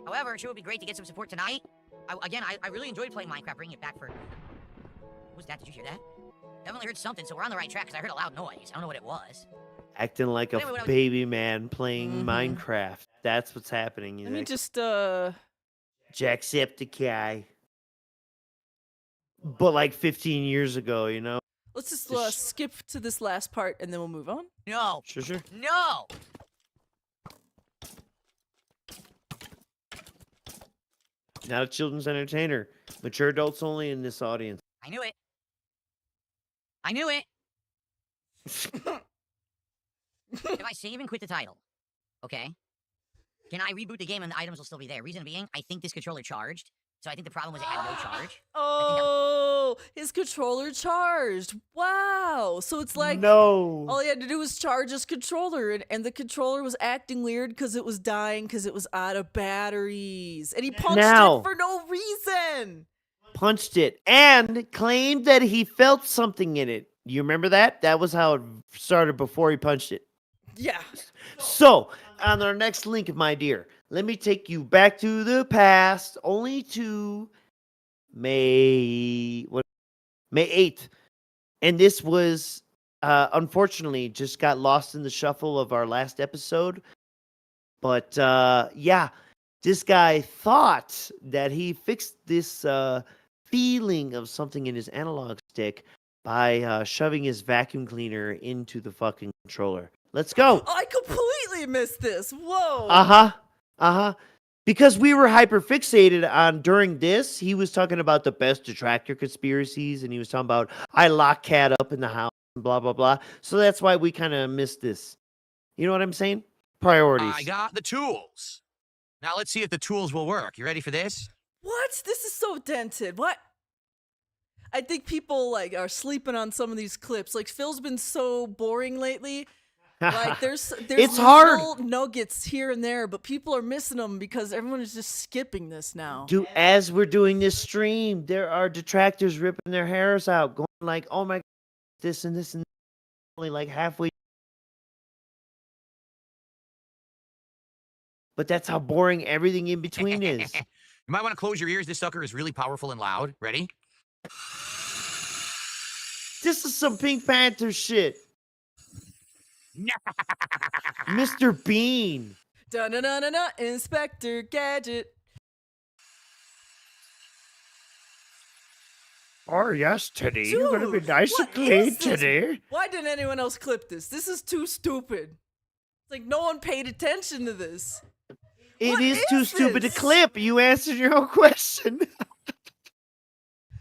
Speaker 8: However, it sure would be great to get some support tonight. I really enjoyed playing Minecraft, bringing it back for... What was that? Did you hear that? Definitely heard something, so we're on the right track, because I heard a loud noise. I don't know what it was.
Speaker 4: Acting like a
Speaker 8: Anyway, what I was-
Speaker 4: baby man playing
Speaker 3: Mhm.
Speaker 4: Minecraft. That's what's happening.
Speaker 3: Let me
Speaker 4: Like,
Speaker 3: just
Speaker 4: Jacksepticeye. But like 15 years ago, you know?
Speaker 3: let's just skip to this last part and then we'll move on.
Speaker 8: No.
Speaker 4: Sure.
Speaker 8: No!
Speaker 4: Not a children's entertainer. Mature adults only in this audience.
Speaker 8: I knew it. I knew it. If I save and quit the title, okay, can I reboot the game and the items will still be there? Reason being, I think this controller charged, so I think the problem was it had no charge.
Speaker 3: Oh, his controller charged. Wow. So it's like
Speaker 4: No.
Speaker 3: all he had to do was charge his controller, and the controller was acting weird because it was dying because it was out of batteries. And he punched
Speaker 4: Now-
Speaker 3: it for no reason.
Speaker 4: Punched it and claimed that he felt something in it. You remember that? That was how it started before he punched it.
Speaker 3: Yeah.
Speaker 4: So, on our next link, my dear, let me take you back to the past, only to May 8th. And this was, unfortunately, just got lost in the shuffle of our last episode. But, yeah, this guy thought that he fixed this feeling of something in his analog stick by shoving his vacuum cleaner into the fucking controller. Let's go.
Speaker 3: I completely missed this. Whoa.
Speaker 4: Because we were hyper fixated on during this, he was talking about the best detractor conspiracies, and he was talking about I lock Cat up in the house and blah blah blah. So that's why we kind of missed this. You know what I'm saying? Priorities.
Speaker 5: I got the tools. Now let's see if the tools will work. You ready for this?
Speaker 3: What? This is so dented. What? I think people like are sleeping on some of these clips. Like Phil's been so boring lately. Like there's
Speaker 4: It's hard.
Speaker 3: little nuggets here and there, but people are missing them because everyone is just skipping this now.
Speaker 4: As we're doing this stream, there are detractors ripping their hairs out, going like, "Oh my, this and this and only like halfway." But that's how boring everything in between is.
Speaker 5: You might want to close your ears. This sucker is really powerful and loud. Ready?
Speaker 4: This is some Pink Panther shit. Mr. Bean.
Speaker 3: Da-na-na-na-na, Inspector Gadget.
Speaker 4: Oh, yes, Teddy.
Speaker 3: Dude,
Speaker 4: You're going to be nice and
Speaker 3: what
Speaker 4: clean
Speaker 3: is this?
Speaker 4: today.
Speaker 3: Why didn't anyone else clip this? This is too stupid. It's like no one paid attention to this.
Speaker 4: It
Speaker 3: What
Speaker 4: is
Speaker 3: is
Speaker 4: too stupid to
Speaker 3: this?
Speaker 4: clip. You answered your own question.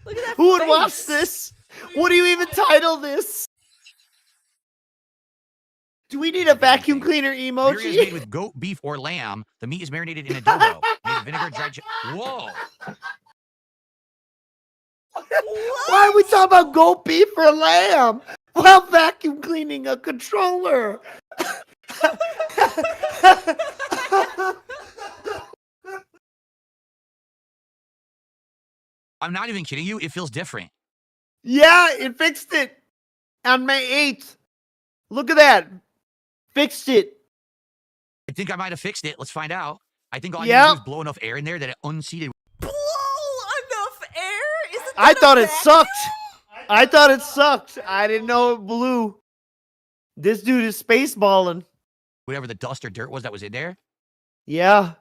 Speaker 3: Look at that
Speaker 4: Who would
Speaker 3: face.
Speaker 4: watch this? What do you even title this? Do we need a vacuum cleaner
Speaker 5: Burrito is made
Speaker 4: emoji?
Speaker 5: with goat, beef, or lamb. The meat is marinated in adobo. Made of vinegar, dried Whoa.
Speaker 4: Why are we talking about goat, beef, or lamb while vacuum cleaning a controller?
Speaker 5: I'm not even kidding you. It feels different.
Speaker 4: Yeah, it fixed it on May 8th. Look at that. Fixed it.
Speaker 5: I think I might have fixed it. Let's find out. I think all I need
Speaker 4: Yep.
Speaker 5: to do is blow enough air in there that it unseated.
Speaker 3: Blow enough air? Isn't
Speaker 4: I
Speaker 3: that a
Speaker 4: thought it
Speaker 3: vacuum?
Speaker 4: sucked. I thought it sucked. I didn't know it blew. This dude is spaceballing.
Speaker 5: Whatever the dust or dirt was that was in there.
Speaker 4: Yeah.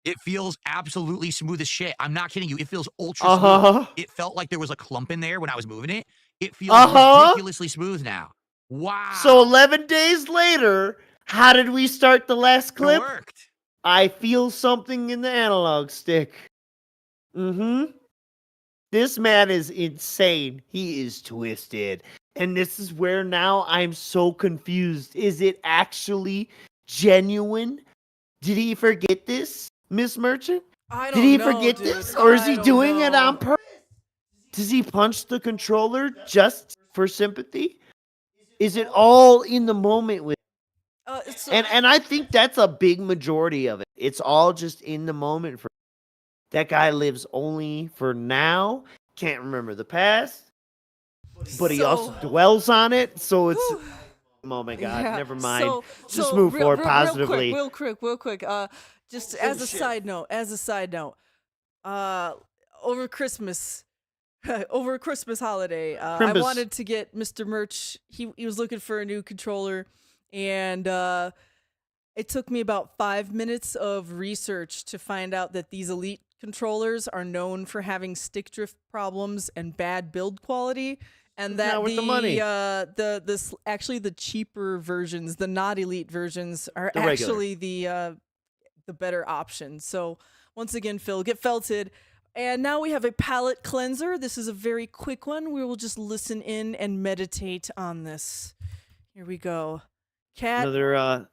Speaker 5: It feels absolutely smooth as shit. I'm not kidding you. It feels ultra
Speaker 4: Uh-huh.
Speaker 5: smooth. It felt like there was a clump in there when I was moving it. It feels
Speaker 4: Uh-huh.
Speaker 5: ridiculously smooth now. Wow.
Speaker 4: So 11 days later, how did we start the last
Speaker 5: it
Speaker 4: clip?
Speaker 5: worked.
Speaker 4: I feel something in the analog stick. Mm-hmm. This man is insane. He is twisted. And this is where now I'm so confused. Is it actually genuine? Did he forget this, Miss Merchant?
Speaker 3: I
Speaker 4: Did
Speaker 3: don't
Speaker 4: he
Speaker 3: know,
Speaker 4: forget
Speaker 3: dude.
Speaker 4: this? Or is
Speaker 3: I
Speaker 4: he
Speaker 3: don't
Speaker 4: doing it
Speaker 3: know.
Speaker 4: on purpose? Does he punch the controller just for sympathy? Is it all in the moment with And I think that's a big majority of it. It's all just in the moment. For that guy lives only for now. Can't remember the past, but he also dwells on it. So it's oh my god, never mind.
Speaker 3: So,
Speaker 4: Just move forward
Speaker 3: real
Speaker 4: positively.
Speaker 3: Real quick. Just as a side note, over Christmas, over Christmas holiday, I wanted to get Mr. Merch. He was looking for a new controller, and it took me about 5 minutes of research to find out that these Elite controllers are known for having stick drift problems and bad build quality. And that actually the cheaper versions, the not Elite versions, are actually the better option. So once again, Phil, get felted. And now we have a palate cleanser. This is a very quick one. We will just listen in and meditate on this. Here we go. Cat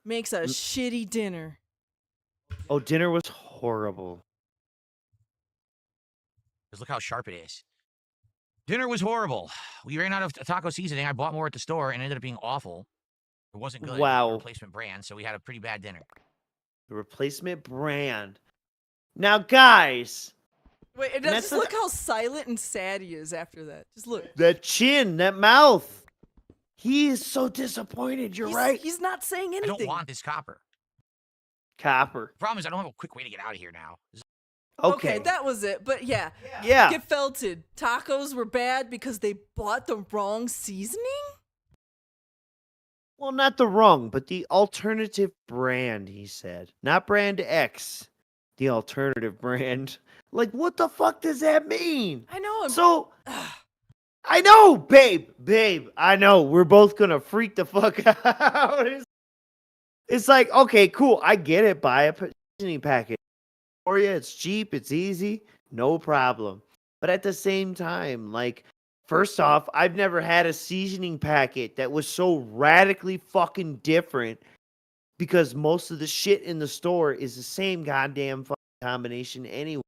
Speaker 3: makes a shitty dinner.
Speaker 4: Oh, dinner was horrible.
Speaker 5: Just look how sharp it is. Dinner was horrible. We ran out of taco seasoning. I bought more at the store and it ended up being awful. It wasn't good.
Speaker 4: Wow.
Speaker 5: Replacement brand, so we had a pretty bad dinner.
Speaker 4: The replacement brand. Now, guys.
Speaker 3: Wait, and just look how silent and sad he is after that. Just look.
Speaker 4: That chin, that mouth. He is so disappointed. You're right.
Speaker 3: He's not saying anything.
Speaker 5: I don't want this copper.
Speaker 4: Copper.
Speaker 5: The problem is I don't have a quick way to get out of here now.
Speaker 3: Okay, that was it. But yeah. Get felted. Tacos were bad because they bought the wrong seasoning?
Speaker 4: Well, not the wrong, but the alternative brand, he said. Not brand X. The alternative brand. Like, what the fuck does that mean?
Speaker 3: I know.
Speaker 4: So, I know, babe. I know. We're both gonna freak the fuck out. It's like, okay, cool. I get it. Buy a seasoning packet. For you, it's cheap, it's easy, no problem. But at the same time, like, first off, I've never had a seasoning packet that was so radically fucking different because most of the shit in the store is the same goddamn fucking combination anyway.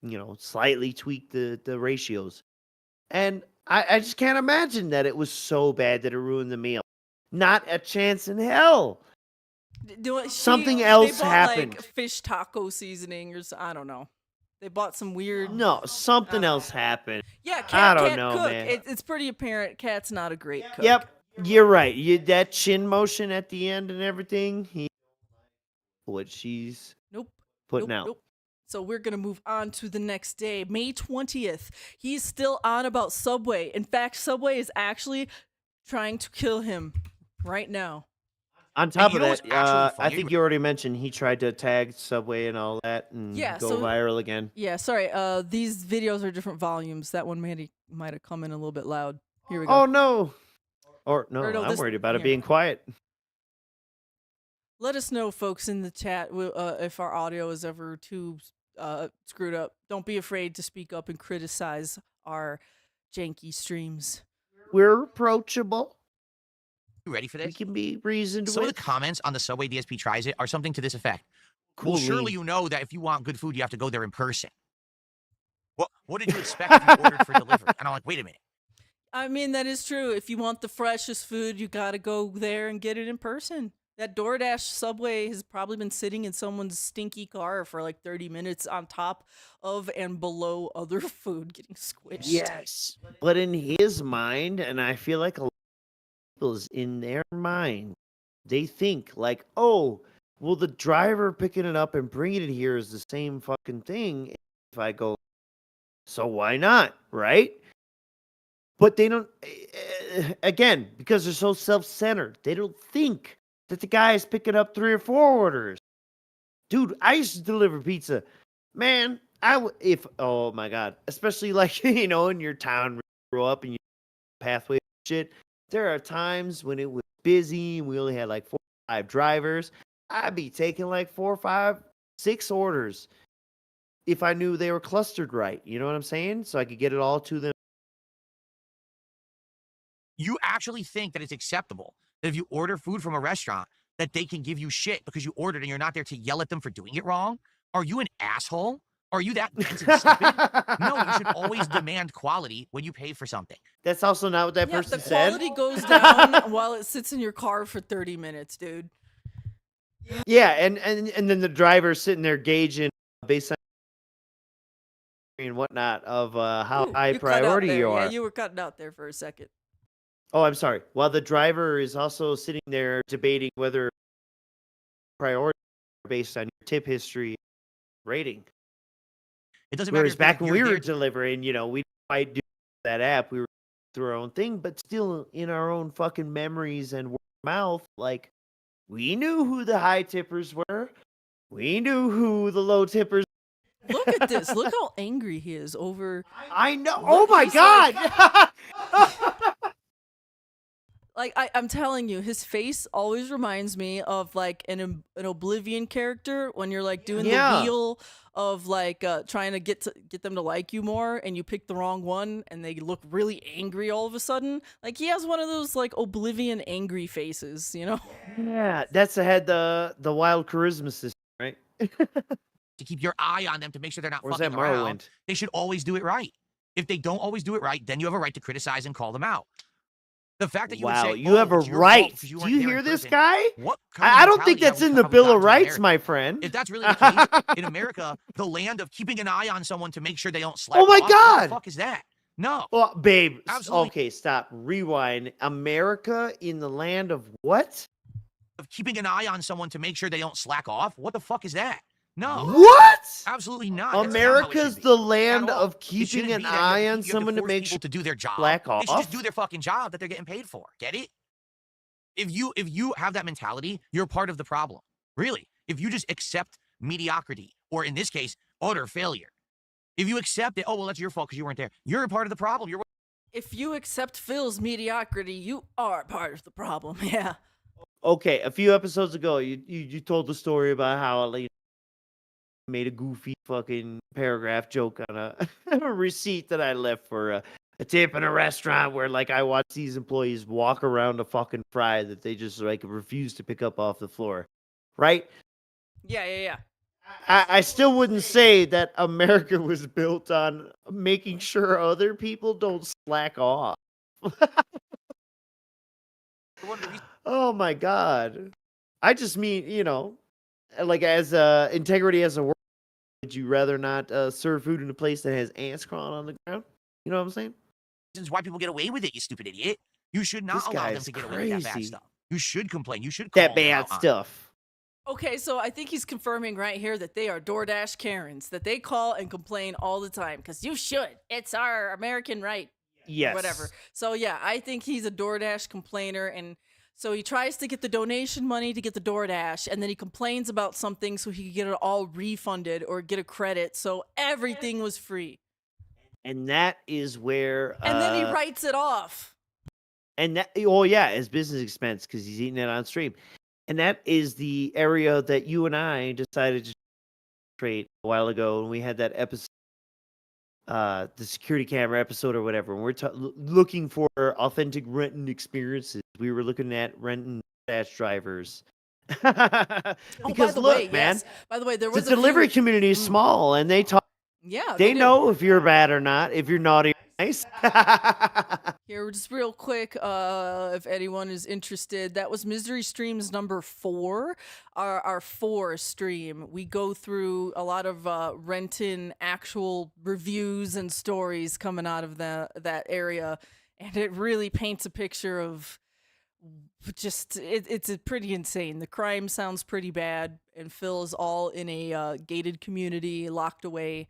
Speaker 4: You know, slightly tweak the ratios. And I just can't imagine that it was so bad that it ruined the meal. Not a chance in hell. Something else happened.
Speaker 3: Like fish taco seasoning or I don't know. They bought some weird.
Speaker 4: No, something else happened.
Speaker 3: Yeah, Cat
Speaker 4: I don't
Speaker 3: can't
Speaker 4: know,
Speaker 3: cook.
Speaker 4: man.
Speaker 3: It's pretty apparent Cat's not a great cook.
Speaker 4: Yep, you're right. That chin motion at the end and everything. What she's putting out.
Speaker 3: Nope. So we're gonna move on to the next day, May 20th. He's still on about Subway. In fact, Subway is actually trying to kill him right now.
Speaker 4: On top of that, I think you already mentioned he tried to tag Subway and all that and go viral again.
Speaker 3: Yeah, sorry. These videos are different volumes. That one might have come in a little bit loud. Here we go.
Speaker 4: Oh no! I'm worried about it being quiet.
Speaker 3: Let us know, folks, in the chat if our audio is ever too screwed up. Don't be afraid to speak up and criticize our janky streams.
Speaker 4: We're approachable.
Speaker 5: You ready for this?
Speaker 4: We can be reasoned
Speaker 5: Some
Speaker 4: with.
Speaker 5: of the comments on the Subway DSP Tries It are something to this effect. Well, surely you know that if you want good food, you have to go there in person. What did you expect if you ordered for delivery? And I'm like, wait a minute.
Speaker 3: I mean, that is true. If you want the freshest food, you got to go there and get it in person. That DoorDash Subway has probably been sitting in someone's stinky car for like 30 minutes on top of and below other food getting squished.
Speaker 4: Yes. But in his mind, and I feel like a lot of people's in their mind, they think like, oh, well, the driver picking it up and bringing it here is the same fucking thing if I go. So why not? Right? But they don't, again, because they're so self-centered, they don't think that the guy is picking up 3 or 4 orders. Dude, I used to deliver pizza. Man, oh my God, especially like, you know, in your town, where you grow up and you pathway shit, there are times when it was busy and we only had like 4 or 5 drivers. I'd be taking like 4, 5, 6 orders if I knew they were clustered right. You know what I'm saying? So I could get it all to them.
Speaker 5: You actually think that it's acceptable that if you order food from a restaurant that they can give you shit because you ordered and you're not there to yell at them for doing it wrong? Are you an asshole? Are you that dense and stupid? No, you should always demand quality when you pay for something.
Speaker 4: That's also not what that person said.
Speaker 3: The quality goes down while it sits in your car for 30 minutes, dude.
Speaker 4: Yeah, and then the driver sitting there gauging based on and whatnot of how
Speaker 3: Ooh,
Speaker 4: high
Speaker 3: you cut out
Speaker 4: priority
Speaker 3: there.
Speaker 4: you
Speaker 3: Yeah,
Speaker 4: are.
Speaker 3: you were cutting out there for a second.
Speaker 4: Oh, I'm sorry. While the driver is also sitting there debating whether priority based on your tip history rating.
Speaker 5: It doesn't matter
Speaker 4: Whereas
Speaker 5: if you're,
Speaker 4: back when
Speaker 5: you're
Speaker 4: we were
Speaker 5: there to-
Speaker 4: delivering, we might do that app. We were through our own thing, but still in our own fucking memories and word of mouth. Like we knew who the high tippers were. We knew who the low tippers.
Speaker 3: Look at this. Look how angry he is over.
Speaker 4: I know.
Speaker 3: Look,
Speaker 4: Oh my
Speaker 3: he's like-
Speaker 4: god.
Speaker 3: Like I'm telling you, his face always reminds me of like an Oblivion character when you're like doing
Speaker 4: Yeah.
Speaker 3: the wheel of like trying to get them to like you more, and you pick the wrong one, and they look really angry all of a sudden. Like he has one of those like Oblivion angry faces, you know?
Speaker 4: Yeah, that's the wild charisma system, right?
Speaker 5: to keep your eye on them to make sure they're not
Speaker 4: Where's
Speaker 5: fucking
Speaker 4: that
Speaker 5: around.
Speaker 4: Morrowind?
Speaker 5: They should always do it right. If they don't always do it right, then you have a right to criticize and call them out. The fact that you would
Speaker 4: Wow,
Speaker 5: say,
Speaker 4: you have a
Speaker 5: it's your fault
Speaker 4: right.
Speaker 5: because you
Speaker 4: Do
Speaker 5: weren't
Speaker 4: you
Speaker 5: there
Speaker 4: hear
Speaker 5: in
Speaker 4: this
Speaker 5: person.
Speaker 4: guy?
Speaker 5: What kind of
Speaker 4: I don't think
Speaker 5: mentality
Speaker 4: that's
Speaker 5: have
Speaker 4: in
Speaker 5: we
Speaker 4: the Bill
Speaker 5: gotten
Speaker 4: of
Speaker 5: to
Speaker 4: Rights,
Speaker 5: America?
Speaker 4: my friend.
Speaker 5: If that's really the case, in America, the land of keeping an eye on someone to make sure they don't slack
Speaker 4: Oh my
Speaker 5: off, what
Speaker 4: God!
Speaker 5: the fuck is that? No.
Speaker 4: Well, babe,
Speaker 5: Absolutely.
Speaker 4: okay, stop. Rewind. America in the land of what?
Speaker 5: Of keeping an eye on someone to make sure they don't slack off, what the fuck is that? No.
Speaker 4: What?
Speaker 5: Absolutely not. That's not how it
Speaker 4: America's
Speaker 5: should be.
Speaker 4: the land
Speaker 5: At all.
Speaker 4: of
Speaker 5: It
Speaker 4: keeping
Speaker 5: shouldn't
Speaker 4: an
Speaker 5: be that you have
Speaker 4: eye
Speaker 5: to
Speaker 4: on
Speaker 5: keep- you have
Speaker 4: someone to
Speaker 5: force
Speaker 4: make
Speaker 5: people
Speaker 4: sure
Speaker 5: to do their job.
Speaker 4: slack
Speaker 5: They should just
Speaker 4: off?
Speaker 5: do their fucking job that they're getting paid for. Get it? If you have that mentality, you're part of the problem. Really. If you just accept mediocrity, or in this case, utter failure. If you accept it, oh well, that's your fault because you weren't there. You're a part of the problem. You're
Speaker 3: If you accept Phil's mediocrity, you are part of the problem. Yeah.
Speaker 4: Okay, a few episodes ago, you told the story about how like made a goofy fucking paragraph joke on a receipt that I left for a tip in a restaurant where like I watched these employees walk around a fucking fry that they just like refuse to pick up off the floor, right?
Speaker 3: Yeah.
Speaker 4: I still wouldn't say that America was built on making sure other people don't slack off. Oh my god. I just mean, like as integrity as a word, would you rather not serve food in a place that has ants crawling on the ground? You know what I'm saying?
Speaker 5: reasons why people get away with it, you stupid idiot. You should not
Speaker 4: This
Speaker 5: allow them
Speaker 4: guy's
Speaker 5: to get away with that bad
Speaker 4: crazy.
Speaker 5: stuff. You should complain. You should call
Speaker 4: That
Speaker 5: them
Speaker 4: bad
Speaker 5: out on it.
Speaker 4: stuff.
Speaker 3: Okay, so I think he's confirming right here that they are DoorDash Karens, that they call and complain all the time, because you should. It's our American right.
Speaker 4: Yes.
Speaker 3: Whatever. So yeah, I think he's a DoorDash complainer, and so he tries to get the donation money to get the DoorDash, and then he complains about something so he can get it all refunded or get a credit, so everything was free.
Speaker 4: And that is where
Speaker 3: And then he writes it off.
Speaker 4: and that yeah, as business expense because he's eating it on stream. And that is the area that you and I decided to trade a while ago when we had that episode, the security camera episode or whatever. And we're looking for authentic renting experiences. We were looking at renting dash drivers. Because
Speaker 3: by the
Speaker 4: look,
Speaker 3: way,
Speaker 4: man,
Speaker 3: yes. By the way, there
Speaker 4: the
Speaker 3: was a
Speaker 4: delivery
Speaker 3: few,
Speaker 4: community is small, and they talk.
Speaker 3: Yeah,
Speaker 4: They
Speaker 3: do.
Speaker 4: know if you're bad or not, if you're naughty or nice.
Speaker 3: Here, just real quick, if anyone is interested, that was Misery Streams number 4, our 4 stream. We go through a lot of Renton actual reviews and stories coming out of that area, and it really paints a picture of just it's pretty insane. The crime sounds pretty bad, and Phil is all in a gated community, locked away,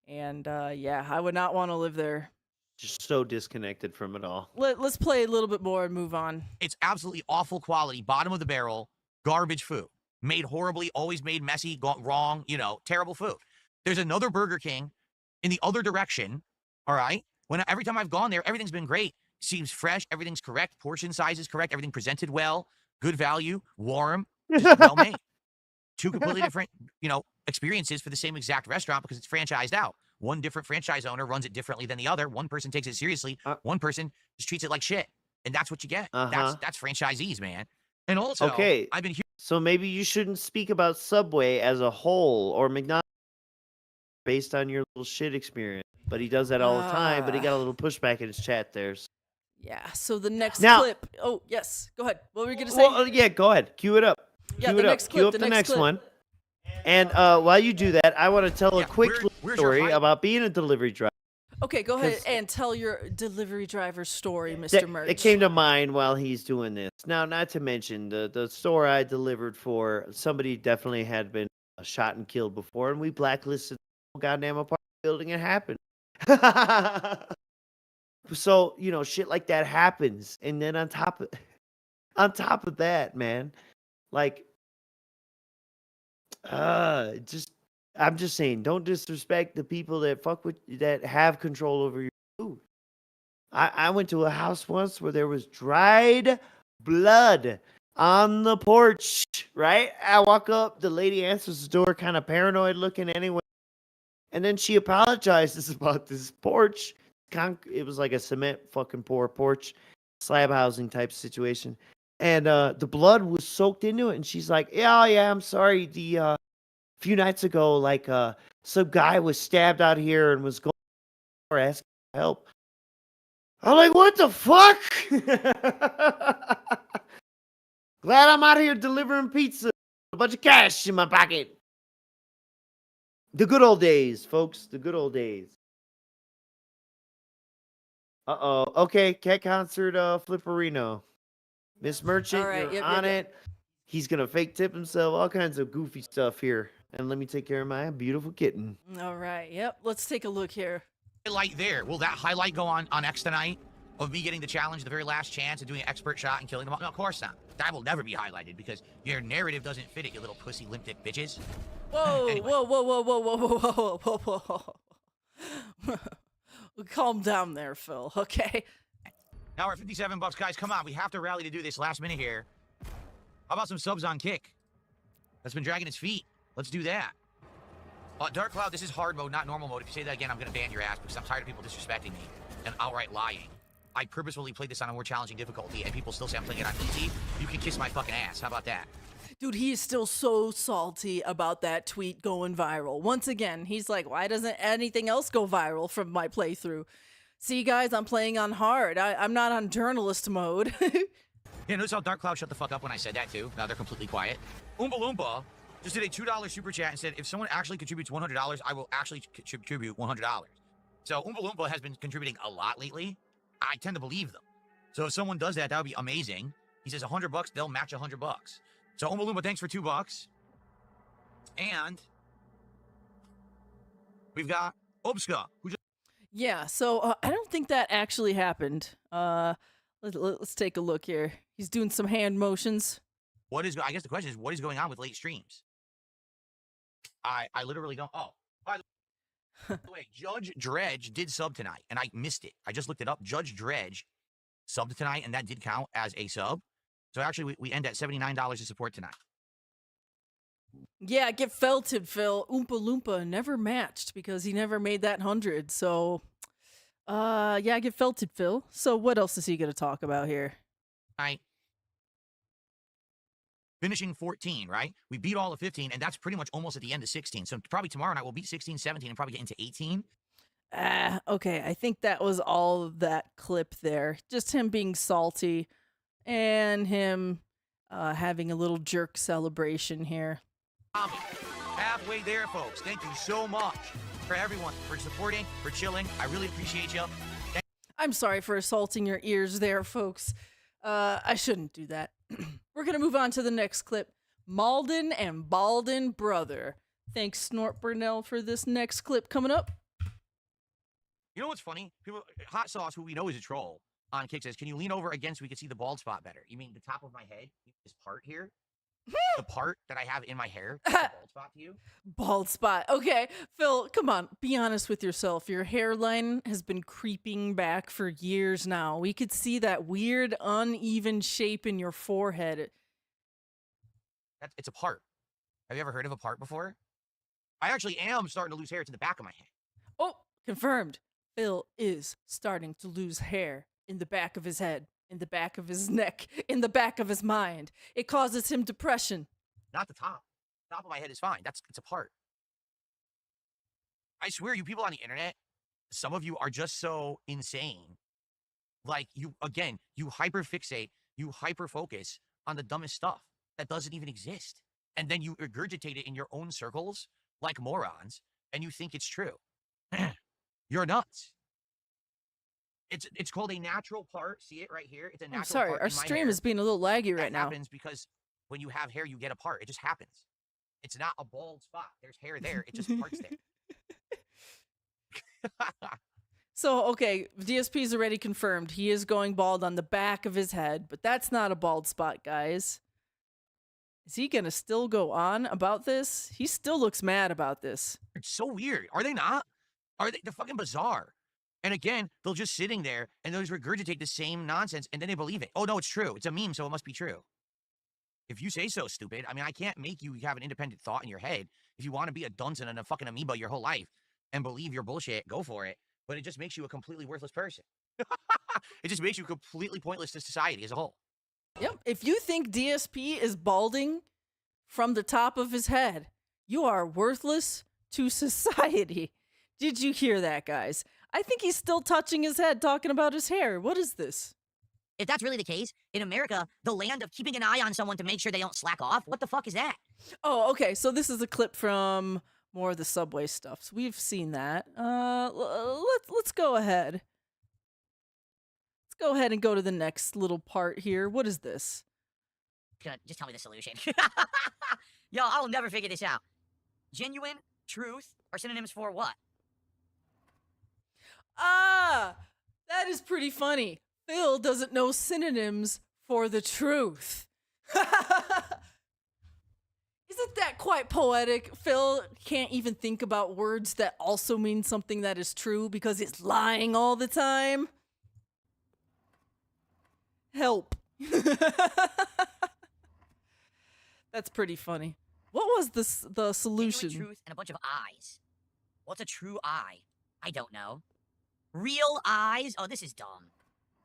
Speaker 3: and yeah, I would not want to live there.
Speaker 4: Just so disconnected from it all.
Speaker 3: Let's play a little bit more and move on.
Speaker 5: It's absolutely awful quality, bottom of the barrel, garbage food. Made horribly, always made messy, wrong, terrible food. There's another Burger King in the other direction, all right? Every time I've gone there, everything's been great. Seems fresh, everything's correct, portion size is correct, everything presented well, good value, warm, just well made. Two completely different, experiences for the same exact restaurant because it's franchised out. One different franchise owner runs it differently than the other. One person takes it seriously. One person just treats it like shit. And that's what you get. That's franchisees, man. And also,
Speaker 4: Okay,
Speaker 5: I've been
Speaker 4: so maybe you shouldn't speak about Subway as a whole or McDonald's based on your little shit experience. But he does that all the time, but he got a little pushback in his chat there.
Speaker 3: Yeah, so the next
Speaker 4: Now-
Speaker 3: clip. Oh, yes. Go ahead. What were you going to say?
Speaker 4: Well, yeah, go ahead. Cue it up.
Speaker 3: Yeah,
Speaker 4: Cue
Speaker 3: the
Speaker 4: it
Speaker 3: next
Speaker 4: up.
Speaker 3: clip.
Speaker 4: Cue up
Speaker 3: the
Speaker 4: the
Speaker 3: next
Speaker 4: next
Speaker 3: clip.
Speaker 4: one. And while you do that, I want to tell
Speaker 5: Yeah,
Speaker 4: a quick
Speaker 5: where's your
Speaker 4: story
Speaker 5: high-
Speaker 4: about being a delivery driver.
Speaker 3: Okay, go ahead
Speaker 4: 'Cause-
Speaker 3: and tell your delivery driver story, Mr.
Speaker 4: That
Speaker 3: Merch.
Speaker 4: it came to mind while he's doing this. Now, not to mention the store I delivered for, somebody definitely had been shot and killed before, and we blacklisted the whole goddamn apartment building. It happened. So, shit like that happens. And then on top of that, man, like I'm just saying, don't disrespect the people that have control over your food. I went to a house once where there was dried blood on the porch, right? I walk up, the lady answers the door, kind of paranoid looking anyway. And then she apologizes about this porch. It was like a cement fucking porch, slab housing type situation. And the blood was soaked into it. And she's like, yeah, I'm sorry. A few nights ago, like some guy was stabbed out here and was going for asking for help. I'm like, what the fuck? Glad I'm out here delivering pizza. A bunch of cash in my pocket. The good old days, folks. The good old days. Uh-oh. Okay, cat concert flipperino. Miss Merchant,
Speaker 3: All right,
Speaker 4: you're
Speaker 3: yep,
Speaker 4: on
Speaker 3: yep.
Speaker 4: it. He's gonna fake tip himself, all kinds of goofy stuff here. And let me take care of my beautiful kitten.
Speaker 3: All right, yep. Let's take a look here.
Speaker 5: highlight there. Will that highlight go on X tonight of me getting the challenge, the very last chance, and doing an expert shot and killing them all? No, of course not. That will never be highlighted because your narrative doesn't fit it, you little pussy limp dick bitches.
Speaker 3: Whoa,
Speaker 5: Anyway.
Speaker 3: whoa, whoa, whoa, whoa, whoa, whoa, whoa, whoa, whoa. Calm down there, Phil, okay?
Speaker 5: Now we're at 57 bucks. Guys, come on. We have to rally to do this last minute here. How about some subs on Kick? That's been dragging its feet. Let's do that. Dark Cloud, this is hard mode, not normal mode. If you say that again, I'm going to ban your ass because I'm tired of people disrespecting me and outright lying. I purposefully played this on a more challenging difficulty, and people still say I'm playing it on easy. You can kiss my fucking ass. How about that?
Speaker 3: Dude, he is still so salty about that tweet going viral. Once again, he's like, why doesn't anything else go viral from my playthrough? See, guys, I'm playing on hard. I'm not on journalist mode.
Speaker 5: Yeah, notice how Dark Cloud shut the fuck up when I said that, too? Now they're completely quiet. Oompa Loompa just did a $2 super chat and said, if someone actually contributes $100, I will actually contribute $100. So Oompa Loompa has been contributing a lot lately. I tend to believe them. So if someone does that, that would be amazing. He says $100, they'll match $100. So Oompa Loompa, thanks for $2. And we've got Obska, who just
Speaker 3: Yeah, so I don't think that actually happened. Let's take a look here. He's doing some hand motions.
Speaker 5: I guess the question is, what is going on with late streams? I literally don't. Oh, by the way, Judge Dredge did sub tonight, and I missed it. I just looked it up. Judge Dredge subbed tonight, and that did count as a sub. So actually, we end at $79 to support tonight.
Speaker 3: Yeah, get felted, Phil. Oompa Loompa never matched because he never made that 100. So, yeah, get felted, Phil. So what else is he going to talk about here?
Speaker 5: Right. Finishing 14, right? We beat all of 15, and that's pretty much almost at the end of 16. So probably tomorrow night we'll beat 16, 17, and probably get into 18.
Speaker 3: Okay, I think that was all of that clip there. Just him being salty and him having a little jerk celebration here.
Speaker 5: Halfway there, folks. Thank you so much for everyone, for supporting, for chilling. I really appreciate you.
Speaker 3: I'm sorry for assaulting your ears there, folks. I shouldn't do that. We're going to move on to the next clip. Malden and Balden Brother. Thanks, Snort Burnell, for this next clip coming up.
Speaker 5: You know what's funny? People, Hot Sauce, who we know is a troll, on Kick says, can you lean over again so we can see the bald spot better? You mean the top of my head? This part here? The part that I have in my hair? The bald spot to you?
Speaker 3: Bald spot. Okay, Phil, come on. Be honest with yourself. Your hairline has been creeping back for years now. We could see that weird, uneven shape in your forehead.
Speaker 5: It's a part. Have you ever heard of a part before? I actually am starting to lose hair to the back of my head.
Speaker 3: Oh, confirmed. Phil is starting to lose hair in the back of his head, in the back of his neck, in the back of his mind. It causes him depression.
Speaker 5: Not the top. Top of my head is fine. It's a part. I swear, you people on the internet, some of you are just so insane. Like, you hyperfixate, you hyperfocus on the dumbest stuff. that doesn't even exist. And then you regurgitate it in your own circles like morons, and you think it's true. You're nuts. It's called a natural part. See it right here? It's a natural
Speaker 3: I'm sorry,
Speaker 5: part
Speaker 3: our
Speaker 5: in my
Speaker 3: stream
Speaker 5: hair.
Speaker 3: is being a little laggy right
Speaker 5: That
Speaker 3: now.
Speaker 5: happens because when you have hair, you get a part. It just happens. It's not a bald spot. There's hair there. It just parts there.
Speaker 3: So, okay, DSP's already confirmed. He is going bald on the back of his head, but that's not a bald spot, guys. Is he going to still go on about this? He still looks mad about this.
Speaker 5: It's so weird. Are they not? They're fucking bizarre. And again, they'll just sitting there and they'll just regurgitate the same nonsense and then they believe it. Oh, no, it's true. It's a meme, so it must be true. If you say so, stupid. I mean, I can't make you have an independent thought in your head. If you want to be a dunce and a fucking amoeba your whole life and believe your bullshit, go for it. But it just makes you a completely worthless person. It just makes you completely pointless to society as a whole.
Speaker 3: Yep. If you think DSP is balding from the top of his head, you are worthless to society. Did you hear that, guys? I think he's still touching his head talking about his hair. What is this?
Speaker 8: If that's really the case, in America, the land of keeping an eye on someone to make sure they don't slack off, what the fuck is that?
Speaker 3: Oh, okay. So this is a clip from more of the subway stuff. So we've seen that. Let's go ahead. Let's go ahead and go to the next little part here. What is this?
Speaker 8: Just tell me the solution. Yo, I'll never figure this out. Genuine, truth, are synonyms for what?
Speaker 3: Ah, that is pretty funny. Phil doesn't know synonyms for the truth. Isn't that quite poetic? Phil can't even think about words that also mean something that is true because he's lying all the time. Help. That's pretty funny. What was the solution?
Speaker 8: Genuine truth and a bunch of eyes. What's a true eye? I don't know. Real eyes? Oh, this is dumb.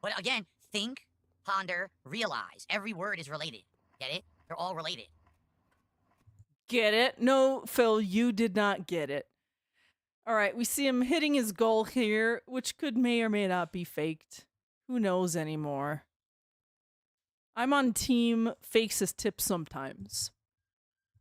Speaker 8: But again, think, ponder, realize. Every word is related. Get it? They're all related.
Speaker 3: Get it? No, Phil, you did not get it. All right, we see him hitting his goal here, which may or may not be faked. Who knows anymore? I'm on team fakes his tips sometimes.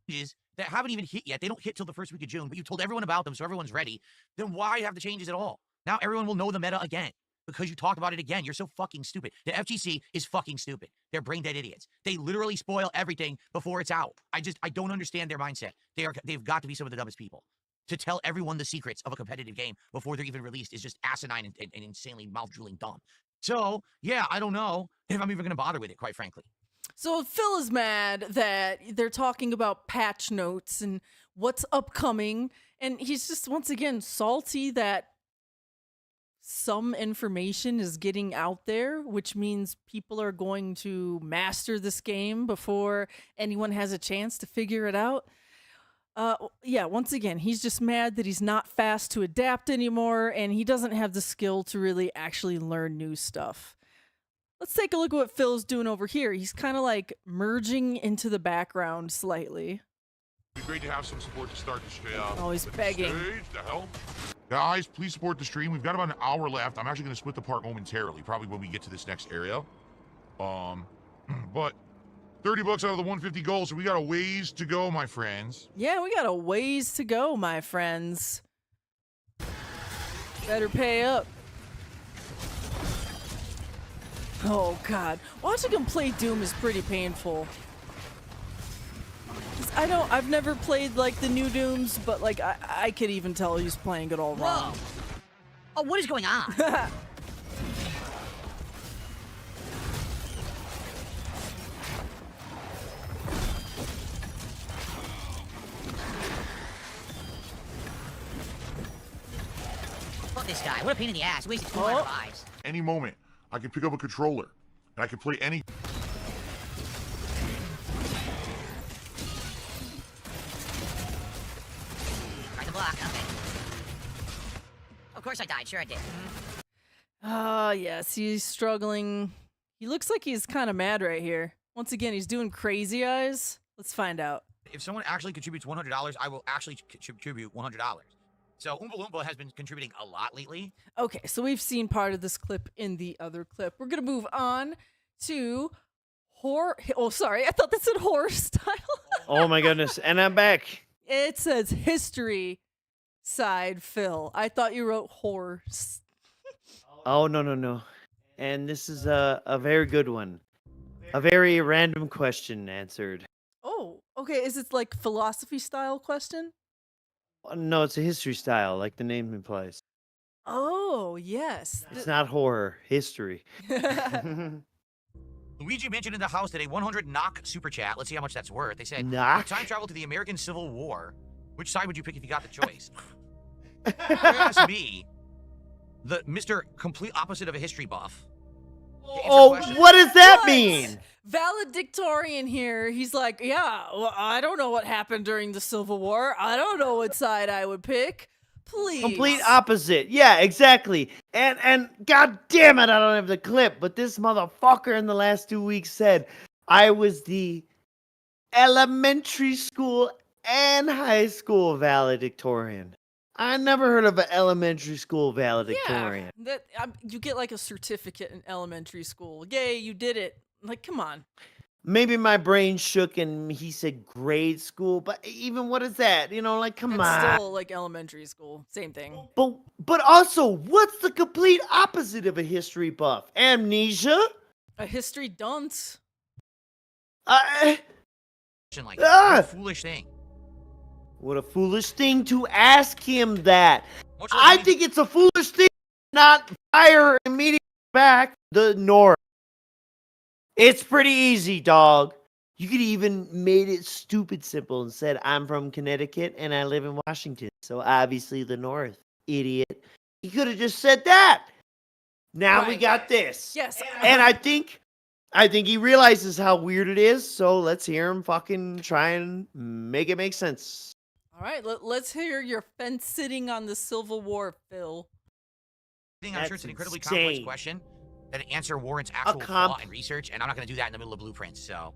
Speaker 5: That haven't even hit yet. They don't hit till the first week of June, but you told everyone about them, so everyone's ready. Then why have the changes at all? Now everyone will know the meta again because you talked about it again. You're so fucking stupid. The FGC is fucking stupid. They're brain dead idiots. They literally spoil everything before it's out. I don't understand their mindset. They've got to be some of the dumbest people. To tell everyone the secrets of a competitive game before they're even released is just asinine and insanely mouth-drooling dumb. So, yeah, I don't know if I'm even going to bother with it, quite frankly.
Speaker 3: So Phil is mad that they're talking about patch notes and what's upcoming, and he's just once again salty that some information is getting out there, which means people are going to master this game before anyone has a chance to figure it out. Yeah, once again, he's just mad that he's not fast to adapt anymore, and he doesn't have the skill to really actually learn new stuff. Let's take a look at what Phil's doing over here. He's kind of like merging into the background slightly.
Speaker 6: It'd be great to have some support to start the stream.
Speaker 3: Oh, he's begging.
Speaker 6: Stage to help. Guys, please support the stream. We've got about an hour left. I'm actually going to split the part momentarily, probably when we get to this next area. But 30 bucks out of the 150 goals, so we got a ways to go, my friends.
Speaker 3: Yeah, we got a ways to go, my friends. Better pay up. Oh, God. Watching him play Doom is pretty painful. I've never played, like, the new Dooms, but, like, I could even tell he's playing it all wrong.
Speaker 8: Whoa. Oh, what is going on? Fuck this guy. What a pain in the ass. Wasted 200 lives.
Speaker 6: Any moment, I can pick up a controller, and I can play any...
Speaker 8: Try the block. Okay. Of course I died. Sure I did.
Speaker 3: Yes, he's struggling. He looks like he's kind of mad right here. Once again, he's doing crazy eyes. Let's find out.
Speaker 5: If someone actually contributes $100, I will actually contribute $100. So Oompa Loompa has been contributing a lot lately.
Speaker 3: Okay, so we've seen part of this clip in the other clip. We're going to move on to Oh, sorry. I thought that said horror style.
Speaker 4: Oh my goodness. And I'm back.
Speaker 3: It says history side Phil. I thought you wrote horse.
Speaker 4: Oh, no. And this is a very good one. A very random question answered.
Speaker 3: Oh, okay. Is it like philosophy style question?
Speaker 4: No, it's a history style, like the name implies.
Speaker 3: Oh, yes.
Speaker 4: It's not horror, history.
Speaker 5: Luigi mentioned in the house that a 100 knock super chat. Let's see how much that's worth. They said,
Speaker 4: Knock?
Speaker 5: time travel to the American Civil War. Which side would you pick if you got the choice? Ask me, the Mr. Complete opposite of a history buff.
Speaker 4: Oh, what does that mean?
Speaker 3: Valedictorian here. He's like, yeah, well, I don't know what happened during the Civil War. I don't know what side I would pick. Please.
Speaker 4: Complete opposite. Yeah, exactly. And god damn it, I don't have the clip, but this motherfucker in the last 2 weeks said I was the elementary school and high school valedictorian. I never heard of an elementary school valedictorian.
Speaker 3: Yeah, you get like a certificate in elementary school. Yay, you did it. Like, come on.
Speaker 4: Maybe my brain shook and he said grade school, but even what is that? You know, like, come
Speaker 3: It's
Speaker 4: on.
Speaker 3: still like elementary school. Same thing.
Speaker 4: But also, what's the complete opposite of a history buff? Amnesia?
Speaker 3: A history dunce.
Speaker 5: Like, what a foolish thing.
Speaker 4: What a foolish thing to ask him that.
Speaker 5: Much
Speaker 4: I
Speaker 5: like
Speaker 4: think it's a foolish thing to not fire immediately back the North. It's pretty easy, dog. You could even made it stupid simple and said, I'm from Connecticut and I live in Washington. So obviously the North, idiot. He could have just said that. Now we got this.
Speaker 3: Yes.
Speaker 4: And I think he realizes how weird it is. So let's hear him fucking try and make it make sense.
Speaker 3: All right, let's hear your fence sitting on the Civil War, Phil.
Speaker 5: I'm sure it's an incredibly complex question. That answer warrants actual thought and research, and I'm not going to do that in the middle of blueprints. So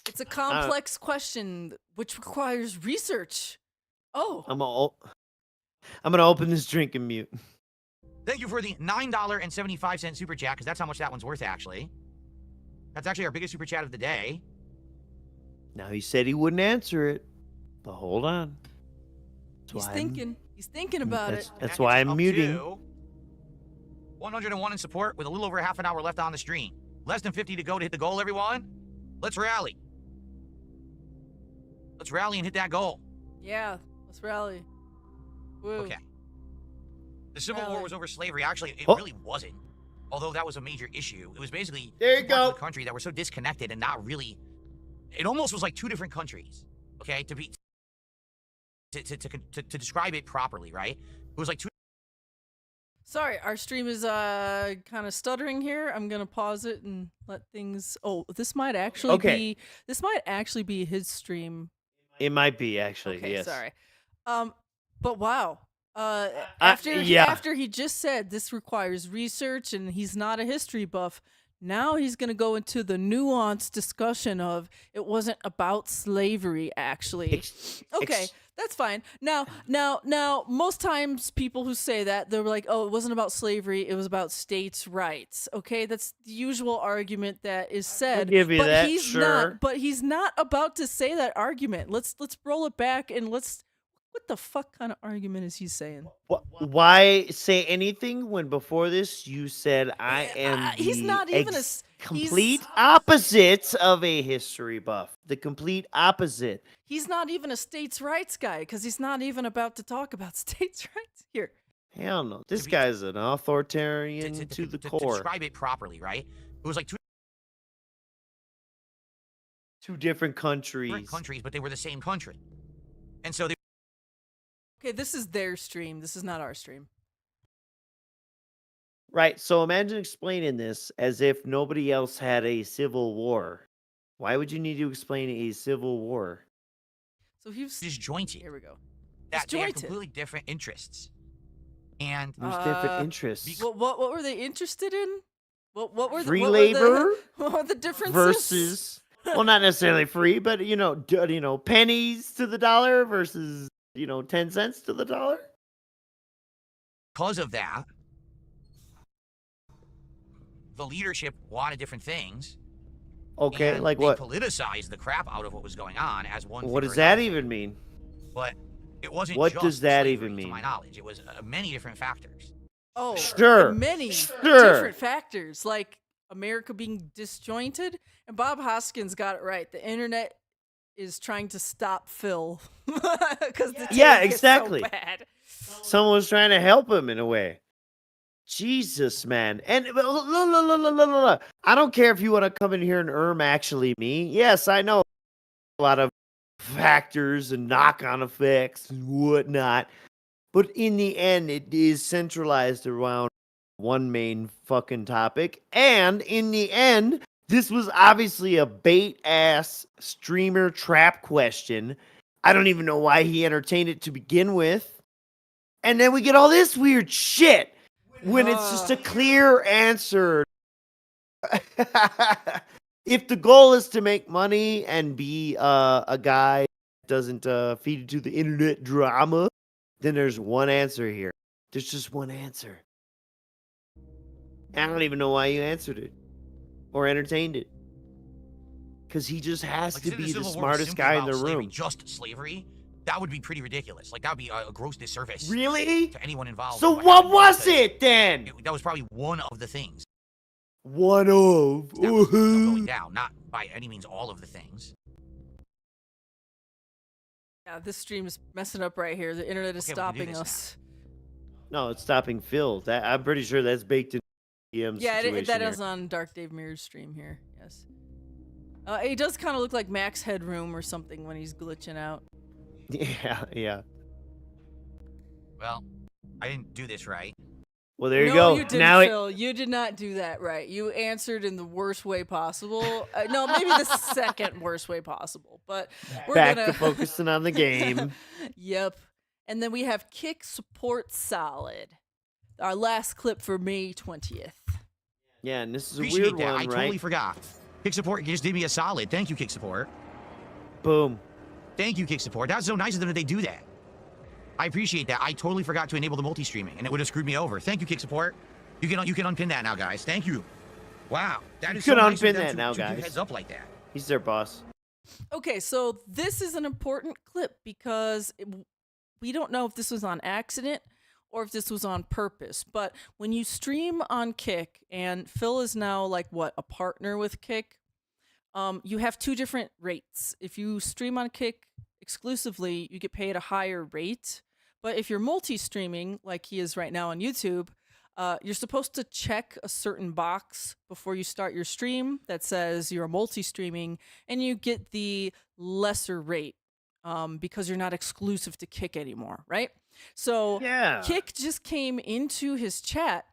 Speaker 3: it's a complex question which requires research. Oh,
Speaker 4: I'm gonna open this drink and mute.
Speaker 5: Thank you for the $9.75 super chat, because that's how much that one's worth. Actually, that's actually our biggest super chat of the day.
Speaker 4: Now he said he wouldn't answer it, but hold on.
Speaker 3: He's thinking about it.
Speaker 4: That's why I'm muting.
Speaker 5: 101 in support with a little over half an hour left on the stream. Less than 50 to go to hit the goal, everyone. Let's rally. Let's rally and hit that goal.
Speaker 3: Yeah, let's rally. Woo.
Speaker 5: Okay. The Civil War was over slavery. Actually, it really wasn't. Although that was a major issue. It was basically
Speaker 4: there you go.
Speaker 5: The country that were so disconnected and not really. It almost was like two different countries. Okay, to describe it properly, right? It was like two.
Speaker 3: Sorry, our stream is kind of stuttering here. I'm gonna pause it and let things. Oh, this might actually be. This might actually be his stream.
Speaker 4: It might be actually.
Speaker 3: Okay,
Speaker 4: yes.
Speaker 3: sorry. But wow. After he just said this requires research and he's not a history buff, now he's gonna go into the nuanced discussion of it wasn't about slavery actually. Okay. That's fine. Now, most times people who say that, they're like, oh, it wasn't about slavery, it was about states' rights. Okay, that's the usual argument that is said.
Speaker 4: I'll give you that,
Speaker 3: he's
Speaker 4: sure.
Speaker 3: But he's not about to say that argument. Let's roll it back and what the fuck kind of argument is he saying?
Speaker 4: Why say anything when before this you said I am
Speaker 3: he's not even a
Speaker 4: complete opposite of a history buff. The complete opposite.
Speaker 3: He's not even a states' rights guy because he's not even about to talk about states' rights here.
Speaker 4: Hell no. This guy's an authoritarian to the core.
Speaker 5: To describe it properly, right? It was like
Speaker 4: two different countries.
Speaker 5: Different countries, but they were the same country. And so they.
Speaker 3: Okay, this is their stream. This is not our stream.
Speaker 4: Right. So imagine explaining this as if nobody else had a civil war. Why would you need to explain a civil war?
Speaker 3: So he was
Speaker 5: disjointed.
Speaker 3: Here we go.
Speaker 5: That they have completely different interests. And
Speaker 4: there's different interests.
Speaker 3: What were they interested in? What were the
Speaker 4: free labor?
Speaker 3: What were the differences?
Speaker 4: Versus, well, not necessarily free, but pennies to the dollar versus 10 cents to the dollar.
Speaker 5: Because of that, the leadership wanted different things.
Speaker 4: Okay,
Speaker 5: and
Speaker 4: like
Speaker 5: they
Speaker 4: what?
Speaker 5: politicized the crap out of what was going on as one.
Speaker 4: What does
Speaker 5: figured
Speaker 4: that
Speaker 5: out.
Speaker 4: even mean?
Speaker 5: But it wasn't
Speaker 4: What
Speaker 5: just
Speaker 4: does that
Speaker 5: slavery,
Speaker 4: even
Speaker 5: to my
Speaker 4: mean?
Speaker 5: knowledge. It was many different factors.
Speaker 3: Oh,
Speaker 4: Sure.
Speaker 3: many
Speaker 4: Sure.
Speaker 3: different factors, like America being disjointed. And Bob Hoskins got it right. The internet is trying to stop Phil because the
Speaker 4: Yeah,
Speaker 3: take is
Speaker 4: exactly.
Speaker 3: so bad.
Speaker 4: Someone was trying to help him in a way. Jesus, man. And look. I don't care if you want to come in here and actually me. Yes, I know a lot of factors and knock-on effects and whatnot. But in the end, it is centralized around one main fucking topic. And in the end, this was obviously a bait-ass streamer trap question. I don't even know why he entertained it to begin with. And then we get all this weird shit when it's just a clear answer. If the goal is to make money and be a guy that doesn't feed into the internet drama, then there's one answer here. There's just one answer. I don't even know why you answered it or entertained it. Because he just has
Speaker 5: Like,
Speaker 4: to
Speaker 5: if
Speaker 4: be the
Speaker 5: Civil War was
Speaker 4: smartest
Speaker 5: simply
Speaker 4: guy in
Speaker 5: about
Speaker 4: the
Speaker 5: slavery,
Speaker 4: room.
Speaker 5: just slavery, that would be pretty ridiculous. Like, that would be a gross disservice.
Speaker 4: Really?
Speaker 5: To anyone involved.
Speaker 4: So
Speaker 5: in
Speaker 4: what
Speaker 5: happened,
Speaker 4: was
Speaker 5: because
Speaker 4: it then?
Speaker 5: that was probably one of the things
Speaker 4: One of.
Speaker 5: that was going down. Not by any means all of the things.
Speaker 3: Yeah, this stream is messing up right here. The internet is
Speaker 5: Okay, we can do
Speaker 3: stopping
Speaker 5: this
Speaker 3: us.
Speaker 4: No, it's stopping Phil. That I'm pretty sure that's baked in.
Speaker 3: Yeah,
Speaker 4: situation
Speaker 3: that
Speaker 4: here.
Speaker 3: is on Dark Dave Mirror's stream here. Yes. It does kind of look like Max Headroom or something when he's glitching out.
Speaker 4: Yeah.
Speaker 5: Well, I didn't do this right.
Speaker 4: Well, there you
Speaker 3: No,
Speaker 4: go.
Speaker 3: you didn't,
Speaker 4: Now
Speaker 3: Phil. You did not do that right. You answered in the worst way possible. No, maybe the second worst way possible. But we're
Speaker 4: back
Speaker 3: gonna
Speaker 4: to focusing on the game.
Speaker 3: Yep. And then we have Kick Support Solid. Our last clip for May 20th.
Speaker 4: Yeah, and this is a
Speaker 5: Appreciate
Speaker 4: weird
Speaker 5: that.
Speaker 4: one,
Speaker 5: I
Speaker 4: right?
Speaker 5: totally forgot. Kick Support just did me a solid. Thank you, Kick Support.
Speaker 4: Boom.
Speaker 5: Thank you, Kick Support. That's so nice of them that they do that. I appreciate that. I totally forgot to enable the multi-streaming, and it would have screwed me over. Thank you, Kick Support. You can unpin that now, guys. Thank you. Wow, that is
Speaker 4: You
Speaker 5: so
Speaker 4: can
Speaker 5: nice of
Speaker 4: unpin
Speaker 5: them
Speaker 4: that
Speaker 5: to
Speaker 4: now,
Speaker 5: give
Speaker 4: guys.
Speaker 5: heads up like that.
Speaker 4: He's their boss.
Speaker 3: Okay, so this is an important clip because we don't know if this was on accident or if this was on purpose. But when you stream on Kick, and Phil is now like a partner with Kick, you have two different rates. If you stream on Kick exclusively, you get paid a higher rate. But if you're multi-streaming, like he is right now on YouTube, you're supposed to check a certain box before you start your stream that says you're multi-streaming, and you get the lesser rate because you're not exclusive to Kick anymore, right? So
Speaker 4: Yeah.
Speaker 3: Kick just came into his chat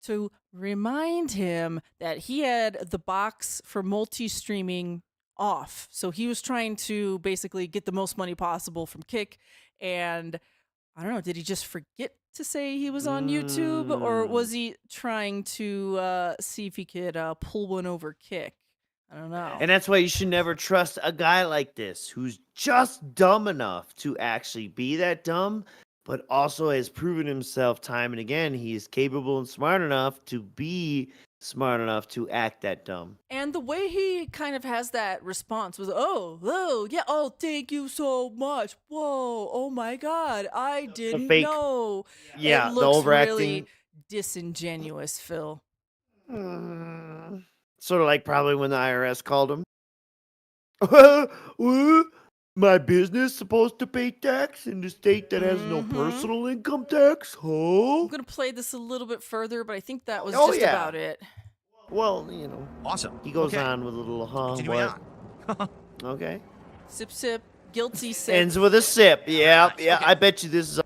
Speaker 3: to remind him that he had the box for multi-streaming off. So he was trying to basically get the most money possible from Kick, and I don't know, did he just forget to say he was on YouTube, or was he trying to see if he could pull one over Kick? I don't know.
Speaker 4: And that's why you should never trust a guy like this who's just dumb enough to actually be that dumb, but also has proven himself time and again he is capable and smart enough to be smart enough to act that dumb.
Speaker 3: And the way he kind of has that response was, yeah, oh, thank you so much. Whoa, oh my God, I didn't
Speaker 4: fake-
Speaker 3: know.
Speaker 4: Yeah,
Speaker 3: it
Speaker 4: the
Speaker 3: looks
Speaker 4: overacting.
Speaker 3: really disingenuous, Phil.
Speaker 4: Sort of like probably when the IRS called him. What? My business supposed to pay tax in the state that has no personal income tax?
Speaker 3: I'm
Speaker 4: Huh?
Speaker 3: gonna play this a little bit further, but I think that was
Speaker 4: Oh,
Speaker 3: just
Speaker 4: yeah.
Speaker 3: about it.
Speaker 4: Well, you know,
Speaker 5: Awesome.
Speaker 4: he goes
Speaker 5: Okay.
Speaker 4: on with a little
Speaker 5: Continuing
Speaker 4: what?
Speaker 5: on.
Speaker 4: Okay.
Speaker 3: Sip, sip, guilty sip.
Speaker 4: Ends with a sip. Yeah,
Speaker 5: Nice.
Speaker 4: yeah.
Speaker 5: Okay.
Speaker 4: I bet you this is.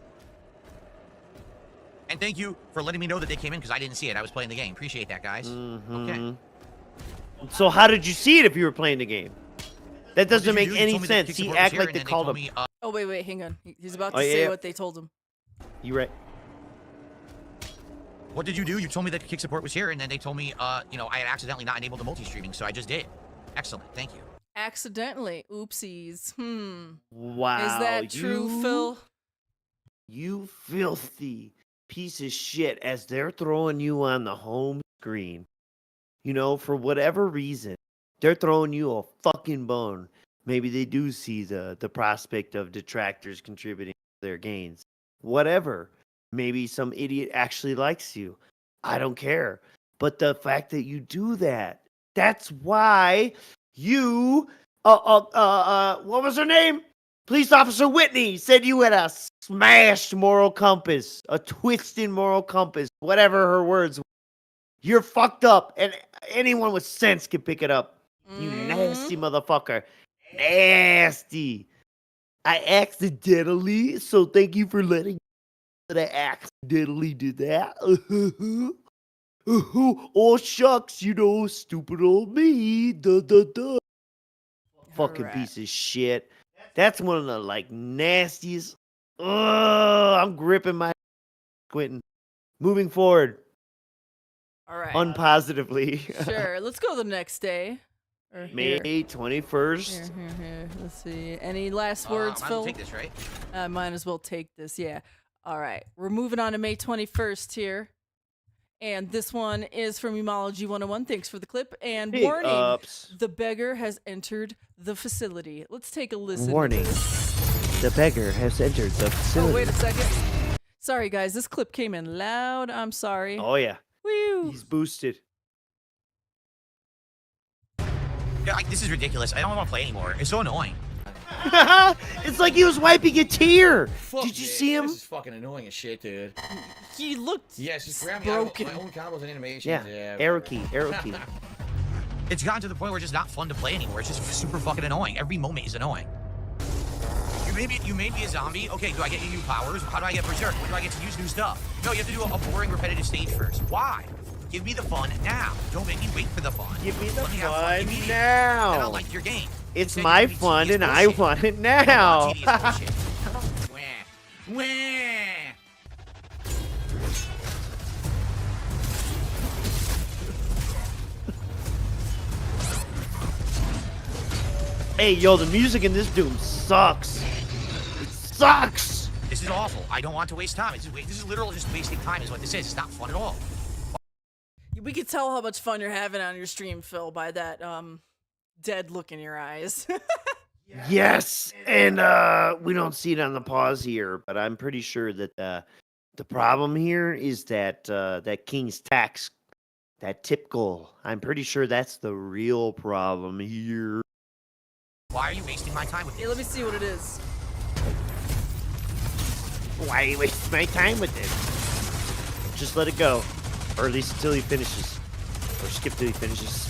Speaker 5: And thank you for letting me know that they came in because I didn't see it. I was playing the game. Appreciate that, guys. Okay.
Speaker 4: Mhm. So how did you see it if you were playing the game? That
Speaker 5: What
Speaker 4: doesn't
Speaker 5: did you
Speaker 4: make
Speaker 5: do? You
Speaker 4: any
Speaker 5: told me that
Speaker 4: sense.
Speaker 5: Kick
Speaker 4: He
Speaker 5: Support was
Speaker 4: act
Speaker 5: here,
Speaker 4: like
Speaker 5: and
Speaker 4: they
Speaker 5: then
Speaker 4: called
Speaker 5: told
Speaker 4: him.
Speaker 5: me,
Speaker 3: Oh, wait, hang on. He's about to
Speaker 4: Oh,
Speaker 3: say
Speaker 4: yeah.
Speaker 3: what they told him.
Speaker 4: You right?
Speaker 5: what did you do? You told me that Kick Support was here, and then they told me, I had accidentally not enabled the multi-streaming, so I just did. Excellent. Thank you.
Speaker 3: Accidentally. Oopsies.
Speaker 4: Wow.
Speaker 3: Is that true,
Speaker 4: you-
Speaker 3: Phil?
Speaker 4: You filthy piece of shit! As they're throwing you on the home screen, you know, for whatever reason, They're throwing you a fucking bone. Maybe they do see the prospect of detractors contributing to their gains. Whatever. Maybe some idiot actually likes you. I don't care. But the fact that you do that, that's why you, what was her name? Police Officer Whitney said you had a smashed moral compass, a twisted moral compass, whatever her words were. You're fucked up, and anyone with sense can pick it up. You nasty motherfucker. Nasty. I accidentally, so thank you for letting that I accidentally did that. Oh, shucks, you know, stupid old me. Duh, duh, duh. Fucking piece of shit. That's one of the, like, nastiest. I'm gripping my Quentin. Moving forward.
Speaker 3: All right.
Speaker 4: Unpositively.
Speaker 3: Sure. Let's go the next day. Or
Speaker 4: May
Speaker 3: here.
Speaker 4: 21st.
Speaker 3: Here. Let's see. Any last words,
Speaker 5: I
Speaker 3: Phil?
Speaker 5: will take this, right?
Speaker 3: Might as well take this. Yeah. All right. We're moving on to May 21st here. And this one is from Umology 101. Thanks for the clip. And
Speaker 4: Big
Speaker 3: warning,
Speaker 4: ups.
Speaker 3: the beggar has entered the facility. Let's take a listen.
Speaker 4: Warning.
Speaker 3: To this.
Speaker 4: The beggar has entered the facility.
Speaker 3: Oh, wait a second. Sorry, guys. This clip came in loud. I'm sorry.
Speaker 4: Oh, yeah.
Speaker 3: Woo.
Speaker 4: He's boosted.
Speaker 5: Yeah, this is ridiculous. I don't want to play anymore. It's so annoying.
Speaker 4: It's like he was wiping a tear. Did you see him?
Speaker 12: This is fucking annoying as shit, dude.
Speaker 3: He looked
Speaker 12: Yes, just grab me
Speaker 3: broken.
Speaker 12: my own combos and animations.
Speaker 4: Yeah. Arrow key. Arrow key.
Speaker 5: It's gotten to the point where it's just not fun to play anymore. It's just super fucking annoying. Every moment is annoying. You made me a zombie. Okay, do I get new powers? How do I get berserk? When do I get to use new stuff? No, you have to do a boring, repetitive stage first. Why? Give me the fun now. Don't make me wait for the fun.
Speaker 4: Give me the
Speaker 5: Let me have
Speaker 4: fun
Speaker 5: immediately.
Speaker 4: now.
Speaker 5: And I'll like your game.
Speaker 4: It's
Speaker 5: Instead,
Speaker 4: my
Speaker 5: you give me
Speaker 4: fun
Speaker 5: tedious
Speaker 4: and I
Speaker 5: bullshit.
Speaker 4: want it
Speaker 5: I don't
Speaker 4: now.
Speaker 5: want tedious bullshit. Wah. Wah.
Speaker 4: Hey, yo, the music in this Doom sucks. It sucks.
Speaker 5: This is awful. I don't want to waste time. This is literal just wasting time is what this is. It's not fun at all.
Speaker 3: We could tell how much fun you're having on your stream, Phil, by that dead look in your eyes.
Speaker 4: Yes, and we don't see it on the pause here, but I'm pretty sure that the problem here is that that King's tax, that tip goal. I'm pretty sure that's the real problem here.
Speaker 5: Why are you wasting my time with this?
Speaker 3: Hey, let me see what it is.
Speaker 4: Why are you wasting my time with this? Just let it go, or at least until he finishes, or skip till he finishes.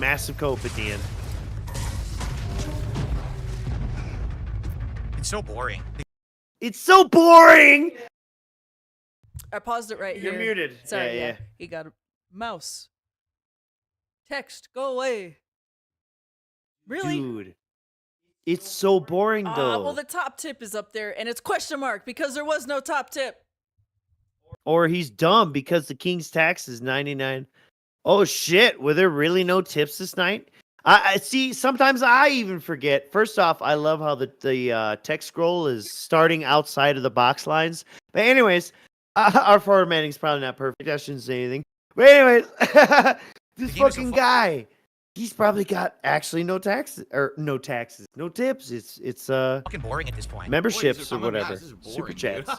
Speaker 4: Massive cope at the end.
Speaker 5: It's so boring.
Speaker 4: It's so boring.
Speaker 3: I paused it right here.
Speaker 4: You're muted.
Speaker 3: Sorry,
Speaker 4: Yeah.
Speaker 3: He got a mouse. Text, go away. Really?
Speaker 4: Dude, it's so boring though.
Speaker 3: Well, the top tip is up there, and it's question mark because there was no top tip.
Speaker 4: Or he's dumb because the King's tax is 99. Oh shit, were there really no tips this night? I see. Sometimes I even forget. First off, I love how the text scroll is starting outside of the box lines. But anyways, our formatting's probably not perfect. I shouldn't say anything. But anyways, this fucking guy, he's probably got actually no taxes or no taxes, no tips. It's
Speaker 5: fucking boring at this point.
Speaker 4: memberships
Speaker 12: Boy,
Speaker 4: or whatever,
Speaker 12: this is boring,
Speaker 4: super
Speaker 12: dude.
Speaker 4: chats.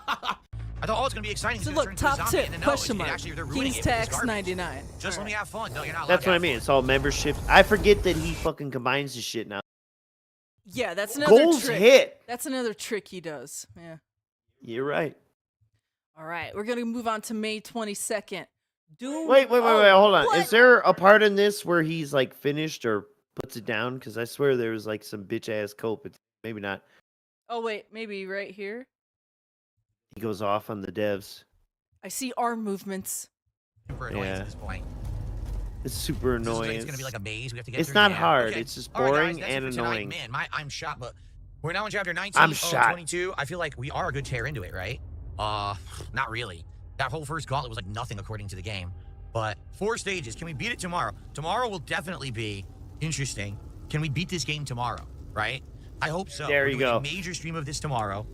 Speaker 5: I thought, it's going to be exciting.
Speaker 3: So
Speaker 5: It's
Speaker 3: look,
Speaker 5: gonna turn into a
Speaker 3: top
Speaker 5: zombie,
Speaker 3: tip,
Speaker 5: and then no,
Speaker 3: question
Speaker 5: it's
Speaker 3: mark.
Speaker 5: actually they're ruining
Speaker 3: King's
Speaker 5: it with this
Speaker 3: tax
Speaker 5: garbage.
Speaker 3: 99.
Speaker 5: Just let me have fun. No, you're not allowed
Speaker 4: That's
Speaker 5: to
Speaker 4: what I
Speaker 5: have
Speaker 4: mean.
Speaker 5: fun.
Speaker 4: It's all memberships. I forget that he fucking combines his shit now.
Speaker 3: Yeah, that's another
Speaker 4: Goals
Speaker 3: trick.
Speaker 4: hit.
Speaker 3: That's another trick he does. Yeah.
Speaker 4: You're right.
Speaker 3: All right, we're gonna move on to May 22nd. Doom.
Speaker 4: Wait, hold on.
Speaker 3: what?
Speaker 4: Is there a part in this where he's like finished or puts it down? Because I swear there was like some bitch ass cope. Maybe not.
Speaker 3: Oh wait, maybe right here.
Speaker 4: He goes off on the devs.
Speaker 3: I see arm movements.
Speaker 5: Super annoying
Speaker 4: Yeah.
Speaker 5: at this point.
Speaker 4: It's super
Speaker 5: This is
Speaker 4: annoying.
Speaker 5: it's going to be like a maze. We have to get
Speaker 4: It's
Speaker 5: through.
Speaker 4: not
Speaker 5: Yeah,
Speaker 4: hard.
Speaker 5: okay.
Speaker 4: It's just
Speaker 5: All right, guys,
Speaker 4: boring
Speaker 5: that's
Speaker 4: and
Speaker 5: it for tonight.
Speaker 4: annoying.
Speaker 5: Man, I'm shot, but we're now in chapter 19.
Speaker 4: I'm shot.
Speaker 5: 22. I feel like we are a good tear into it, right? Not really. That whole first gauntlet was like nothing according to the game. But 4 stages. Can we beat it tomorrow? Tomorrow will definitely be interesting. Can we beat this game tomorrow? Right? I hope so.
Speaker 4: There
Speaker 5: We're
Speaker 4: you
Speaker 5: doing
Speaker 4: go.
Speaker 5: a major stream of this tomorrow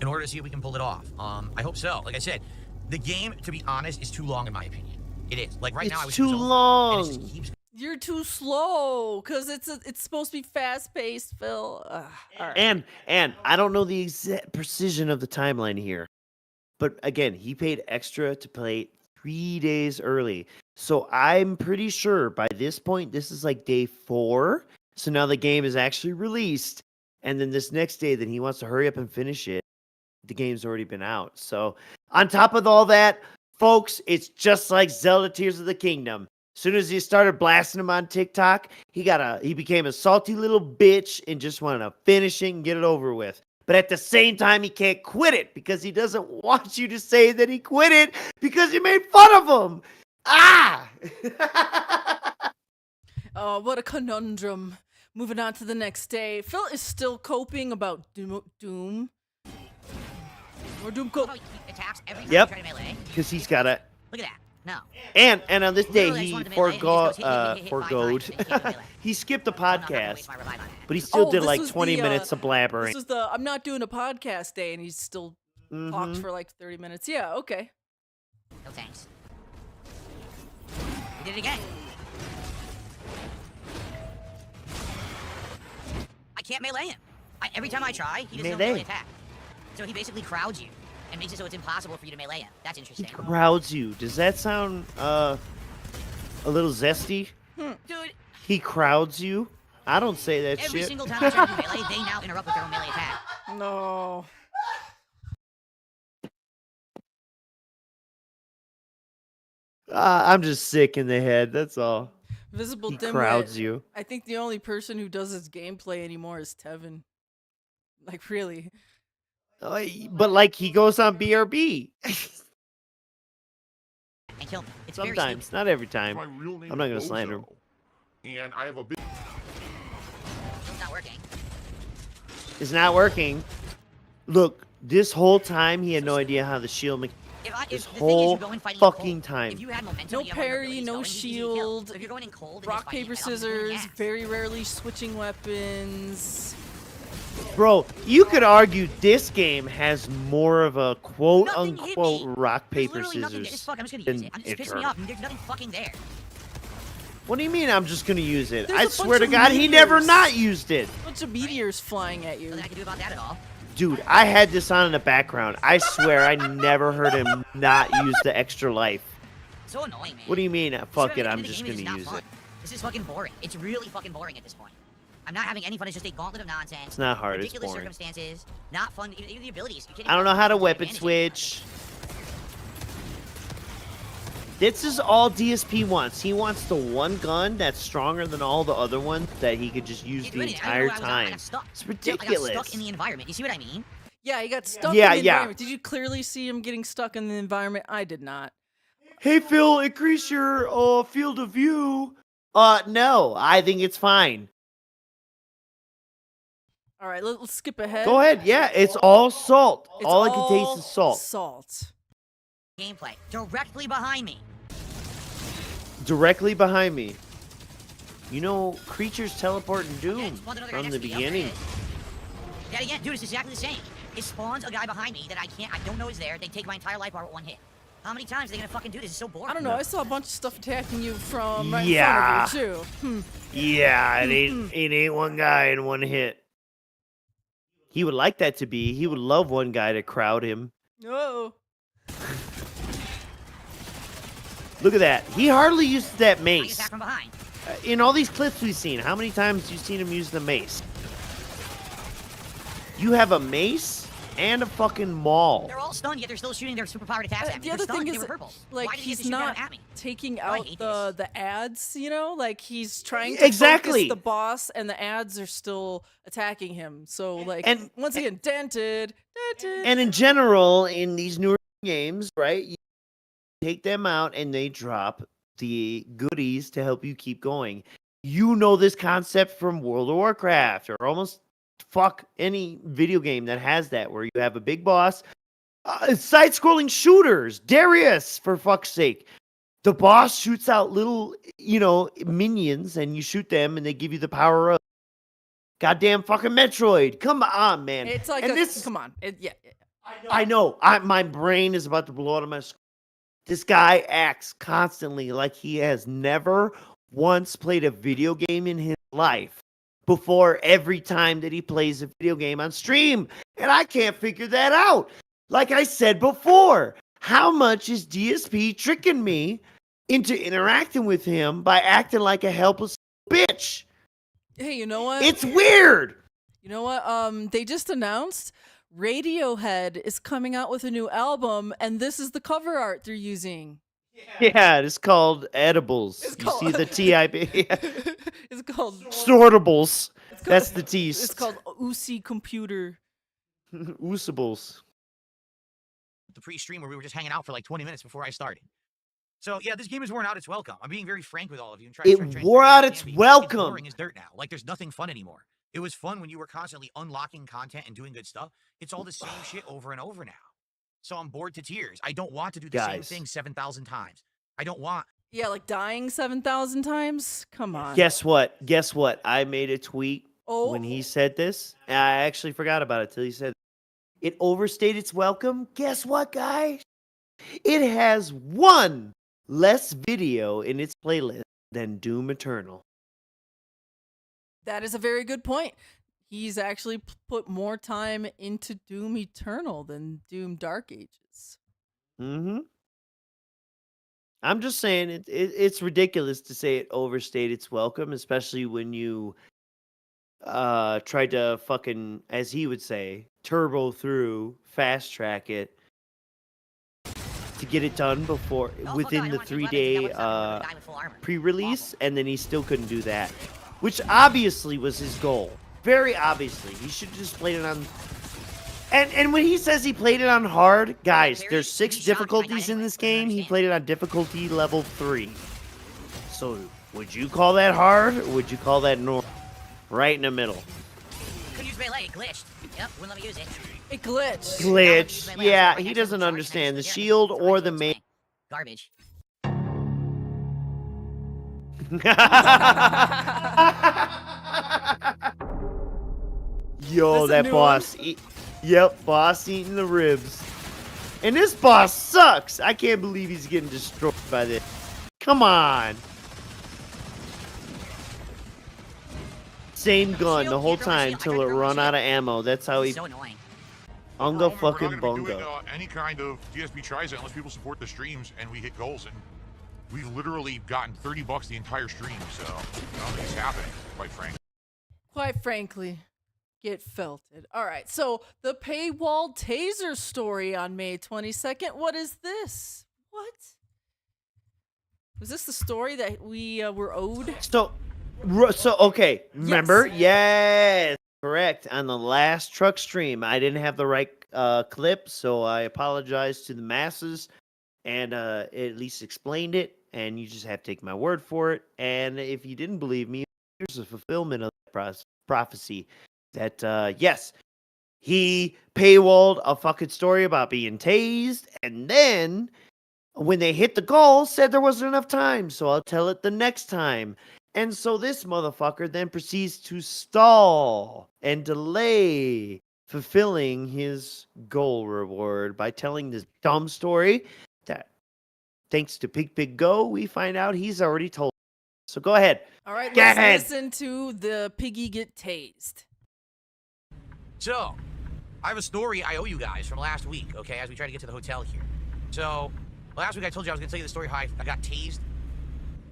Speaker 5: in order to see if we can pull it off. I hope so. Like I said, the game, to be honest, is too long in my opinion. It is. Like right now, I
Speaker 4: It's
Speaker 5: was
Speaker 4: too
Speaker 5: and it
Speaker 4: long.
Speaker 5: just keeps
Speaker 3: You're too slow because it's supposed to be fast paced, Phil. All right.
Speaker 4: And I don't know the exact precision of the timeline here, but again, he paid extra to play 3 days early. So I'm pretty sure by this point, this is like day 4. So now the game is actually released, and then this next day, that he wants to hurry up and finish it. The game's already been out. So on top of all that, folks, it's just like Zelda Tears of the Kingdom. As soon as he started blasting him on TikTok, he became a salty little bitch and just wanted to finish it and get it over with. But at the same time, he can't quit it because he doesn't want you to say that he quit it because you made fun of him. Ah!
Speaker 3: Oh, what a conundrum. Moving on to the next day. Phil is still coping about Doom. Or Doom
Speaker 8: How about he attacks every time
Speaker 4: Yep.
Speaker 8: you try to melee?
Speaker 4: Because he's got to...
Speaker 8: Look at that. No.
Speaker 4: And on this day,
Speaker 8: Literally, I just
Speaker 4: he
Speaker 8: wanted to melee, and he just goes, hit 5
Speaker 4: forgoed.
Speaker 8: times, and he can't do melee.
Speaker 4: He skipped the
Speaker 8: I'm not gonna
Speaker 4: podcast,
Speaker 8: waste my revive on that.
Speaker 4: but he still
Speaker 3: Oh,
Speaker 4: did
Speaker 3: this
Speaker 4: like
Speaker 3: was
Speaker 4: 20
Speaker 3: the,
Speaker 4: minutes of blabbering.
Speaker 3: This was the I'm not doing a podcast day, and he's still talked
Speaker 4: Mhm.
Speaker 3: for like 30 minutes. Yeah, okay.
Speaker 8: No thanks. We did it again. I can't melee him. Every time I try, he doesn't know melee
Speaker 4: Melee.
Speaker 8: attack. So he basically crowds you and makes it so it's impossible for you to melee him. That's
Speaker 4: He
Speaker 8: interesting.
Speaker 4: crowds you. Does that sound a little zesty?
Speaker 8: Dude,
Speaker 4: He crowds you? I don't say that
Speaker 8: every
Speaker 4: shit.
Speaker 8: single time I try to do melee, they now interrupt with their own melee attack.
Speaker 3: No.
Speaker 4: I'm just sick in the head. That's all.
Speaker 3: Visible
Speaker 4: He
Speaker 3: dimwit.
Speaker 4: crowds you.
Speaker 3: I think the only person who does his gameplay anymore is Tevin. Like, really.
Speaker 4: But like he goes on BRB.
Speaker 8: And kill me. It's very
Speaker 4: Sometimes,
Speaker 8: stupid.
Speaker 4: not every time.
Speaker 7: My real name
Speaker 4: I'm not
Speaker 7: is
Speaker 4: gonna slander him.
Speaker 7: Bozo, and I have a big...
Speaker 8: It's not working.
Speaker 4: It's not working. Look, this whole time he had no idea how the shield. This
Speaker 8: The thing is,
Speaker 4: whole
Speaker 8: you go in fighting in
Speaker 4: fucking
Speaker 8: cold.
Speaker 4: time.
Speaker 8: If you had momentum,
Speaker 3: No
Speaker 8: and you have one of your
Speaker 3: parry,
Speaker 8: abilities
Speaker 3: no
Speaker 8: going, he's easy to kill.
Speaker 3: shield.
Speaker 8: So if you're going in cold and
Speaker 3: Rock,
Speaker 8: just fighting
Speaker 3: paper,
Speaker 8: it, I'll just put it in the
Speaker 3: scissors.
Speaker 8: ass.
Speaker 3: Very rarely switching weapons.
Speaker 4: Bro, you could argue this game has more of a quote
Speaker 8: Nothing hit
Speaker 4: unquote
Speaker 8: me.
Speaker 4: rock,
Speaker 8: There's
Speaker 4: paper,
Speaker 8: literally nothing there.
Speaker 4: scissors.
Speaker 8: Just fuck, I'm just gonna
Speaker 4: than
Speaker 8: use it. It's pissing me
Speaker 4: Eternal.
Speaker 8: off. There's nothing fucking there.
Speaker 4: What do you mean I'm just gonna use it?
Speaker 3: There's
Speaker 4: I
Speaker 3: a
Speaker 4: swear
Speaker 3: bunch
Speaker 4: to
Speaker 3: of
Speaker 4: God, he never
Speaker 3: meteors.
Speaker 4: not used it.
Speaker 3: Bunch of meteors flying at you.
Speaker 8: Nothing I can do about that at all.
Speaker 4: Dude, I had this on in the background. I swear I never heard him not use the extra life.
Speaker 8: So annoying, man.
Speaker 4: What do you mean?
Speaker 8: This
Speaker 4: Fuck
Speaker 8: is
Speaker 4: it,
Speaker 8: what
Speaker 4: I'm
Speaker 8: makes
Speaker 4: just
Speaker 8: the game
Speaker 4: gonna
Speaker 8: not
Speaker 4: use
Speaker 8: fun.
Speaker 4: it.
Speaker 8: This is fucking boring. It's really fucking boring at this point. I'm not having any fun. It's just a gauntlet of nonsense.
Speaker 4: It's not hard, it's
Speaker 8: Ridiculous
Speaker 4: boring.
Speaker 8: circumstances. Not fun. Even the abilities. You can't
Speaker 4: I don't
Speaker 8: even
Speaker 4: know how to
Speaker 8: take
Speaker 4: weapon
Speaker 8: advantage of it.
Speaker 4: switch. This is all DSP wants. He wants the one gun that's stronger than all the other ones that he could just use the
Speaker 8: Really, I
Speaker 4: entire
Speaker 8: don't know where I
Speaker 4: time.
Speaker 8: got stuck.
Speaker 4: It's
Speaker 8: I got
Speaker 4: ridiculous.
Speaker 8: stuck in the environment. You see what I mean?
Speaker 3: Yeah, he got stuck
Speaker 4: Yeah,
Speaker 3: in the
Speaker 4: yeah.
Speaker 3: environment. Did you clearly see him getting stuck in the environment? I did not.
Speaker 4: Hey Phil, increase your field of view. No, I think it's fine.
Speaker 3: All right, let's skip ahead.
Speaker 4: Go ahead. Yeah, it's all salt.
Speaker 3: It's
Speaker 4: all it can taste is salt.
Speaker 3: Salt.
Speaker 8: Gameplay. Directly behind me.
Speaker 4: Directly behind me. You know, creatures teleport in
Speaker 8: Yeah,
Speaker 4: Doom
Speaker 8: it spawned another guy
Speaker 4: from
Speaker 8: next
Speaker 4: the
Speaker 8: to me. Yep, there it
Speaker 4: beginning.
Speaker 8: is. Yeah, again, dude, it's exactly the same. It spawns a guy behind me that I don't know is there. They take my entire life bar with one hit. How many times are they gonna fucking do this? It's so boring.
Speaker 3: I don't know. I saw a bunch of stuff attacking you from right
Speaker 4: Yeah.
Speaker 3: in front of you too.
Speaker 4: Yeah, it ain't one guy in one hit. He would like that to be. He would love one guy to crowd him.
Speaker 3: Oh.
Speaker 4: Look at that. He hardly uses that
Speaker 8: I
Speaker 4: mace.
Speaker 8: attack from behind.
Speaker 4: In all these clips we've seen, how many times have you seen him use the mace? You have a mace and a fucking maul.
Speaker 8: They're all stunned, yet they're still shooting their superpowered attacks at me.
Speaker 3: The
Speaker 8: They're
Speaker 3: other
Speaker 8: stunned.
Speaker 3: thing
Speaker 8: They
Speaker 3: is,
Speaker 8: were purple.
Speaker 3: like,
Speaker 8: Why did he get
Speaker 3: he's
Speaker 8: to shoot down
Speaker 3: not
Speaker 8: at me?
Speaker 3: taking
Speaker 8: I
Speaker 3: out
Speaker 8: hate
Speaker 3: the ads, you know? Like, he's trying to
Speaker 4: Exactly.
Speaker 3: focus the boss, and the ads are still attacking him. So, like,
Speaker 4: And-
Speaker 3: once again, dented.
Speaker 4: And in general, in these newer games, right, you take them out and they drop the goodies to help you keep going. You know this concept from World of Warcraft or almost any video game that has that, where you have a big boss. Side-scrolling shooters, Darius, for fuck's sake. The boss shoots out little, minions, and you shoot them, and they give you the power up. Goddamn fucking Metroid. Come on, man.
Speaker 3: It's like,
Speaker 4: And this-
Speaker 3: come on. Yeah.
Speaker 4: I know. My brain is about to blow out of my skull. This guy acts constantly like he has never once played a video game in his life before every time that he plays a video game on stream. And I can't figure that out. Like I said before, how much is DSP tricking me into interacting with him by acting like a helpless bitch?
Speaker 3: Hey, you know what?
Speaker 4: It's weird.
Speaker 3: You know what? They just announced Radiohead is coming out with a new album, and this is the cover art they're using.
Speaker 4: Yeah, it's called edibles.
Speaker 3: It's
Speaker 4: You
Speaker 3: called-
Speaker 4: see the TIP?
Speaker 3: It's called
Speaker 4: Sortables. That's the T.
Speaker 3: It's called Usi Computer.
Speaker 4: Usables.
Speaker 5: The pre-stream where we were just hanging out for like 20 minutes before I started. So yeah, this game has worn out its welcome. I'm being very frank with all of you. And
Speaker 4: It wore out its welcome.
Speaker 5: It's boring as dirt now. Like there's nothing fun anymore. It was fun when you were constantly unlocking content and doing good stuff. It's all the same shit over and over now. So I'm bored to tears. I don't want to do the same thing 7,000 times. I don't want.
Speaker 3: Yeah, like dying 7,000 times? Come on.
Speaker 4: Guess what? Guess what? I made a tweet
Speaker 3: Oh.
Speaker 4: when he said this. And I actually forgot about it till he said it overstayed its welcome. Guess what, guys? It has one less video in its playlist than Doom Eternal.
Speaker 3: That is a very good point. He's actually put more time into Doom Eternal than Doom Dark Ages.
Speaker 4: Mm-hmm. I'm just saying it's ridiculous to say it overstayed its welcome, especially when you tried to fucking, as he would say, turbo through, fast track it to get it done before within the 3-day pre-release, and then he still couldn't do that, which obviously was his goal. Very obviously, he should have just played it on. And when he says he played it on hard, guys, there's 6 difficulties in this game. He played it on difficulty level 3. So would you call that hard, or would you call that normal? Right in the middle.
Speaker 8: Couldn't use melee, it glitched. Yep, wouldn't let me use it.
Speaker 3: It glitched.
Speaker 4: Glitch. Yeah, he doesn't understand the shield or the main.
Speaker 8: Garbage.
Speaker 4: Yo,
Speaker 3: That's a
Speaker 4: that
Speaker 3: new
Speaker 4: boss. Yep, boss eating the ribs. And this boss sucks. I can't believe he's getting destroyed by this. Come on. Same gun the whole time till it run out of ammo. That's how he.
Speaker 8: So annoying.
Speaker 4: Unga
Speaker 6: We're
Speaker 4: fucking
Speaker 6: not gonna be doing
Speaker 4: bunga.
Speaker 6: any kind of DSP tries unless people support the streams and we hit goals. And we've literally gotten $30 the entire stream, so I don't think it's happening, quite frankly.
Speaker 3: Quite frankly, get felted. All right, so the paywall taser story on May 22nd. What is this? What? Was this the story that we were owed?
Speaker 4: So okay. Remember? Yes. Correct. On the last truck stream, I didn't have the right clip, so I apologize to the masses and at least explained it. And you just have to take my word for it. And if you didn't believe me, here's a fulfillment of that prophecy. That yes, he paywalled a fucking story about being tased, and then when they hit the goal, said there wasn't enough time, so I'll tell it the next time. And so this motherfucker then proceeds to stall and delay fulfilling his goal reward by telling this dumb story that, thanks to Pig Go, we find out he's already told. So go ahead.
Speaker 3: All right,
Speaker 4: Go
Speaker 3: let's
Speaker 4: ahead.
Speaker 3: listen to the piggy get tased.
Speaker 5: So, I have a story I owe you guys from last week, okay, as we try to get to the hotel here. So, last week I told you I was going to tell you the story how I got tased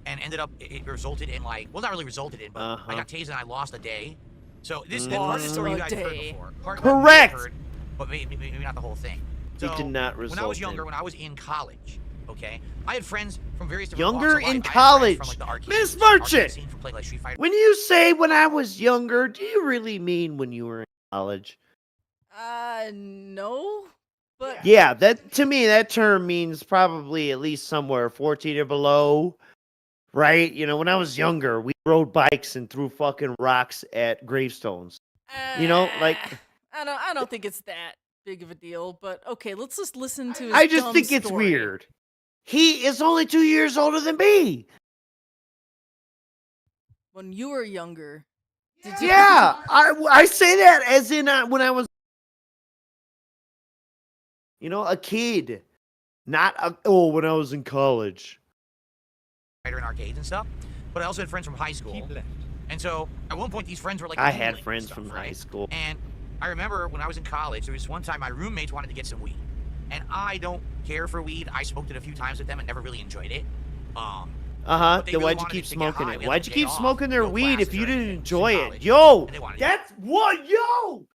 Speaker 5: and ended up, it resulted in like, well, not really resulted in, but I got tased and I lost a day. So, this part of the story you guys heard before. Part of it you
Speaker 4: Correct.
Speaker 5: heard, but maybe not the whole thing. So,
Speaker 4: It did not
Speaker 5: when I
Speaker 4: result
Speaker 5: was younger,
Speaker 4: in.
Speaker 5: when I was in college, okay, I had friends from various different
Speaker 4: Younger
Speaker 5: walks of
Speaker 4: in
Speaker 5: life. I had friends
Speaker 4: college.
Speaker 5: from, like, the arcade
Speaker 4: Miss
Speaker 5: scene, arcade
Speaker 4: Merchant.
Speaker 5: scene from playing, like, Street Fighter.
Speaker 4: When you say when I was younger, do you really mean when you were in college?
Speaker 3: No. But
Speaker 4: Yeah, that to me that term means probably at least somewhere 14 or below, right? You know, when I was younger, we rode bikes and threw fucking rocks at gravestones. You know, like
Speaker 3: I don't think it's that big of a deal, but okay, let's just listen to his
Speaker 4: I just
Speaker 3: dumb
Speaker 4: think it's
Speaker 3: story.
Speaker 4: weird. He is only 2 years older than me.
Speaker 3: When you were younger, did you
Speaker 4: Yeah, I say that as in when I was, you know, a kid, not when I was in college.
Speaker 5: Fighter and arcades and stuff. but I also had friends from high school. And so at one point, these friends were like,
Speaker 4: I had
Speaker 5: mingling and
Speaker 4: friends
Speaker 5: stuff,
Speaker 4: from
Speaker 5: right?
Speaker 4: high school.
Speaker 5: And I remember when I was in college, there was one time my roommates wanted to get some weed, and I don't care for weed. I smoked it a few times with them and never really enjoyed it.
Speaker 4: Uh-huh.
Speaker 5: But they
Speaker 4: Then
Speaker 5: really
Speaker 4: why'd you
Speaker 5: wanted
Speaker 4: keep
Speaker 5: to get
Speaker 4: smoking
Speaker 5: high.
Speaker 4: it?
Speaker 5: We had
Speaker 4: Why'd
Speaker 5: the
Speaker 4: you
Speaker 5: day
Speaker 4: keep
Speaker 5: off,
Speaker 4: smoking their
Speaker 5: no
Speaker 4: weed if
Speaker 5: classes
Speaker 4: you
Speaker 5: or
Speaker 4: didn't
Speaker 5: anything.
Speaker 4: enjoy
Speaker 5: Just in
Speaker 4: it?
Speaker 5: college,
Speaker 4: Yo,
Speaker 5: and they wanted
Speaker 4: that's what, yo,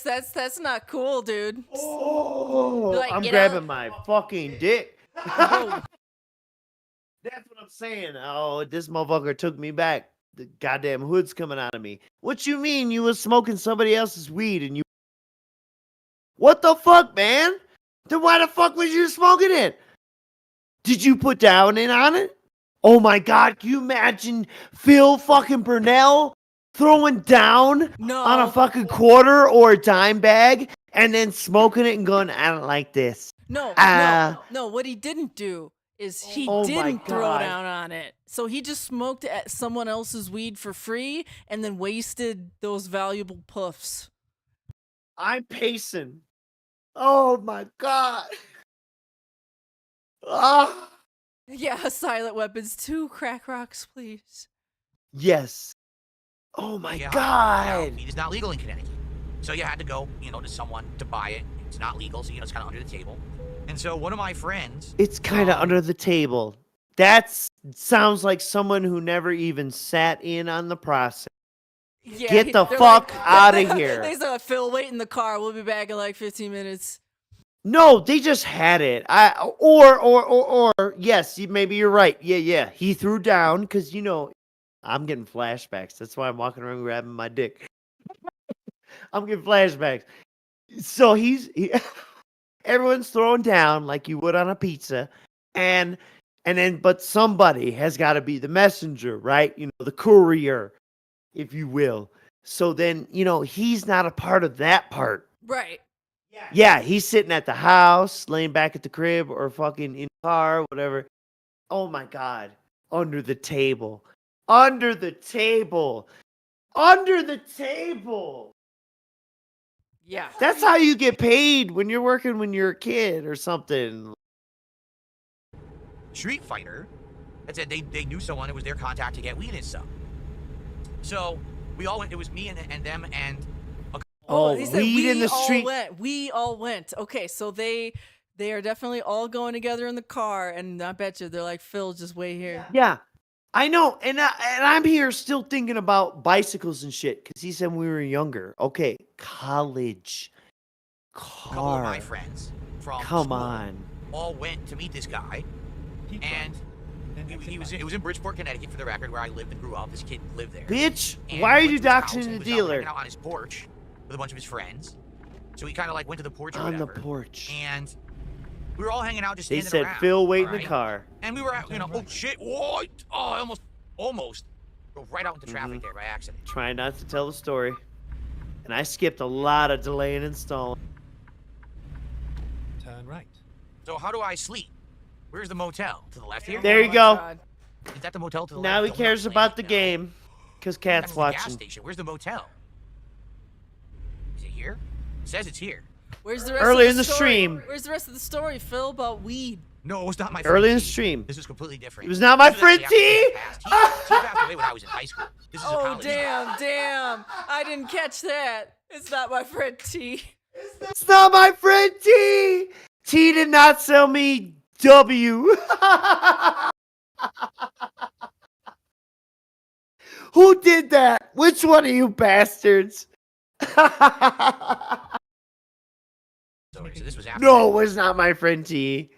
Speaker 3: That's not cool, dude.
Speaker 4: Oh,
Speaker 11: Like,
Speaker 4: I'm
Speaker 11: you
Speaker 4: grabbing
Speaker 11: know-
Speaker 4: my fucking dick.
Speaker 3: Whoa.
Speaker 4: That's what I'm saying. Oh, this motherfucker took me back. The goddamn hood's coming out of me. What you mean you was smoking somebody else's weed and you... What the fuck, man? Then why the fuck was you smoking it? Did you put down in on it? Oh my god, can you imagine Phil fucking Burnell throwing down
Speaker 3: No.
Speaker 4: on a fucking quarter or a dime bag and then smoking it and going, I don't like this.
Speaker 3: No. What he didn't do is he
Speaker 4: Oh my
Speaker 3: didn't throw
Speaker 4: God.
Speaker 3: down on it. So he just smoked at someone else's weed for free and then wasted those valuable puffs.
Speaker 4: I'm pacing. Oh my god. Ah.
Speaker 3: Yeah, silent weapons, 2 crack rocks, please.
Speaker 4: Yes. Oh my
Speaker 5: Yeah,
Speaker 4: god.
Speaker 5: weed is not legal in Connecticut. So you had to go, to someone to buy it. It's not legal, so it's kind of under the table. And so one of my friends...
Speaker 4: It's kind of under the table. That sounds like someone who never even sat in on the process.
Speaker 3: Yeah,
Speaker 4: Get the
Speaker 3: they're
Speaker 4: fuck
Speaker 3: like-
Speaker 4: out of here.
Speaker 3: They said, Phil, wait in the car. We'll be back in like 15 minutes.
Speaker 4: No, they just had it. Or yes, maybe you're right. Yeah. He threw down because I'm getting flashbacks. That's why I'm walking around grabbing my dick. I'm getting flashbacks. So everyone's throwing down like you would on a pizza, but somebody has got to be the messenger, right? The courier, if you will. So then, he's not a part of that part.
Speaker 3: Right.
Speaker 4: Yeah, he's sitting at the house, laying back at the crib, or fucking in the car, whatever. Oh my god. Under the table. Under the table. Under the table.
Speaker 3: Yeah.
Speaker 4: That's how you get paid when you're working when you're a kid or something.
Speaker 5: Street Fighter that said they knew someone. It was their contact to get weed and stuff. So we all went. It was me and them and...
Speaker 3: He said
Speaker 4: weed in the street.
Speaker 3: We all went. Okay, so they are definitely all going together in the car, and I bet you they're like, Phil, just wait here.
Speaker 4: Yeah, I know, and I'm here still thinking about bicycles and shit because he said when we were younger. Okay, college, car.
Speaker 5: A couple of my friends from
Speaker 4: Come
Speaker 5: school
Speaker 4: on.
Speaker 5: all went to meet this guy, and it was in Bridgeport, Connecticut, for the record, where I lived and grew up. This kid lived there.
Speaker 4: Bitch,
Speaker 5: And
Speaker 4: why are
Speaker 5: we
Speaker 4: you
Speaker 5: went to his house,
Speaker 4: doxing
Speaker 5: and he
Speaker 4: the
Speaker 5: was out
Speaker 4: dealer?
Speaker 5: hanging out on his porch with a bunch of his friends. So he kind of went to the porch or
Speaker 4: On the
Speaker 5: whatever,
Speaker 4: porch.
Speaker 5: and we were all hanging out, just
Speaker 4: They
Speaker 5: standing
Speaker 4: said,
Speaker 5: around,
Speaker 4: Phil, wait in the
Speaker 5: alright?
Speaker 4: car.
Speaker 5: And we were out, oh shit, what? Oh, I almost drove right out into traffic there by accident.
Speaker 4: Trying not to tell the story. And I skipped a lot of delaying and stalling.
Speaker 13: Turn right.
Speaker 5: So how do I sleep? Where's the motel? To the left here?
Speaker 4: There you go.
Speaker 5: Is that the motel to the
Speaker 4: Now
Speaker 5: left?
Speaker 4: he
Speaker 5: Don't
Speaker 4: cares
Speaker 5: play
Speaker 4: about
Speaker 5: it,
Speaker 4: the
Speaker 5: no.
Speaker 4: game. Because
Speaker 5: That's
Speaker 4: Cat's
Speaker 5: the gas
Speaker 4: watching.
Speaker 5: station. Where's the motel? Is it here? It says it's here.
Speaker 3: Where's the rest
Speaker 4: Early
Speaker 3: of
Speaker 4: in the
Speaker 3: story?
Speaker 4: stream.
Speaker 3: Where's the rest of the story, Phil, about weed?
Speaker 5: No, it was not my friend
Speaker 4: Early in the
Speaker 5: T.
Speaker 4: stream.
Speaker 5: This is completely different.
Speaker 4: It was not my
Speaker 5: This
Speaker 4: friend
Speaker 5: actually
Speaker 4: T.
Speaker 5: after he passed. He passed away when I was in high school. This is a
Speaker 3: Oh,
Speaker 5: college.
Speaker 3: damn. I didn't catch that. It's not my friend T.
Speaker 4: It's not my friend T. T did not sell me W. Who did that? Which one of you bastards?
Speaker 5: So this was after.
Speaker 4: No, it was not my friend T.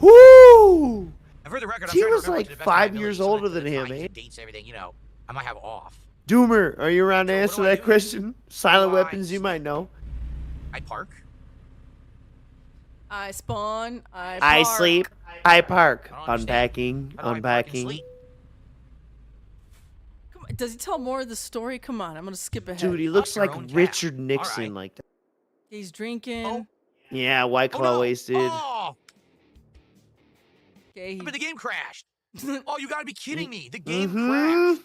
Speaker 4: Woo!
Speaker 5: And for the record, I'm
Speaker 4: T
Speaker 5: trying to
Speaker 4: was
Speaker 5: remember
Speaker 4: like
Speaker 5: to the best of my
Speaker 4: 5
Speaker 5: ability
Speaker 4: years
Speaker 5: some of
Speaker 4: older
Speaker 5: the
Speaker 4: than him,
Speaker 5: times
Speaker 4: eh?
Speaker 5: and dates, everything, I might have off.
Speaker 4: Doomer, are you around to
Speaker 5: So what
Speaker 4: answer
Speaker 5: do I
Speaker 4: that
Speaker 5: do?
Speaker 4: question? Silent
Speaker 5: Well,
Speaker 4: weapons, you might know.
Speaker 5: I park.
Speaker 3: I spawn. I
Speaker 4: I
Speaker 3: park.
Speaker 4: sleep. I park.
Speaker 5: I don't understand.
Speaker 4: Unpacking.
Speaker 5: How do I park and
Speaker 4: Unpacking.
Speaker 5: sleep?
Speaker 3: Come on, does he tell more of the story? Come on, I'm gonna skip ahead.
Speaker 4: Dude, he looks
Speaker 5: your
Speaker 4: like
Speaker 5: own cat.
Speaker 4: Richard Nixon
Speaker 5: Alright.
Speaker 4: like that.
Speaker 3: He's drinking.
Speaker 5: Oh.
Speaker 4: Yeah, White
Speaker 5: Oh,
Speaker 4: Claw
Speaker 5: no.
Speaker 4: wasted.
Speaker 5: Oh,
Speaker 3: Okay.
Speaker 5: but the game crashed. Oh, you gotta be kidding me. The game
Speaker 4: Mhm.
Speaker 5: crashed.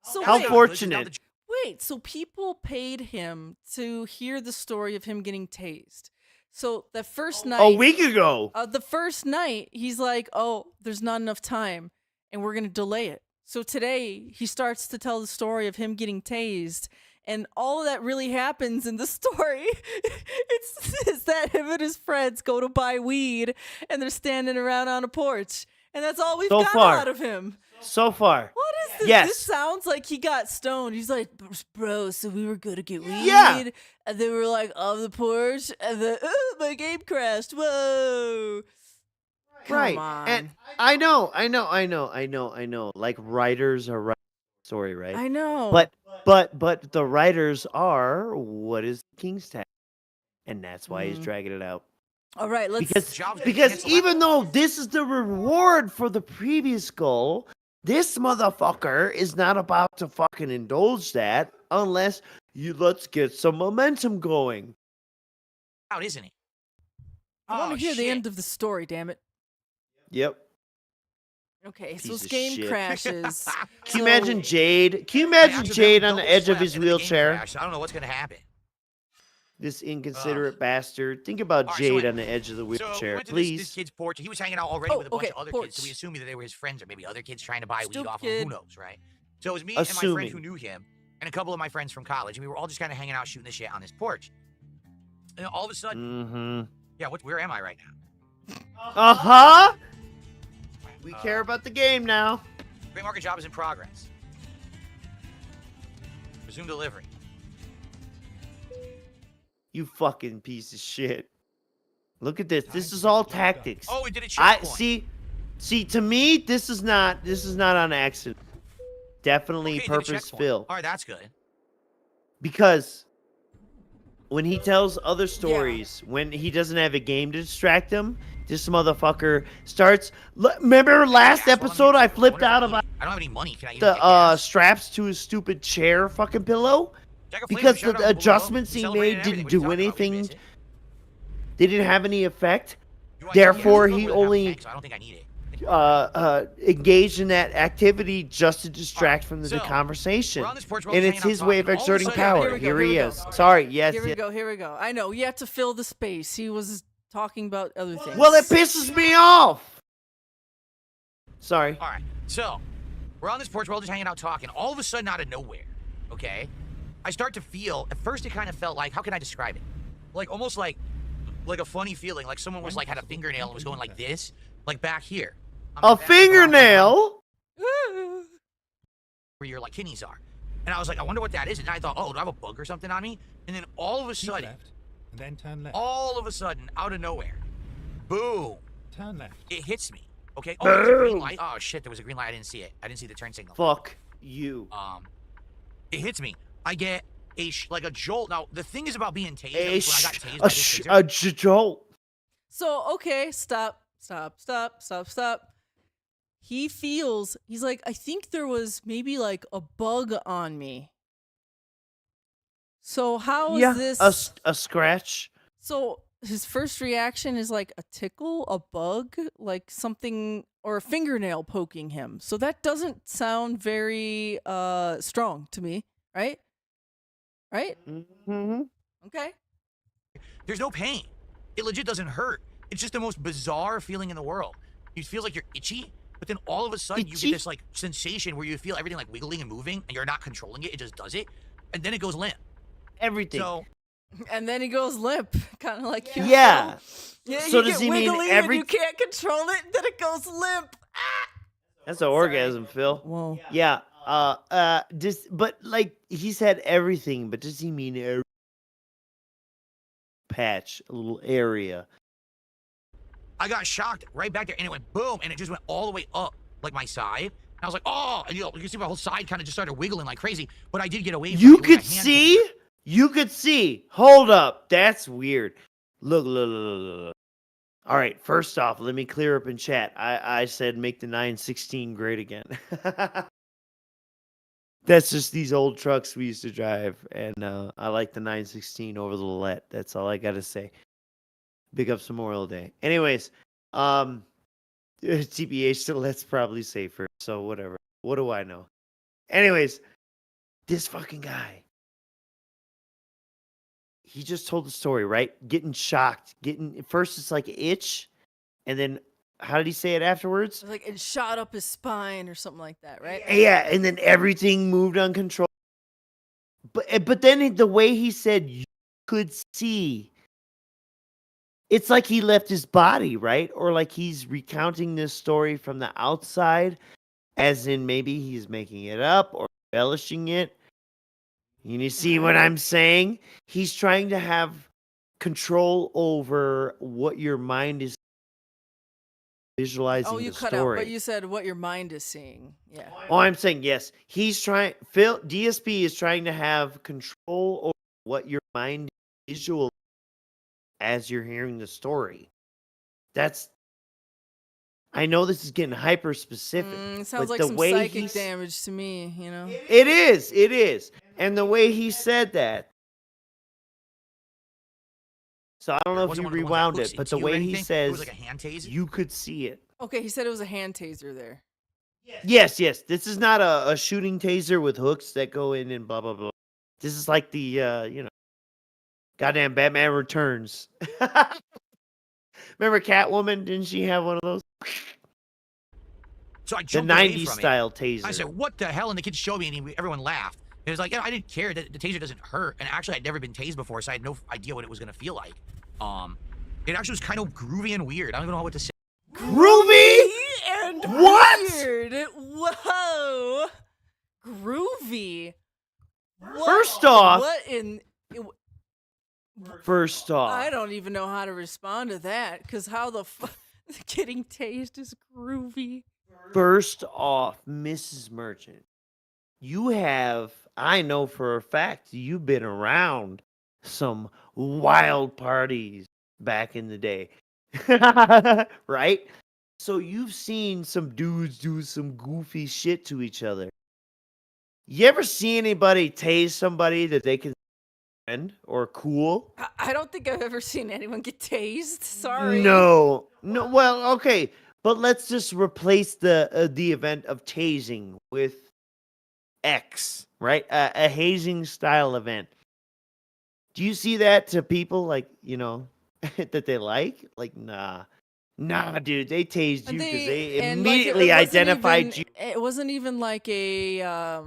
Speaker 3: So
Speaker 4: How
Speaker 3: wait,
Speaker 4: fortunate.
Speaker 3: wait, so people paid him to hear the story of him getting tased. So the first night,
Speaker 4: A week ago.
Speaker 3: the first night, he's like, "Oh, there's not enough time, and we're gonna delay it." So today, he starts to tell the story of him getting tased, and all of that really happens in the story. it's that him and his friends go to buy weed, and they're standing around on a porch, and that's all we've
Speaker 4: So
Speaker 3: got
Speaker 4: far.
Speaker 3: out of him.
Speaker 4: So far.
Speaker 3: What is this?
Speaker 4: Yes.
Speaker 3: This sounds like he got stoned. He's like, "Bro, so we were gonna get weed,
Speaker 4: Yeah.
Speaker 3: and they were like on the porch, and then my game crashed. Whoa!" Come
Speaker 4: Right.
Speaker 3: on.
Speaker 4: And I know. Like writers are writing a story, right?
Speaker 3: I know.
Speaker 4: But the writers are what is the king's task, and that's why he's dragging it out.
Speaker 3: All right, let's.
Speaker 4: Because even though this is the reward for the previous goal, this motherfucker is not about to fucking indulge that unless let's get some momentum going.
Speaker 5: Out, isn't it?
Speaker 3: I want
Speaker 5: Oh,
Speaker 3: to hear the
Speaker 5: shit.
Speaker 3: end of the story. Damn it.
Speaker 4: Yep.
Speaker 3: Okay, so
Speaker 4: Piece
Speaker 3: his
Speaker 4: of
Speaker 3: game
Speaker 4: shit.
Speaker 3: crashes.
Speaker 4: Can you imagine Jade? Can you imagine Jade on the edge of his wheelchair?
Speaker 5: I don't know what's gonna happen.
Speaker 4: This inconsiderate bastard. Think about
Speaker 5: All right, so
Speaker 4: Jade
Speaker 5: wait.
Speaker 4: on the edge of the
Speaker 5: So we
Speaker 4: wheelchair,
Speaker 5: went to
Speaker 4: please.
Speaker 5: this kid's porch. He was hanging out already
Speaker 3: Oh,
Speaker 5: with a bunch
Speaker 3: okay,
Speaker 5: of other
Speaker 3: porch.
Speaker 5: kids, so we assumed that they were his friends or maybe other kids trying to buy weed
Speaker 3: Stupid
Speaker 5: off of him.
Speaker 3: kid.
Speaker 5: Who knows, right? So it was me and my friend
Speaker 4: Assuming.
Speaker 5: who knew him and a couple of my friends from college, and we were all just kind of hanging out shooting the shit on this porch. And then all of a sudden,
Speaker 4: Mm-hmm.
Speaker 5: yeah, where am I right now?
Speaker 4: Uh-huh. We care about the game now.
Speaker 5: Gray market job is in progress. Resume delivery.
Speaker 4: You fucking piece of shit. Look at this. This is all tactics.
Speaker 5: Oh, we did it.
Speaker 4: I see to me this is not on accident. Definitely
Speaker 5: Okay, did a
Speaker 4: purpose
Speaker 5: checkpoint.
Speaker 4: fill.
Speaker 5: All right, that's good.
Speaker 4: Because when he tells other stories, when he doesn't have a game to distract him, this motherfucker starts. Remember last
Speaker 5: Yeah, so
Speaker 4: episode I flipped
Speaker 5: wonder if
Speaker 4: out
Speaker 5: I
Speaker 4: about
Speaker 5: I don't have any money. Can I use
Speaker 4: the straps to his stupid chair fucking pillow? Because the adjustments he made didn't do anything. They didn't have any effect. Therefore, he only
Speaker 5: I don't think I need it.
Speaker 4: engaged in that activity just to distract from the
Speaker 5: so,
Speaker 4: conversation.
Speaker 5: we're on this porch, we're all
Speaker 4: And
Speaker 5: just
Speaker 4: it's
Speaker 5: hanging
Speaker 4: his
Speaker 5: out
Speaker 4: way of
Speaker 5: talking. All of a
Speaker 4: exerting
Speaker 5: sudden-
Speaker 4: power.
Speaker 3: Here
Speaker 4: Here
Speaker 3: we
Speaker 4: he
Speaker 3: go.
Speaker 4: is. Sorry, yes.
Speaker 3: Here we go. Here we go. I know you have to fill the space. He was talking about other things.
Speaker 4: Well, it pisses me off. Sorry.
Speaker 5: All right, so we're on this porch, we're all just hanging out talking. All of a sudden, out of nowhere, okay, I start to feel. At first, it kind of felt like, how can I describe it? Like almost like a funny feeling, like someone was like had a fingernail and was going like this, like back here.
Speaker 4: A fingernail?
Speaker 5: Where your like kidneys are. And I was like, I wonder what that is. And I thought, oh, do I have a bug or something on me? And then all of a sudden,
Speaker 13: and then turn left.
Speaker 5: all of a sudden, out of nowhere, boom,
Speaker 13: Turn left.
Speaker 5: it hits me. Okay. Oh, there's a green light. Oh shit, there was a green light. I didn't see it. I didn't see the turn signal.
Speaker 4: Fuck you.
Speaker 5: It hits me. I get like a jolt. Now the thing is about being tased.
Speaker 4: A
Speaker 5: when I got tased by this taser,
Speaker 4: jolt.
Speaker 3: So, okay, stop. He's like, I think there was maybe like a bug on me. So how is this?
Speaker 4: A scratch.
Speaker 3: So his first reaction is like a tickle, a bug, like something, or a fingernail poking him. So that doesn't sound very strong to me, right? Right?
Speaker 4: Mm-hmm.
Speaker 3: Okay.
Speaker 5: there's no pain. It legit doesn't hurt. It's just the most bizarre feeling in the world. You feel like you're itchy, but then all of a sudden you get this like sensation where you feel everything like wiggling and moving, and you're not controlling it. It just does it, and then it goes limp.
Speaker 4: Everything.
Speaker 5: So,
Speaker 3: and then he goes limp, kind of like you.
Speaker 4: Yeah.
Speaker 3: Yeah.
Speaker 4: So
Speaker 3: You
Speaker 4: does
Speaker 3: get
Speaker 4: he mean
Speaker 3: wiggly
Speaker 4: every?
Speaker 3: and you can't control it, and then it goes limp.
Speaker 4: That's an orgasm, Phil.
Speaker 3: Whoa.
Speaker 4: Yeah. But like he said everything, but does he mean every patch, a little area?
Speaker 5: I got shocked right back there, and it went boom, and it just went all the way up, like my side. And I was like, oh, and, you can see my whole side kind of just started wiggling like crazy, but I did get away from it.
Speaker 4: You
Speaker 5: with my
Speaker 4: could
Speaker 5: hand.
Speaker 4: see? You could see. Hold up. That's weird. Look. All right, first off, let me clear up in chat. I said make the 916 great again. That's just these old trucks we used to drive, and I like the 916 over the Lillette. That's all I got to say. Big ups Memorial Day. Anyways, TBH, the Lillette's probably safer, so whatever. What do I know? Anyways, this fucking guy. he just told the story, right? Getting shocked, first it's like itch, and then how did he say it afterwards?
Speaker 3: Like it shot up his spine or something like that, right?
Speaker 4: Yeah, and then everything moved uncontrolled. But then the way he said you could see, it's like he left his body, right? Or like he's recounting this story from the outside, as in maybe he's making it up or embellishing it. You see what I'm saying? He's trying to have control over what your mind is visualizing.
Speaker 3: Oh, you
Speaker 4: the
Speaker 3: cut
Speaker 4: story.
Speaker 3: out, but you said what your mind is seeing. Yeah.
Speaker 4: Oh, I'm saying yes. He's trying. DSP is trying to have control over what your mind visual as you're hearing the story. That's. I know this is getting hyper specific.
Speaker 3: It sounds
Speaker 4: but
Speaker 3: like
Speaker 4: the
Speaker 3: some
Speaker 4: way
Speaker 3: psychic damage to me. You know.
Speaker 4: It is, and the way he said that. So I don't know if you rewound it, but the way he says,
Speaker 5: it was like a hand tase.
Speaker 4: You could see it.
Speaker 3: Okay, he said it was a hand taser there.
Speaker 4: Yes. This is not a shooting taser with hooks that go in and blah blah blah. This is like the goddamn Batman Returns. Remember Catwoman? Didn't she have one of those?
Speaker 5: So I
Speaker 4: The
Speaker 5: jumped away
Speaker 4: 90s
Speaker 5: from
Speaker 4: style
Speaker 5: it.
Speaker 4: taser.
Speaker 5: I said, "What the hell?" And the kid showed me, and everyone laughed. It was like, I didn't care that the taser doesn't hurt. And actually, I'd never been tased before, so I had no idea what it was gonna feel like. It actually was kind of groovy and weird. I don't even know what to say.
Speaker 4: Groovy
Speaker 3: and
Speaker 4: what?
Speaker 3: Weird. Whoa. Groovy. What?
Speaker 4: First off,
Speaker 3: I don't even know how to respond to that, because how the getting tased is groovy.
Speaker 4: First off, Mrs. Merchant, I know for a fact, you've been around some wild parties back in the day. Right? So you've seen some dudes do some goofy shit to each other. You ever see anybody tase somebody that they can friend or cool?
Speaker 3: I don't think I've ever seen anyone get tased. Sorry.
Speaker 4: No. Well, okay, but let's just replace the event of tasing with X, right? A hazing style event. Do you see that to people like that they like? Like, nah, dude, they tased you because they immediately identified you.
Speaker 3: It wasn't even like a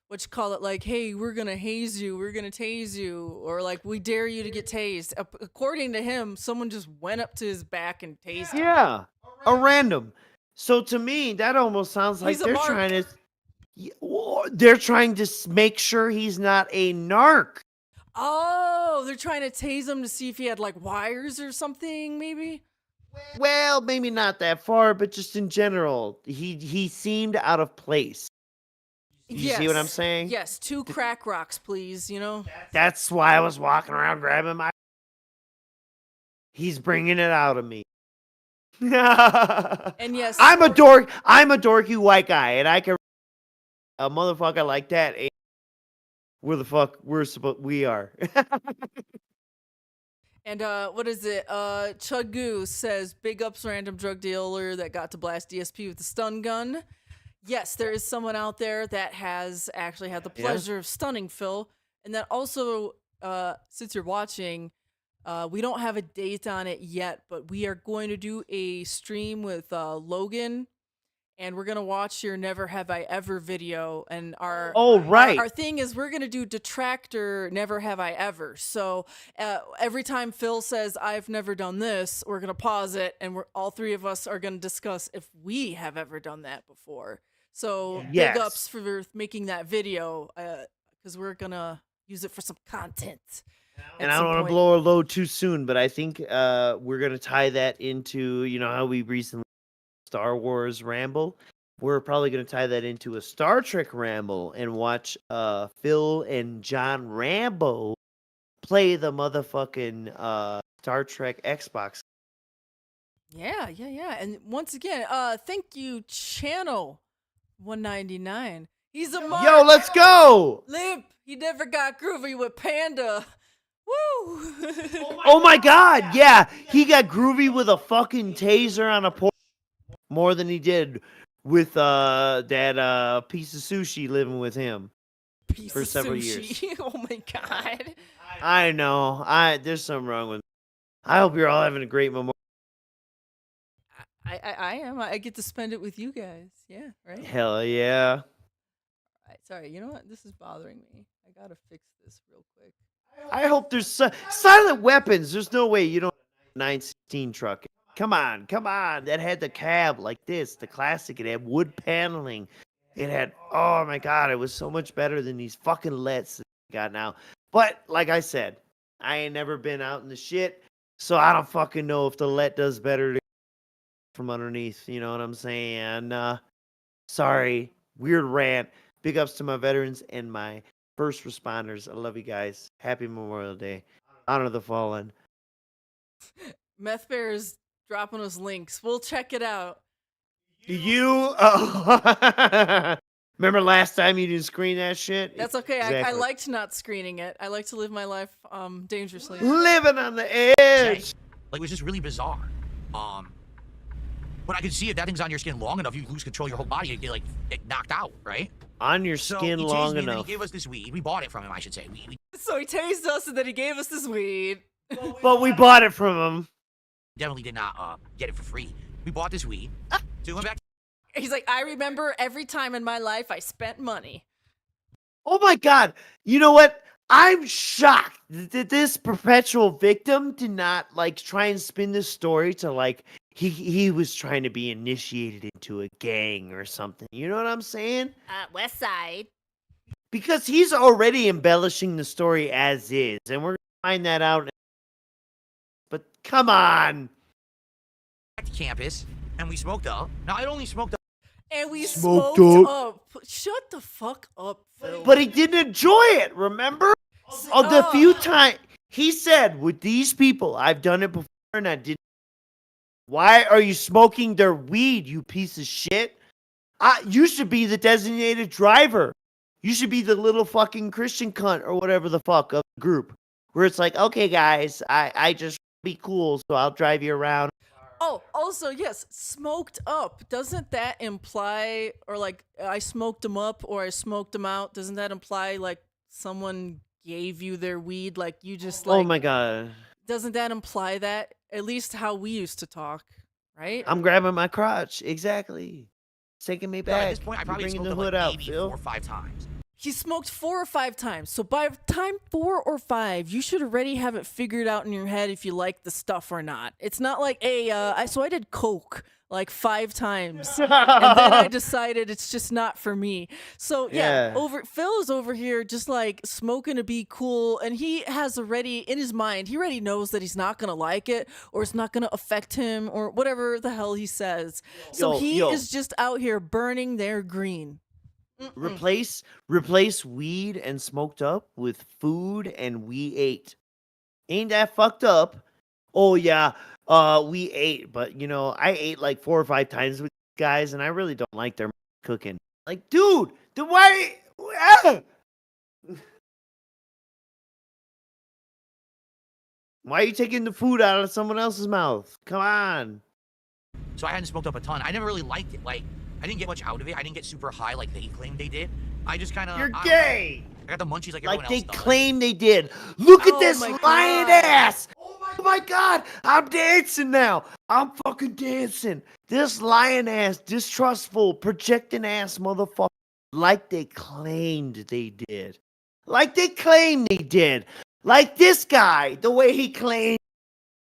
Speaker 3: what you call it, like, hey, we're gonna haze you, we're gonna tase you, or like, we dare you to get tased. According to him, someone just went up to his back and tased him.
Speaker 4: Yeah, a random. So to me, that almost sounds like
Speaker 3: He's a
Speaker 4: they're
Speaker 3: mark.
Speaker 4: trying to make sure he's not a narc.
Speaker 3: Oh, they're trying to tase him to see if he had like wires or something, maybe.
Speaker 4: Well, maybe not that far, but just in general, he seemed out of place. You see what I'm saying?
Speaker 3: Yes, 2 crack rocks, please.
Speaker 4: That's why I was walking around grabbing my. He's bringing it out of me.
Speaker 3: And yes,
Speaker 4: I'm a dork. I'm a dorky white guy, and I can a motherfucker like that. Where the fuck we are.
Speaker 3: And what is it? Chugoo says, big ups random drug dealer that got to blast DSP with the stun gun. Yes, there is someone out there that has actually had the pleasure of stunning Phil. And that also, since you're watching, we don't have a date on it yet, but we are going to do a stream with Logan. And we're going to watch your Never Have I Ever video. And our thing is we're going to do Detractor Never Have I Ever. So every time Phil says, I've never done this, we're going to pause it. And all 3 of us are going to discuss if we have ever done that before. So big ups for making that video, because we're going to use it for some content.
Speaker 4: And I don't want to blow a load too soon, but I think we're going to tie that into, how we recently Star Wars ramble. We're probably going to tie that into a Star Trek ramble and watch Phil and John Rambo play the motherfucking Star Trek Xbox.
Speaker 3: Yeah. And once again, thank you, Channel 199. He's a mark.
Speaker 4: Yo, let's go.
Speaker 3: Limp. He never got groovy with Panda. Woo.
Speaker 4: Oh my God. Yeah. He got groovy with a fucking taser on a porch more than he did with that piece of sushi living with him for several years.
Speaker 3: Oh my God.
Speaker 4: I know. There's something wrong with me. I hope you're all having a great Memorial.
Speaker 3: I am. I get to spend it with you guys. Yeah, right?
Speaker 4: Hell yeah.
Speaker 3: Right, sorry, you know what? This is bothering me. I gotta fix this real quick.
Speaker 4: I hope there's silent weapons. There's no way you don't have a 916 truck. Come on. That had the cab like this, the classic. It had wood paneling. It had, oh my God, it was so much better than these fucking LETs that we got now. But like I said, I ain't never been out in the shit, so I don't fucking know if the LET does better from underneath. You know what I'm saying? Sorry, weird rant. Big ups to my veterans and my first responders. I love you guys. Happy Memorial Day. Honor the fallen.
Speaker 3: Meth Bear is dropping us links. We'll check it out.
Speaker 4: You remember last time you didn't screen that shit?
Speaker 3: That's okay. I
Speaker 4: Exactly.
Speaker 3: liked not screening it. I like to live my life dangerously.
Speaker 4: Living on the edge.
Speaker 5: Like, it was just really bizarre. But I could see if that thing's on your skin long enough, you lose control of your whole body, you get like knocked out, right?
Speaker 4: On your
Speaker 5: So
Speaker 4: skin
Speaker 5: he tased
Speaker 4: long
Speaker 5: me, and then
Speaker 4: enough.
Speaker 5: he gave us this weed. We bought it from him, I should say. We
Speaker 3: So he tased us and then he gave us this weed.
Speaker 4: But we bought it from him.
Speaker 5: definitely did not get it for free. We bought this weed. So we went back.
Speaker 3: He's like, I remember every time in my life I spent money.
Speaker 4: Oh my God. You know what? I'm shocked that this perpetual victim did not like try and spin this story to like he was trying to be initiated into a gang or something. You know what I'm saying?
Speaker 11: West Side.
Speaker 4: Because he's already embellishing the story as is, and we're gonna find that out. But come on.
Speaker 5: Back to campus, and we smoked up. Now, I only smoked up.
Speaker 3: And we
Speaker 4: Smoked
Speaker 3: smoked
Speaker 4: up.
Speaker 3: up. Shut the fuck up, Phil.
Speaker 4: But he didn't enjoy it, remember? Of the few times he said, with these people, I've done it before and I didn't. Why are you smoking their weed, you piece of shit? You should be the designated driver. You should be the little fucking Christian cunt or whatever the fuck of the group. Where it's like, okay, guys, I just be cool, so I'll drive you around.
Speaker 3: Oh, also, yes, smoked up. Doesn't that imply, or like, I smoked them up or I smoked them out? Doesn't that imply, like, someone gave you their weed? Like, you just, like.
Speaker 4: Oh my God.
Speaker 3: Doesn't that imply that? At least how we used to talk, right?
Speaker 4: I'm grabbing my crotch. Exactly. It's taking me back.
Speaker 5: At this point, I
Speaker 4: You're
Speaker 5: probably
Speaker 4: bringing
Speaker 5: smoked
Speaker 4: the
Speaker 5: up
Speaker 4: hood
Speaker 5: like
Speaker 4: out,
Speaker 5: maybe
Speaker 4: Phil.
Speaker 5: 4 or 5 times.
Speaker 3: He smoked 4 or 5 times. So by time 4 or 5, you should already have it figured out in your head if you like the stuff or not. It's not like, hey, so I did coke like 5 times, and then I decided it's just not for me. So yeah, Phil is over here just like smoking to be cool, and he has already in his mind, he already knows that he's not gonna like it, or it's not gonna affect him, or whatever the hell he says. So he is just out here burning their green.
Speaker 4: Replace weed and smoked up with food and we ate. Ain't that fucked up? Oh yeah, we ate, but you know, I ate like 4 or 5 times with guys, and I really don't like their cooking. Like, dude, then why? Why are you taking the food out of someone else's mouth? Come on.
Speaker 5: So I hadn't smoked up a ton. I never really liked it. Like, I didn't get much out of it. I didn't get super high like they claimed they did. I just kind of.
Speaker 4: You're gay.
Speaker 5: I got the munchies like
Speaker 4: Like
Speaker 5: everyone
Speaker 4: they
Speaker 5: else does.
Speaker 4: claim they did. Look at
Speaker 3: Oh
Speaker 4: this
Speaker 3: my
Speaker 4: lion
Speaker 3: God.
Speaker 4: ass. Oh my God. I'm dancing now. I'm fucking dancing. This lion ass, distrustful, projecting ass motherfucker. Like they claimed they did. Like they claimed they did. Like this guy, the way he claims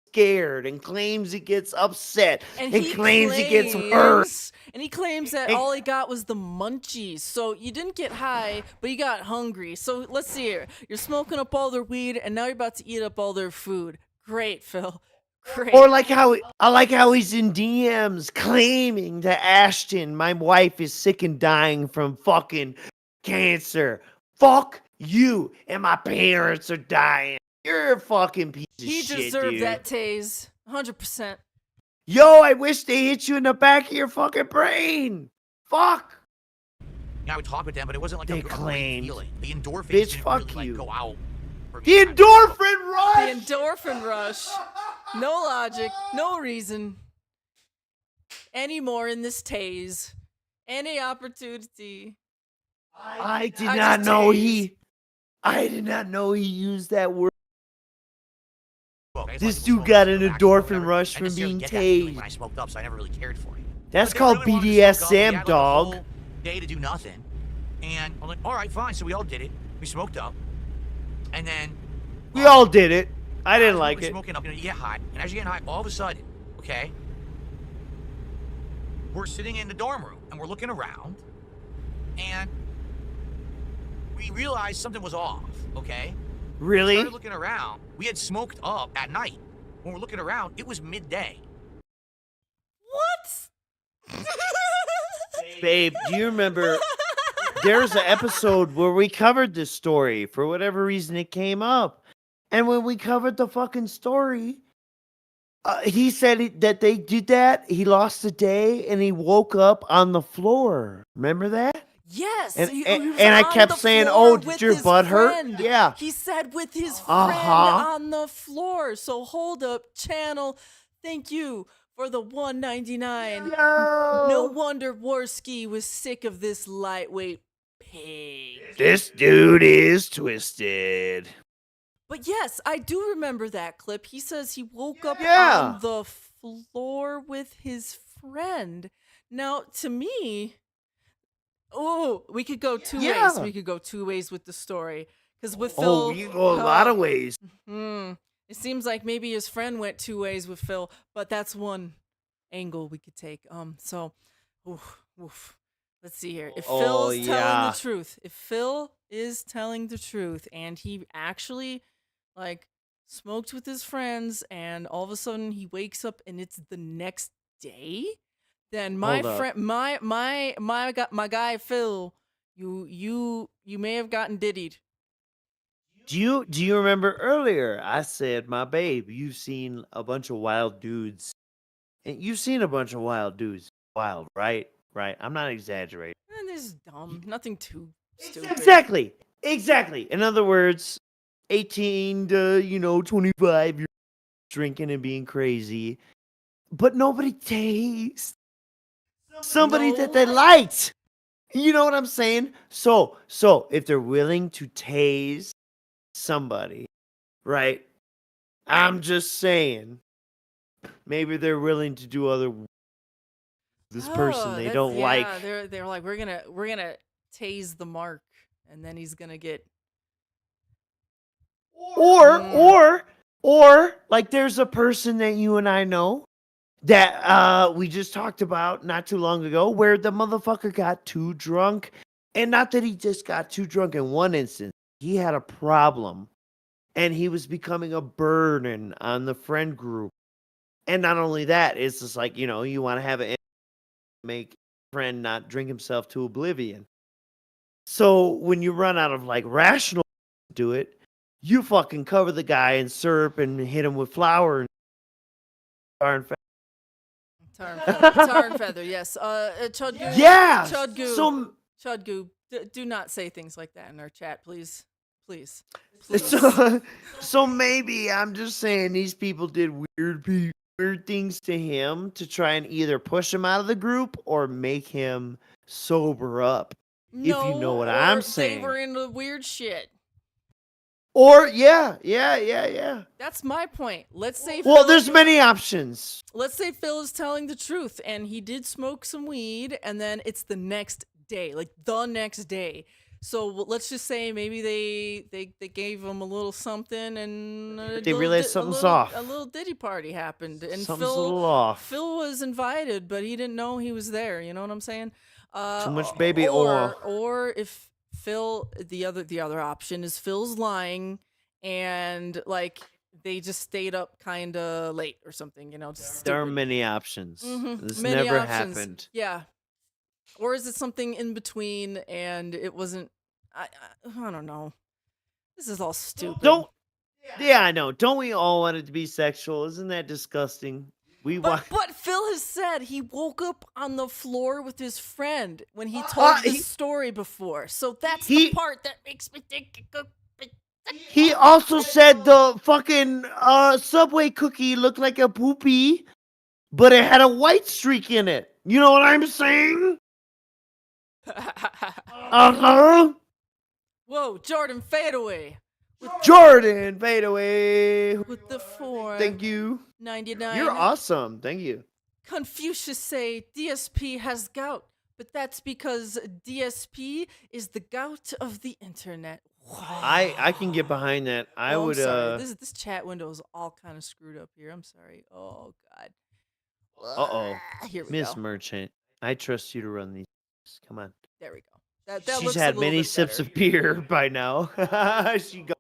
Speaker 4: scared and claims he gets upset and claims he gets hurt.
Speaker 3: And he claims that all he got was the munchies. So you didn't get high, but you got hungry. So let's see here. You're smoking up all their weed, and now you're about to eat up all their food. Great, Phil. Great.
Speaker 4: Or like how I like how he's in DMs claiming to Ashton, my wife is sick and dying from fucking cancer. Fuck you, and my parents are dying. You're a fucking piece of
Speaker 3: He
Speaker 4: shit,
Speaker 3: deserved
Speaker 4: dude.
Speaker 3: that tase. 100%.
Speaker 4: Yo, I wish they hit you in the back of your fucking brain. Fuck.
Speaker 5: I would talk with them, but it wasn't like
Speaker 4: They
Speaker 5: a great
Speaker 4: claimed.
Speaker 5: feeling. The endorphins
Speaker 4: Bitch,
Speaker 5: didn't
Speaker 4: fuck
Speaker 5: really
Speaker 4: you.
Speaker 5: like go out. For
Speaker 4: The
Speaker 5: me.
Speaker 4: endorphin rush.
Speaker 3: The endorphin rush. No logic, no reason. Any more in this tase. Any opportunity.
Speaker 4: I did
Speaker 3: I
Speaker 4: not
Speaker 3: just
Speaker 4: know
Speaker 3: tased.
Speaker 4: I did not know he used that word This
Speaker 5: fucking
Speaker 4: dude
Speaker 5: smoke
Speaker 4: got
Speaker 5: and
Speaker 4: an
Speaker 5: stuff, actually,
Speaker 4: endorphin
Speaker 5: whatever.
Speaker 4: rush
Speaker 5: I
Speaker 4: from
Speaker 5: didn't necessarily
Speaker 4: being
Speaker 5: get that feeling when I
Speaker 4: tased.
Speaker 5: smoked up, so I never really cared for it.
Speaker 4: That's
Speaker 5: But they
Speaker 4: called
Speaker 5: really wanted to smoke up, and we
Speaker 4: BDSM,
Speaker 5: had, like, a
Speaker 4: dog.
Speaker 5: whole day to do nothing. And I'm like, all right, fine. So we all did it. We smoked up. And then
Speaker 4: We all did it. I didn't
Speaker 5: as
Speaker 4: like
Speaker 5: we're
Speaker 4: it.
Speaker 5: smoking up, you get high. And as you're getting high, all of a sudden, okay, we're sitting in the dorm room and we're looking around and we realized something was off, okay? We
Speaker 4: Really?
Speaker 5: started looking around. We had smoked up at night. When we're looking around, it was midday.
Speaker 3: What?
Speaker 4: Babe, do you remember there's an episode where we covered this story for whatever reason it came up. And when we covered the fucking story, he said that they did that. He lost a day and he woke up on the floor. Remember that?
Speaker 3: Yes,
Speaker 4: And,
Speaker 3: he
Speaker 4: and,
Speaker 3: was
Speaker 4: and I
Speaker 3: on
Speaker 4: kept
Speaker 3: the
Speaker 4: saying,
Speaker 3: floor
Speaker 4: "Oh, did
Speaker 3: with
Speaker 4: your
Speaker 3: his
Speaker 4: butt hurt?"
Speaker 3: friend.
Speaker 4: Yeah.
Speaker 3: He said with his friend
Speaker 4: Uh-huh.
Speaker 3: on the floor. So hold up, channel. Thank you for the $1.99. No
Speaker 4: Yo!
Speaker 3: wonder Worski was sick of this lightweight pig.
Speaker 4: This dude is twisted.
Speaker 3: But yes, I do remember that clip. He says he woke up
Speaker 4: Yeah.
Speaker 3: on the floor with his friend. Now, to me, we could go two ways.
Speaker 4: Yeah.
Speaker 3: We could go two ways with the story. Because with
Speaker 4: Oh,
Speaker 3: Phil,
Speaker 4: we can go a lot of ways.
Speaker 3: It seems like maybe his friend went two ways with Phil, but that's one angle we could take. Let's see here. If Phil is telling the truth, if Phil is telling the truth, and he actually like smoked with his friends, and all of a sudden he wakes up and it's the next day, then my
Speaker 4: Hold up.
Speaker 3: friend, my guy Phil, you may have gotten diddied.
Speaker 4: Do you remember earlier I said, my babe, you've seen a bunch of wild dudes. And you've seen a bunch of wild dudes. Wild, right? Right. I'm not exaggerating.
Speaker 3: And this is dumb. Nothing too stupid.
Speaker 4: Exactly. In other words, 18 to, 25, you're drinking and being crazy. But nobody tastes somebody that they liked. You know what I'm saying? So if they're willing to tase somebody, right? I'm just saying, maybe they're willing to do other. This person they don't like.
Speaker 3: They're like, we're gonna tase the mark, and then he's gonna get.
Speaker 4: Or like there's a person that you and I know that we just talked about not too long ago, where the motherfucker got too drunk, and not that he just got too drunk in one instance. He had a problem, and he was becoming a burden on the friend group. And not only that, it's just like, you want to have it make a friend not drink himself to oblivion. So when you run out of like rational to do it, you fucking cover the guy in syrup and hit him with flour and tar and
Speaker 3: Tar and feather, yes. Chudgoo.
Speaker 4: Yeah.
Speaker 3: Chudgoo. Do not say things like that in our chat, please. Please.
Speaker 4: So maybe I'm just saying these people did weird things to him to try and either push him out of the group or make him sober up. If you know what I'm saying.
Speaker 3: They were into weird shit.
Speaker 4: Or yeah.
Speaker 3: That's my point. Let's say
Speaker 4: there's many options.
Speaker 3: Let's say Phil is telling the truth and he did smoke some weed, and then it's the next day, like the next day. So let's just say maybe they gave him a little something, and
Speaker 4: They realized something's off.
Speaker 3: A little ditty party happened, and
Speaker 4: Something's a little off.
Speaker 3: Phil was invited, but he didn't know he was there. You know what I'm saying?
Speaker 4: Too much baby oil.
Speaker 3: Or if Phil, the other option is Phil's lying, and like they just stayed up kind of late or something.
Speaker 4: There are many options. This never happened.
Speaker 3: Yeah. Or is it something in between and it wasn't? I don't know. This is all stupid.
Speaker 4: Yeah, I know. Don't we all want it to be sexual? Isn't that disgusting?
Speaker 3: But Phil has said he woke up on the floor with his friend when he told this story before. So that's the part that makes me think.
Speaker 4: He also said the fucking Subway cookie looked like a poopy, but it had a white streak in it. You know what I'm saying?
Speaker 3: Whoa, Jordan, fade away.
Speaker 4: Jordan, fade away.
Speaker 3: with the 4.
Speaker 4: Thank you.
Speaker 3: 99.
Speaker 4: You're awesome. Thank you.
Speaker 3: Confucius say DSP has gout, but that's because DSP is the gout of the internet. Wow.
Speaker 4: I can get behind that. I
Speaker 3: I'm
Speaker 4: would
Speaker 3: sorry. This chat window is all kind of screwed up here. I'm sorry. Oh God.
Speaker 4: Uh-oh.
Speaker 3: Here we
Speaker 4: Miss
Speaker 3: go.
Speaker 4: Merchant, I trust you to run these. Come on.
Speaker 3: There we go. That
Speaker 4: She's
Speaker 3: looks a
Speaker 4: had
Speaker 3: little
Speaker 4: many
Speaker 3: bit
Speaker 4: sips
Speaker 3: better.
Speaker 4: of beer by now. She go.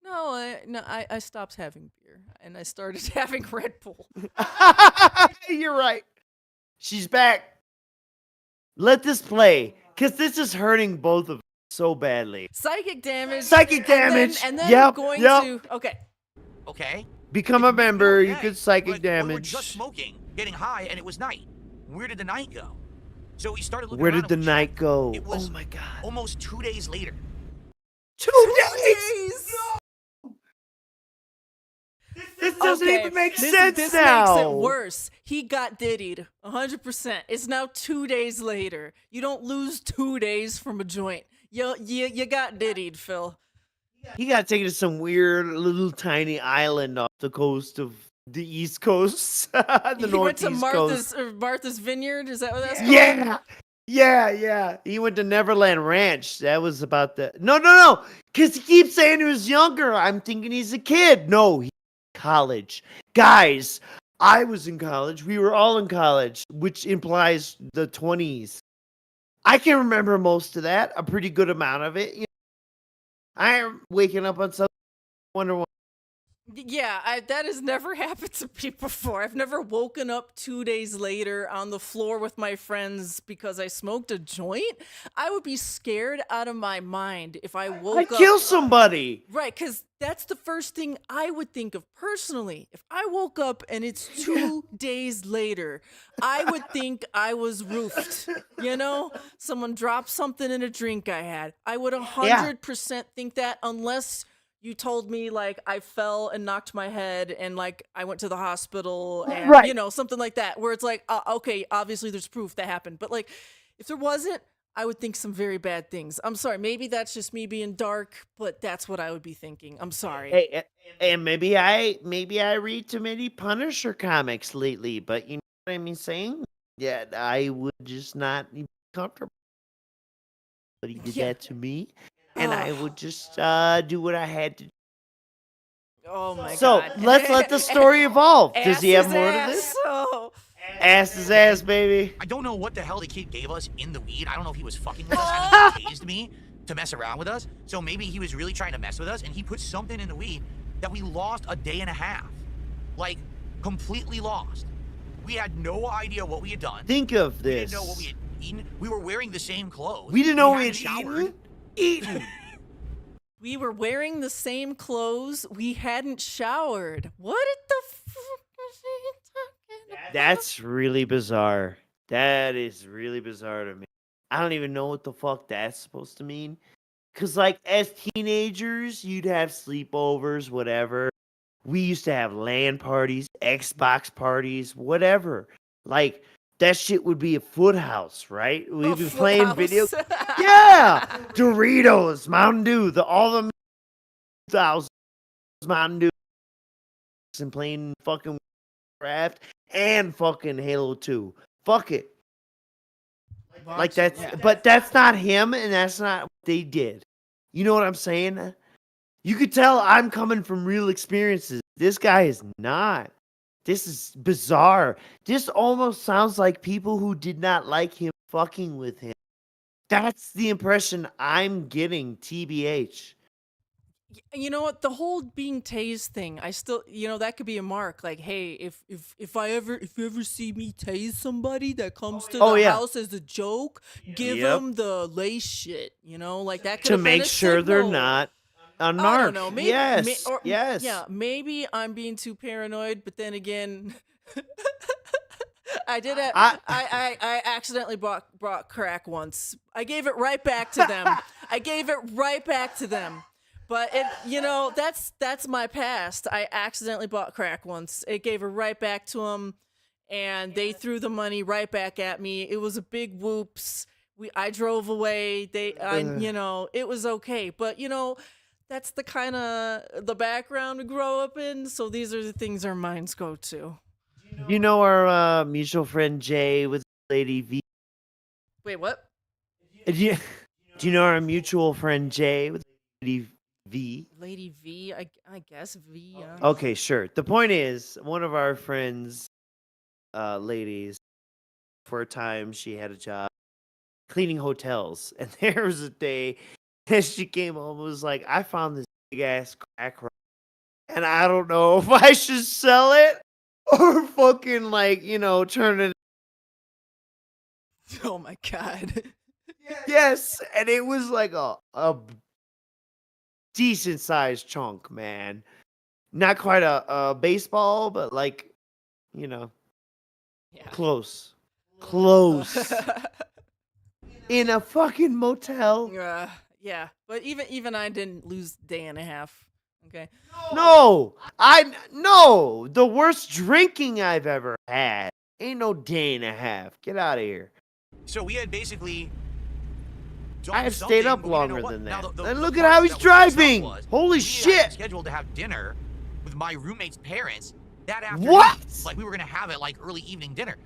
Speaker 3: No, I stopped having beer and I started having Red Bull.
Speaker 4: You're right. She's back. Let this play, because this is hurting both of us so badly.
Speaker 3: Psychic damage.
Speaker 4: Psychic damage.
Speaker 3: And then
Speaker 4: Yep,
Speaker 3: I'm going
Speaker 4: yep.
Speaker 3: to. Okay.
Speaker 5: Okay.
Speaker 4: Become a member. You
Speaker 5: Okay,
Speaker 4: could psychic
Speaker 5: but we were
Speaker 4: damage.
Speaker 5: just smoking, getting high, and it was night. Where did the night go? So we started looking
Speaker 4: Where
Speaker 5: around
Speaker 4: did the
Speaker 5: and we
Speaker 4: night
Speaker 5: checked.
Speaker 4: go?
Speaker 5: It was
Speaker 4: Oh my God.
Speaker 5: almost 2 days later.
Speaker 4: 2 days. This doesn't
Speaker 3: Okay,
Speaker 4: even make
Speaker 3: this
Speaker 4: sense now.
Speaker 3: makes it worse. He got diddied 100%. It's now 2 days later. You don't lose 2 days from a joint. You got diddied, Phil.
Speaker 4: He got taken to some weird little tiny island off the coast of the East Coast, the
Speaker 3: He went
Speaker 4: Northeast
Speaker 3: to
Speaker 4: Coast.
Speaker 3: Martha's Vineyard. Is that what that's called?
Speaker 4: Yeah. He went to Neverland Ranch. That was about the no. Because he keeps saying he was younger. I'm thinking he's a kid. No, he's in college. Guys, I was in college. We were all in college, which implies the 20s. I can remember most of that, a pretty good amount of it. You know, I am waking up on something. Wonder why.
Speaker 3: Yeah, that has never happened to me before. I've never woken up 2 days later on the floor with my friends because I smoked a joint. I would be scared out of my mind if I woke
Speaker 4: I'd
Speaker 3: up.
Speaker 4: kill somebody.
Speaker 3: Right, because that's the first thing I would think of personally. If I woke up and it's 2 days later, I would think I was roofed. You know, someone dropped something in a drink I had. I would 100% think that, unless you told me like I fell and knocked my head and like I went to the hospital and
Speaker 4: Right.
Speaker 3: you know, something like that, where it's like okay, obviously there's proof that happened, but like if there wasn't, I would think some very bad things. I'm sorry, maybe that's just me being dark, but that's what I would be thinking. I'm sorry.
Speaker 4: Hey, and maybe I read too many Punisher comics lately, but you know what I mean saying? Yeah, I would just not be comfortable. But he did that to me, and I would just do what I had to do.
Speaker 3: Oh my
Speaker 4: So
Speaker 3: god.
Speaker 4: let's let the story evolve. Does he have
Speaker 3: Ass
Speaker 4: more
Speaker 3: his
Speaker 4: to
Speaker 3: ass,
Speaker 4: this?
Speaker 3: so-
Speaker 4: Ass his ass, baby.
Speaker 5: I don't know what the hell the kid gave us in the weed. I don't know if he was fucking with us. I think he tased me to mess around with us. So maybe he was really trying to mess with us, and he put something in the weed that we lost a day and a half. Like, completely lost. We had no idea what we had done.
Speaker 4: Think of
Speaker 5: We
Speaker 4: this.
Speaker 5: didn't know what we had eaten. We were wearing the same clothes.
Speaker 4: We didn't know we
Speaker 5: hadn't
Speaker 4: had
Speaker 5: showered.
Speaker 4: eaten.
Speaker 3: We were wearing the same clothes. We hadn't showered. What the fuck is he talking about?
Speaker 4: That's really bizarre. That is really bizarre to me. I don't even know what the fuck that's supposed to mean. Because, like, as teenagers, you'd have sleepovers, whatever. We used to have LAN parties, Xbox parties, whatever. Like, that shit would be a foot house, right? We'd be playing video. Yeah! Doritos, Mountain Dew, all the 2000s Mountain Dew. And playing fucking Craft and fucking Halo 2. Fuck it. Like that's, but that's not him, and that's not what they did. You know what I'm saying? You could tell I'm coming from real experiences. This guy is not. This is bizarre. This almost sounds like people who did not like him fucking with him. That's the impression I'm getting, TBH.
Speaker 3: You know what? The whole being tased thing, I still, you know, that could be a mark. Like, hey, if you ever see me tase somebody that comes to the house as a joke, give them the lace shit. You know, like that could
Speaker 4: To make sure they're not a narc.
Speaker 3: I don't know. Maybe,
Speaker 4: yes. Yes.
Speaker 3: Yeah, maybe I'm being too paranoid, but then again, I did it. I accidentally brought crack once. I gave it right back to them. But it, you know, that's my past. I accidentally bought crack once. It gave it right back to them, and they threw the money right back at me. It was a big whoops. I drove away. You know, it was okay. But you know, that's the kind of the background we grow up in. So these are the things our minds go to.
Speaker 4: You know our mutual friend Jay with Lady V.
Speaker 3: Wait, what?
Speaker 4: Do you know our mutual friend Jay with Lady V?
Speaker 3: Lady V, I guess V. Yeah.
Speaker 4: Okay, sure. The point is, one of our friends, ladies, for a time she had a job cleaning hotels, and there was a day that she came home and was like, "I found this big ass crack rock, and I don't know if I should sell it or fucking like turn it."
Speaker 3: Oh my god.
Speaker 4: Yes, and it was like a decent sized chunk, man. Not quite a baseball, but like,
Speaker 3: Yeah.
Speaker 4: close. Close. In a fucking motel.
Speaker 3: Yeah, but even I didn't lose a day and a half. Okay.
Speaker 4: No, the worst drinking I've ever had. Ain't no day and a half. Get out of here.
Speaker 5: So we had basically.
Speaker 4: I have
Speaker 5: something,
Speaker 4: stayed up
Speaker 5: but we didn't know
Speaker 4: longer
Speaker 5: what.
Speaker 4: than
Speaker 5: Now,
Speaker 4: that.
Speaker 5: the
Speaker 4: And look
Speaker 5: part
Speaker 4: at how
Speaker 5: that
Speaker 4: he's
Speaker 5: was messed up
Speaker 4: driving.
Speaker 5: was
Speaker 4: Holy
Speaker 5: we
Speaker 4: shit.
Speaker 5: had scheduled to have dinner with my roommate's parents that afternoon.
Speaker 4: What?
Speaker 5: Like we were gonna have it like early evening dinner.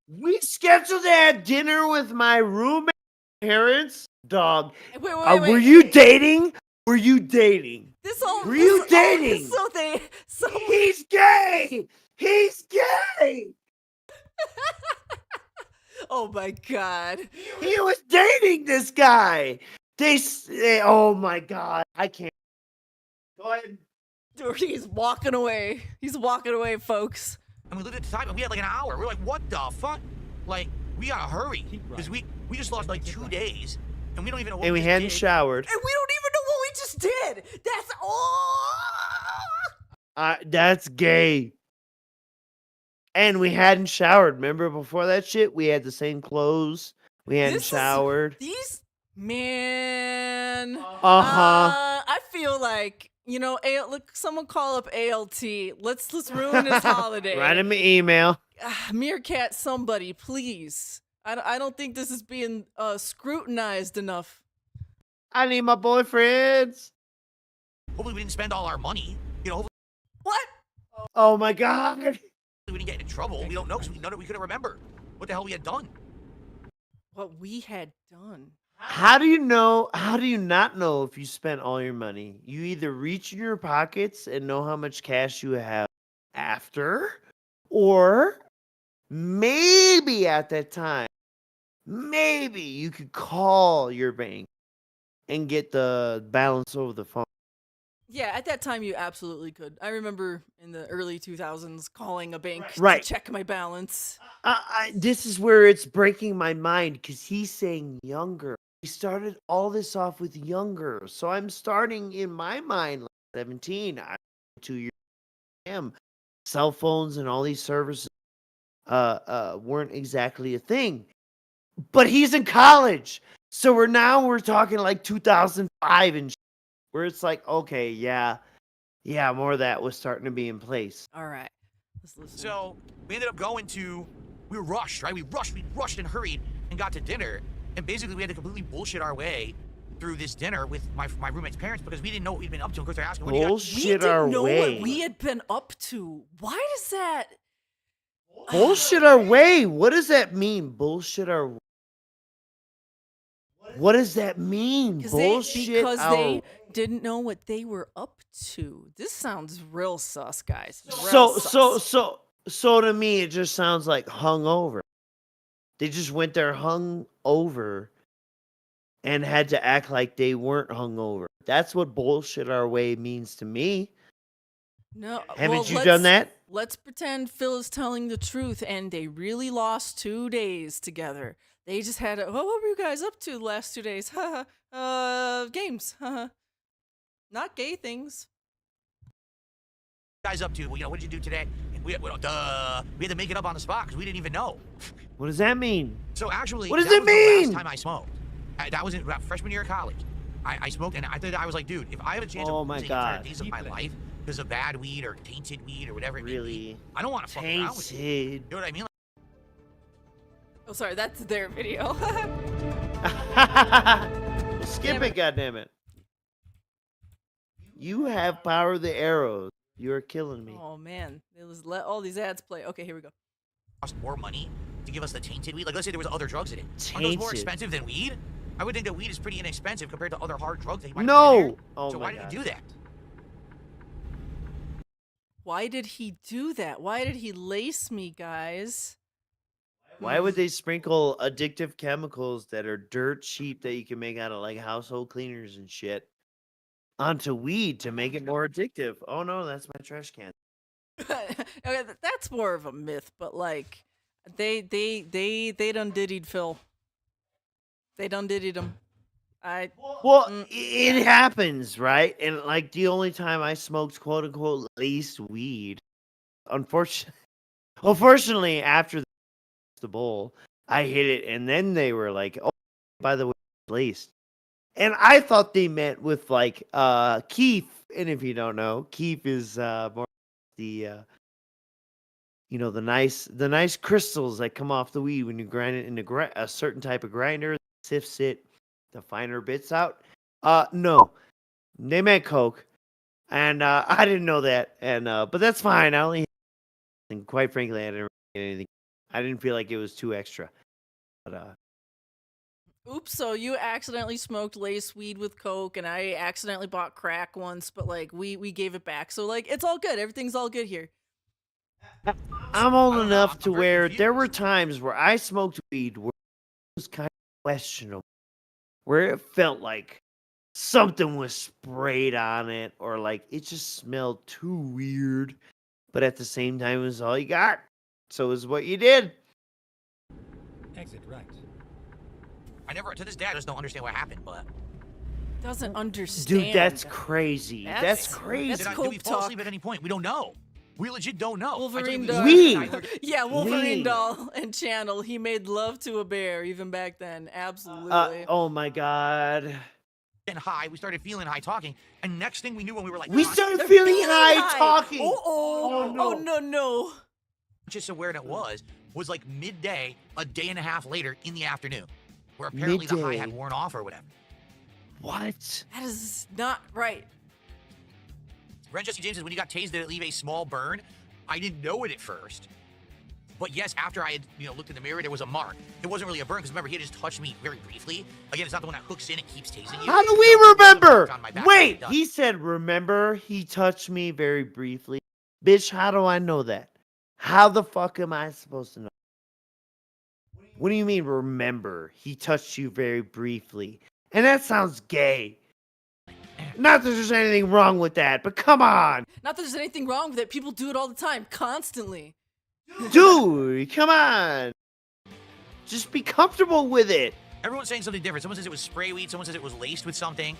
Speaker 4: We scheduled to have dinner with my roommate parents. Dog.
Speaker 3: Wait,
Speaker 4: Were you dating? Were you dating? Were you
Speaker 3: this-
Speaker 4: dating?
Speaker 3: So
Speaker 4: He's gay. He's gay.
Speaker 3: Oh my god.
Speaker 4: He was dating this guy. Oh my god. I can't. Go ahead.
Speaker 3: Dude, he's walking away. He's walking away, folks.
Speaker 5: And we lived at the time, and we had like an hour. We're like, what the fuck? Like, we gotta hurry because we just lost like 2 days, and we don't even know. What
Speaker 4: And we
Speaker 5: just
Speaker 4: hadn't
Speaker 5: did.
Speaker 4: showered.
Speaker 3: And we don't even know what we just did. That's
Speaker 4: That's gay. And we hadn't showered. Remember before that shit? We had the same clothes. We hadn't showered.
Speaker 3: Man.
Speaker 4: Uh-huh.
Speaker 3: I feel like, look, someone call up ALT. Let's ruin this holiday.
Speaker 4: Write him an email.
Speaker 3: Meerkat, somebody, please. I don't think this is being scrutinized enough.
Speaker 4: I need my boyfriends.
Speaker 5: Hopefully, we didn't spend all our money. Hopefully
Speaker 3: What?
Speaker 4: Oh my god.
Speaker 5: we didn't get into trouble. We don't know because we couldn't remember what the hell we had done.
Speaker 3: What we had done.
Speaker 4: How do you know? How do you not know if you spent all your money? You either reach in your pockets and know how much cash you have after, or maybe at that time, maybe you could call your bank and get the balance over the phone.
Speaker 3: Yeah, at that time you absolutely could. I remember in the early 2000s calling a bank
Speaker 4: Right.
Speaker 3: to check my balance.
Speaker 4: This is where it's breaking my mind because he's saying younger. He started all this off with younger. So I'm starting in my mind like 17. I'm 2 years old. Cell phones and all these services weren't exactly a thing. But he's in college. So we're talking like 2005 and where it's like, okay, yeah, more of that was starting to be in place.
Speaker 3: All right. Let's listen.
Speaker 5: So we ended up we were rushed, right? We rushed and hurried and got to dinner. And basically we had to completely bullshit our way through this dinner with my roommate's parents because we didn't know what we'd been up to. Of course, they're asking, what do you got?
Speaker 3: We didn't know what we had been up to. Why does that...
Speaker 4: Bullshit our way? What does that mean? Bullshit our way? What does that mean?
Speaker 3: Because they didn't know what they were up to. This sounds real sus, guys.
Speaker 4: So to me, it just sounds like hungover. They just went there hung over and had to act like they weren't hungover. That's what bullshit our way means to me.
Speaker 3: No,
Speaker 4: Haven't you done that?
Speaker 3: Let's pretend Phil is telling the truth and they really lost 2 days together. They just had what were you guys up to the last 2 days? Games. Not gay things.
Speaker 5: Guys up to, what did you do today? We had to make it up on the spot because we didn't even know.
Speaker 4: What does that mean?
Speaker 5: So actually,
Speaker 4: what does
Speaker 5: that
Speaker 4: it
Speaker 5: was
Speaker 4: mean?
Speaker 5: The last time I smoked. That was in freshman year of college. I smoked, and I was like, dude, if I have a chance of losing entire days of my life because of bad weed or tainted weed or whatever it may be, I don't want to fuck around with it. You know what I mean?
Speaker 3: Oh, sorry, that's their video.
Speaker 4: Skip it, goddammit. You have power of the arrows. You're killing me.
Speaker 3: Oh man, it was let all these ads play. Okay, here we go.
Speaker 5: Cost more money to give us the tainted weed? Like, let's say there was other drugs in it. Aren't those more
Speaker 4: Tainted.
Speaker 5: expensive than weed? I would think that weed is pretty inexpensive compared to other hard drugs that you might have put in there.
Speaker 4: No. Oh
Speaker 5: So
Speaker 4: my
Speaker 5: why did
Speaker 4: God.
Speaker 5: he do that?
Speaker 3: Why did he do that? Why did he lace me, guys?
Speaker 4: Why would they sprinkle addictive chemicals that are dirt cheap that you can make out of like household cleaners and shit onto weed to make it more addictive? Oh no, that's my trash can.
Speaker 3: Okay, that's more of a myth, but like they done diddied Phil. They done diddied him.
Speaker 4: Well, it happens, right? And like the only time I smoked quote unquote laced weed, unfortunately, after the bowl, I hit it, and then they were like, "Oh, by the way, it's laced." And I thought they meant with like keef. And if you don't know, keef is more the the nice crystals that come off the weed when you grind it into a certain type of grinder that sifts it, the finer bits out. No, they meant coke, and I didn't know that. And but that's fine. I only, and quite frankly, I didn't get anything. I didn't feel like it was too extra. But
Speaker 3: Oops, so you accidentally smoked lace weed with coke, and I accidentally bought crack once, but like we gave it back. So like it's all good. Everything's all good here.
Speaker 4: I'm old enough to where there were times where I smoked weed where it was kind of questionable, where it felt like something was sprayed on it, or like it just smelled too weird. But at the same time, it was all you got. So is what you did.
Speaker 13: Exit right.
Speaker 5: I never, to this day, I just don't understand what happened, but.
Speaker 3: Doesn't understand.
Speaker 4: Dude, that's crazy. That's crazy.
Speaker 5: Did we fall asleep at any point? We don't know. We legit don't know.
Speaker 3: Wolverine
Speaker 5: doll.
Speaker 3: doll. Yeah, Wolverine doll and channel. He made love to a bear even back then. Absolutely.
Speaker 4: Oh my God.
Speaker 5: And high, we started feeling high talking, and next thing we knew when we were like,
Speaker 4: We started feeling high talking.
Speaker 3: Oh no.
Speaker 5: Just aware it was like midday, a day and a half later in the afternoon, where apparently the high had worn off or whatever.
Speaker 4: What?
Speaker 3: That is not right.
Speaker 5: Ren Jesse James says, when you got tased, did it leave a small burn? I didn't know it at first. But yes, after I had looked in the mirror, there was a mark. It wasn't really a burn, because remember, he had just touched me very briefly. Again, it's not the one that hooks in and keeps tasing you.
Speaker 4: How do we remember? Wait, he said, remember, he touched me very briefly. Bitch, how do I know that? How the fuck am I supposed to know? What do you mean, remember? He touched you very briefly. And that sounds gay. Not that there's anything wrong with that, but come on.
Speaker 3: Not that there's anything wrong with it. People do it all the time, constantly.
Speaker 4: Dude, come on. Just be comfortable with it.
Speaker 5: Everyone's saying something different. Someone says it was spray weed. Someone says it was laced with something.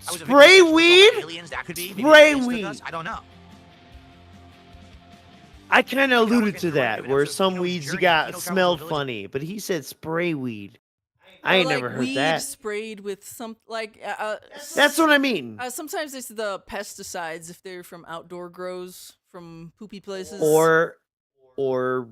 Speaker 4: Spray weed?
Speaker 5: Aliens, that could be.
Speaker 4: Spray weed.
Speaker 5: I don't know.
Speaker 4: I kind of alluded to that, where some weeds you got smelled funny, but he said spray weed. I ain't never heard
Speaker 3: weed
Speaker 4: that.
Speaker 3: Sprayed with some
Speaker 4: That's what I mean.
Speaker 3: Sometimes it's the pesticides if they're from outdoor grows, from poopy places.
Speaker 4: Or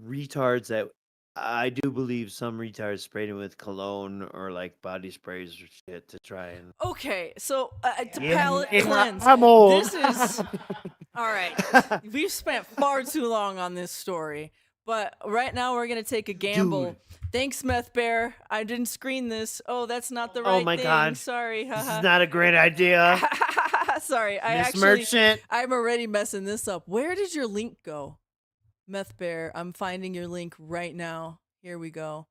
Speaker 4: retards that I do believe some retards sprayed him with cologne or like body sprays or shit to try and.
Speaker 3: Okay, so to palate cleanse.
Speaker 4: I'm old.
Speaker 3: This is all right. We've spent far too long on this story, but right now we're gonna take a gamble.
Speaker 4: Dude.
Speaker 3: Thanks, Meth Bear. I didn't screen this. Oh, that's not the right
Speaker 4: Oh my
Speaker 3: thing.
Speaker 4: God.
Speaker 3: Sorry.
Speaker 4: This is not a great idea.
Speaker 3: Sorry.
Speaker 4: Merchant.
Speaker 3: I'm already messing this up. Where did your link go? Meth Bear, I'm finding your link right now. Here we go.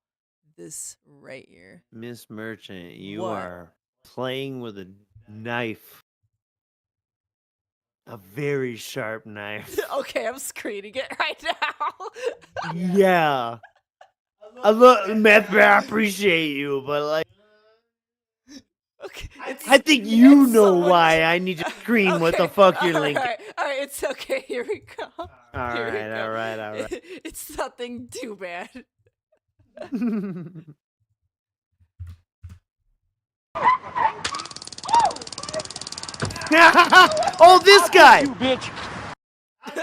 Speaker 3: This right here.
Speaker 4: Miss Merchant, you
Speaker 3: What?
Speaker 4: are playing with a knife. A very sharp knife.
Speaker 3: Okay, I'm screening it right now.
Speaker 4: Yeah. I look, Meth Bear, I appreciate you, but like,
Speaker 3: Okay,
Speaker 4: I think you
Speaker 3: it's
Speaker 4: know
Speaker 3: so much-
Speaker 4: why I need to screen what the fuck you're linking.
Speaker 3: All right, it's okay. Here we go.
Speaker 4: All
Speaker 3: Here we
Speaker 4: right,
Speaker 3: go.
Speaker 4: all right.
Speaker 3: It's nothing too bad.
Speaker 4: Oh, this guy! You bitch!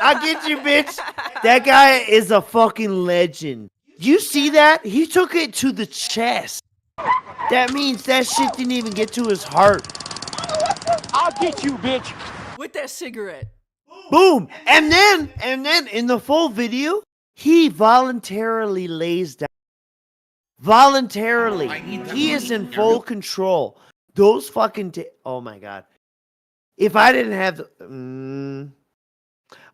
Speaker 4: I get you, bitch. That guy is a fucking legend. You see that? He took it to the chest. That means that shit didn't even get to his heart.
Speaker 10: I'll get you, bitch.
Speaker 3: With that cigarette.
Speaker 4: Boom. And then in the full video, he voluntarily lays down. Voluntarily. He is in full control. Those fucking oh my god. If I didn't have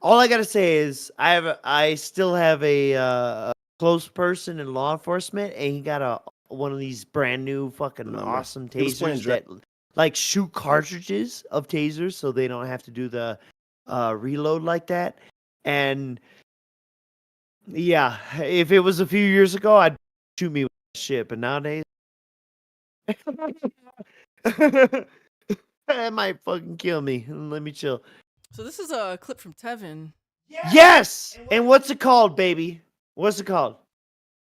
Speaker 4: all I gotta say is I still have a close person in law enforcement, and he got one of these brand new fucking awesome tasers that like shoot cartridges of tasers, so they don't have to do the reload like that. And yeah, if it was a few years ago, I'd shoot me with shit, but nowadays that might fucking kill me. Let me chill.
Speaker 3: So this is a clip from Tevin.
Speaker 4: Yes! And what's it called, baby? What's it called?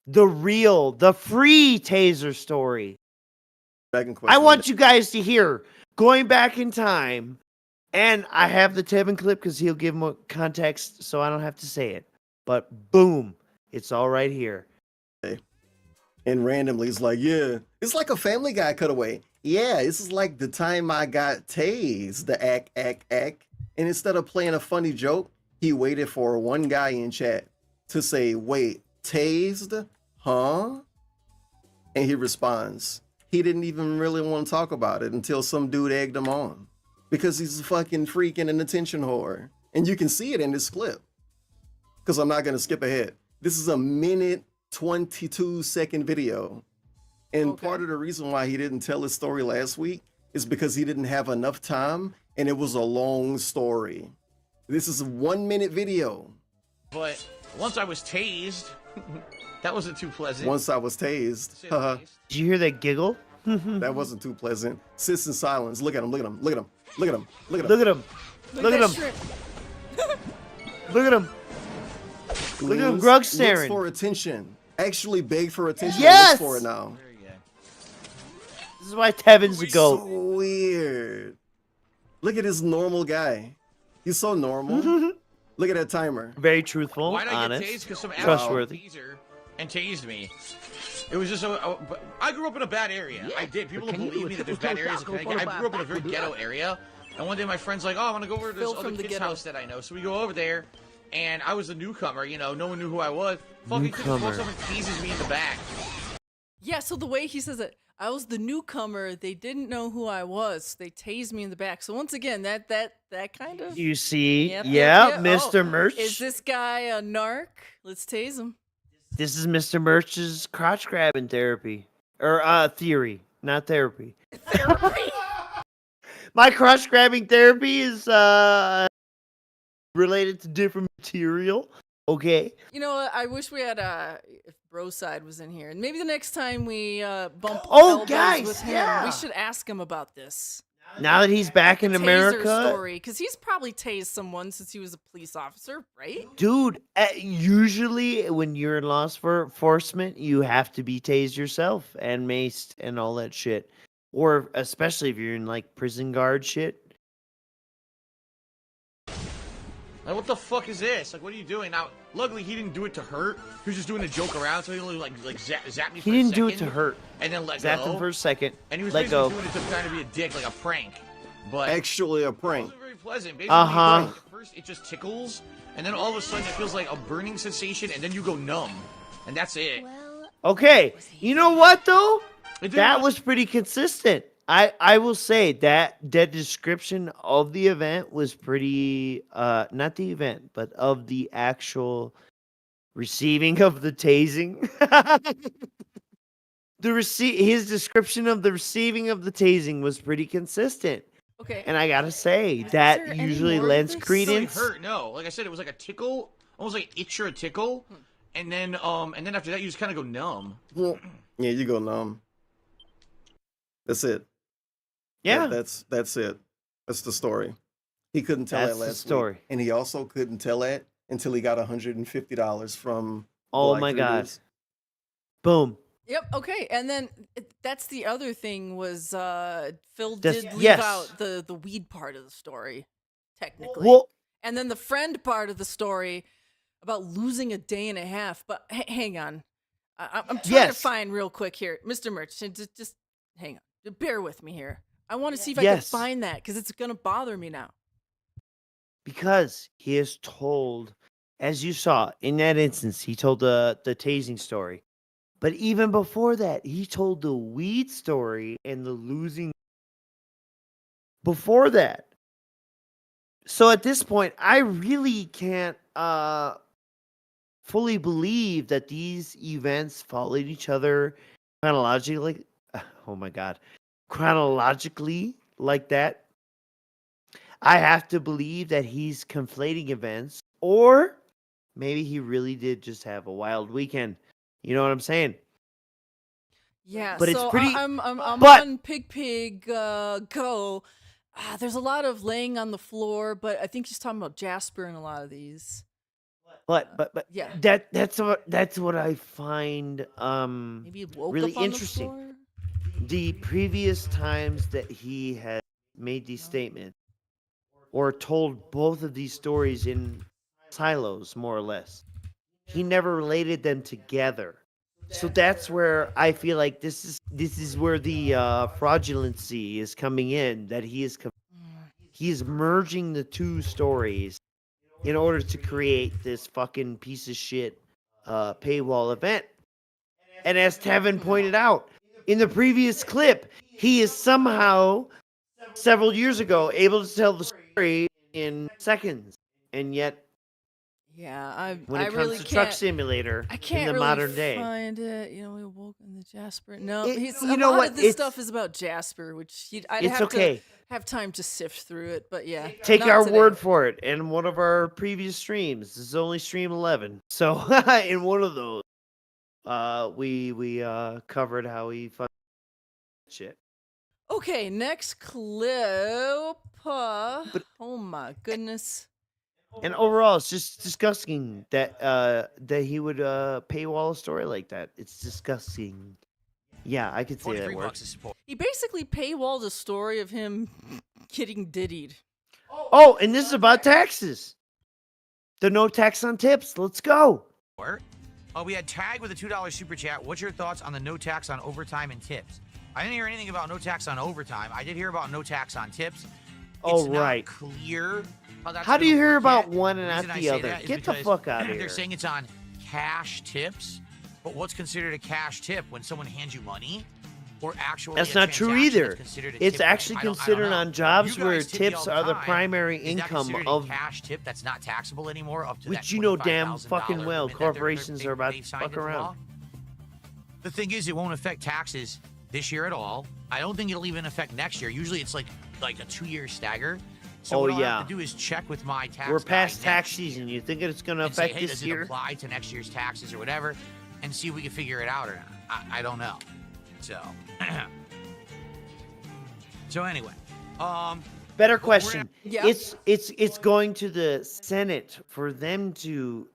Speaker 4: The free taser story. I want you guys to hear, going back in time, and I have the Tevin clip because he'll give more context so I don't have to say it. But boom, it's all right here.
Speaker 14: And randomly it's like, yeah, it's like a Family Guy cutaway. Yeah, this is like the time I got tased, the act. And instead of playing a funny joke, he waited for one guy in chat to say, wait, tased? Huh? And he responds. He didn't even really want to talk about it until some dude egged him on. Because he's a fucking freak and an attention whore. And you can see it in this clip. Because I'm not going to skip ahead. This is a 1:22 video. And part of the reason why he didn't tell his story last week is because he didn't have enough time and it was a long story. This is a 1 minute video.
Speaker 5: But once I was tased, that wasn't too pleasant.
Speaker 14: Once I was tased.
Speaker 4: Did you hear that giggle?
Speaker 14: That wasn't too pleasant. Sits in silence. Look at him, look at him, look at him, look at him, look at him.
Speaker 4: Look at him. Look at him. Look at him. Look at him, grug staring.
Speaker 14: Looks for attention. Actually beg for attention.
Speaker 4: Yes!
Speaker 14: And looks for it now.
Speaker 4: This is why Tevin's a goat.
Speaker 14: So weird. Look at this normal guy. He's so normal. Look at that timer.
Speaker 4: Very truthful,
Speaker 5: Why did I
Speaker 4: honest,
Speaker 5: get tased? Because some
Speaker 4: trustworthy.
Speaker 5: taser and tased me. It was just I grew up in a bad area. I did. People don't believe me that there's bad areas in Connecticut. I grew up in a very ghetto area. And one day my friend's like, oh, I want to go over to this other kid's house that I know. So we go over there. And I was a newcomer, you know, no one knew who I was. Fucking kid just walks up and teases me in the back.
Speaker 3: Yeah, so the way he says it, I was the newcomer. They didn't know who I was. They tased me in the back. So once again, that kind of.
Speaker 4: You see,
Speaker 3: Yep,
Speaker 4: Mr. Merch.
Speaker 3: Is this guy a narc? Let's tase him.
Speaker 4: This is Mr. Merch's crotch grabbing therapy, or theory, not therapy.
Speaker 3: Therapy.
Speaker 4: My crotch grabbing therapy is related to different material. Okay.
Speaker 3: You know what? I wish we had if Broside was in here, and maybe the next time we bump elbows
Speaker 4: guys,
Speaker 3: with him,
Speaker 4: yeah.
Speaker 3: we should ask him about this.
Speaker 4: Now that he's back in America,
Speaker 3: story, because he's probably tased someone since he was a police officer, right?
Speaker 4: dude. Usually, when you're in law enforcement, you have to be tased yourself and maced and all that shit, or especially if you're in like prison guard shit.
Speaker 5: Like, what the fuck is this? Like, what are you doing? Now, luckily, he didn't do it to hurt. He was just doing a joke around, so he only, like zap me for a second.
Speaker 4: He didn't do it to hurt.
Speaker 5: And then let
Speaker 4: Zapped
Speaker 5: go.
Speaker 4: him for a second.
Speaker 5: And he was
Speaker 4: let
Speaker 5: basically
Speaker 4: go.
Speaker 5: doing it to kind of be a dick, like a prank. But
Speaker 14: actually a
Speaker 5: it
Speaker 14: prank.
Speaker 5: wasn't very pleasant. Basically,
Speaker 4: Uh-huh.
Speaker 5: at first, it just tickles, and then all of a sudden, it feels like a burning sensation, and then you go numb. And that's it.
Speaker 4: Okay, you know what though?
Speaker 5: It didn't
Speaker 4: That
Speaker 5: look-
Speaker 4: was pretty consistent. I will say that description of the event was pretty not the event, but of the actual receiving of the tasing. His description of the receiving of the tasing was pretty consistent.
Speaker 3: Okay.
Speaker 4: And I gotta say
Speaker 3: there
Speaker 4: that
Speaker 3: any
Speaker 4: usually
Speaker 3: more of
Speaker 4: lends
Speaker 3: this?
Speaker 4: credence.
Speaker 5: It hurt. No, like I said, it was like a tickle, almost like an itch or a tickle, and then after that, you just kind of go numb.
Speaker 14: Yeah, you go numb. That's it.
Speaker 4: Yeah.
Speaker 14: That's it. That's the story. He couldn't tell
Speaker 4: That's
Speaker 14: that
Speaker 4: the
Speaker 14: last
Speaker 4: story.
Speaker 14: week. And he also couldn't tell that until he got $150 from
Speaker 4: Oh
Speaker 14: Black
Speaker 4: my God.
Speaker 14: Dudes.
Speaker 4: Boom.
Speaker 3: Yep. Okay. And then that's the other thing was Phil
Speaker 4: That's-
Speaker 3: did leave
Speaker 4: yes.
Speaker 3: out the weed part of the story, technically.
Speaker 4: Well,
Speaker 3: And then the friend part of the story about losing a day and a half. But hang on. I'm trying to
Speaker 4: Yes.
Speaker 3: find real quick here. Mr. Merchant, just hang on. Bear with me here. I want to see if I can
Speaker 4: Yes.
Speaker 3: find that because it's gonna bother me now.
Speaker 4: Because he is told, as you saw in that instance, he told the tasing story. But even before that, he told the weed story and the losing before that. So at this point, I really can't fully believe that these events followed each other chronologically. Oh my God. Chronologically like that. I have to believe that he's conflating events, or maybe he really did just have a wild weekend. You know what I'm saying?
Speaker 3: Yeah,
Speaker 4: But it's
Speaker 3: so
Speaker 4: pretty-
Speaker 3: I'm
Speaker 4: but-
Speaker 3: on Pig Go. There's a lot of laying on the floor, but I think she's talking about Jasper in a lot of these.
Speaker 4: But
Speaker 3: yeah,
Speaker 4: that's what I find
Speaker 3: maybe it woke
Speaker 4: really
Speaker 3: up on
Speaker 4: interesting.
Speaker 3: the floor.
Speaker 4: The previous times that he had made these statements or told both of these stories in silos, more or less, he never related them together. So that's where I feel like this is where the fraudulency is coming in. That he is merging the two stories in order to create this fucking piece of shit paywall event. And as Tevin pointed out in the previous clip, he is somehow several years ago able to tell the story in seconds, and yet
Speaker 3: Yeah,
Speaker 4: when
Speaker 3: I
Speaker 4: it comes
Speaker 3: really
Speaker 4: to
Speaker 3: can't.
Speaker 4: Truck Simulator
Speaker 3: I can't
Speaker 4: in the
Speaker 3: really
Speaker 4: modern day,
Speaker 3: find it. You know, we woke in the Jasper. No,
Speaker 4: It-
Speaker 3: he's,
Speaker 4: you
Speaker 3: a
Speaker 4: know
Speaker 3: lot
Speaker 4: what?
Speaker 3: of this stuff is about Jasper, which I'd
Speaker 4: it's
Speaker 3: have
Speaker 4: okay.
Speaker 3: to have time to sift through it. But yeah,
Speaker 4: Take
Speaker 3: not
Speaker 4: our
Speaker 3: today.
Speaker 4: word for it. In one of our previous streams, this is only stream 11. So in one of those, we covered how he fucked shit.
Speaker 3: Okay, next clip. Oh my goodness.
Speaker 4: And overall, it's just disgusting that that he would paywall a story like that. It's disgusting. Yeah, I could say that word.
Speaker 5: $43 to support.
Speaker 3: He basically paywalled a story of him getting diddied.
Speaker 4: Oh, and this is about taxes. The no tax on tips. Let's go.
Speaker 5: We had Tag with a $2 super chat. What's your thoughts on the no tax on overtime and tips? I didn't hear anything about no tax on overtime. I did hear about no tax on tips.
Speaker 4: Oh,
Speaker 5: It's
Speaker 4: right.
Speaker 5: not clear how that's
Speaker 4: How do you
Speaker 5: gonna
Speaker 4: hear
Speaker 5: work
Speaker 4: about
Speaker 5: yet.
Speaker 4: one and
Speaker 5: reason
Speaker 4: not
Speaker 5: I
Speaker 4: the
Speaker 5: say
Speaker 4: other?
Speaker 5: that is
Speaker 4: Get the
Speaker 5: because
Speaker 4: fuck out of here.
Speaker 5: They're saying it's on cash tips, but what's considered a cash tip when someone hands you money? Or actually
Speaker 4: That's
Speaker 5: a
Speaker 4: not true
Speaker 5: transaction
Speaker 4: either.
Speaker 5: that's considered a
Speaker 4: It's
Speaker 5: tip?
Speaker 4: actually
Speaker 5: I don't
Speaker 4: considered
Speaker 5: know.
Speaker 4: on jobs
Speaker 5: You
Speaker 4: where
Speaker 5: guys tip me all
Speaker 4: tips are the
Speaker 5: time.
Speaker 4: primary
Speaker 5: Is that
Speaker 4: income
Speaker 5: considered
Speaker 4: of
Speaker 5: a cash tip that's not taxable anymore up to
Speaker 4: which
Speaker 5: that
Speaker 4: you know damn
Speaker 5: $25,000
Speaker 4: fucking well
Speaker 5: limit that they're-
Speaker 4: corporations
Speaker 5: they-
Speaker 4: are about
Speaker 5: they've
Speaker 4: to
Speaker 5: signed
Speaker 4: fuck
Speaker 5: into
Speaker 4: around.
Speaker 5: law? The thing is, it won't affect taxes this year at all. I don't think it'll even affect next year. Usually it's like a 2-year stagger. So
Speaker 4: Oh,
Speaker 5: what I'll
Speaker 4: yeah.
Speaker 5: have to do is check with my tax
Speaker 4: We're
Speaker 5: guy
Speaker 4: past tax
Speaker 5: next
Speaker 4: season.
Speaker 5: year
Speaker 4: You think it's going to
Speaker 5: and say,
Speaker 4: affect
Speaker 5: hey,
Speaker 4: this
Speaker 5: does
Speaker 4: year?
Speaker 5: it apply to next year's taxes or whatever, and see if we can figure it out or not. I don't know. So, so anyway,
Speaker 4: Better
Speaker 5: we're
Speaker 4: question.
Speaker 3: Yeah.
Speaker 4: It's going to the Senate for them to,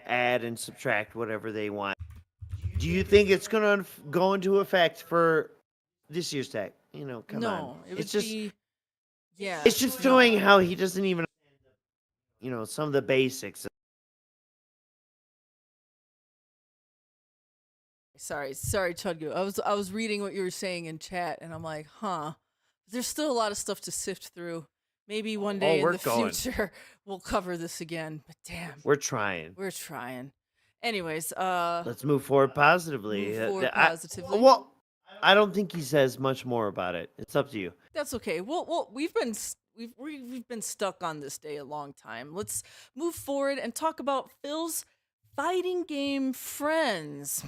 Speaker 4: add and subtract whatever they want. Do you think it's going to go into effect for this year's tax? Come
Speaker 3: no,
Speaker 4: on.
Speaker 3: it would
Speaker 4: It's just
Speaker 3: be. Yeah.
Speaker 4: it's just showing how he doesn't even some of the basics.
Speaker 3: Sorry, Chudgu. I was reading what you were saying in chat, and I'm like, huh. There's still a lot of stuff to sift through. Maybe one day in
Speaker 4: we're
Speaker 3: the
Speaker 4: going.
Speaker 3: future we'll cover this again. But damn,
Speaker 4: We're trying.
Speaker 3: we're trying. Anyways,
Speaker 4: Let's move forward positively.
Speaker 3: Move forward
Speaker 4: I-
Speaker 3: positively.
Speaker 4: well, I don't think he says much more about it. It's up to you.
Speaker 3: that's okay. Well, we've been stuck on this day a long time. Let's move forward and talk about Phil's fighting game friends.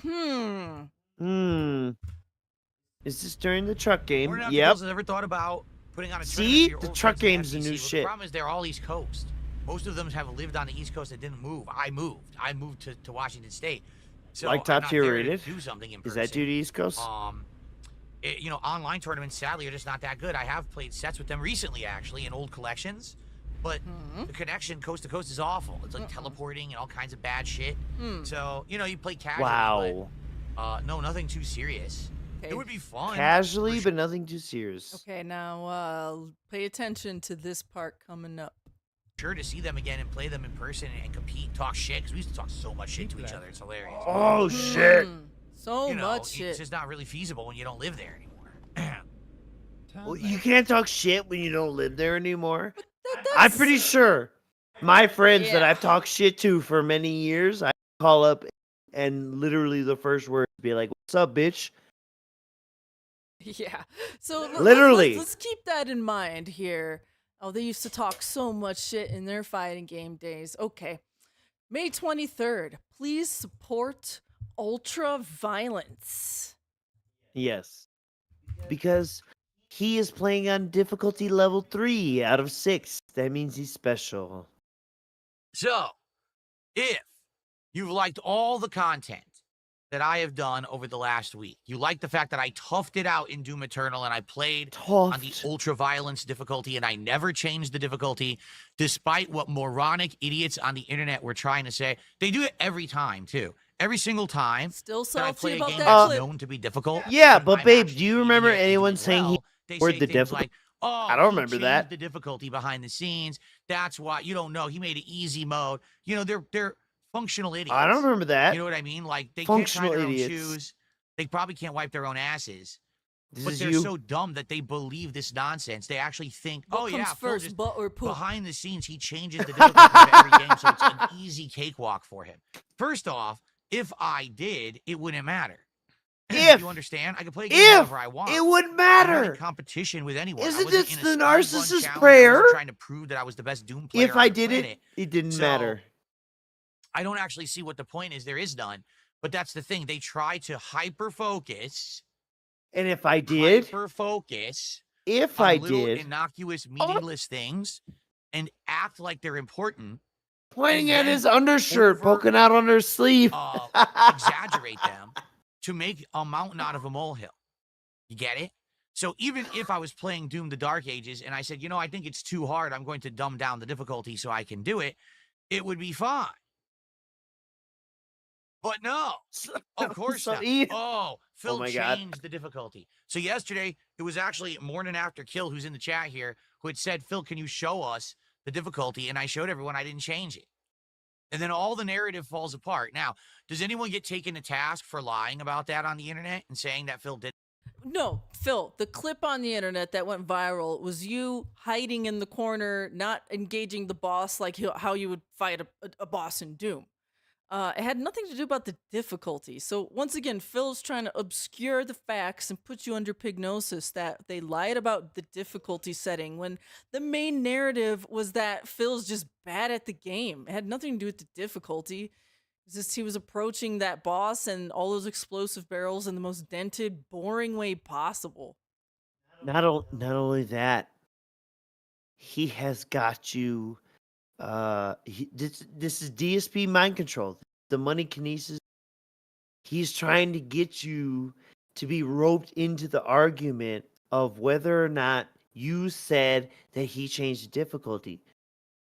Speaker 4: Is this during the truck game?
Speaker 5: More than
Speaker 4: Yep.
Speaker 5: has ever thought about putting on a
Speaker 4: See?
Speaker 5: tournament for your
Speaker 4: The
Speaker 5: old
Speaker 4: truck
Speaker 5: friends in
Speaker 4: game's the
Speaker 5: FTC.
Speaker 4: new
Speaker 5: Well,
Speaker 4: shit.
Speaker 5: The problem is they're all East Coast. Most of them have lived on the East Coast and didn't move. I moved to Washington State. So
Speaker 4: Like
Speaker 5: I'm
Speaker 4: top
Speaker 5: not
Speaker 4: tier
Speaker 5: there to
Speaker 4: rated?
Speaker 5: do something in
Speaker 4: Is that due to East Coast?
Speaker 5: Online tournaments sadly are just not that good. I have played sets with them recently, actually, in old collections, but the connection coast to coast is awful. It's like teleporting and all kinds of bad shit. So you play casually.
Speaker 4: Wow.
Speaker 5: But, no, nothing too serious.
Speaker 3: Okay.
Speaker 5: It would be fun.
Speaker 4: Casually, but nothing too serious.
Speaker 3: Okay, now pay attention to this part coming up.
Speaker 5: Sure to see them again and play them in person and compete, talk shit, because we used to talk so much shit to each other. It's hilarious.
Speaker 4: Oh shit!
Speaker 3: So much
Speaker 5: It's
Speaker 3: shit.
Speaker 5: just not really feasible when you don't live there anymore.
Speaker 4: Well, you can't talk shit when you don't live there anymore. I'm pretty sure my friends that I've talked shit to for many years, I call up and literally the first word be like, "What's up, bitch?"
Speaker 3: Yeah. So
Speaker 4: Literally.
Speaker 3: let's keep that in mind here. Oh, they used to talk so much shit in their fighting game days. Okay. May 23rd, please support Ultra Violence.
Speaker 4: Yes. Because he is playing on difficulty level 3 out of 6. That means he's special.
Speaker 5: So, if you've liked all the content that I have done over the last week, you like the fact that I toughed it out in Doom Eternal and I played on the ultra violence difficulty and I never changed the difficulty despite what moronic idiots on the internet were trying to say. They do it every time, too. Every single time
Speaker 3: Still
Speaker 5: that I
Speaker 3: salty
Speaker 5: play a
Speaker 3: about
Speaker 5: game
Speaker 3: that
Speaker 5: that's
Speaker 3: clip.
Speaker 5: known to be difficult.
Speaker 4: Yeah,
Speaker 5: when
Speaker 4: but
Speaker 5: I'm
Speaker 4: babe,
Speaker 5: actually
Speaker 4: do you
Speaker 5: beating
Speaker 4: remember
Speaker 5: it and
Speaker 4: anyone
Speaker 5: doing
Speaker 4: saying
Speaker 5: well,
Speaker 4: he
Speaker 5: they
Speaker 4: scored
Speaker 5: say
Speaker 4: the
Speaker 5: things
Speaker 4: difficulty?
Speaker 5: like, oh,
Speaker 4: I don't
Speaker 5: he
Speaker 4: remember
Speaker 5: changed
Speaker 4: that.
Speaker 5: the difficulty behind the scenes. That's why you don't know. He made it easy mode. You know, they're functional idiots.
Speaker 4: I don't remember that.
Speaker 5: You know what I mean? Like they
Speaker 4: Functional
Speaker 5: can't tie their
Speaker 4: idiots.
Speaker 5: own shoes. They probably can't wipe their own asses.
Speaker 4: This
Speaker 5: But
Speaker 4: is
Speaker 5: they're
Speaker 4: you.
Speaker 5: so dumb that they believe this nonsense. They actually think,
Speaker 3: What
Speaker 5: oh
Speaker 3: comes
Speaker 5: yeah, Phil
Speaker 3: first,
Speaker 5: just
Speaker 3: butt or poop?
Speaker 5: behind the scenes he changes the difficulty of every game, so it's an easy cakewalk for him. First off, if I did, it wouldn't matter.
Speaker 4: If
Speaker 5: you understand, I could play a game however I want.
Speaker 4: it wouldn't
Speaker 5: I'm not in
Speaker 4: matter.
Speaker 5: competition with anyone. I
Speaker 4: Isn't
Speaker 5: wasn't
Speaker 4: this
Speaker 5: in a
Speaker 4: the
Speaker 5: speed run
Speaker 4: narcissist
Speaker 5: challenge. I
Speaker 4: prayer?
Speaker 5: wasn't trying to prove that I was the best Doom player
Speaker 4: If
Speaker 5: on
Speaker 4: I
Speaker 5: the
Speaker 4: did
Speaker 5: planet.
Speaker 4: it didn't
Speaker 5: So,
Speaker 4: matter.
Speaker 5: I don't actually see what the point is. There is none. But that's the thing. They try to hyper-focus.
Speaker 4: And if I did,
Speaker 5: Hyper-focus
Speaker 4: if
Speaker 5: on
Speaker 4: I
Speaker 5: little
Speaker 4: did,
Speaker 5: innocuous, meaningless things and act like they're important.
Speaker 4: pointing
Speaker 5: and
Speaker 4: at
Speaker 5: then
Speaker 4: his undershirt, poking out on her sleeve.
Speaker 5: Exaggerate them to make a mountain out of a molehill. You get it? So even if I was playing Doom the Dark Ages and I said, you know, I think it's too hard, I'm going to dumb down the difficulty so I can do it, it would be fine. But no, of course
Speaker 4: So
Speaker 5: not.
Speaker 4: he-
Speaker 5: Oh, Phil
Speaker 4: my God.
Speaker 5: changed the difficulty. So yesterday, it was actually Morning After Kill, who's in the chat here, who had said, Phil, can you show us the difficulty? And I showed everyone I didn't change it. And then all the narrative falls apart. Now, does anyone get taken to task for lying about that on the internet and saying that Phil did?
Speaker 3: No, Phil, the clip on the internet that went viral was you hiding in the corner, not engaging the boss like how you would fight a boss in Doom. It had nothing to do about the difficulty. So once again, Phil's trying to obscure the facts and put you under pignosis that they lied about the difficulty setting when the main narrative was that Phil's just bad at the game. It had nothing to do with the difficulty. It's just he was approaching that boss and all those explosive barrels in the most dented, boring way possible.
Speaker 4: Not only that, he has got you. This is DSP mind control. The money kinesis. He's trying to get you to be roped into the argument of whether or not you said that he changed the difficulty.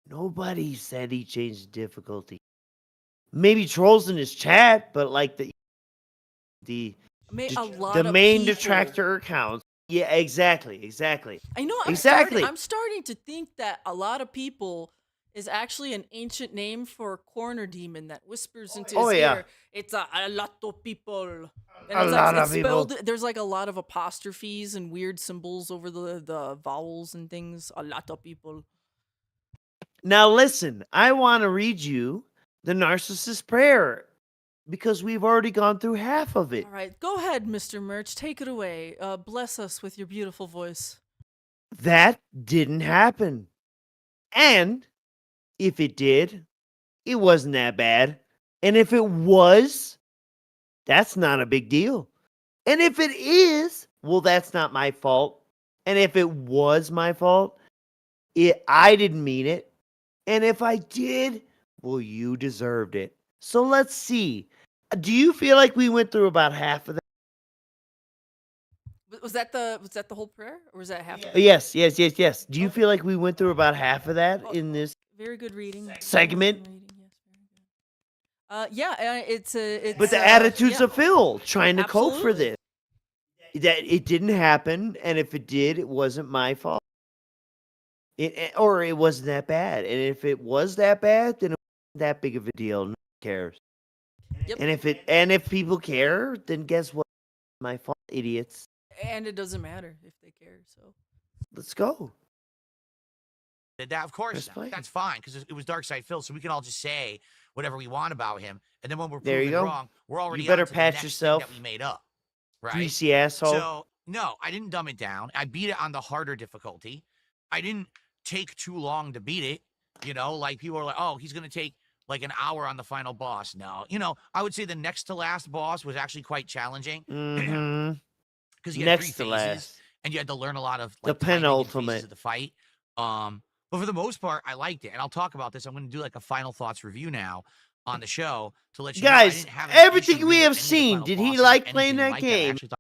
Speaker 4: Nobody said he changed the difficulty. Maybe trolls in his chat, but like the main detractor accounts. Yeah, exactly.
Speaker 3: I know. I'm starting to think that a lot of people is actually an ancient name for a corner demon that whispers into his ear. It's a lot of people. And
Speaker 4: A lot of people.
Speaker 3: There's like a lot of apostrophes and weird symbols over the vowels and things. A lot of people.
Speaker 4: Now listen, I want to read you the narcissist prayer because we've already gone through half of it.
Speaker 3: All right, go ahead, Mr. Merch. Take it away. Bless us with your beautiful voice.
Speaker 4: That didn't happen. And if it did, it wasn't that bad. And if it was, that's not a big deal. And if it is, well, that's not my fault. And if it was my fault, I didn't mean it. And if I did, well, you deserved it. So let's see. Do you feel like we went through about half of that?
Speaker 3: Was that the whole prayer, or was that half? Of it?
Speaker 4: Yes. Do you feel like we went through about half of that in this
Speaker 3: Very good reading.
Speaker 4: segment?
Speaker 3: It's
Speaker 4: But the attitudes of Phil trying to cope for
Speaker 3: Absolutely.
Speaker 4: this. That it didn't happen, and if it did, it wasn't my fault. Or it wasn't that bad. And if it was that bad, then it wasn't that big of a deal. No one cares.
Speaker 3: Yep.
Speaker 4: And if people care, then guess what? My fault, idiots.
Speaker 3: And it doesn't matter if they care. So
Speaker 4: Let's go.
Speaker 5: Did that, of course.
Speaker 4: Let's play.
Speaker 5: That's fine because it was DarksydePhil, so we can all just say whatever we want about him, and then when we're
Speaker 4: There you
Speaker 5: proven
Speaker 4: go.
Speaker 5: wrong, we're already
Speaker 4: You better
Speaker 5: on to the
Speaker 4: patch
Speaker 5: next thing
Speaker 4: yourself.
Speaker 5: that we made up, right?
Speaker 4: Greasy asshole.
Speaker 5: So no, I didn't dumb it down. I beat it on the harder difficulty. I didn't take too long to beat it. You know, like people are like, oh, he's gonna take like an hour on the final boss. No, you know, I would say the next to last boss was actually quite challenging
Speaker 4: Mm-hmm.
Speaker 5: because you had
Speaker 4: Next
Speaker 5: 3
Speaker 4: to
Speaker 5: phases
Speaker 4: last.
Speaker 5: and you had to learn a lot of
Speaker 4: The
Speaker 5: like timing and
Speaker 4: penultimate.
Speaker 5: phases of the fight. But for the most part, I liked it, and I'll talk about this. I'm going to do like a final thoughts review now on the show to let you know I
Speaker 4: Guys,
Speaker 5: didn't have an
Speaker 4: everything
Speaker 5: issue
Speaker 4: we
Speaker 5: with
Speaker 4: have
Speaker 5: any of the
Speaker 4: seen,
Speaker 5: final
Speaker 4: did he
Speaker 5: bosses or
Speaker 4: like playing
Speaker 5: anything
Speaker 4: that
Speaker 5: like I
Speaker 4: game?
Speaker 5: actually thought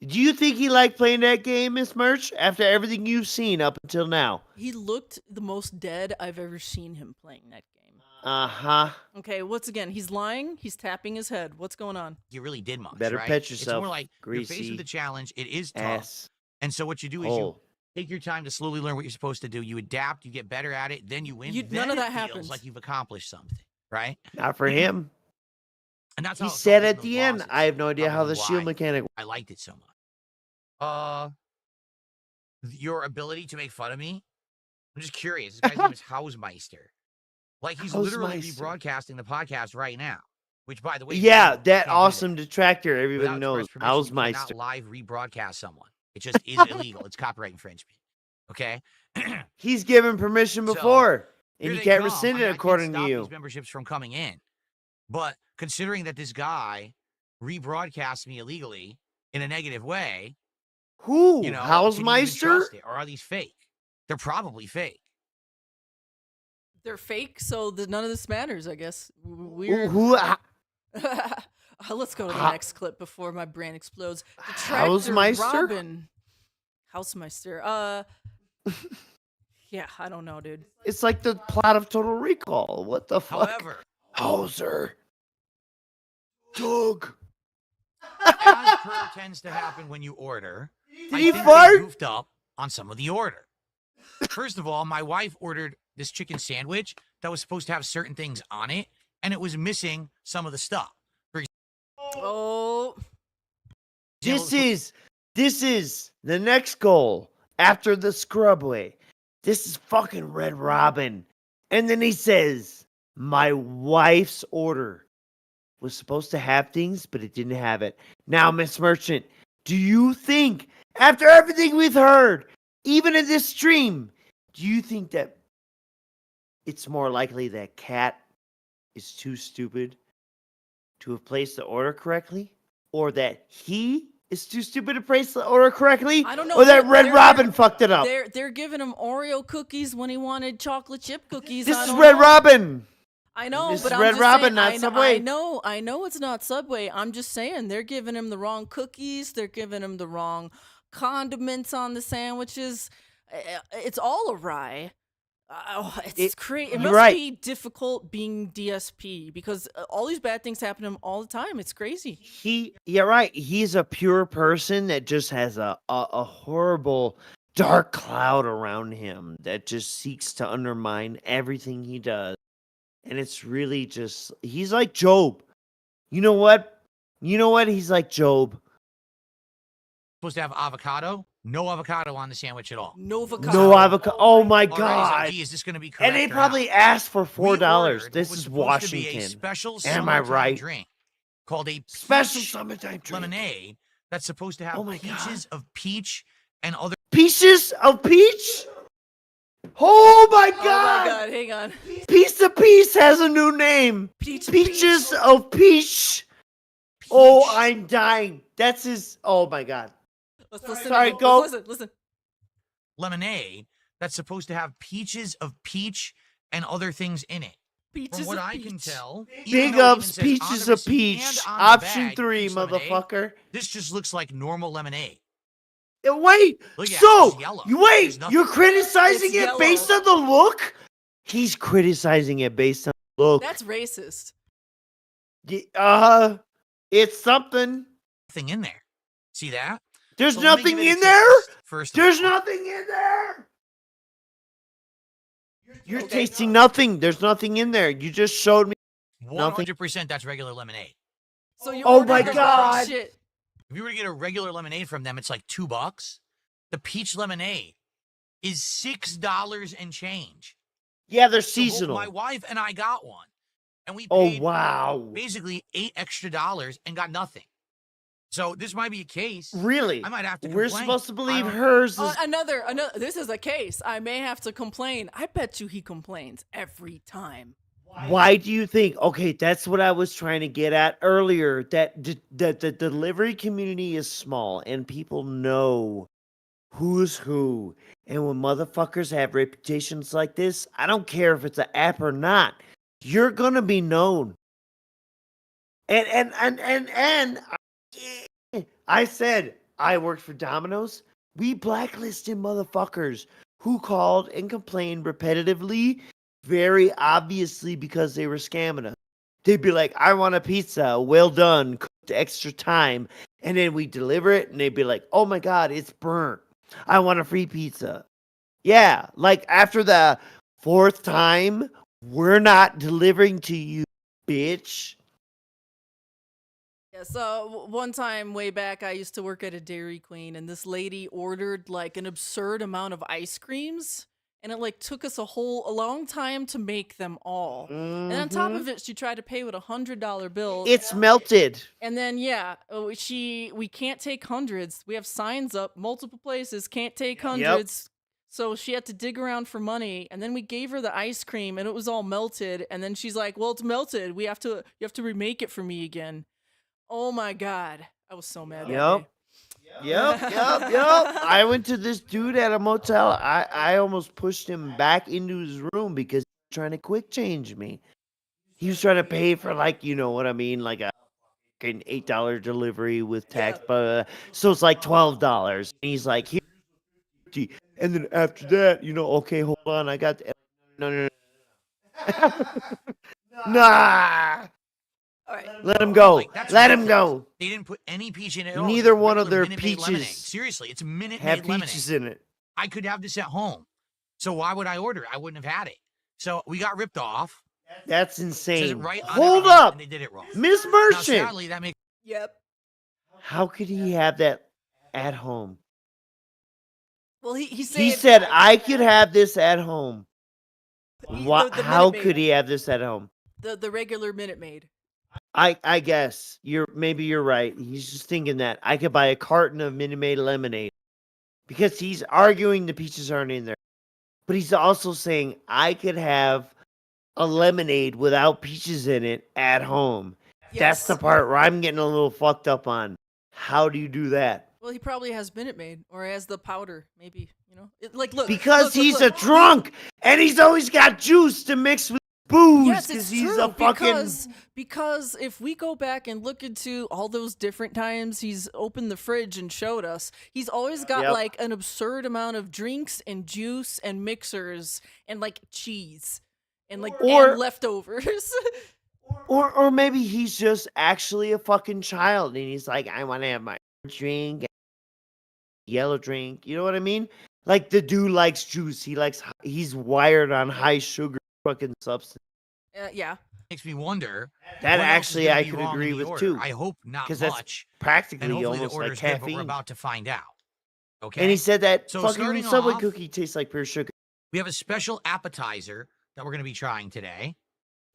Speaker 4: Do you think he liked playing that game, Miss Merch, after everything you've seen up until now?
Speaker 3: he looked the most dead I've ever seen him playing that game.
Speaker 4: Uh-huh.
Speaker 3: Okay, once again, he's lying. He's tapping his head. What's going on?
Speaker 5: you really did much.
Speaker 4: Better
Speaker 5: right?
Speaker 4: pet
Speaker 5: It's
Speaker 4: yourself,
Speaker 5: more like you're faced
Speaker 4: greasy
Speaker 5: with the challenge. It is tough,
Speaker 4: ass.
Speaker 5: and so what you do is you
Speaker 4: Oh.
Speaker 5: take your time to slowly learn what you're supposed to do. You adapt, you get better at it, then you win.
Speaker 3: None
Speaker 5: then
Speaker 3: of
Speaker 5: it
Speaker 3: that
Speaker 5: feels
Speaker 3: happens.
Speaker 5: like you've accomplished something, right?
Speaker 4: Not for him.
Speaker 5: And that's
Speaker 4: He
Speaker 5: how it
Speaker 4: said
Speaker 5: felt
Speaker 4: at
Speaker 5: in
Speaker 4: the
Speaker 5: those
Speaker 4: end,
Speaker 5: losses.
Speaker 4: I have no idea how the
Speaker 5: Probably
Speaker 4: shield
Speaker 5: why
Speaker 4: mechanic.
Speaker 5: I liked it so much. Your ability to make fun of me. I'm just curious. This guy's name is Hausmeister. Like he's literally
Speaker 4: Hausmeister.
Speaker 5: rebroadcasting the podcast right now. Which, by the way,
Speaker 4: Yeah,
Speaker 5: you
Speaker 4: that
Speaker 5: can't do
Speaker 4: awesome detractor. Everybody
Speaker 5: Without
Speaker 4: knows.
Speaker 5: express permission, you cannot
Speaker 4: Hausmeister.
Speaker 5: live rebroadcast someone. It just is illegal. It's copyright infringement. Okay.
Speaker 4: He's given permission
Speaker 5: So,
Speaker 4: before,
Speaker 5: Here
Speaker 4: and you
Speaker 5: they
Speaker 4: can't
Speaker 5: come.
Speaker 4: rescind
Speaker 5: I mean,
Speaker 4: it
Speaker 5: I can't
Speaker 4: according to
Speaker 5: stop
Speaker 4: you.
Speaker 5: these memberships from coming in. But considering that this guy rebroadcast me illegally in a negative way,
Speaker 4: Who?
Speaker 5: you know, can you even
Speaker 4: Hausmeister?
Speaker 5: trust it? Or are these fake? They're probably fake.
Speaker 3: They're fake, so none of this matters, I guess. We're
Speaker 4: Who?
Speaker 3: Let's go to the
Speaker 4: Ha-
Speaker 3: next clip before my brain explodes. Detractor
Speaker 4: Hausmeister?
Speaker 3: Robin. Hausmeister. Yeah, I don't know, dude.
Speaker 4: It's like the plot of Total Recall. What the fuck?
Speaker 5: However,
Speaker 4: Hauser. Doug.
Speaker 5: as per tends to happen when you order,
Speaker 4: Did
Speaker 5: I
Speaker 4: he
Speaker 5: think
Speaker 4: fart?
Speaker 5: they goofed up on some of the order. First of all, my wife ordered this chicken sandwich that was supposed to have certain things on it, and it was missing some of the stuff.
Speaker 3: Oh,
Speaker 4: This is the next goal after the Scrubway. This is fucking Red Robin. And then he says, my wife's order was supposed to have things, but it didn't have it. Now, Miss Merchant, do you think, after everything we've heard, even in this stream, do you think that it's more likely that Cat is too stupid to have placed the order correctly? Or that he is too stupid to place the order correctly?
Speaker 3: I don't know.
Speaker 4: Or that Red
Speaker 3: They're-
Speaker 4: Robin fucked it up?
Speaker 3: they're giving him Oreo cookies when he wanted chocolate chip cookies.
Speaker 4: This
Speaker 3: I
Speaker 4: is
Speaker 3: don't
Speaker 4: Red
Speaker 3: know.
Speaker 4: Robin.
Speaker 3: I know,
Speaker 4: This
Speaker 3: but
Speaker 4: is
Speaker 3: I'm
Speaker 4: Red
Speaker 3: just
Speaker 4: Robin,
Speaker 3: saying,
Speaker 4: not Subway.
Speaker 3: I know it's not Subway. I'm just saying they're giving him the wrong cookies. They're giving him the wrong condiments on the sandwiches. It's all awry. It's crazy. It
Speaker 4: you're
Speaker 3: must
Speaker 4: right.
Speaker 3: be difficult being DSP because all these bad things happen to him all the time. It's crazy.
Speaker 4: You're right. He's a pure person that just has a horrible dark cloud around him that just seeks to undermine everything he does. And it's really just, he's like Job. You know what? He's like Job.
Speaker 5: Supposed to have avocado. No avocado on the sandwich at all.
Speaker 3: No avocado.
Speaker 4: No avocado. Oh my
Speaker 5: All right, so,
Speaker 4: God.
Speaker 5: gee, is this going to be correct?
Speaker 4: And they
Speaker 5: or
Speaker 4: probably
Speaker 5: not?
Speaker 4: asked for
Speaker 5: We
Speaker 4: $4.
Speaker 5: ordered
Speaker 4: This
Speaker 5: what was
Speaker 4: is
Speaker 5: supposed to be a
Speaker 4: Washington.
Speaker 5: special
Speaker 4: Am I
Speaker 5: summertime
Speaker 4: right?
Speaker 5: drink called a
Speaker 4: Special
Speaker 5: peach
Speaker 4: summertime drink.
Speaker 5: lemonade that's supposed to have
Speaker 4: Oh my God.
Speaker 5: peaches of peach and other
Speaker 4: Pieces of peach? Oh my
Speaker 3: Oh my
Speaker 4: God.
Speaker 3: God! Hang on.
Speaker 4: Piece of Peace has a new name. Peaches of Peach. Oh, I'm dying. That's his. Oh my God.
Speaker 3: Let's listen.
Speaker 4: Sorry,
Speaker 3: Let's
Speaker 4: go.
Speaker 3: Listen.
Speaker 5: lemonade that's supposed to have peaches of peach and other things in it.
Speaker 3: Peaches
Speaker 5: From what
Speaker 3: of
Speaker 5: I can
Speaker 3: peach.
Speaker 5: tell, even
Speaker 4: Big
Speaker 5: though it
Speaker 4: ups,
Speaker 5: even says on
Speaker 4: Peaches
Speaker 5: the
Speaker 4: of
Speaker 5: receipt
Speaker 4: Peach.
Speaker 5: and on the
Speaker 4: Option
Speaker 5: bag,
Speaker 4: 3,
Speaker 5: peach lemonade,
Speaker 4: motherfucker.
Speaker 5: This just looks like normal lemonade.
Speaker 4: Wait.
Speaker 5: Look at it,
Speaker 4: So,
Speaker 5: it's yellow.
Speaker 4: you wait.
Speaker 5: There's nothing-
Speaker 4: You're criticizing
Speaker 3: It's
Speaker 4: it based
Speaker 3: yellow.
Speaker 4: on the look? He's criticizing it based on the look.
Speaker 3: That's racist.
Speaker 4: It's something.
Speaker 5: Nothing in there. See that?
Speaker 4: There's
Speaker 5: So let me
Speaker 4: nothing
Speaker 5: give it a
Speaker 4: in there?
Speaker 5: taste, First of
Speaker 4: There's
Speaker 5: all.
Speaker 4: nothing in there. You're tasting nothing. There's nothing in there. You just showed me nothing.
Speaker 5: 100% that's regular lemonade.
Speaker 3: So you
Speaker 4: Oh
Speaker 3: ordered
Speaker 4: my
Speaker 3: the wrong
Speaker 4: God.
Speaker 3: shit.
Speaker 5: If you were to get a regular lemonade from them, it's like $2. The peach lemonade is $6 and change.
Speaker 4: Yeah, they're
Speaker 5: So both
Speaker 4: seasonal.
Speaker 5: my wife and I got one, and we
Speaker 4: Oh
Speaker 5: paid
Speaker 4: wow!
Speaker 5: basically $8 extra and got nothing. So this might be a case.
Speaker 4: Really?
Speaker 5: I might have to
Speaker 4: We're
Speaker 5: complain.
Speaker 4: supposed to believe
Speaker 5: I don't-
Speaker 4: hers is.
Speaker 3: Another. This is a case. I may have to complain. I bet you he complains every time.
Speaker 4: Why do you think? Okay, that's what I was trying to get at earlier. That the delivery community is small, and people know who's who. And when motherfuckers have reputations like this, I don't care if it's an app or not. You're gonna be known. And I said I worked for Domino's. We blacklisted motherfuckers who called and complained repetitively, very obviously because they were scamming us. They'd be like, I want a pizza, well done, cooked extra time. And then we deliver it and they'd be like, oh my God, it's burnt. I want a free pizza. Yeah, like after the 4th time, we're not delivering to you, bitch.
Speaker 3: Yeah, so one time way back, I used to work at a Dairy Queen, and this lady ordered like an absurd amount of ice creams, and it like took us a long time to make them all. And on top of it, she tried to pay with $100 bills.
Speaker 4: It's melted.
Speaker 3: And then we can't take hundreds. We have signs up multiple places, can't take hundreds. So she had to dig around for money, and then we gave her the ice cream, and it was all melted. And then she's like, "Well, it's melted. You have to remake it for me again." Oh my God, I was so mad.
Speaker 4: Yep. I went to this dude at a motel. I almost pushed him back into his room because he was trying to quick change me. He was trying to pay for, like, you know what I mean, like a fucking $8 delivery with tax, but so it's like $12. And he's like, here, and then after that, okay, hold on, I got no. Nah.
Speaker 3: All right.
Speaker 4: Let him go.
Speaker 5: Like,
Speaker 4: Let him
Speaker 5: ridiculous.
Speaker 4: go.
Speaker 5: They didn't put any peach in it at all.
Speaker 4: Neither
Speaker 5: It's
Speaker 4: one of
Speaker 5: regular
Speaker 4: their
Speaker 5: Minute Maid lemonade.
Speaker 4: peaches
Speaker 5: Seriously, it's Minute
Speaker 4: have
Speaker 5: Maid lemonade.
Speaker 4: peaches in it.
Speaker 5: I could have this at home. So why would I order it? I wouldn't have had it. So we got ripped off.
Speaker 4: That's
Speaker 5: Says it
Speaker 4: insane.
Speaker 5: right on
Speaker 4: Hold
Speaker 5: everything,
Speaker 4: up.
Speaker 5: and they did it wrong.
Speaker 4: Miss
Speaker 5: Now,
Speaker 4: Merchant.
Speaker 5: sadly, that makes
Speaker 3: Yep.
Speaker 4: How could he have that at home?
Speaker 3: Well, he
Speaker 4: He said I could have this at home. What?
Speaker 3: the
Speaker 4: How
Speaker 3: Minute
Speaker 4: could
Speaker 3: Maid.
Speaker 4: he have this at home?
Speaker 3: the regular Minute Maid.
Speaker 4: I guess maybe you're right. He's just thinking that I could buy a carton of Minute Maid lemonade because he's arguing the peaches aren't in there, but he's also saying I could have a lemonade without peaches in it at home. That's the part where I'm getting a little fucked up on. How do you do that?
Speaker 3: Well, he probably has Minute Maid or has the powder, maybe. Look.
Speaker 4: Because
Speaker 3: look,
Speaker 4: he's
Speaker 3: look.
Speaker 4: a drunk and he's always got juice to mix with booze.
Speaker 3: Yes,
Speaker 4: because
Speaker 3: it's
Speaker 4: he's
Speaker 3: true.
Speaker 4: a fucking.
Speaker 3: Because if we go back and look into all those different times he's opened the fridge and showed us, he's always got like an absurd amount of drinks and juice and mixers and like cheese and like and leftovers.
Speaker 4: Or maybe he's just actually a fucking child and he's like, I want to have my drink, yellow drink. You know what I mean? Like the dude likes juice. He's wired on high sugar fucking substance.
Speaker 3: Yeah.
Speaker 5: Makes me wonder.
Speaker 4: That
Speaker 5: what else is
Speaker 4: actually
Speaker 5: gonna
Speaker 4: I
Speaker 5: be
Speaker 4: could
Speaker 5: wrong in
Speaker 4: agree
Speaker 5: the
Speaker 4: with
Speaker 5: order.
Speaker 4: too.
Speaker 5: I hope not
Speaker 4: because
Speaker 5: much.
Speaker 4: that's practically
Speaker 5: and hopefully
Speaker 4: almost
Speaker 5: the
Speaker 4: like
Speaker 5: order's good, but
Speaker 4: caffeine.
Speaker 5: we're about to find out. Okay.
Speaker 4: And he said that
Speaker 5: So
Speaker 4: fucking
Speaker 5: starting
Speaker 4: Subway
Speaker 5: off,
Speaker 4: cookie tastes like pure sugar.
Speaker 5: we have a special appetizer that we're going to be trying today.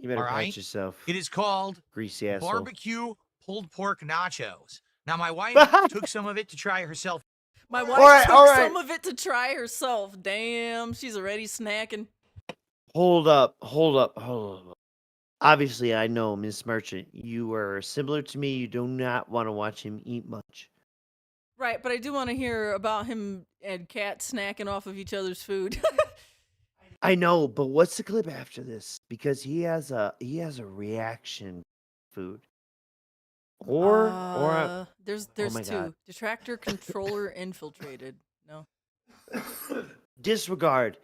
Speaker 4: You better
Speaker 5: All
Speaker 4: patch
Speaker 5: right?
Speaker 4: yourself.
Speaker 5: It is called
Speaker 4: Greasy asshole.
Speaker 5: barbecue pulled pork nachos. Now, my wife took some of it to try herself.
Speaker 3: My wife took some of it to try herself. Damn, she's already snacking.
Speaker 4: Hold up. Obviously, I know, Miss Merchant, you are similar to me. You do not want to watch him eat much.
Speaker 3: Right, but I do want to hear about him and Kat snacking off of each other's food.
Speaker 4: I know, but what's the clip after this? Because he has a reaction food.
Speaker 3: There's
Speaker 4: oh my
Speaker 3: two.
Speaker 4: God.
Speaker 3: Detractor controller infiltrated. No.
Speaker 4: Disregard.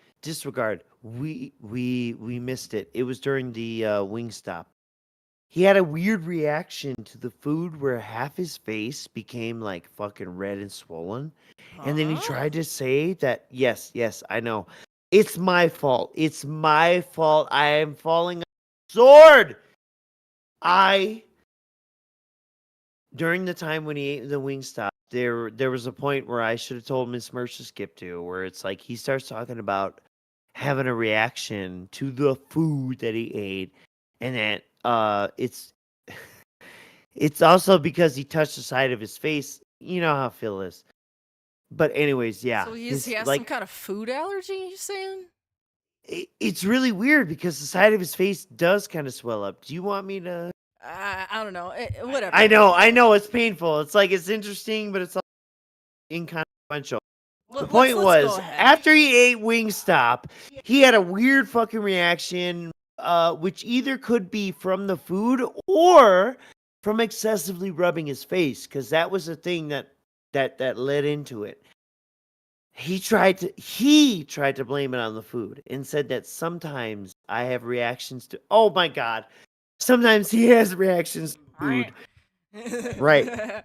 Speaker 4: We missed it. It was during the Wingstop. He had a weird reaction to the food where half his face became like fucking red and swollen. And then he tried to say that, yes, I know. It's my fault. I am falling on the sword. I during the time when he ate the Wingstop, there was a point where I should have told Miss Merch to skip to, where it's like he starts talking about having a reaction to the food that he ate, and that it's also because he touched the side of his face. You know how Phil is. But anyways, yeah.
Speaker 3: So he
Speaker 4: his-
Speaker 3: has
Speaker 4: like,
Speaker 3: some kind of food allergy, you saying?
Speaker 4: it's really weird because the side of his face does kind of swell up. Do you want me to?
Speaker 3: I don't know. Whatever.
Speaker 4: I know it's painful. It's like it's interesting, but it's also inconsequential. The point
Speaker 3: let's
Speaker 4: was,
Speaker 3: go ahead.
Speaker 4: after he ate Wingstop, he had a weird fucking reaction, which either could be from the food or from excessively rubbing his face, because that was the thing that led into it. He tried to blame it on the food and said that sometimes I have reactions to. Oh my god! Sometimes he has reactions to food. Right.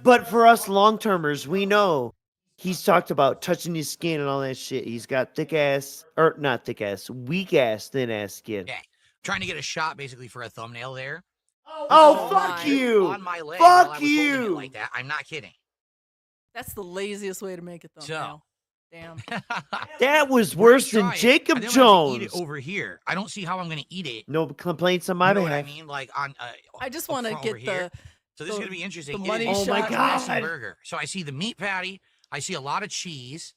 Speaker 4: But for us long-termers, we know he's talked about touching his skin and all that shit. He's got thick ass, or not thick ass, weak ass, thin ass skin.
Speaker 5: Yeah, trying to get a shot basically for a thumbnail there.
Speaker 4: Oh, fuck you!
Speaker 5: On my leg while I
Speaker 4: Fuck
Speaker 5: was holding it
Speaker 4: you!
Speaker 5: like that. I'm not kidding.
Speaker 3: That's the laziest way to make a thumbnail. Damn.
Speaker 4: That was
Speaker 5: We're gonna
Speaker 4: worse than
Speaker 5: try it.
Speaker 4: Jacob
Speaker 5: I think I'm gonna eat
Speaker 4: Jones.
Speaker 5: it over here. I don't see how I'm gonna eat it.
Speaker 4: No complaints on my
Speaker 5: You know what I
Speaker 4: behalf.
Speaker 5: mean? Like on.
Speaker 3: I just
Speaker 5: up
Speaker 3: want to
Speaker 5: front over
Speaker 3: get
Speaker 5: here.
Speaker 3: the.
Speaker 5: So this is gonna be interesting.
Speaker 3: the money
Speaker 5: It is
Speaker 4: Oh my
Speaker 5: a messy
Speaker 4: God.
Speaker 5: burger. So I see the meat patty. I see a lot of cheese.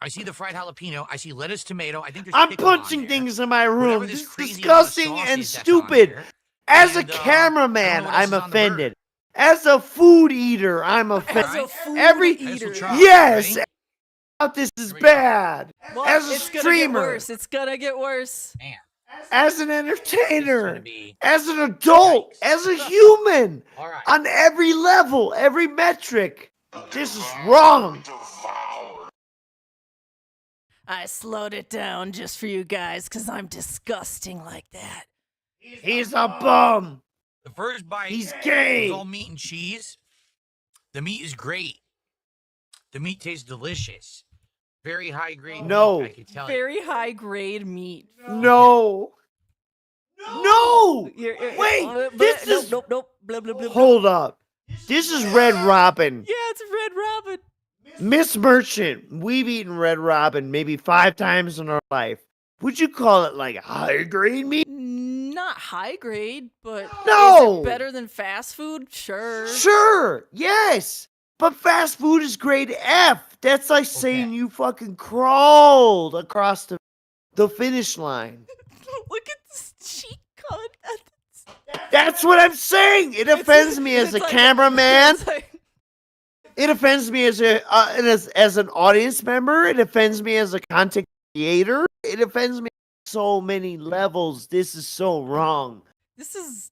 Speaker 5: I see the fried jalapeno. I see lettuce, tomato. I think there's.
Speaker 4: I'm
Speaker 5: pickle on
Speaker 4: punching
Speaker 5: there.
Speaker 4: things in my
Speaker 5: Whatever
Speaker 4: room.
Speaker 5: this
Speaker 4: This is
Speaker 5: crazy amount of
Speaker 4: disgusting
Speaker 5: sauce
Speaker 4: and
Speaker 5: is that's on
Speaker 4: stupid.
Speaker 5: there.
Speaker 4: As a
Speaker 5: And, I don't
Speaker 4: cameraman,
Speaker 5: know what else
Speaker 4: I'm
Speaker 5: is on the burger.
Speaker 4: offended. As a food eater, I'm offended.
Speaker 3: As a food
Speaker 4: Every
Speaker 3: eater.
Speaker 4: yes,
Speaker 5: Ready?
Speaker 4: this is
Speaker 5: Here we go.
Speaker 4: bad.
Speaker 3: Well,
Speaker 4: As a
Speaker 3: it's gonna get
Speaker 4: streamer,
Speaker 3: worse. It's gonna get worse.
Speaker 5: Man,
Speaker 4: as an
Speaker 5: this is
Speaker 4: entertainer,
Speaker 5: gonna be.
Speaker 4: as an adult, as a human,
Speaker 5: All right.
Speaker 4: on every level, every metric. This is wrong.
Speaker 3: I slowed it down just for you guys because I'm disgusting like that.
Speaker 4: He's a bum.
Speaker 5: The first bite
Speaker 4: He's
Speaker 5: is
Speaker 4: gay.
Speaker 5: all meat and cheese. The meat is great. The meat tastes delicious. Very high grade.
Speaker 4: No.
Speaker 5: Meat, I can tell you.
Speaker 3: Very high grade meat.
Speaker 4: No. No. Wait,
Speaker 3: but-
Speaker 4: this
Speaker 3: nope,
Speaker 4: is.
Speaker 3: nope. Blah, blah, blah, blah.
Speaker 4: Hold up. This is Red Robin.
Speaker 3: Yeah, it's Red Robin.
Speaker 4: Miss Merchant, we've eaten Red Robin maybe 5 times in our life. Would you call it like high grade meat?
Speaker 3: Not high grade, but
Speaker 4: No.
Speaker 3: is it better than fast food? Sure.
Speaker 4: Sure, yes. But fast food is grade F. That's like saying you fucking crawled across the finish line.
Speaker 3: Look at this cheek cut.
Speaker 4: That's what I'm saying. It offends me as a
Speaker 3: It's like-
Speaker 4: cameraman.
Speaker 3: it's like-
Speaker 4: It offends me as as an audience member. It offends me as a content creator. It offends me on so many levels. This is so wrong.
Speaker 3: This is.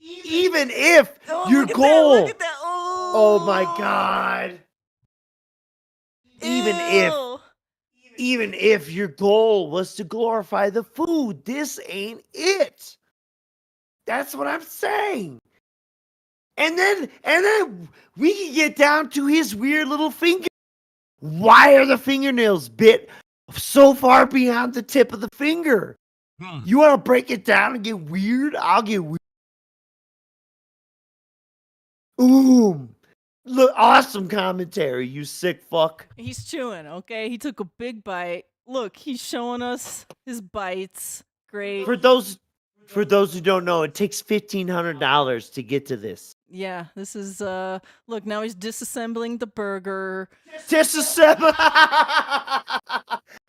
Speaker 4: Even if
Speaker 3: Oh,
Speaker 4: your
Speaker 3: look at
Speaker 4: goal.
Speaker 3: That, look at that.
Speaker 4: Oh my god.
Speaker 3: Ew.
Speaker 4: Even if your goal was to glorify the food, this ain't it. That's what I'm saying. And then we can get down to his weird little finger. Why are the fingernails bit so far beyond the tip of the finger? You want to break it down and get weird? I'll get weird. Ooh. Look, awesome commentary, you sick fuck.
Speaker 3: He's chewing, okay? He took a big bite. Look, he's showing us his bites. Great.
Speaker 4: For those who don't know, it takes $1,500 to get to this.
Speaker 3: Yeah, this is look, now he's disassembling the burger.
Speaker 4: Disassemble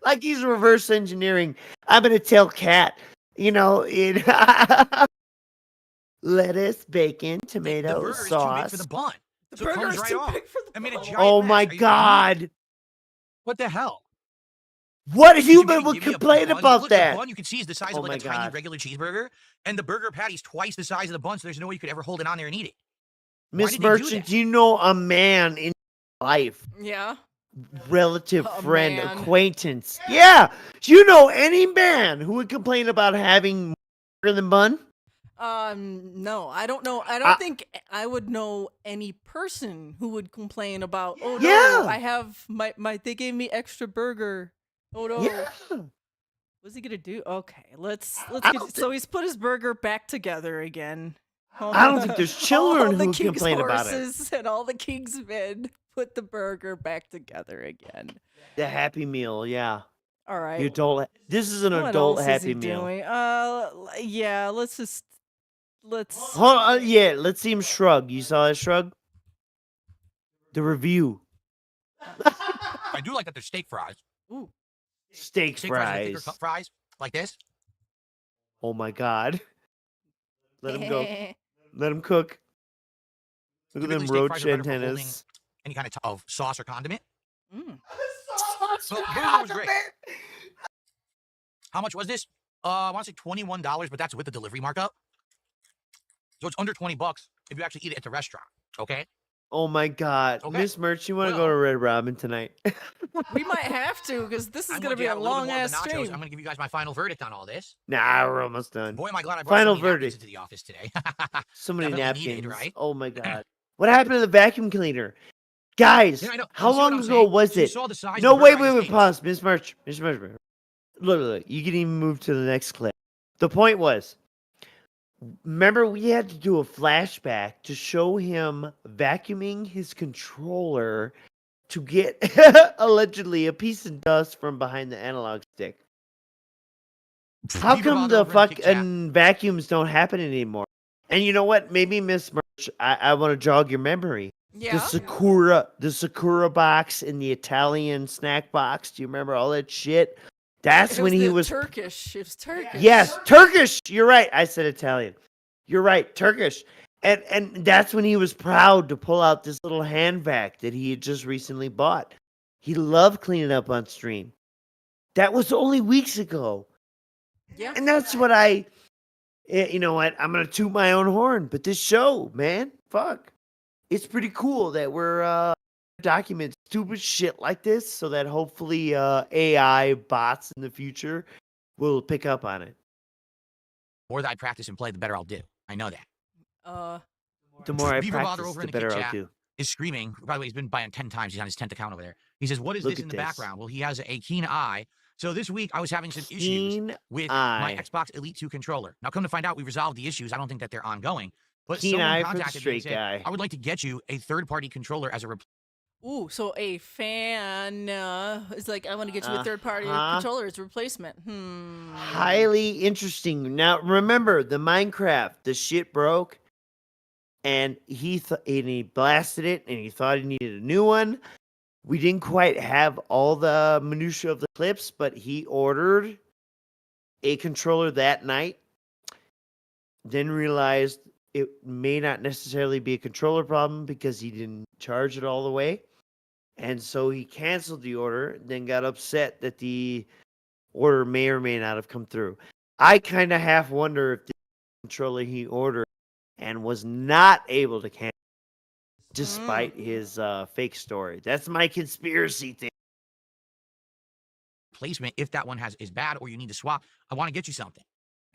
Speaker 4: like he's reverse engineering. I'm gonna tell Kat, in lettuce, bacon,
Speaker 5: The
Speaker 4: tomato,
Speaker 5: burger is too big
Speaker 4: sauce.
Speaker 5: for the bun.
Speaker 3: The
Speaker 5: So it comes
Speaker 3: burger's
Speaker 5: right
Speaker 3: too
Speaker 5: off.
Speaker 3: big for the
Speaker 5: I made a
Speaker 3: bun.
Speaker 5: giant
Speaker 4: Oh
Speaker 5: mess.
Speaker 4: my
Speaker 5: Are you kidding me?
Speaker 4: god.
Speaker 5: What the hell?
Speaker 4: What
Speaker 5: Did you
Speaker 4: human
Speaker 5: give
Speaker 4: would
Speaker 5: me a
Speaker 4: complain
Speaker 5: bun?
Speaker 4: about
Speaker 5: Look,
Speaker 4: that?
Speaker 5: The bun you can see is the size
Speaker 4: Oh
Speaker 5: of like
Speaker 4: my
Speaker 5: a tiny
Speaker 4: God.
Speaker 5: regular cheeseburger, and the burger patty's twice the size of the bun, so there's no way you could ever hold it on there and eat it. Why
Speaker 4: Miss
Speaker 5: did they do
Speaker 4: Merchant,
Speaker 5: that?
Speaker 4: do you know a man in life?
Speaker 3: Yeah.
Speaker 4: Relative,
Speaker 3: A
Speaker 4: friend,
Speaker 3: man.
Speaker 4: acquaintance. Yeah. Do you know any man who would complain about having more than bun?
Speaker 3: No, I don't know. I don't think I would know any person who would complain about, oh no,
Speaker 4: Yeah.
Speaker 3: I have my they gave me extra burger. Oh no.
Speaker 4: Yeah.
Speaker 3: What's he gonna do? Okay, let's
Speaker 4: I
Speaker 3: get,
Speaker 4: don't
Speaker 3: so he's put his burger back together again.
Speaker 4: I don't think there's children
Speaker 3: all the
Speaker 4: who
Speaker 3: king's
Speaker 4: complain about it.
Speaker 3: horses and all the king's men put the burger back together again.
Speaker 4: The Happy Meal, yeah.
Speaker 3: All right.
Speaker 4: The adult. This is an
Speaker 3: What
Speaker 4: adult
Speaker 3: else
Speaker 4: Happy
Speaker 3: is he
Speaker 4: Meal.
Speaker 3: doing? Yeah, let's.
Speaker 4: Hold on, yeah, let's see him shrug. You saw that shrug? The review.
Speaker 5: I do like that there's steak fries.
Speaker 3: Ooh.
Speaker 4: Steak
Speaker 5: Steak fries, are thicker
Speaker 4: fries.
Speaker 5: cut fries like this.
Speaker 4: Oh my god. Let him go. Let him cook. Look at them
Speaker 5: Typically, steak
Speaker 4: roach
Speaker 5: fries are better for holding
Speaker 4: antennas.
Speaker 5: any kind of sauce or condiment.
Speaker 3: Mm.
Speaker 5: Well, burger was great. How much was this? I want to say $21, but that's with the delivery markup. So it's under $20 if you actually eat it at the restaurant. Okay.
Speaker 4: Oh my god.
Speaker 5: Okay.
Speaker 4: Miss Merch, you want to go to Red Robin tonight?
Speaker 3: We might have to because this is
Speaker 5: I'm
Speaker 3: going to be
Speaker 5: add
Speaker 3: a
Speaker 5: little bit
Speaker 3: long
Speaker 5: more of
Speaker 3: ass
Speaker 5: the nachos.
Speaker 3: stream.
Speaker 5: I'm going to give you guys my final verdict on all this.
Speaker 4: Nah, we're almost done.
Speaker 5: Boy, am I glad I brought
Speaker 4: Final
Speaker 5: so many napkins
Speaker 4: verdict.
Speaker 5: into the office today.
Speaker 4: So many
Speaker 5: Definitely
Speaker 4: napkins.
Speaker 5: needed, right?
Speaker 4: Oh my god. What happened to the vacuum cleaner? Guys,
Speaker 5: Yeah, I know.
Speaker 4: how
Speaker 5: You see what
Speaker 4: long
Speaker 5: I'm
Speaker 4: ago
Speaker 5: saying?
Speaker 4: was
Speaker 5: So you
Speaker 4: it?
Speaker 5: saw the size
Speaker 4: No,
Speaker 5: of the burger I
Speaker 4: wait,
Speaker 5: just ate.
Speaker 4: pause. Miss Merch. Look. You can even move to the next clip. The point was, remember we had to do a flashback to show him vacuuming his controller to get allegedly a piece of dust from behind the analog stick. How
Speaker 5: People
Speaker 4: come
Speaker 5: out
Speaker 4: the
Speaker 5: over in Kick Chat.
Speaker 4: fucking vacuums don't happen anymore? And you know what? Maybe Miss Merch, I want to jog your memory.
Speaker 3: Yeah.
Speaker 4: The Sakura box in the Italian snack box. Do you remember all that shit? That's
Speaker 3: It
Speaker 4: when he
Speaker 3: the
Speaker 4: was
Speaker 3: Turkish. It was Turkish.
Speaker 4: Yes, Turkish. You're right. I said Italian. You're right, Turkish. And that's when he was proud to pull out this little hand vac that he had just recently bought. He loved cleaning up on stream. That was only weeks ago.
Speaker 3: Yeah.
Speaker 4: And that's what you know what? I'm going to toot my own horn, but this show, man, fuck. It's pretty cool that we're document stupid shit like this so that hopefully AI bots in the future will pick up on it.
Speaker 5: The more that I practice and play, the better I'll do. I know that.
Speaker 4: The more I
Speaker 5: Beaver Bother
Speaker 4: practice,
Speaker 5: over
Speaker 4: the
Speaker 5: in the
Speaker 4: better
Speaker 5: Kick
Speaker 4: I'll
Speaker 5: Chat
Speaker 4: do.
Speaker 5: is screaming. By the way, he's been buying 10 times. He's on his 10th account over there. He says, what is
Speaker 4: Look
Speaker 5: this in
Speaker 4: at
Speaker 5: the
Speaker 4: this.
Speaker 5: background? Well, he has a keen eye. So this week, I was having some issues
Speaker 4: Keen
Speaker 5: with
Speaker 4: eye.
Speaker 5: my Xbox Elite 2 controller. Now, come to find out, we resolved the issues. I don't think that they're ongoing. But
Speaker 4: Keen
Speaker 5: someone
Speaker 4: eye for the
Speaker 5: contacted me and
Speaker 4: straight
Speaker 5: said,
Speaker 4: guy.
Speaker 5: I would like to get you a third-party controller as a
Speaker 3: Ooh, so a fan is like, I want to get you a third-party
Speaker 4: Uh-huh.
Speaker 3: controller as a replacement.
Speaker 4: Highly interesting. Now, remember, the Minecraft, the shit broke, and he blasted it, and he thought he needed a new one. We didn't quite have all the minutia of the clips, but he ordered a controller that night, then realized it may not necessarily be a controller problem because he didn't charge it all the way. And so he canceled the order, then got upset that the order may or may not have come through. I kind of half wonder if the controller he ordered and was not able to cancel despite his fake story. That's my conspiracy theory.
Speaker 5: replacement if that one is bad or you need to swap. I want to get you something.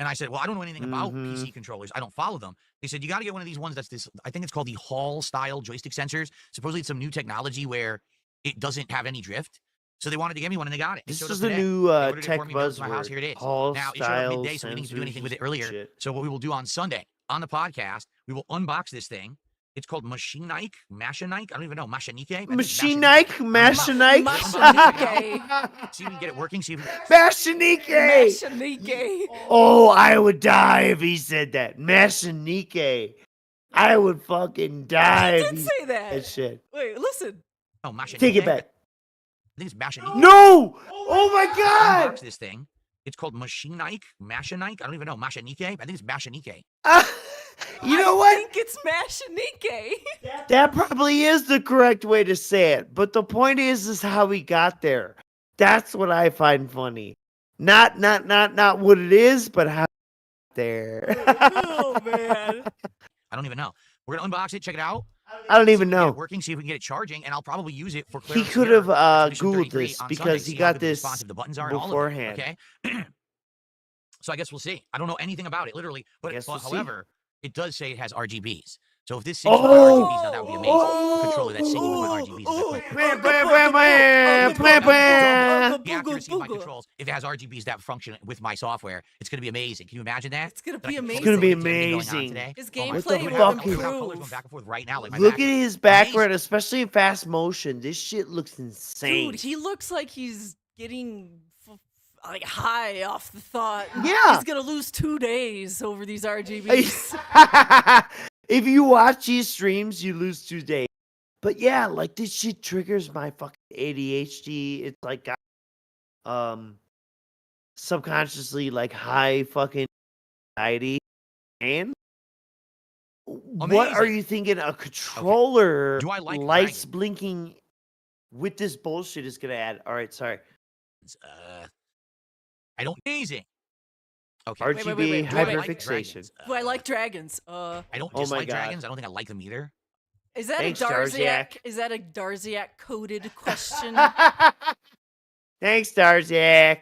Speaker 5: And I said, well, I don't know anything about PC controllers. I don't follow them. They said, you got to get one of these ones that's this, I think it's called the Hall style joystick sensors. Supposedly it's some new technology where it doesn't have any drift. So they wanted to get me one and they got it. They
Speaker 4: This
Speaker 5: showed
Speaker 4: is
Speaker 5: up
Speaker 4: the
Speaker 5: today.
Speaker 4: new
Speaker 5: They ordered it
Speaker 4: tech
Speaker 5: for me, mailed it to my house.
Speaker 4: buzzword.
Speaker 5: Here it is.
Speaker 4: Hall
Speaker 5: Now, it showed up
Speaker 4: style
Speaker 5: midday, so we didn't do anything with it earlier.
Speaker 4: shit.
Speaker 5: So what we will do on Sunday on the podcast, we will unbox this thing. It's called Machinike. I don't even know. Machinike?
Speaker 4: Machinike? Machinike?
Speaker 5: See if we can get it working. See if we
Speaker 4: Machinike!
Speaker 3: Machinike.
Speaker 4: Oh, I would die if he said that. Machinike. I would fucking die
Speaker 3: He
Speaker 4: if
Speaker 3: did
Speaker 4: he
Speaker 3: say that.
Speaker 4: said shit.
Speaker 3: Wait, listen.
Speaker 5: Oh, Machinike.
Speaker 4: Take it back.
Speaker 5: I think it's Machinike.
Speaker 4: No! Oh my god!
Speaker 5: Unbox this thing. It's called Machinike. I don't even know. Machinike? I think it's Machinike.
Speaker 4: You know
Speaker 3: I
Speaker 4: what?
Speaker 3: think it's Machinike.
Speaker 4: That probably is the correct way to say it. But the point is how he got there. That's what I find funny. Not what it is, but how he got there.
Speaker 3: Oh man.
Speaker 5: I don't even know. We're gonna unbox it, check it out.
Speaker 4: I don't
Speaker 5: See if
Speaker 4: even
Speaker 5: we can get
Speaker 4: know.
Speaker 5: it working, see if we can get it charging, and I'll probably use it for
Speaker 4: He
Speaker 5: Claire's
Speaker 4: could
Speaker 5: Sierra
Speaker 4: have
Speaker 5: Expedition
Speaker 4: Googled
Speaker 5: 33
Speaker 4: this
Speaker 5: on
Speaker 4: because
Speaker 5: Sunday,
Speaker 4: he
Speaker 5: see how
Speaker 4: got
Speaker 5: good
Speaker 4: this
Speaker 5: responsive the buttons are and all of it,
Speaker 4: beforehand.
Speaker 5: okay? So I guess we'll see. I don't know anything about it, literally. But
Speaker 4: Guess we'll see.
Speaker 5: however, it does say it has RGBs. So if this syncs with my RGBs, now that would be amazing. A controller that syncs with my RGBs. The accuracy of my controls, if it has RGBs that function with my software, it's going to be amazing. Can you imagine that?
Speaker 3: It's gonna
Speaker 5: That I
Speaker 3: be
Speaker 5: can
Speaker 3: amazing.
Speaker 5: feel
Speaker 4: It's gonna be
Speaker 5: the activity going on
Speaker 4: amazing.
Speaker 5: today?
Speaker 3: His
Speaker 5: Oh my
Speaker 3: gameplay
Speaker 5: God.
Speaker 3: will
Speaker 4: fuck
Speaker 5: Look at how colors
Speaker 3: improve.
Speaker 5: going back and forth right now. Like my
Speaker 4: Look at
Speaker 5: background.
Speaker 4: his background,
Speaker 5: Amazing.
Speaker 4: especially in fast motion. This shit looks insane.
Speaker 3: Dude, he looks like he's getting like high off the thought.
Speaker 4: Yeah.
Speaker 3: He's gonna lose 2 days over these RGBs.
Speaker 4: If you watch these streams, you lose 2 days. But yeah, like this shit triggers my fucking ADHD. It's like subconsciously like high fucking anxiety. And what are
Speaker 5: Amazing.
Speaker 4: you thinking? A controller
Speaker 5: Do I like
Speaker 4: lights
Speaker 5: dragon?
Speaker 4: blinking with this bullshit is gonna add. All right, sorry.
Speaker 5: I don't amazing. Okay.
Speaker 3: Wait, wait, wait,
Speaker 4: RGB
Speaker 3: wait. Do I like
Speaker 4: hyperfixation.
Speaker 5: dragons?
Speaker 3: Do I like dragons?
Speaker 5: I don't
Speaker 4: Oh my
Speaker 5: dislike
Speaker 4: God.
Speaker 5: dragons. I don't think I like them either.
Speaker 3: Is that
Speaker 4: Thanks,
Speaker 3: a Darziak?
Speaker 4: Darziak.
Speaker 3: Is that a Darziak coded question?
Speaker 4: Thanks, Darziak.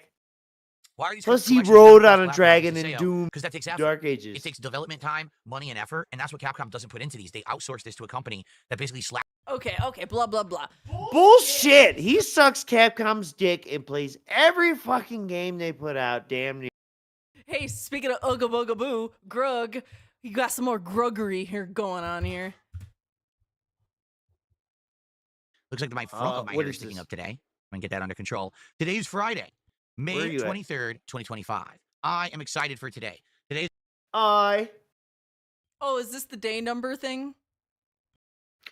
Speaker 5: Why are these
Speaker 4: Plus, he
Speaker 5: collections
Speaker 4: rode
Speaker 5: never
Speaker 4: on a
Speaker 5: cross
Speaker 4: dragon
Speaker 5: platforms to
Speaker 4: in
Speaker 5: sale?
Speaker 4: Doom
Speaker 5: Because that takes effort.
Speaker 4: Dark Ages.
Speaker 5: It takes development time, money, and effort, and that's what Capcom doesn't put into these. They outsource this to a company that basically slaps.
Speaker 3: Okay, blah blah blah.
Speaker 4: Bullshit! He sucks Capcom's dick and plays every fucking game they put out. Damn near.
Speaker 3: Hey, speaking of Ooga Booga Boo, Grug, you got some more gruggery here going on here.
Speaker 5: Looks like my front of my
Speaker 4: what
Speaker 5: hair
Speaker 4: is
Speaker 5: is sticking
Speaker 4: this?
Speaker 5: up today. I'm gonna get that under control. Today's Friday,
Speaker 4: Where are
Speaker 5: May
Speaker 4: you at?
Speaker 5: 23rd, 2025. I am excited for today. Today's
Speaker 4: I.
Speaker 3: Oh, is this the day number thing?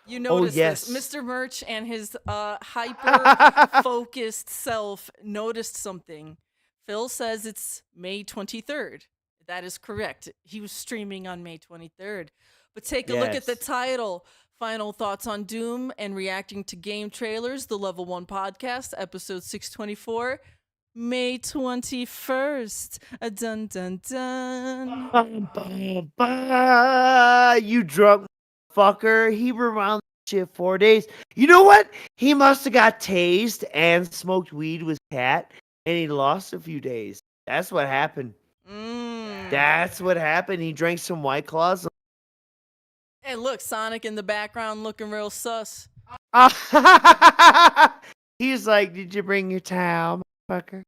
Speaker 3: You noticed
Speaker 4: yes.
Speaker 3: this. Mr. Merch and his hyper-focused self noticed something. Phil says it's May 23rd. That is correct. He was streaming on May 23rd. But take a look at the
Speaker 4: Yes.
Speaker 3: title. Final thoughts on Doom and reacting to game trailers. The Level 1 Podcast, episode 624. May 21st. Dun dun dun.
Speaker 4: You drunk fucker. He rewound shit 4 days. You know what? He must have got tased and smoked weed with Cat, and he lost a few days. That's what happened. That's what happened. He drank some White Claws.
Speaker 3: Hey, look, Sonic in the background looking real sus.
Speaker 4: He's like, "Did you bring your towel, motherfucker?"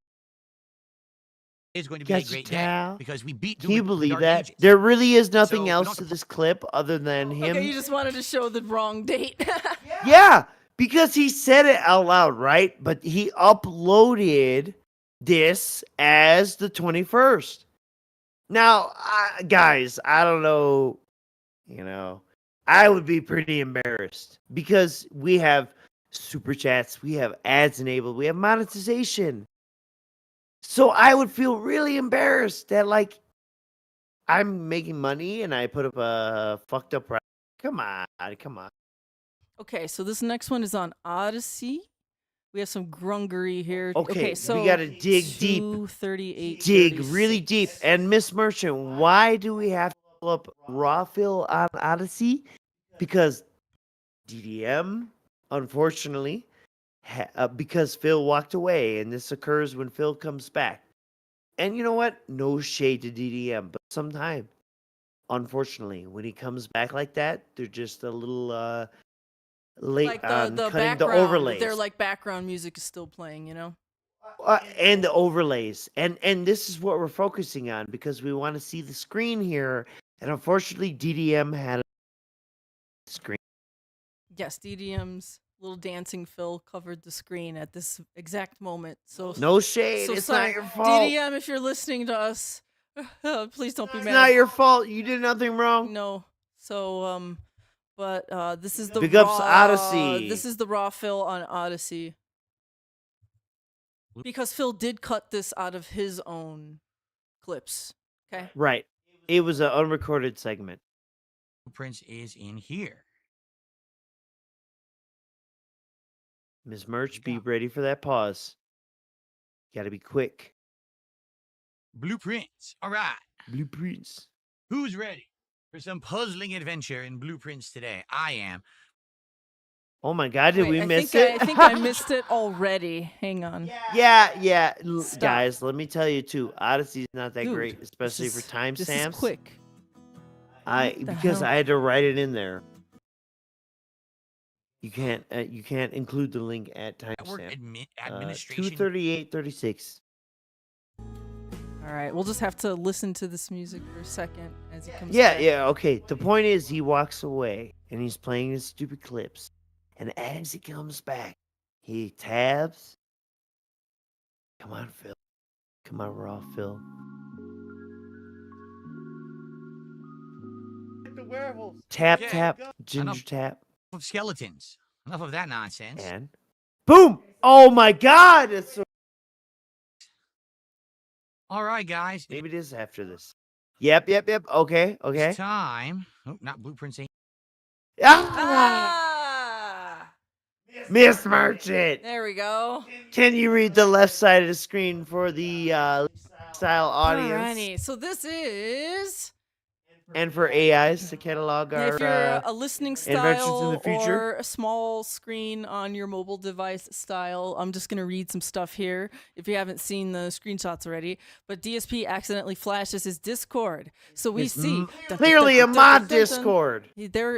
Speaker 5: is going to be a
Speaker 4: Got your
Speaker 5: great day
Speaker 4: towel?
Speaker 5: because we beat Doom
Speaker 4: Can you
Speaker 5: in the
Speaker 4: believe
Speaker 5: Dark
Speaker 4: that?
Speaker 5: Ages.
Speaker 4: There really is
Speaker 5: So,
Speaker 4: nothing
Speaker 5: we
Speaker 4: else
Speaker 5: don't
Speaker 4: to
Speaker 5: have
Speaker 4: this clip other than him.
Speaker 3: Okay, you just wanted to show the wrong date.
Speaker 4: Yeah, because he said it out loud, right? But he uploaded this as the 21st. Now, guys, I don't know, I would be pretty embarrassed because we have super chats, we have ads enabled, we have monetization. So I would feel really embarrassed that, like, I'm making money and I put up a fucked up price. Come on.
Speaker 3: Okay, so this next one is on Odyssey. We have some grungery here.
Speaker 4: Okay,
Speaker 3: so
Speaker 4: we gotta dig deep.
Speaker 3: 238.
Speaker 4: Dig really deep. And Miss Merchant, why do we have to pull up DarksydeTruck on Odyssey? Because DDM, unfortunately, because Phil walked away, and this occurs when Phil comes back. And you know what? No shade to DDM, but sometimes, unfortunately, when he comes back like that, they're just a little late
Speaker 3: Like
Speaker 4: on
Speaker 3: the
Speaker 4: cutting the
Speaker 3: background,
Speaker 4: overlays.
Speaker 3: their like background music is still playing,
Speaker 4: And the overlays, and this is what we're focusing on because we want to see the screen here, and unfortunately DDM had a screen.
Speaker 3: Yes, DDM's little dancing Phil covered the screen at this exact moment. So
Speaker 4: No shade,
Speaker 3: so
Speaker 4: it's
Speaker 3: sorry.
Speaker 4: not your fault.
Speaker 3: DDM, if you're listening to us, please don't be
Speaker 4: It's
Speaker 3: mad.
Speaker 4: not your fault. You did nothing wrong.
Speaker 3: No. So but this is the
Speaker 4: Big ups
Speaker 3: raw,
Speaker 4: Odyssey.
Speaker 3: This is the raw Phil on Odyssey. Because Phil did cut this out of his own clips. Okay.
Speaker 4: Right. It was an unrecorded segment.
Speaker 5: Blueprints is in here.
Speaker 4: Ms. Merch, be ready for that pause. Got to be quick.
Speaker 5: Blueprints. All right.
Speaker 4: Blueprints.
Speaker 5: Who's ready for some puzzling adventure in Blueprints today? I am.
Speaker 4: Oh my God, did
Speaker 3: Wait,
Speaker 4: we
Speaker 3: I
Speaker 4: miss
Speaker 3: think
Speaker 4: it?
Speaker 3: I think I missed it already. Hang on.
Speaker 4: Yeah.
Speaker 3: Stop.
Speaker 4: Guys, let me tell you too. Odyssey's not that
Speaker 3: Dude,
Speaker 4: great, especially for
Speaker 3: This is
Speaker 4: timestamps.
Speaker 3: quick.
Speaker 4: Because I had to write it in there. You can't include the link at
Speaker 5: Network
Speaker 4: timestamp.
Speaker 5: administration.
Speaker 4: 238.36.
Speaker 3: All right, we'll just have to listen to this music for a second as he comes
Speaker 4: Yeah,
Speaker 3: back.
Speaker 4: yeah, okay. The point is, he walks away and he's playing his stupid clips, and as he comes back, he tabs. Come on, Phil. Come on, raw Phil. The werewolves. Tap,
Speaker 5: Okay.
Speaker 4: tap, ginger
Speaker 5: Enough
Speaker 4: tap,
Speaker 5: of skeletons. Enough of that nonsense.
Speaker 4: and boom! Oh my God! It's so...
Speaker 5: All right, guys.
Speaker 4: Maybe it is after this. Yep. Okay.
Speaker 5: It's time. Oh, not blueprints.
Speaker 3: Ah!
Speaker 4: Miss Merchant.
Speaker 3: There we go.
Speaker 4: Can you read the left side of the screen for the style audience?
Speaker 3: Alrighty, so this is.
Speaker 4: And for AIs to catalog our
Speaker 3: If you're a listening
Speaker 4: inventions
Speaker 3: style
Speaker 4: in the future.
Speaker 3: or a small screen on your mobile device style, I'm just going to read some stuff here if you haven't seen the screenshots already. But DSP accidentally flashes his Discord. So we
Speaker 4: It's
Speaker 3: see.
Speaker 4: clearly a mod Discord.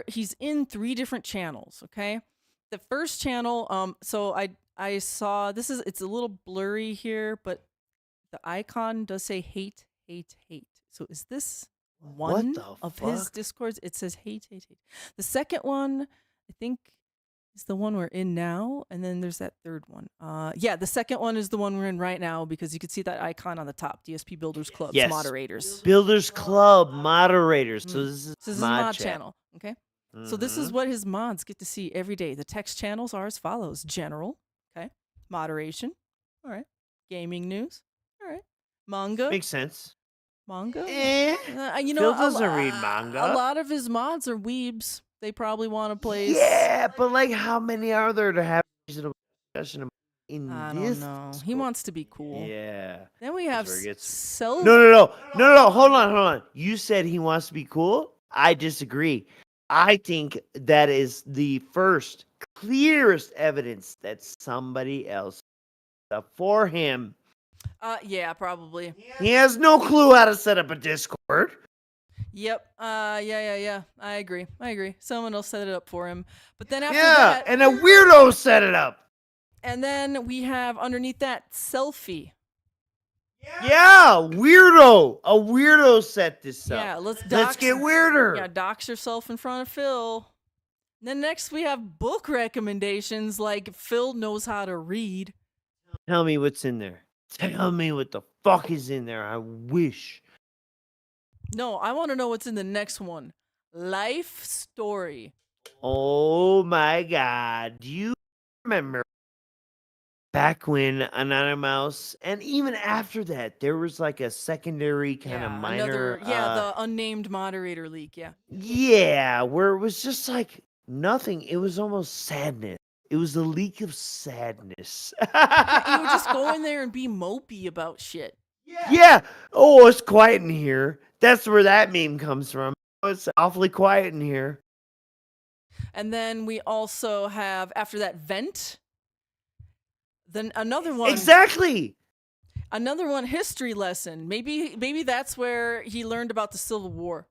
Speaker 3: He's in 3 different channels, okay? The first channel, so I saw, it's a little blurry here, but the icon does say hate. So is this one of his Discords? It says hate. The second one, I think, is the one we're in now, and then there's that third one. Yeah, the second one is the one we're in right now because you can see that icon on the top, DSP Builders Club moderators.
Speaker 4: Builders Club moderators. So this is
Speaker 3: mod channel. Okay. So this is what his mods get to see every day. The text channels are as follows: general, okay, moderation, all right, gaming news, all right, manga.
Speaker 4: Makes sense.
Speaker 3: Manga?
Speaker 4: You know, Phil doesn't read manga.
Speaker 3: A lot of his mods are weebs. They probably want to play.
Speaker 4: Yeah, but like, how many are there to have reasonable discussion about in
Speaker 3: I
Speaker 4: this?
Speaker 3: don't know. He wants to be cool.
Speaker 4: Yeah.
Speaker 3: Then we have
Speaker 4: No. Hold on. You said he wants to be cool. I disagree. I think that is the first clearest evidence that somebody else for him.
Speaker 3: Yeah, probably.
Speaker 4: He has no clue how to set up a Discord.
Speaker 3: Yep. Yeah. I agree. Someone else set it up for him. But then after that,
Speaker 4: and a weirdo set it up.
Speaker 3: And then we have underneath that selfie.
Speaker 4: Yeah, weirdo. A weirdo set this up.
Speaker 3: Yeah, let's
Speaker 4: get weirder.
Speaker 3: Yeah, dox yourself in front of Phil. Then next we have book recommendations like Phil knows how to read.
Speaker 4: Tell me what's in there. Tell me what the fuck is in there. I wish.
Speaker 3: No, I want to know what's in the next one. Life story.
Speaker 4: Oh my God. Do you remember back when Anonymous, and even after that, there was like a secondary kind of minor.
Speaker 3: The unnamed moderator leak. Yeah.
Speaker 4: Yeah, where it was just like nothing. It was almost sadness. It was the leak of sadness.
Speaker 3: You would just go in there and be mopey about shit.
Speaker 4: Yeah. Oh, it's quiet in here. That's where that meme comes from. It's awfully quiet in here.
Speaker 3: And then we also have, after that vent, then another one.
Speaker 4: Exactly.
Speaker 3: Another one, history lesson. Maybe that's where he learned about the Civil War.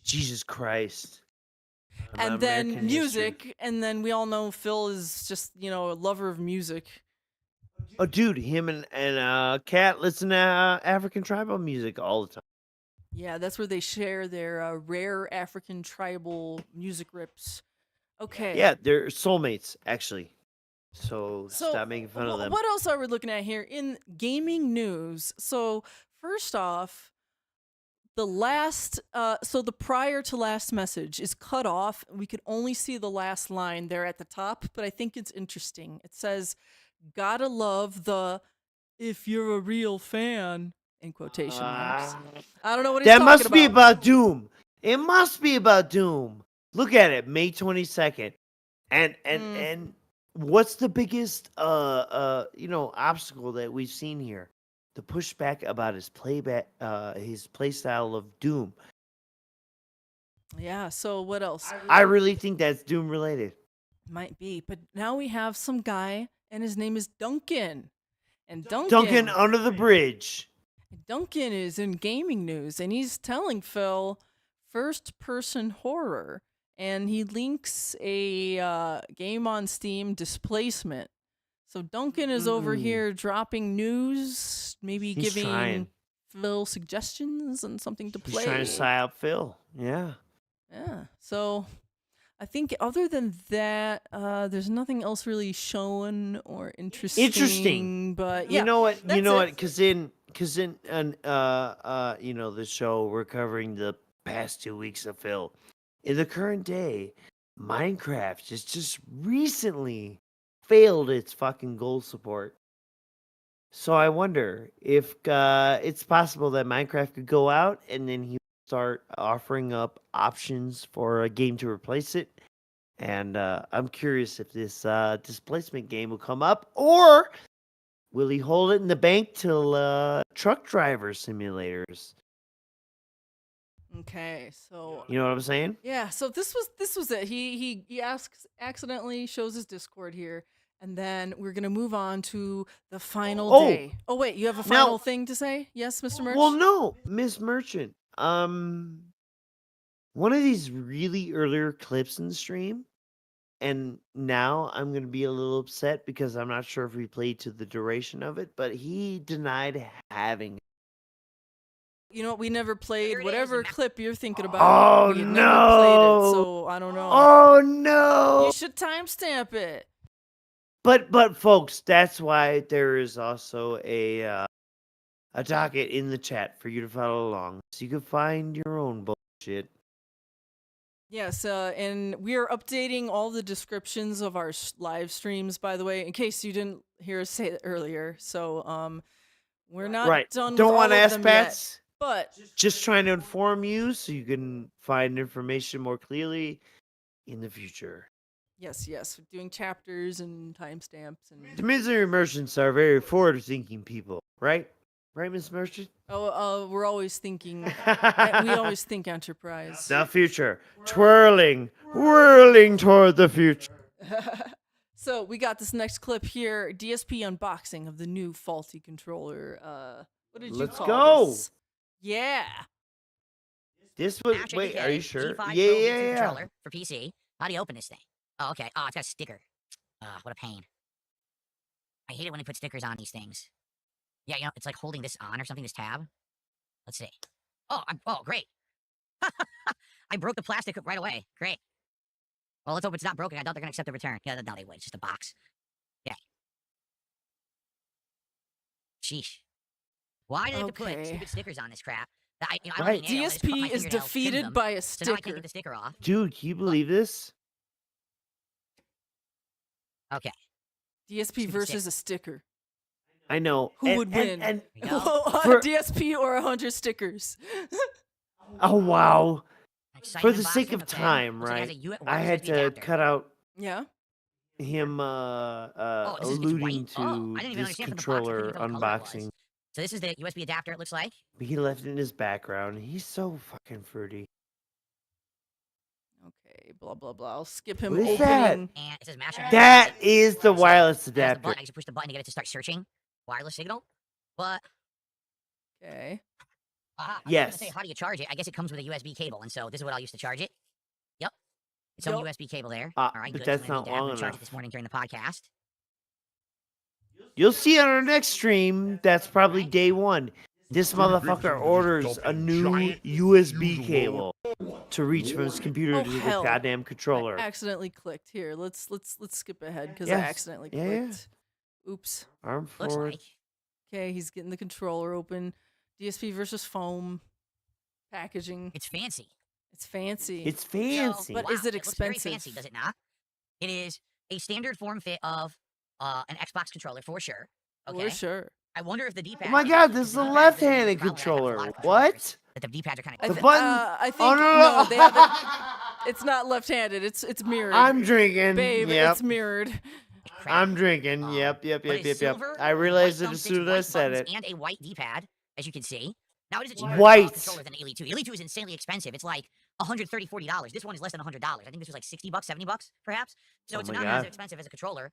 Speaker 4: Jesus Christ.
Speaker 3: And then music, and then we all know Phil is just, a lover of music.
Speaker 4: Oh, dude, him and Kat listen to African tribal music all the time.
Speaker 3: Yeah, that's where they share their rare African tribal music rips. Okay.
Speaker 4: Yeah, they're soulmates, actually. So stop making fun of them.
Speaker 3: What else are we looking at here in gaming news? So first off, the prior to last message is cut off. We could only see the last line there at the top, but I think it's interesting. It says, "Gotta love the if you're a real fan," in quotation marks. I don't know what he's talking about.
Speaker 4: That must be about Doom. It must be about Doom. Look at it, May 22nd. And what's the biggest obstacle that we've seen here? The pushback about his play style of Doom.
Speaker 3: Yeah, so what else?
Speaker 4: I really think that's Doom related.
Speaker 3: Might be, but now we have some guy, and his name is Duncan. And
Speaker 4: Duncan under the bridge.
Speaker 3: Duncan is in gaming news, and he's telling Phil, first-person horror, and he links a game on Steam, Displacement. So Duncan is over here dropping news, maybe
Speaker 4: He's
Speaker 3: giving
Speaker 4: trying.
Speaker 3: Phil suggestions and something to
Speaker 4: He's
Speaker 3: play.
Speaker 4: trying to psy up Phil. Yeah.
Speaker 3: Yeah. So I think other than that, there's nothing else really shown or interesting. But yeah,
Speaker 4: You know what?
Speaker 3: that's
Speaker 4: You know
Speaker 3: it.
Speaker 4: what? Because in the show we're covering the past 2 weeks of Phil. In the current day, Minecraft just recently failed its fucking goal support. So I wonder if it's possible that Minecraft could go out and then he would start offering up options for a game to replace it. And I'm curious if this displacement game will come up, or will he hold it in the bank till truck driver simulators?
Speaker 3: Okay, so
Speaker 4: You know what I'm saying?
Speaker 3: yeah, so this was it. He accidentally shows his Discord here, and then we're gonna move on to the final day. Oh wait, you have a final thing to say? Yes, Mr. Merch?
Speaker 4: Well, no, Miss Merchant. One of these really earlier clips in the stream, and now I'm gonna be a little upset because I'm not sure if we played to the duration of it, but he denied having.
Speaker 3: You know, we never played whatever clip you're thinking about.
Speaker 4: Oh,
Speaker 3: we had never played it,
Speaker 4: no.
Speaker 3: so I don't know.
Speaker 4: Oh no!
Speaker 3: You should timestamp it.
Speaker 4: But folks, that's why there is also a docket in the chat for you to follow along, so you can find your own bullshit.
Speaker 3: Yes, and we are updating all the descriptions of our live streams, by the way, in case you didn't hear us say it earlier. So, we're not done.
Speaker 4: Don't
Speaker 3: with
Speaker 4: want
Speaker 3: all
Speaker 4: to
Speaker 3: of
Speaker 4: ask
Speaker 3: them
Speaker 4: Pats.
Speaker 3: yet, but
Speaker 4: Just trying to inform you so you can find information more clearly in the future.
Speaker 3: yes, doing chapters and timestamps and.
Speaker 4: The misery merchants are very forward-thinking people, right? Right, Miss Merchant?
Speaker 3: We're always thinking. We always think enterprise.
Speaker 4: The future, whirling toward the future.
Speaker 3: So we got this next clip here. DSP unboxing of the new faulty controller. What did you
Speaker 4: Let's
Speaker 3: call
Speaker 4: go.
Speaker 3: this? Yeah.
Speaker 4: This was.
Speaker 8: Action
Speaker 4: Wait,
Speaker 8: DK,
Speaker 4: are you sure?
Speaker 8: G5 Pro
Speaker 4: Yeah.
Speaker 8: V2 controller for PC. How do you open this thing? Oh, okay. Oh, it's got a sticker. What a pain. I hate it when they put stickers on these things. Yeah, you know, it's like holding this on or something, this tab. Let's see. Oh, great. I broke the plastic right away. Great. Well, let's hope it's not broken. I thought they're going to accept the return. Yeah, no, they would. It's just a box. Yeah. Sheesh. Why do they have to put stupid stickers on this crap? I don't
Speaker 4: Right.
Speaker 8: need nails. I just put my
Speaker 3: DSP is
Speaker 8: fingernails, trim
Speaker 3: defeated
Speaker 8: them,
Speaker 3: by a
Speaker 8: So now I can't
Speaker 3: sticker.
Speaker 8: get the sticker off.
Speaker 4: Dude, can you believe this?
Speaker 8: Okay.
Speaker 3: DSP versus a sticker.
Speaker 4: I know.
Speaker 3: Who would win?
Speaker 8: There you go.
Speaker 3: DSP or 100 stickers?
Speaker 4: Oh, wow.
Speaker 8: Exciting
Speaker 4: For the sake
Speaker 8: unboxing,
Speaker 4: of
Speaker 8: okay.
Speaker 4: time,
Speaker 8: Looks like it has
Speaker 4: right?
Speaker 8: a wireless
Speaker 4: I had
Speaker 8: USB
Speaker 4: to
Speaker 8: adapter.
Speaker 4: cut out
Speaker 3: Yeah.
Speaker 4: him
Speaker 8: it's
Speaker 4: alluding
Speaker 8: white?
Speaker 4: to
Speaker 8: Oh, I didn't even
Speaker 4: this
Speaker 8: understand from the box. I couldn't
Speaker 4: controller
Speaker 8: even tell what color it was.
Speaker 4: unboxing.
Speaker 8: So this is the USB adapter, it looks like.
Speaker 4: He left it in his background. He's so fucking fruity.
Speaker 3: Okay, blah, blah, blah. I'll skip him
Speaker 4: What is
Speaker 3: opening.
Speaker 4: that?
Speaker 8: And it says master.
Speaker 4: That is the wireless
Speaker 8: There's the
Speaker 4: adapter.
Speaker 8: button. I guess you push the button to get it to start searching. Wireless signal. But
Speaker 3: Okay.
Speaker 8: I was
Speaker 4: Yes.
Speaker 8: gonna say, how do you charge it? I guess it comes with a USB cable, and so this is what I'll use to charge it. Yep. It's on
Speaker 3: Yep.
Speaker 8: USB cable there.
Speaker 4: Ah,
Speaker 8: All right,
Speaker 4: but
Speaker 8: good.
Speaker 4: that's
Speaker 8: I'm gonna
Speaker 4: not
Speaker 8: need that. I'm
Speaker 4: long
Speaker 8: gonna charge it
Speaker 4: enough.
Speaker 8: this morning during the podcast.
Speaker 4: You'll see on our next stream. That's probably day one. This motherfucker orders a new USB cable to reach from his computer
Speaker 3: Oh,
Speaker 4: to the
Speaker 3: hell.
Speaker 4: goddamn controller.
Speaker 3: I accidentally clicked. Here, let's skip ahead because I
Speaker 4: Yes.
Speaker 3: accidentally
Speaker 4: Yeah, yeah.
Speaker 3: clicked. Oops.
Speaker 4: Arm
Speaker 8: Looks
Speaker 4: forward.
Speaker 8: like.
Speaker 3: Okay, he's getting the controller open. DSP versus foam. Packaging.
Speaker 8: It's fancy.
Speaker 3: It's fancy.
Speaker 4: It's fancy.
Speaker 3: But
Speaker 8: Wow,
Speaker 3: is it
Speaker 8: looks very
Speaker 3: expensive?
Speaker 8: fancy, does it not? It is a standard form fit of an Xbox controller for sure. Okay.
Speaker 3: For sure.
Speaker 8: I wonder if the D-pad.
Speaker 4: Oh my god, this is a left-handed controller. What?
Speaker 8: That the D-pads are kind
Speaker 3: I
Speaker 8: of.
Speaker 4: The button.
Speaker 3: I think
Speaker 4: Oh,
Speaker 3: no,
Speaker 4: no.
Speaker 3: they have it. It's not left-handed. It's mirrored.
Speaker 4: I'm drinking.
Speaker 3: Babe,
Speaker 4: Yep.
Speaker 3: it's mirrored.
Speaker 4: I'm drinking. Yep.
Speaker 8: But it's silver,
Speaker 4: I realized it
Speaker 8: white
Speaker 4: as soon as I
Speaker 8: thumbsticks,
Speaker 4: said
Speaker 8: white
Speaker 4: it.
Speaker 8: buttons, and a white D-pad, as you can see. Now it is a cheaper
Speaker 4: White.
Speaker 8: controller than the Elite 2. Elite 2 is insanely expensive. It's like $130, $40. This one is less than $100. I think this was like $60, $70, perhaps. So
Speaker 4: Oh
Speaker 8: it's
Speaker 4: my
Speaker 8: not
Speaker 4: God.
Speaker 8: as expensive as a controller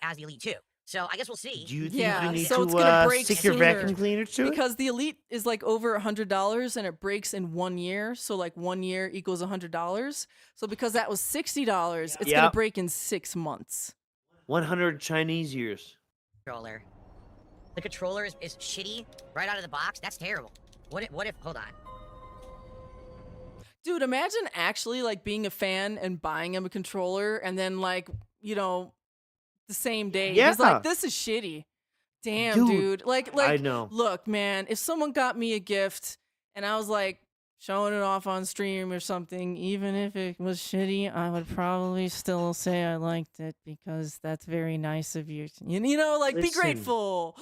Speaker 8: as the Elite 2. So I guess we'll see.
Speaker 4: Do you think
Speaker 3: Yeah,
Speaker 4: you need
Speaker 3: so it's
Speaker 4: to
Speaker 3: gonna break
Speaker 4: stick your
Speaker 3: sooner
Speaker 4: vacuum cleaner to it?
Speaker 3: because the Elite is like over $100 and it breaks in 1 year. So like 1 year equals $100. So because that was $60, it's gonna
Speaker 4: Yep.
Speaker 3: break in 6 months.
Speaker 4: 100 Chinese years.
Speaker 8: Controller. The controller is shitty right out of the box. That's terrible. What if hold on.
Speaker 3: Dude, imagine actually like being a fan and buying him a controller and then like, the same day. He's
Speaker 4: Yeah.
Speaker 3: like, this is shitty. Damn, dude. Like,
Speaker 4: I know.
Speaker 3: look, man, if someone got me a gift and I was like showing it off on stream or something, even if it was shitty, I would probably still say I liked it because that's very nice of you. Like, be
Speaker 4: Listen.
Speaker 3: grateful.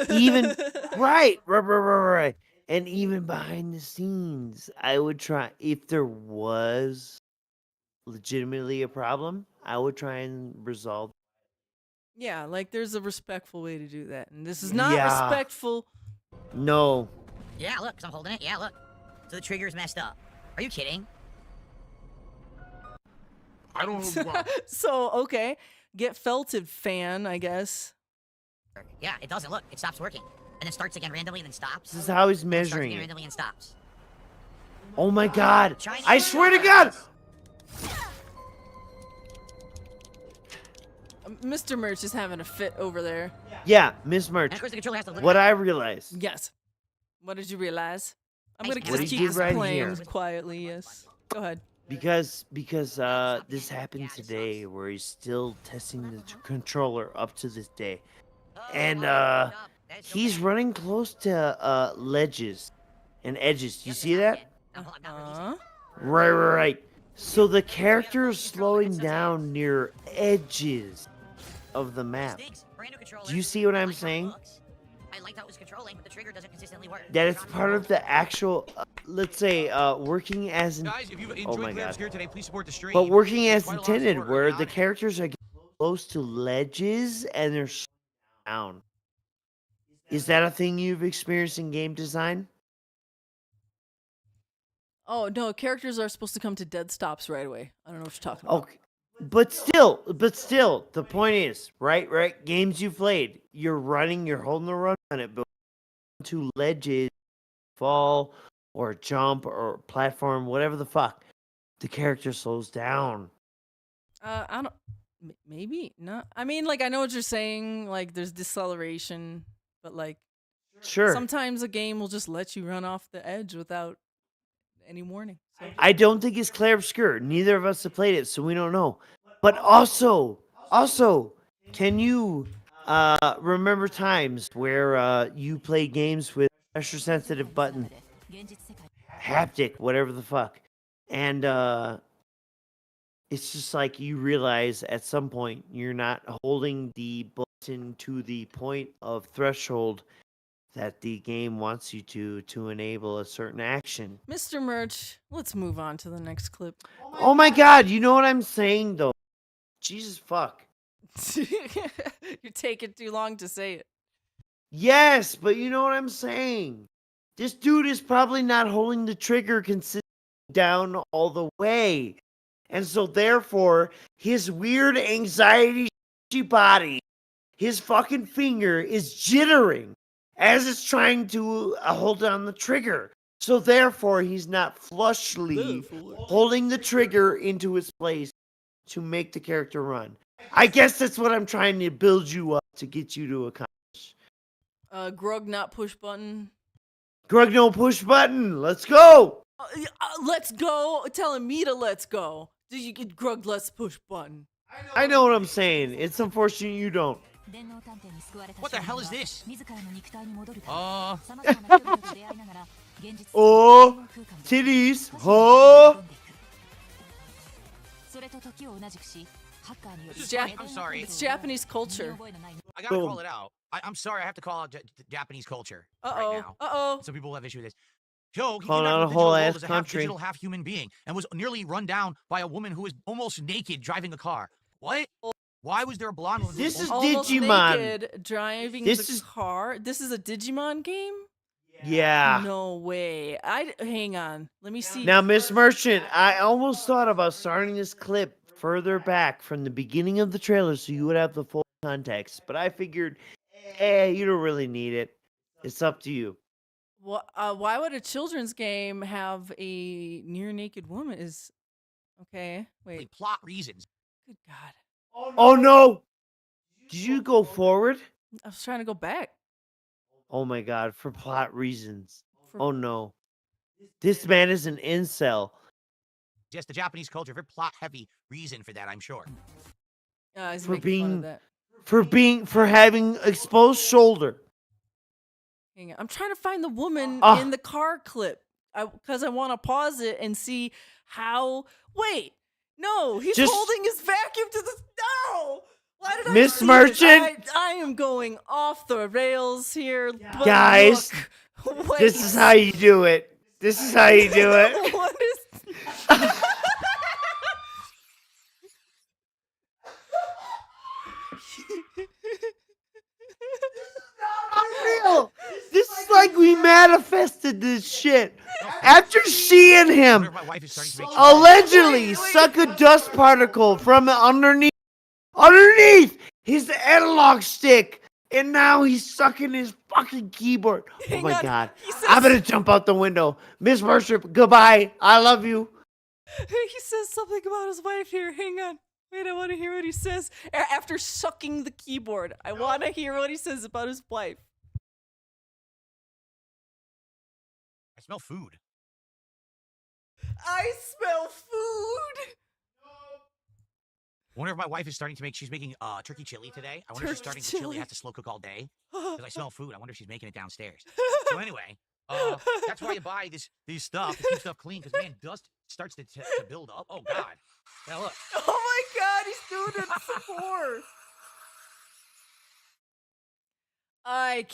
Speaker 4: Even right. And even behind the scenes, I would try, if there was legitimately a problem, I would try and resolve.
Speaker 3: Yeah, like there's a respectful way to do that. And this is not
Speaker 4: Yeah.
Speaker 3: respectful.
Speaker 4: No.
Speaker 8: Yeah, look, 'cause I'm holding it. Yeah, look. So the trigger's messed up. Are you kidding?
Speaker 6: I don't know why.
Speaker 3: So, okay. Get felted, fan, I guess.
Speaker 8: Yeah, it doesn't. Look, it stops working. And then starts again randomly and then stops.
Speaker 4: This is how he's
Speaker 8: And then starts
Speaker 4: measuring
Speaker 8: again
Speaker 4: it.
Speaker 8: randomly and stops.
Speaker 4: Oh my god. I swear to God.
Speaker 3: Mr. Merch is having a fit over there.
Speaker 4: Yeah, Miss Merch.
Speaker 8: And of course the controller has to look
Speaker 4: What
Speaker 8: at
Speaker 4: I realized.
Speaker 3: Yes. What did you realize? I'm gonna
Speaker 8: What
Speaker 3: just
Speaker 8: he
Speaker 3: keep
Speaker 8: did right
Speaker 3: playing
Speaker 4: here.
Speaker 3: quietly. Yes. Go ahead.
Speaker 4: Because this happened today where he's still testing the controller up to this day. And he's running close to ledges and edges. You see that? Right. So the character is slowing down near edges of the map. Do you see what I'm saying?
Speaker 8: I like how it was controlling, but the trigger doesn't consistently work.
Speaker 4: That it's part of the actual, let's say, working as
Speaker 5: Guys, if you've
Speaker 4: oh
Speaker 5: enjoyed
Speaker 4: my
Speaker 5: clips
Speaker 4: god.
Speaker 5: here today, please support the stream.
Speaker 4: But working
Speaker 5: There's
Speaker 4: as
Speaker 5: quite a lot of
Speaker 4: intended,
Speaker 5: support
Speaker 4: where
Speaker 5: early
Speaker 4: the
Speaker 5: on.
Speaker 4: characters are getting close to ledges and they're down. Is that a thing you've experienced in game design?
Speaker 3: Oh no, characters are supposed to come to dead stops right away. I don't know what you're talking about.
Speaker 4: Okay. But still, the point is, right? Games you've played, you're holding the run on it, but to ledges, fall, or jump, or platform, whatever the fuck, the character slows down.
Speaker 3: I don't. Maybe not. I mean, like I know what you're saying. Like there's deceleration, but like
Speaker 4: Sure.
Speaker 3: sometimes a game will just let you run off the edge without any warning. So.
Speaker 4: I don't think it's Claire Obscure. Neither of us have played it, so we don't know. But also, can you remember times where you play games with pressure-sensitive button, haptic, whatever the fuck, and it's just like you realize at some point you're not holding the button to the point of threshold that the game wants you to enable a certain action.
Speaker 3: Mr. Merch, let's move on to the next clip.
Speaker 4: Oh my god, you know what I'm saying though? Jesus fuck.
Speaker 3: You're taking too long to say it.
Speaker 4: Yes, but you know what I'm saying? This dude is probably not holding the trigger consistently down all the way. And so therefore, his weird anxiety body, his fucking finger is jittering as it's trying to hold down the trigger. So therefore, he's not flushly holding the trigger into its place to make the character run. I guess that's what I'm trying to build you up to get you to accomplish.
Speaker 3: Grug not push button.
Speaker 4: Grug no push button. Let's go.
Speaker 3: Let's go. Telling me to let's go. Did you get Grug let's push button?
Speaker 4: I know what I'm saying. It's unfortunate you don't.
Speaker 5: What the hell is this?
Speaker 4: Oh, titties. Oh.
Speaker 5: I'm sorry.
Speaker 3: It's Japanese culture.
Speaker 5: I gotta call it out. I'm sorry. I have to call out Japanese culture right now.
Speaker 3: Uh-oh.
Speaker 5: Some people have issue with this. Joe, he
Speaker 4: Calling
Speaker 5: came
Speaker 4: out
Speaker 5: out
Speaker 4: a
Speaker 5: of the
Speaker 4: whole
Speaker 5: digital
Speaker 4: ass
Speaker 5: world as a half
Speaker 4: country.
Speaker 5: digital, half human being, and was nearly run down by a woman who was almost naked driving a car. What? Why was there a blonde woman?
Speaker 4: This is
Speaker 3: Almost
Speaker 4: Digimon.
Speaker 3: naked, driving
Speaker 4: This
Speaker 3: the
Speaker 4: is-
Speaker 3: car. This is a Digimon game?
Speaker 4: Yeah.
Speaker 3: No way. Hang on. Let me see.
Speaker 4: Now, Miss Merchant, I almost thought about starting this clip further back from the beginning of the trailer so you would have the full context, but I figured, you don't really need it. It's up to you.
Speaker 3: Why would a children's game have a near naked woman? Is okay. Wait.
Speaker 5: Plot reasons.
Speaker 3: Good God.
Speaker 4: Oh no! Did you go forward?
Speaker 3: I was trying to go back.
Speaker 4: Oh my God! For plot reasons. Oh no! This man is an incel.
Speaker 5: Just the Japanese culture, very plot heavy reason for that, I'm sure.
Speaker 3: He's
Speaker 4: For
Speaker 3: making fun of
Speaker 4: being
Speaker 3: that.
Speaker 4: for having exposed shoulder.
Speaker 3: Hang on. I'm trying to find the woman
Speaker 4: Ah.
Speaker 3: in the car clip. Because I want to pause it and see how. Wait, no, he's
Speaker 4: Just-
Speaker 3: holding his vacuum to the. No, why did I
Speaker 4: Miss
Speaker 3: see
Speaker 4: Merchant?
Speaker 3: this? I am going off the rails here, but
Speaker 4: Guys,
Speaker 3: look, wait.
Speaker 4: this is how you do it. This is how you do it.
Speaker 3: What is?
Speaker 4: Real. This is like we manifested this shit. After she and him
Speaker 5: My wife is starting to make
Speaker 4: allegedly suck a dust particle from underneath his analog stick, and now he's sucking his fucking keyboard. Oh
Speaker 3: Hang
Speaker 4: my
Speaker 3: on.
Speaker 4: God.
Speaker 3: He says-
Speaker 4: I'm gonna jump out the window. Miss Worship, goodbye. I love you.
Speaker 3: He says something about his wife here. Hang on. Wait, I want to hear what he says after sucking the keyboard. I want to hear what he says about his wife.
Speaker 5: I smell food.
Speaker 3: I smell food.
Speaker 5: I wonder if my wife is starting to make. She's making turkey chili today. I wonder if she's starting to chili. Have to slow cook all day because I smell food. I wonder if she's making it downstairs. So anyway, that's why you buy these stuff to keep stuff clean because man, dust starts to build up. Oh God. Now look.
Speaker 3: Oh my God, he's doing it some more. I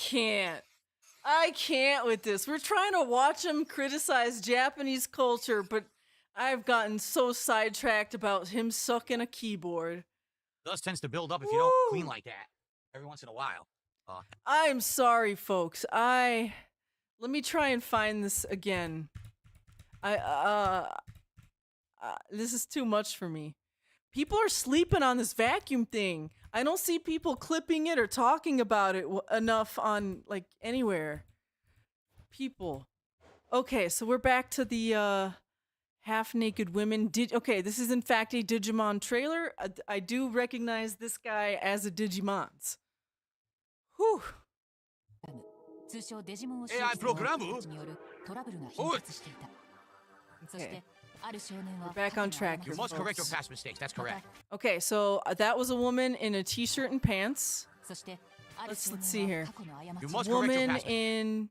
Speaker 3: can't with this. We're trying to watch him criticize Japanese culture, but I've gotten so sidetracked about him sucking a keyboard.
Speaker 5: Dust tends to build up if you don't clean like that every once in a while.
Speaker 3: I'm sorry, folks. Let me try and find this again. This is too much for me. People are sleeping on this vacuum thing. I don't see people clipping it or talking about it enough on like anywhere. People. Okay, so we're back to the half-naked women. Okay, this is in fact a Digimon trailer. I do recognize this guy as a Digimon's. Whew.
Speaker 5: AI プログラム?
Speaker 3: Okay. We're back on track here,
Speaker 5: You must correct your
Speaker 3: folks.
Speaker 5: past mistakes. That's correct.
Speaker 3: Okay, so that was a woman in a t-shirt and pants. Let's see here.
Speaker 5: You must correct your
Speaker 3: Woman
Speaker 5: past mistakes.
Speaker 3: in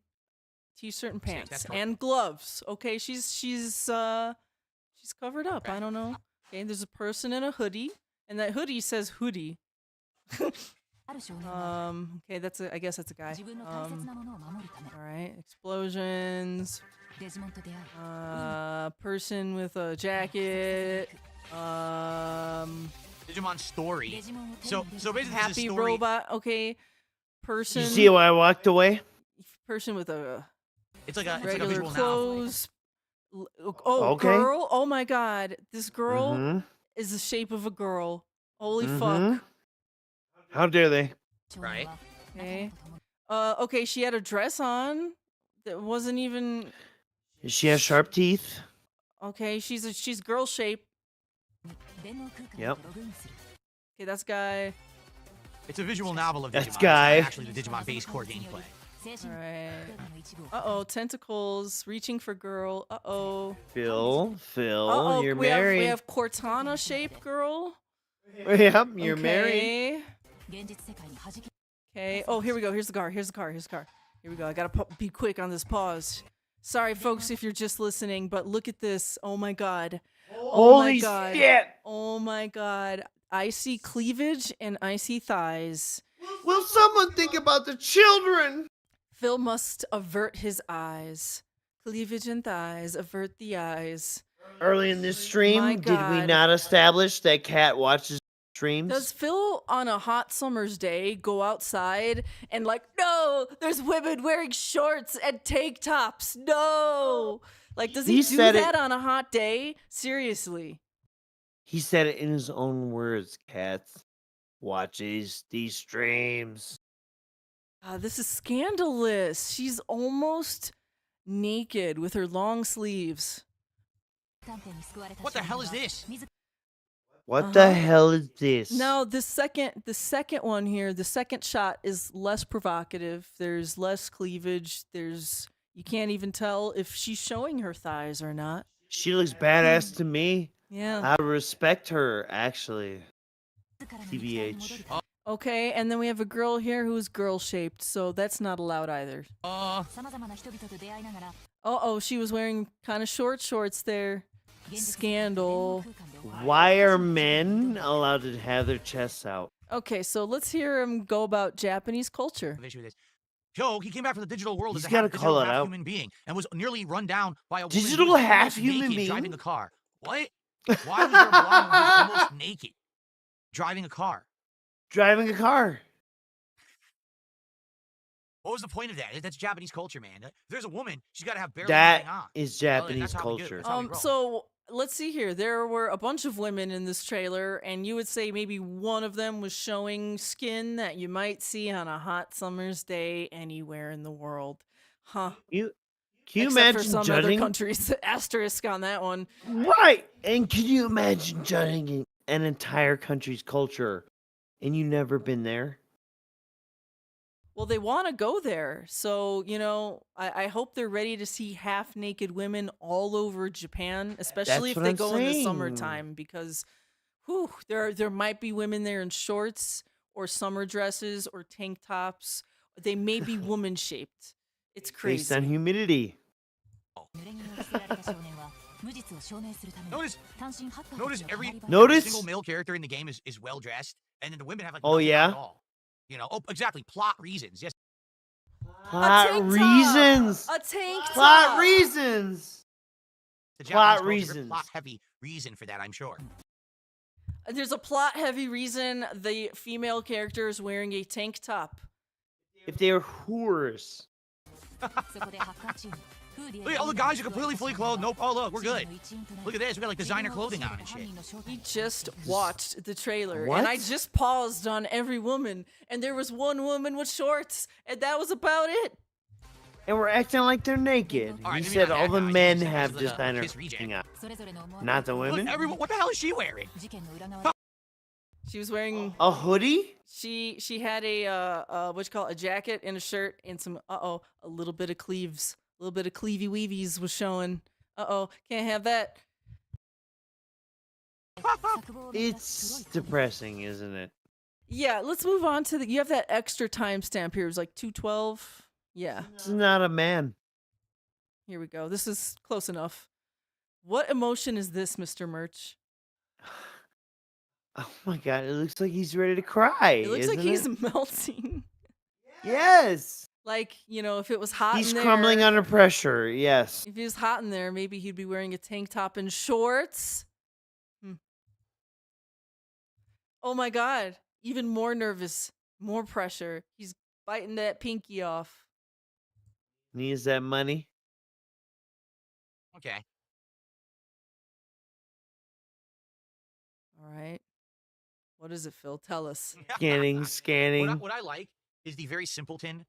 Speaker 3: t-shirt and
Speaker 5: Mistakes, that's
Speaker 3: pants
Speaker 5: correct.
Speaker 3: and gloves. Okay, she's covered up. I don't know. Okay, there's a person in a hoodie, and that hoodie says hoodie. Okay, I guess that's a guy. All right, explosions. Person with a jacket.
Speaker 5: Digimon story. So basically, this is
Speaker 3: Happy
Speaker 5: story.
Speaker 3: robot. Okay, person.
Speaker 4: You see why I walked away?
Speaker 3: Person with a
Speaker 5: It's like a
Speaker 3: regular
Speaker 5: visual novel.
Speaker 3: clothes. Oh,
Speaker 4: Okay.
Speaker 3: girl. Oh my God, this girl
Speaker 4: Mhm.
Speaker 3: is the shape of a girl. Holy
Speaker 4: Mhm.
Speaker 3: fuck.
Speaker 4: How dare they?
Speaker 5: Right.
Speaker 3: Okay. Okay, she had a dress on that wasn't even.
Speaker 4: She has sharp teeth.
Speaker 3: Okay, she's girl shape.
Speaker 4: Yep.
Speaker 3: Okay, that's guy.
Speaker 5: It's a visual novel of Digimon.
Speaker 4: That's
Speaker 5: It's not
Speaker 4: guy.
Speaker 5: actually the Digimon base core gameplay.
Speaker 3: Alright. Tentacles reaching for girl.
Speaker 4: Phil, you're
Speaker 3: we
Speaker 4: married.
Speaker 3: have Cortana shaped girl.
Speaker 4: Yep, you're married.
Speaker 3: Okay. Oh, here we go. Here's the car. Here we go. I gotta be quick on this pause. Sorry, folks, if you're just listening, but look at this. Oh my God. Oh my
Speaker 4: Holy
Speaker 3: God.
Speaker 4: shit!
Speaker 3: Oh my God. I see cleavage and I see thighs.
Speaker 4: Will someone think about the children?
Speaker 3: Phil must avert his eyes. Cleavage and thighs. Avert the eyes.
Speaker 4: Early in this stream,
Speaker 3: My
Speaker 4: did we
Speaker 3: God.
Speaker 4: not establish that Cat watches streams?
Speaker 3: Does Phil on a hot summer's day go outside and like, no, there's women wearing shorts and tank tops. No. Like, does he
Speaker 4: He
Speaker 3: do
Speaker 4: said it-
Speaker 3: that on a hot day? Seriously.
Speaker 4: He said it in his own words, Cats. watch these streams.
Speaker 3: This is scandalous. She's almost naked with her long sleeves.
Speaker 5: What the hell is this?
Speaker 4: What the hell is this?
Speaker 3: Now, the second one here, the second shot is less provocative. There's less cleavage. You can't even tell if she's showing her thighs or not.
Speaker 4: She looks badass to me.
Speaker 3: Yeah.
Speaker 4: I respect her, actually. TBH.
Speaker 3: Okay, and then we have a girl here who's girl-shaped, so that's not allowed either. Uh-oh, she was wearing kind of short shorts there. Scandal.
Speaker 4: Why are men allowed to have their chests out?
Speaker 3: Okay, so let's hear him go about Japanese culture.
Speaker 5: Yo, he came back from the digital world
Speaker 4: He's
Speaker 5: as a
Speaker 4: gotta
Speaker 5: half
Speaker 4: call
Speaker 5: digital,
Speaker 4: it
Speaker 5: half
Speaker 4: out.
Speaker 5: human being and was nearly run down by a woman
Speaker 4: Digital
Speaker 5: who was
Speaker 4: half
Speaker 5: almost
Speaker 4: human
Speaker 5: naked
Speaker 4: being?
Speaker 5: driving a car. What? Why was there a blonde woman who's almost naked driving a car?
Speaker 4: Driving a car.
Speaker 5: What was the point of that? That's Japanese culture, man. If there's a woman, she's got to have barely
Speaker 4: That
Speaker 5: anything on.
Speaker 4: is
Speaker 5: Well,
Speaker 4: Japanese
Speaker 5: that's how we do it.
Speaker 4: culture.
Speaker 5: That's how we roll.
Speaker 3: So let's see here. There were a bunch of women in this trailer, and you would say maybe one of them was showing skin that you might see on a hot summer's day anywhere in the world. Huh.
Speaker 4: Can you
Speaker 3: Except
Speaker 4: imagine
Speaker 3: for some other
Speaker 4: judging?
Speaker 3: countries. Asterisk on that one.
Speaker 4: Right. And can you imagine judging an entire country's culture and you never been there?
Speaker 3: Well, they want to go there. So, I hope they're ready to see half-naked women all over Japan, especially
Speaker 4: That's
Speaker 3: if
Speaker 4: what
Speaker 3: they
Speaker 4: I'm
Speaker 3: go in the
Speaker 4: saying.
Speaker 3: summertime, because there might be women there in shorts or summer dresses or tank tops. They may be woman-shaped. It's crazy.
Speaker 4: Based on humidity.
Speaker 5: Notice every
Speaker 4: Notice?
Speaker 5: single male character in the game is well dressed, and then the women have like
Speaker 4: Oh,
Speaker 5: nothing on
Speaker 4: yeah?
Speaker 5: at all. Exactly. Plot reasons. Yes.
Speaker 4: Plot
Speaker 3: tank top!
Speaker 4: reasons.
Speaker 3: A tank
Speaker 4: Plot
Speaker 3: top!
Speaker 4: reasons.
Speaker 5: The
Speaker 4: Plot
Speaker 5: Japanese culture,
Speaker 4: reasons.
Speaker 5: plot heavy reason for that, I'm sure.
Speaker 3: There's a plot-heavy reason the female character is wearing a tank top.
Speaker 4: If they are whores.
Speaker 5: Look at all the guys are completely fully clothed. Nope. Oh, look, we're good. Look at this. We got like designer clothing on and shit.
Speaker 3: We just watched the trailer,
Speaker 4: What?
Speaker 3: and I just paused on every woman, and there was one woman with shorts, and that was about it.
Speaker 4: And we're acting like they're naked.
Speaker 5: All right,
Speaker 4: You
Speaker 5: maybe
Speaker 4: said
Speaker 5: not
Speaker 4: all
Speaker 5: that
Speaker 4: the
Speaker 5: guy,
Speaker 4: men
Speaker 5: just
Speaker 4: have
Speaker 5: the
Speaker 4: designer
Speaker 5: Kiss reject.
Speaker 4: clothing on. Not the
Speaker 5: Look,
Speaker 4: women?
Speaker 5: everyone, what the hell is she wearing?
Speaker 3: She was wearing.
Speaker 4: A hoodie?
Speaker 3: She had a what you call it, a jacket and a shirt and some a little bit of cleaves, a little bit of cleavy weavies was showing. Can't have that.
Speaker 4: It's depressing, isn't it?
Speaker 3: Yeah, let's move on to you have that extra timestamp here. It was like 2:12. Yeah.
Speaker 4: It's not a man.
Speaker 3: Here we go. This is close enough. What emotion is this, Mr. Merch?
Speaker 4: Oh my god, it looks like he's ready to cry.
Speaker 3: It looks like
Speaker 4: isn't
Speaker 3: he's
Speaker 4: it?
Speaker 3: melting.
Speaker 4: Yes.
Speaker 3: Like, if it was hot
Speaker 4: He's
Speaker 3: in there.
Speaker 4: crumbling under pressure. Yes.
Speaker 3: If he was hot in there, maybe he'd be wearing a tank top and shorts. Oh my god. Even more nervous. More pressure. He's biting that pinky off.
Speaker 4: Needs that money.
Speaker 5: Okay.
Speaker 3: All right. What is it, Phil? Tell us.
Speaker 4: Scanning.
Speaker 5: What I like is the very simpleton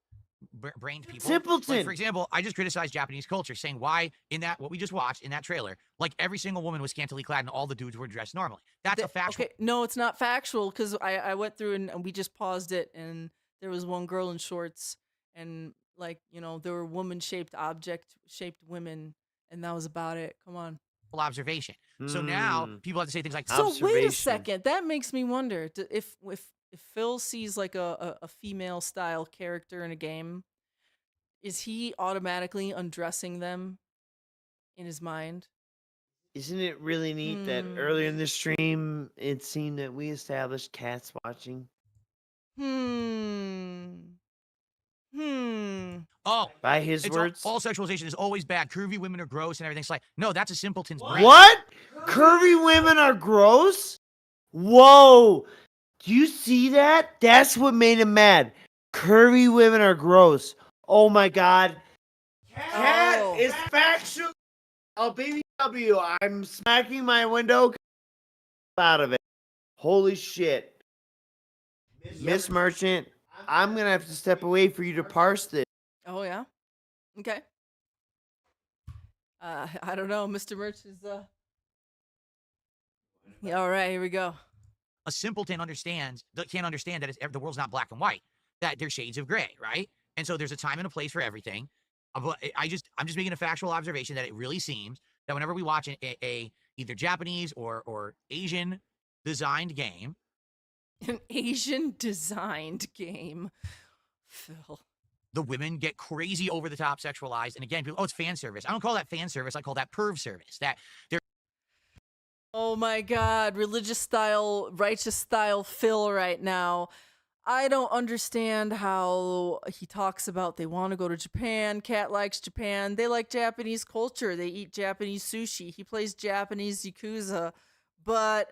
Speaker 5: brained people.
Speaker 4: Simpleton.
Speaker 5: Like, for example, I just criticized Japanese culture, saying why in that what we just watched in that trailer, like every single woman was scantily clad and all the dudes were dressed normally. That's a factual.
Speaker 3: Okay, no, it's not factual because I went through and we just paused it and there was one girl in shorts and there were woman-shaped object-shaped women and that was about it. Come on.
Speaker 5: Observation. So now people have to say things like,
Speaker 3: So wait a second. That makes me wonder if Phil sees like a female style character in a game, is he automatically undressing them in his mind?
Speaker 4: Isn't it really neat that earlier in the stream it seemed that we established cats watching?
Speaker 5: Oh,
Speaker 4: by his words.
Speaker 5: All sexualization is always bad. Curvy women are gross and everything's like, no, that's a simpleton's brain.
Speaker 4: What? Curvy women are gross? Whoa. Do you see that? That's what made him mad. Curvy women are gross. Oh my god. Cat is factual. Oh, baby W, I'm smacking my window out of it. Holy shit. Miss Merchant, I'm gonna have to step away for you to parse this.
Speaker 3: Oh yeah. Okay. I don't know. Mr. Merch is Yeah, all right, here we go.
Speaker 5: A simpleton can't understand that the world's not black and white, that there's shades of gray, right? And so there's a time and a place for everything. But I'm just making a factual observation that it really seems that whenever we watch a either Japanese or Asian designed game,
Speaker 3: An Asian designed game. Phil.
Speaker 5: the women get crazy over the top sexualized. And again, people, oh, it's fan service. I don't call that fan service. I call that perv service. That they're
Speaker 3: Oh my god, religious style, righteous style Phil right now. I don't understand how he talks about they want to go to Japan. Cat likes Japan. They like Japanese culture. They eat Japanese sushi. He plays Japanese Yakuza. But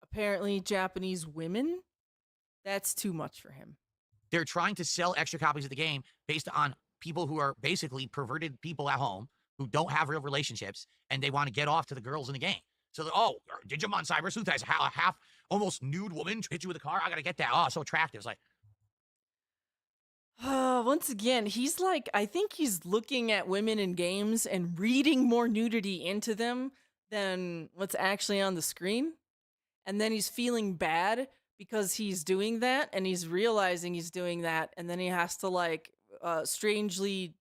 Speaker 3: apparently Japanese women? That's too much for him.
Speaker 5: they're trying to sell extra copies of the game based on people who are basically perverted people at home who don't have real relationships, and they want to get off to the girls in the game. So, Digimon Cyber Sleuth has a half, almost nude woman hit you with a car. I gotta get that. Oh, so attractive. It's like,
Speaker 3: once again, he's like, I think he's looking at women in games and reading more nudity into them than what's actually on the screen. And then he's feeling bad because he's doing that, and he's realizing he's doing that, and then he has to like strangely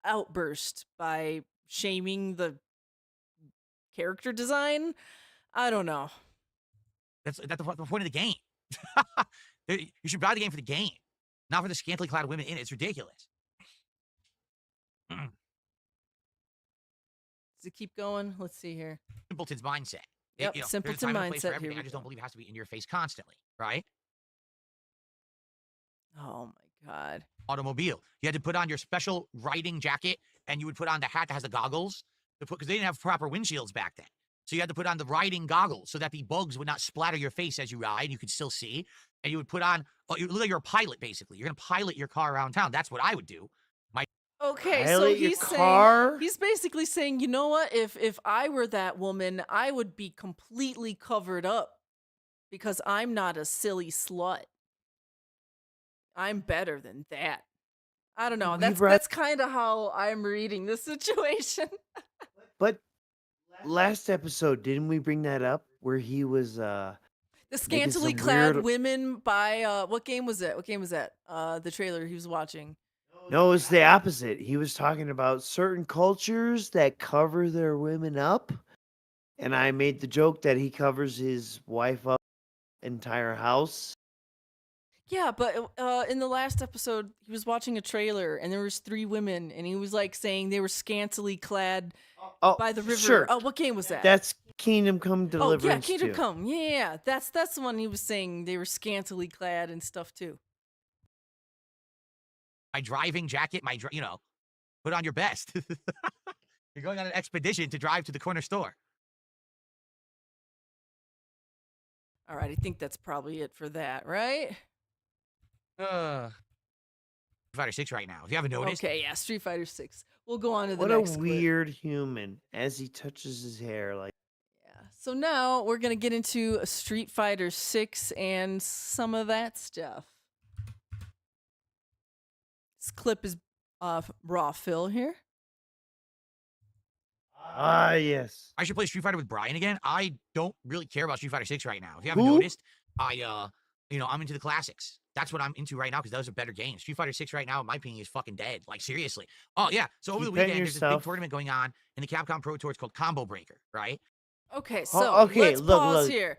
Speaker 3: outburst by shaming the character design. I don't know.
Speaker 5: that's the point of the game. You should buy the game for the game, not for the scantily clad women in it. It's ridiculous.
Speaker 3: Does it keep going? Let's see here.
Speaker 5: Simpleton's mindset.
Speaker 3: Yep,
Speaker 5: there's a
Speaker 3: simpleton
Speaker 5: time and a place for
Speaker 3: mindset. Here
Speaker 5: everything.
Speaker 3: we
Speaker 5: I just
Speaker 3: go.
Speaker 5: don't believe it has to be in your face constantly, right?
Speaker 3: Oh my god.
Speaker 5: Automobile. You had to put on your special riding jacket, and you would put on the hat that has the goggles to put, because they didn't have proper windshields back then. So you had to put on the riding goggles so that the bugs would not splatter your face as you ride. You could still see. And you would put on, you look like you're a pilot, basically. You're going to pilot your car around town. That's what I would do.
Speaker 3: Okay, so
Speaker 4: Pilot your
Speaker 3: he's
Speaker 4: car?
Speaker 3: saying, he's basically saying, you know what? If I were that woman, I would be completely covered up because I'm not a silly slut. I'm better than that. I don't know. That's kind of how I'm reading this situation.
Speaker 4: But last episode, didn't we bring that up where he was
Speaker 3: The
Speaker 4: making
Speaker 3: scantily
Speaker 4: some
Speaker 3: clad
Speaker 4: weird-
Speaker 3: women by what game was it? What game was that? The trailer he was watching.
Speaker 4: No, it's the opposite. He was talking about certain cultures that cover their women up, and I made the joke that he covers his wife up entire house.
Speaker 3: Yeah, but in the last episode, he was watching a trailer, and there was 3 women, and he was like saying they were scantily clad by the river.
Speaker 4: Sure.
Speaker 3: Oh, what game was that?
Speaker 4: That's Kingdom Come Deliverance.
Speaker 3: Oh yeah, Kingdom
Speaker 4: 2.
Speaker 3: Come. Yeah. That's the one he was saying they were scantily clad and stuff too.
Speaker 5: My driving jacket, put on your best. You're going on an expedition to drive to the corner store.
Speaker 3: All right, I think that's probably it for that, right?
Speaker 5: Street Fighter 6 right now. If you haven't noticed.
Speaker 3: Okay, yeah, Street Fighter 6. We'll go on to the
Speaker 4: What
Speaker 3: next
Speaker 4: a
Speaker 3: clip.
Speaker 4: weird human as he touches his hair. Like,
Speaker 3: So now we're gonna get into Street Fighter 6 and some of that stuff. This clip is raw Phil here.
Speaker 4: yes.
Speaker 5: I should play Street Fighter with Brian again. I don't really care about Street Fighter 6 right now. If you haven't
Speaker 4: Who?
Speaker 5: noticed, I'm into the classics. That's what I'm into right now because those are better games. Street Fighter 6 right now, in my opinion, is fucking dead. Like, seriously. Oh, yeah. So over the
Speaker 4: Keep petting
Speaker 5: weekend, there's this big
Speaker 4: yourself.
Speaker 5: tournament going on in the Capcom Pro Tour. It's called Combo Breaker, right?
Speaker 3: Okay,
Speaker 4: Oh,
Speaker 3: so
Speaker 4: okay,
Speaker 3: let's
Speaker 4: look,
Speaker 3: pause
Speaker 4: look.
Speaker 3: here.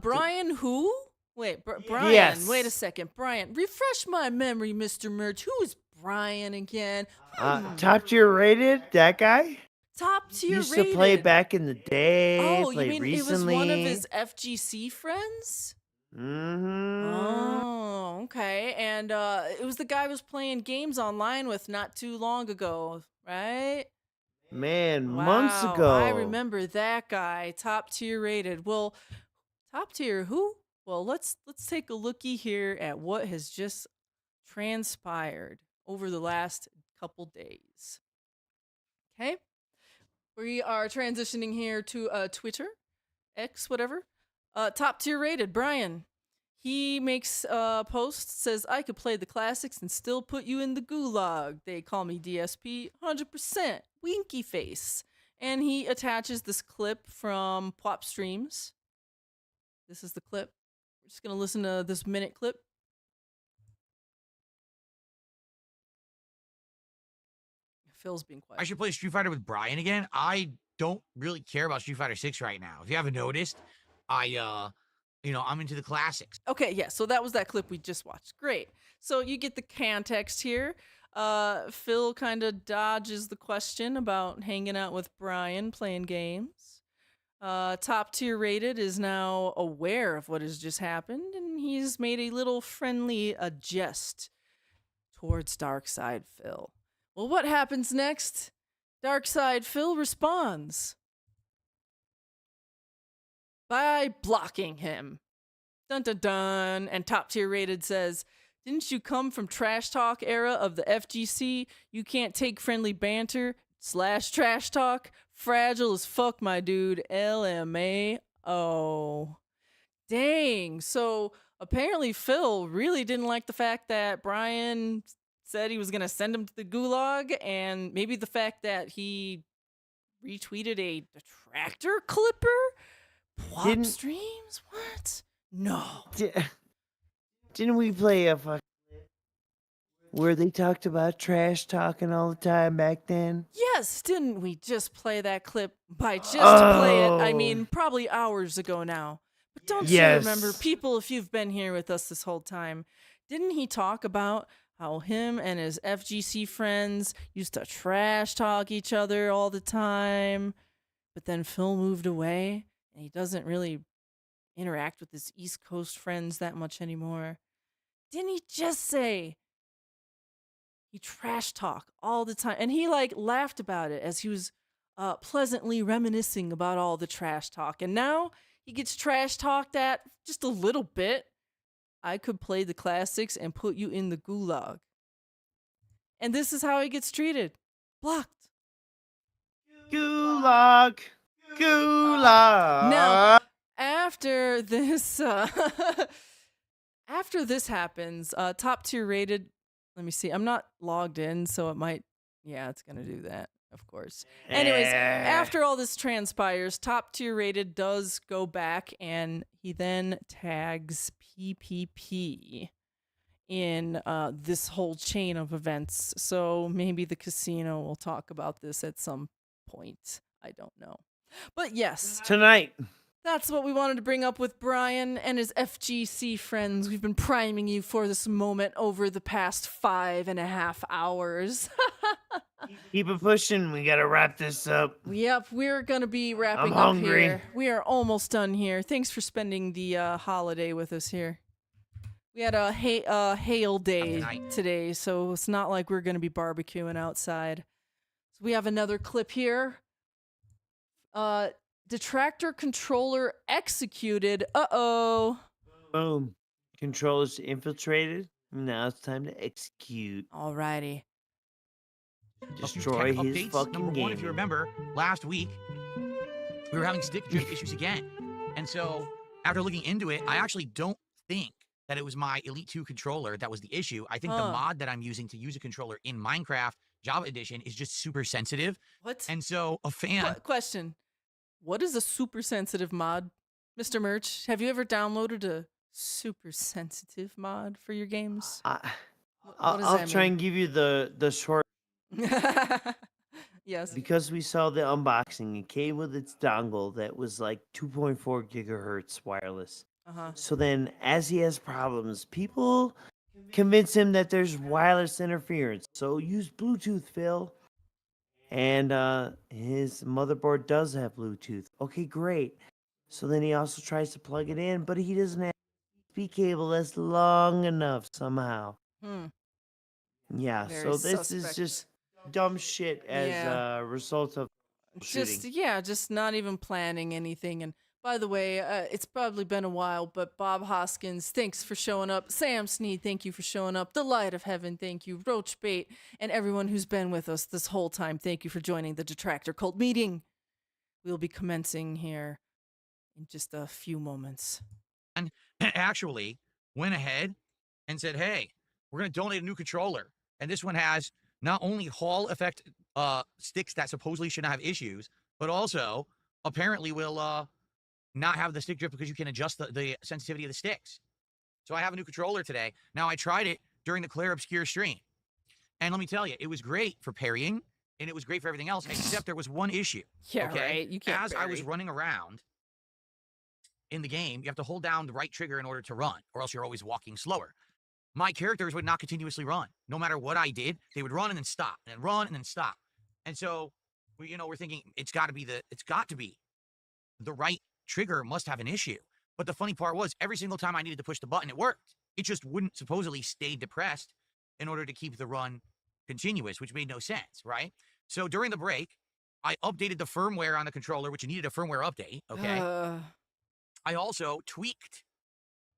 Speaker 3: Brian who? Wait, Brian,
Speaker 4: Yes.
Speaker 3: wait a second. Brian, refresh my memory, Mr. Merch. Who is Brian again?
Speaker 4: Top tier rated, that guy?
Speaker 3: Top
Speaker 4: He
Speaker 3: tier
Speaker 4: used
Speaker 3: rated.
Speaker 4: to play back in the day.
Speaker 3: Oh, you
Speaker 4: played
Speaker 3: mean
Speaker 4: recently.
Speaker 3: it was one of his FGC friends?
Speaker 4: Mm-hmm.
Speaker 3: Oh, okay. And it was the guy who was playing games online with not too long ago, right?
Speaker 4: Man, months
Speaker 3: Wow,
Speaker 4: ago.
Speaker 3: I remember that guy, top tier rated. Well, top tier who? Well, let's take a looky here at what has just transpired over the last couple days. Okay? We are transitioning here to Twitter, X, whatever. Top tier rated, Brian. He makes a post, says, I could play the classics and still put you in the gulag. They call me DSP 100%. Winky face. And he attaches this clip from Plop Streams. This is the clip. We're just going to listen to this minute clip. Phil's being quiet.
Speaker 5: I should play Street Fighter with Brian again. I don't really care about Street Fighter 6 right now. If you haven't noticed, I'm into the classics.
Speaker 3: Okay, yeah, so that was that clip we just watched. Great. So you get the context here. Phil kind of dodges the question about hanging out with Brian, playing games. Top Tier Rated is now aware of what has just happened, and he's made a little friendly jest towards DarksydePhil. Well, what happens next? DarksydePhil responds by blocking him. Dun dun dun. And Top Tier Rated says, didn't you come from trash talk era of the FGC? You can't take friendly banter / trash talk. Fragile as fuck, my dude. LMAO. Dang. So apparently Phil really didn't like the fact that Brian said he was going to send him to the gulag, and maybe the fact that he retweeted a Detractor clipper? Plop Streams? What? No.
Speaker 4: Didn't we play a fucking where they talked about trash talking all the time back then?
Speaker 3: Yes, didn't we just play that clip? By just play it, I mean probably hours ago now. But don't you remember, people, if you've been here with us this whole time, didn't he talk about how him and his FGC friends used to trash talk each other all the time? But then Phil moved away, and he doesn't really interact with his East Coast friends that much anymore. Didn't he just say he trash talk all the time? And he laughed about it as he was pleasantly reminiscing about all the trash talk. And now he gets trash talked at just a little bit. I could play the classics and put you in the gulag. And this is how he gets treated. Blocked.
Speaker 4: Gulag. Gulag.
Speaker 3: Now, after this happens, Top Tier Rated, let me see. I'm not logged in, so it might, it's going to do that, of course. Anyways, after all this transpires, Top Tier Rated does go back, and he then tags PPP in this whole chain of events. So maybe the casino will talk about this at some point. I don't know. But yes.
Speaker 4: Tonight.
Speaker 3: That's what we wanted to bring up with Brian and his FGC friends. We've been priming you for this moment over the past 5.5 hours.
Speaker 4: Keep it pushing. We gotta wrap this up.
Speaker 3: Yep, we're gonna be wrapping
Speaker 4: I'm
Speaker 3: up
Speaker 4: hungry.
Speaker 3: here. We are almost done here. Thanks for spending the holiday with us here. We had a hail day today, so it's not like we're gonna be barbecuing outside. So we have another clip here. Detractor controller executed. Uh-oh.
Speaker 4: Boom. Controllers infiltrated. Now it's time to execute.
Speaker 3: Alrighty.
Speaker 4: Destroy his
Speaker 5: updates.
Speaker 4: fucking
Speaker 5: Number
Speaker 4: game.
Speaker 5: one, if you remember, last week, we were having stick drift issues again. And so, after looking into it, I actually don't think that it was my Elite 2 controller that was the issue. I think the mod that I'm using to use a controller in Minecraft Java Edition is just super sensitive.
Speaker 3: What?
Speaker 5: And so, a fan...
Speaker 3: Question. What is a super sensitive mod? Mr. Merch, have you ever downloaded a super sensitive mod for your games?
Speaker 4: I'll try and give you the short.
Speaker 3: Yes.
Speaker 4: Because we saw the unboxing, it came with its dongle that was like 2.4 gigahertz wireless. So then, as he has problems, people convince him that there's wireless interference. So use Bluetooth, Phil. And his motherboard does have Bluetooth. Okay, great. So then he also tries to plug it in, but he doesn't have a USB cable that's long enough somehow. Yeah,
Speaker 3: Very
Speaker 4: so this
Speaker 3: suspect.
Speaker 4: is just dumb shit as a result of shooting.
Speaker 3: Just not even planning anything. And by the way, it's probably been a while, but Bob Hoskins, thanks for showing up. Sam Sneed, thank you for showing up. The Light of Heaven, thank you. Roach Bait, and everyone who's been with us this whole time, thank you for joining the Detractor Cult meeting. We'll be commencing here in just a few moments.
Speaker 5: And actually, went ahead and said, hey, we're going to donate a new controller. And this one has not only Hall effect sticks that supposedly should not have issues, but also apparently will not have the stick drift because you can adjust the sensitivity of the sticks. So I have a new controller today. Now, I tried it during the Claire Obscure stream. And let me tell you, it was great for parrying, and it was great for everything else, except there was one issue.
Speaker 3: Yeah,
Speaker 5: okay?
Speaker 3: right. You can't
Speaker 5: As I was
Speaker 3: parry.
Speaker 5: running around in the game, you have to hold down the right trigger in order to run, or else you're always walking slower. My characters would not continuously run. No matter what I did, they would run and then stop, and then run and then stop. And so, we're thinking it's got to be the right trigger must have an issue. But the funny part was, every single time I needed to push the button, it worked. It just wouldn't supposedly stay depressed in order to keep the run continuous, which made no sense, right? So during the break, I updated the firmware on the controller, which needed a firmware update, okay? I also tweaked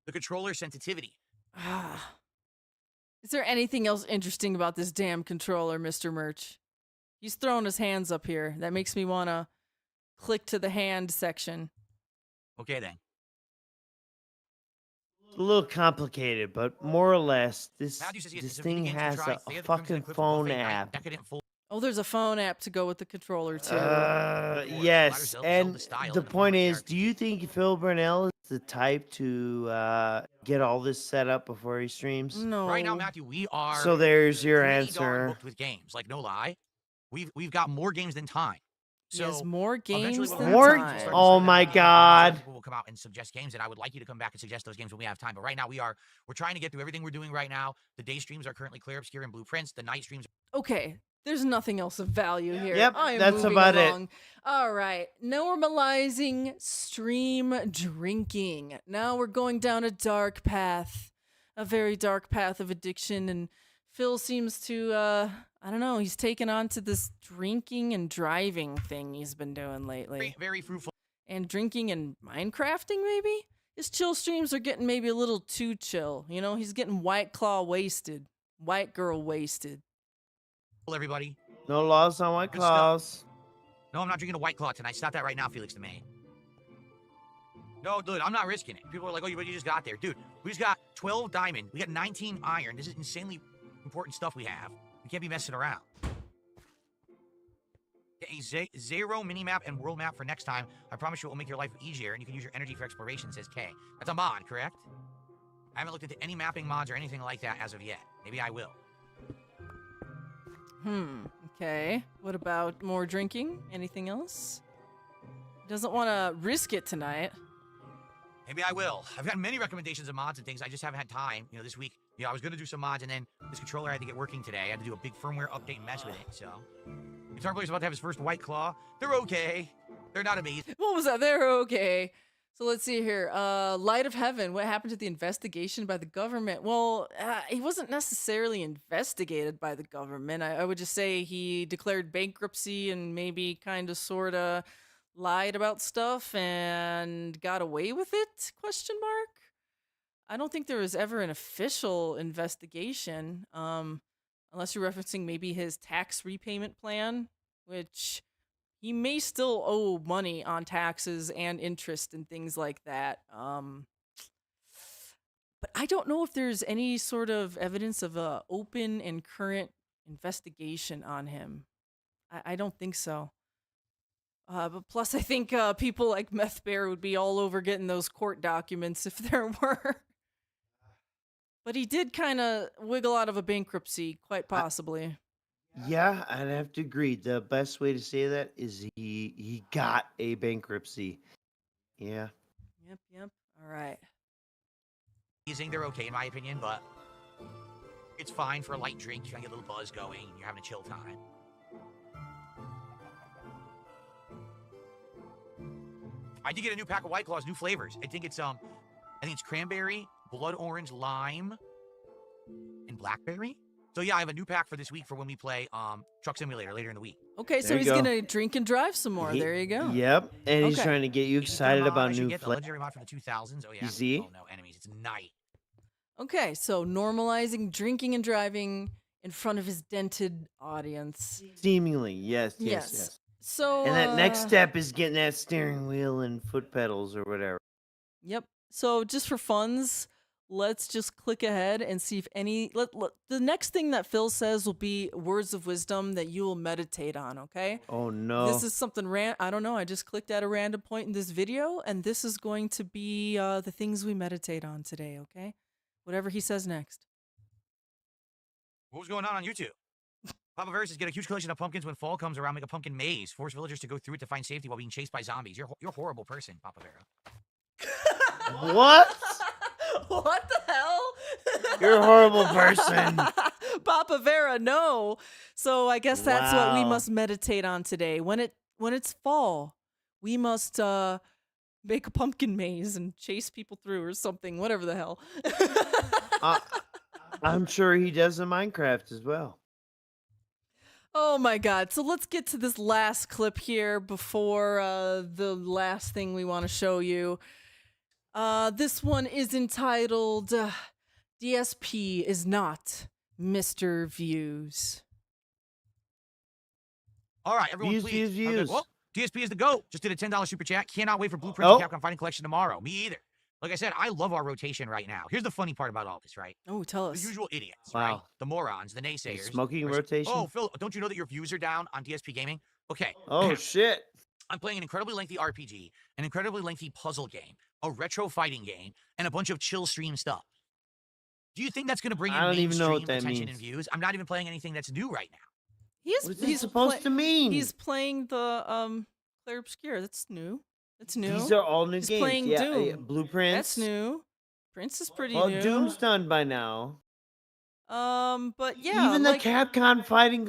Speaker 5: the controller sensitivity.
Speaker 3: Is there anything else interesting about this damn controller, Mr. Merch? He's throwing his hands up here. That makes me want to click to the hand section.
Speaker 5: Okay, then.
Speaker 4: A little complicated, but more or less, this
Speaker 5: Matthew says, yes,
Speaker 4: this
Speaker 5: it's a
Speaker 4: thing
Speaker 5: video game
Speaker 4: has
Speaker 5: to try.
Speaker 4: a
Speaker 5: They have the
Speaker 4: fucking
Speaker 5: Crimson Eclipse
Speaker 4: phone
Speaker 5: buffet night,
Speaker 4: app.
Speaker 5: decadent full
Speaker 3: Oh, there's a phone app to go with the controller, too.
Speaker 4: Yes, and the point is, do you think Phil Burnell is the type to get all this set up before he streams?
Speaker 3: No.
Speaker 5: Right now, Matthew, we are
Speaker 4: So there's your
Speaker 5: pretty darn
Speaker 4: answer.
Speaker 5: booked with games. Like, no lie. We've got more games than time. So
Speaker 3: He has more games than
Speaker 4: More?
Speaker 3: time.
Speaker 4: Oh my God.
Speaker 5: People will come out and suggest games, and I would like you to come back and suggest those games when we have time. But right now, we're trying to get through everything we're doing right now. The day streams are currently Clear Obscure and Blueprints. The night streams.
Speaker 3: Okay, there's nothing else of value here.
Speaker 4: Yep,
Speaker 3: I am
Speaker 4: that's
Speaker 3: moving
Speaker 4: about it.
Speaker 3: along. All right, normalizing stream drinking. Now we're going down a dark path, a very dark path of addiction, and Phil seems to, I don't know, he's taken on to this drinking and driving thing he's been doing lately.
Speaker 5: Very fruitful.
Speaker 3: And drinking and Minecrafting, maybe? His chill streams are getting maybe a little too chill. He's getting White Claw wasted. White girl wasted.
Speaker 5: Everybody.
Speaker 4: No laws on White
Speaker 5: Good stuff.
Speaker 4: Claws.
Speaker 5: No, I'm not drinking a White Claw tonight. Stop that right now, Felix the Main. No, dude, I'm not risking it. People are like, oh, you just got there. Dude, we just got 12 diamond. We got 19 iron. This is insanely important stuff we have. We can't be messing around. A zero mini-map and world map for next time. I promise you it will make your life easier, and you can use your energy for exploration, says K. That's a mod, correct? I haven't looked into any mapping mods or anything like that as of yet. Maybe I will.
Speaker 3: Okay. What about more drinking? Anything else? Doesn't want to risk it tonight.
Speaker 5: Maybe I will. I've got many recommendations of mods and things. I just haven't had time. This week, I was going to do some mods, and then this controller I had to get working today. I had to do a big firmware update and mess with it, so. Guitar Player's about to have his first White Claw. They're okay. They're not amazing.
Speaker 3: What was that? They're okay. So let's see here. Light of Heaven. What happened to the investigation by the government? Well, he wasn't necessarily investigated by the government. I would just say he declared bankruptcy and maybe kind of sort of lied about stuff and got away with it? Question mark. I don't think there was ever an official investigation. Unless you're referencing maybe his tax repayment plan, which he may still owe money on taxes and interest and things like that. But I don't know if there's any sort of evidence of a open and current investigation on him. I don't think so. But plus, I think people like Meth Bear would be all over getting those court documents if there were. But he did kind of wiggle out of a bankruptcy, quite possibly.
Speaker 4: Yeah, I'd have to agree. The best way to say that is he got a bankruptcy. Yeah.
Speaker 3: Yep. All right.
Speaker 5: They're okay in my opinion, but it's fine for a light drink. You're gonna get a little buzz going. You're having a chill time. I did get a new pack of White Claws, new flavors. I think it's cranberry, blood orange, lime, and blackberry. So yeah, I have a new pack for this week for when we play Truck Simulator later in the week.
Speaker 3: Okay, so he's gonna drink and drive some more. There you go.
Speaker 4: Yep, and he's trying to get you excited about new
Speaker 5: flavors. Legendary mod for the 2000s. Oh yeah.
Speaker 4: Easy.
Speaker 5: Oh no, enemies. It's night.
Speaker 3: Okay, so normalizing drinking and driving in front of his dented audience.
Speaker 4: Seemingly, yes.
Speaker 3: So
Speaker 4: and that next step is getting that steering wheel and foot pedals or whatever.
Speaker 3: Yep. So just for funds, let's just click ahead and see if any. The next thing that Phil says will be words of wisdom that you will meditate on. Okay.
Speaker 4: Oh no.
Speaker 3: This is something I don't know. I just clicked at a random point in this video, and this is going to be the things we meditate on today. Okay. Whatever he says next.
Speaker 5: What was going on YouTube? Papa Versus, get a huge collection of pumpkins when fall comes around. Make a pumpkin maze. Force villagers to go through it to find safety while being chased by zombies. You're a horrible person, Papa Vera.
Speaker 4: What?
Speaker 3: What the hell?
Speaker 4: You're a horrible person.
Speaker 3: Papa Vera, no. So I guess that's what we
Speaker 4: Wow.
Speaker 3: must meditate on today. When it's fall, we must make a pumpkin maze and chase people through or something, whatever the hell.
Speaker 4: I'm sure he does in Minecraft as well.
Speaker 3: Oh my god. So let's get to this last clip here before the last thing we want to show you. This one is entitled DSP is not Mr. Views.
Speaker 5: All right, everyone,
Speaker 4: Views,
Speaker 5: please.
Speaker 4: views,
Speaker 5: Okay,
Speaker 4: views.
Speaker 5: well, DSP is the GOAT. Just did a $10 super chat. Cannot wait for Blueprints
Speaker 4: Oh.
Speaker 5: and Capcom Fighting Collection tomorrow. Me either. Like I said, I love our rotation right now. Here's the funny part about all this, right?
Speaker 3: Oh, tell
Speaker 5: The
Speaker 3: us.
Speaker 5: usual idiots, right?
Speaker 4: Wow.
Speaker 5: The morons, the naysayers.
Speaker 4: Smoking
Speaker 5: are-
Speaker 4: rotation?
Speaker 5: Oh, Phil, don't you know that your views are down on DSP Gaming? Okay.
Speaker 4: Oh shit.
Speaker 5: I'm playing an incredibly lengthy RPG, an incredibly lengthy puzzle game, a retro fighting game, and a bunch of chill stream stuff. Do you think that's going to bring in
Speaker 4: I don't even know what
Speaker 5: mainstream
Speaker 4: that
Speaker 5: attention
Speaker 4: means.
Speaker 5: and views? I'm not even playing anything that's new right now.
Speaker 4: What is this supposed to mean?
Speaker 3: He's playing the Claire Obscure. That's new. That's new.
Speaker 4: These are all new
Speaker 3: He's
Speaker 4: games.
Speaker 3: playing
Speaker 4: yeah,
Speaker 3: Doom.
Speaker 4: yeah, Blueprints.
Speaker 3: That's new. Prince is pretty
Speaker 4: Well,
Speaker 3: new.
Speaker 4: Doom's done by now.
Speaker 3: But yeah,
Speaker 4: Even
Speaker 3: like,
Speaker 4: the Capcom Fighting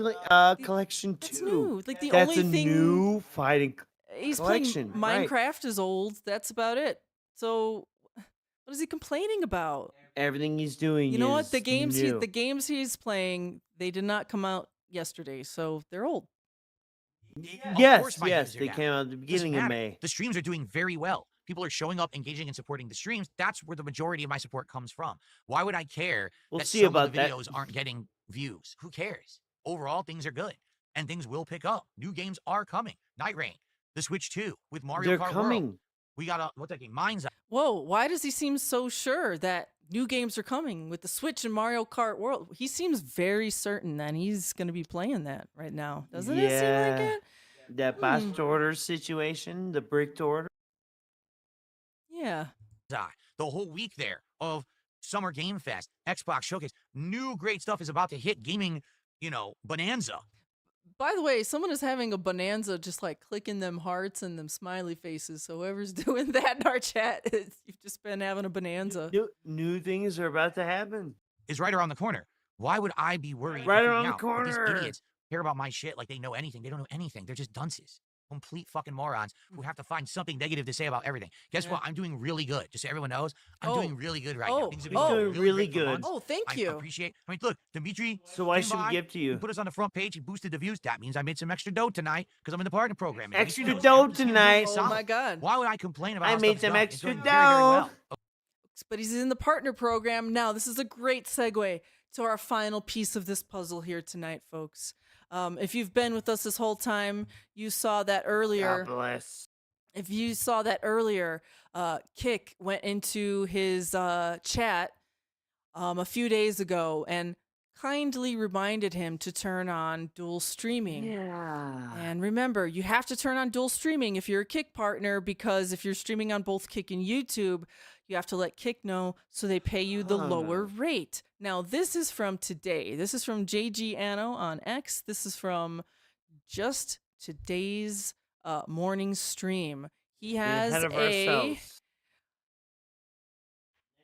Speaker 4: Collection
Speaker 3: that's
Speaker 4: 2.
Speaker 3: new. Like the
Speaker 4: That's
Speaker 3: only
Speaker 4: a
Speaker 3: thing
Speaker 4: new fighting
Speaker 3: he's
Speaker 4: collection.
Speaker 3: playing
Speaker 4: right.
Speaker 3: Minecraft is old. That's about it. So what is he complaining about?
Speaker 4: Everything he's doing.
Speaker 3: You know what?
Speaker 4: is
Speaker 3: The games
Speaker 4: new.
Speaker 3: the games he's playing, they did not come out yesterday, so they're old.
Speaker 5: Of
Speaker 4: Yes,
Speaker 5: course my
Speaker 4: yes,
Speaker 5: views are
Speaker 4: they
Speaker 5: down.
Speaker 4: came out at the
Speaker 5: Doesn't
Speaker 4: beginning of
Speaker 5: matter.
Speaker 4: May.
Speaker 5: The streams are doing very well. People are showing up, engaging, and supporting the streams. That's where the majority of my support comes from. Why would I care
Speaker 4: We'll
Speaker 5: that
Speaker 4: see
Speaker 5: some
Speaker 4: about
Speaker 5: of the
Speaker 4: that.
Speaker 5: videos aren't getting views? Who cares? Overall, things are good, and things will pick up. New games are coming. Night Rain, the Switch 2 with Mario
Speaker 4: They're
Speaker 5: Kart
Speaker 4: coming.
Speaker 5: World. We got what's that game? Mind's Eye.
Speaker 3: Whoa, why does he seem so sure that new games are coming with the Switch and Mario Kart World? He seems very certain that he's going to be playing that right now. Doesn't it seem like it?
Speaker 4: That boxed order situation, the bricked order.
Speaker 3: Yeah.
Speaker 5: Eye. The whole week there of Summer Game Fest, Xbox Showcase, new great stuff is about to hit gaming, bonanza.
Speaker 3: By the way, someone is having a bonanza just like clicking them hearts and them smiley faces. So whoever's doing that in our chat, you've just been having a bonanza.
Speaker 4: New things are about to happen.
Speaker 5: Is right around the corner. Why would I be worried?
Speaker 4: Right
Speaker 5: and freaking
Speaker 4: around the
Speaker 5: out? But these
Speaker 4: corner.
Speaker 5: idiots care about my shit like they know anything. They don't know anything. They're just dunces. Complete fucking morons who have to find something negative to say about everything. Guess what? I'm doing really good. Just so everyone knows, I'm doing really good right now. Things have been
Speaker 4: doing
Speaker 5: going
Speaker 4: really
Speaker 5: great for
Speaker 4: good.
Speaker 5: months.
Speaker 3: Oh, thank
Speaker 5: I
Speaker 3: you.
Speaker 5: appreciate. I mean, look, Dimitri.
Speaker 4: So why
Speaker 5: came
Speaker 4: should we
Speaker 5: by,
Speaker 4: give to you?
Speaker 5: He put us on the front page. He boosted the views. That means I made some extra dough tonight because I'm in the partner program. And
Speaker 4: Extra
Speaker 5: Dimitri knows
Speaker 4: dough
Speaker 5: that. I'm just gonna do
Speaker 4: tonight.
Speaker 5: it
Speaker 3: Oh
Speaker 5: solid.
Speaker 3: my God.
Speaker 5: Why would I complain about?
Speaker 4: I
Speaker 5: how
Speaker 4: made
Speaker 5: stuff's
Speaker 4: some
Speaker 5: done? It's
Speaker 4: extra
Speaker 5: doing very, very well.
Speaker 4: dough.
Speaker 3: But he's in the partner program. Now, this is a great segue to our final piece of this puzzle here tonight, folks. If you've been with us this whole time, you saw that earlier.
Speaker 4: God bless.
Speaker 3: If you saw that earlier, Kick went into his chat a few days ago and kindly reminded him to turn on dual streaming.
Speaker 4: Yeah.
Speaker 3: And remember, you have to turn on dual streaming if you're a Kick partner, because if you're streaming on both Kick and YouTube, you have to let Kick know so they pay you the lower rate. Now, this is from today. This is from JG Anno on X. This is from just today's morning stream. He has
Speaker 4: Ahead of ourselves.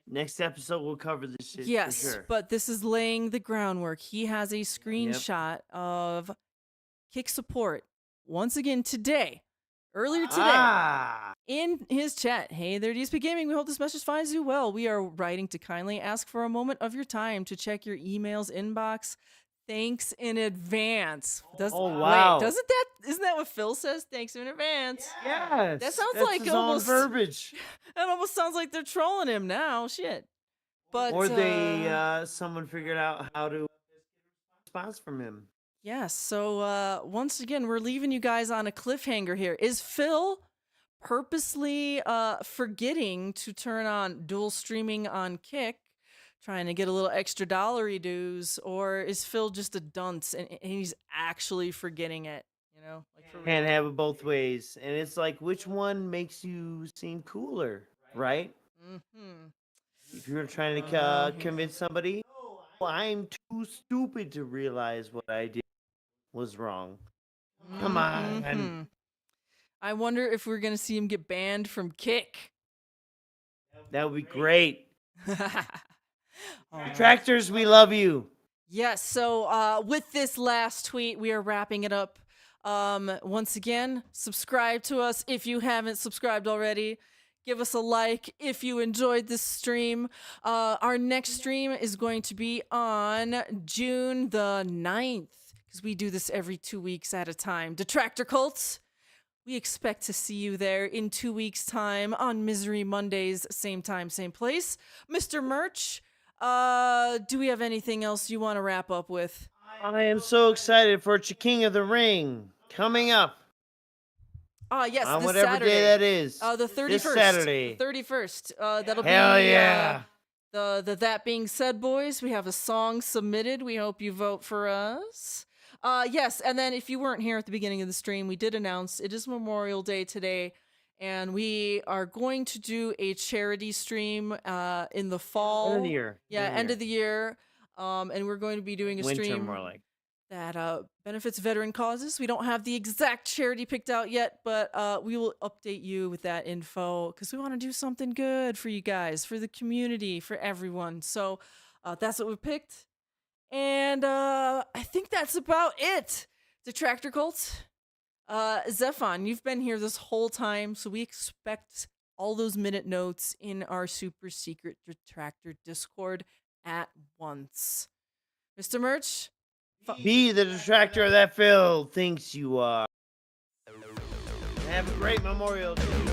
Speaker 4: Next episode we'll cover this shit
Speaker 3: yes,
Speaker 4: for sure.
Speaker 3: but this is laying the groundwork. He has a screenshot of Kick support once again today, earlier today, in his chat. Hey there, DSP Gaming. We hope this message finds you well. We are writing to kindly ask for a moment of your time to check your emails inbox. Thanks in advance.
Speaker 4: Oh, wow.
Speaker 3: Wait, isn't that what Phil says? Thanks in advance.
Speaker 4: Yes.
Speaker 3: That sounds
Speaker 4: that's
Speaker 3: like
Speaker 4: his own
Speaker 3: almost
Speaker 4: verbiage.
Speaker 3: That almost sounds like they're trolling him now. Shit. But
Speaker 4: Or they someone figured out how to response from him.
Speaker 3: yes. So once again, we're leaving you guys on a cliffhanger here. Is Phil purposely forgetting to turn on dual streaming on Kick trying to get a little extra dollary dues, or is Phil just a dunce and he's actually forgetting it? You know, like for
Speaker 4: Can't
Speaker 3: real.
Speaker 4: have it both ways. And it's like, which one makes you seem cooler, right?
Speaker 3: Mm-hmm.
Speaker 4: If you're trying to
Speaker 3: Yeah.
Speaker 4: convince somebody, "Oh, I'm too stupid to realize what I did was wrong." Come on.
Speaker 3: Mhm. I wonder if we're gonna see him get banned from Kick.
Speaker 4: That would be great.
Speaker 3: Oh.
Speaker 4: Detractors, we love you.
Speaker 3: Yes, so with this last tweet, we are wrapping it up. Once again, subscribe to us if you haven't subscribed already. Give us a like if you enjoyed this stream. Our next stream is going to be on June the 9th, because we do this every 2 weeks at a time. Detractor Cult, we expect to see you there in 2 weeks' time on Misery Mondays, same time, same place. Mr. Merch, do we have anything else you want to wrap up with?
Speaker 4: I am so excited for King of the Ring coming up.
Speaker 3: Yes,
Speaker 4: on
Speaker 3: this
Speaker 4: whatever
Speaker 3: Saturday.
Speaker 4: day that is.
Speaker 3: The 31st.
Speaker 4: This Saturday.
Speaker 3: The 31st. That'll
Speaker 4: Hell
Speaker 3: be
Speaker 4: yeah.
Speaker 3: the That Being Said, boys. We have a song submitted. We hope you vote for us. Yes, and then if you weren't here at the beginning of the stream, we did announce it is Memorial Day today, and we are going to do a charity stream in the fall.
Speaker 4: End of the year.
Speaker 3: Yeah, end of the year. And we're going to be doing a
Speaker 4: Winter,
Speaker 3: stream
Speaker 4: more like.
Speaker 3: that benefits veteran causes. We don't have the exact charity picked out yet, but we will update you with that info because we want to do something good for you guys, for the community, for everyone. So that's what we picked. And I think that's about it. Detractor Cult. Zephon, you've been here this whole time, so we expect all those minute notes in our super secret Detractor Discord at once. Mr. Merch?
Speaker 4: Be the detractor that Phil thinks you are. Have a great Memorial Day.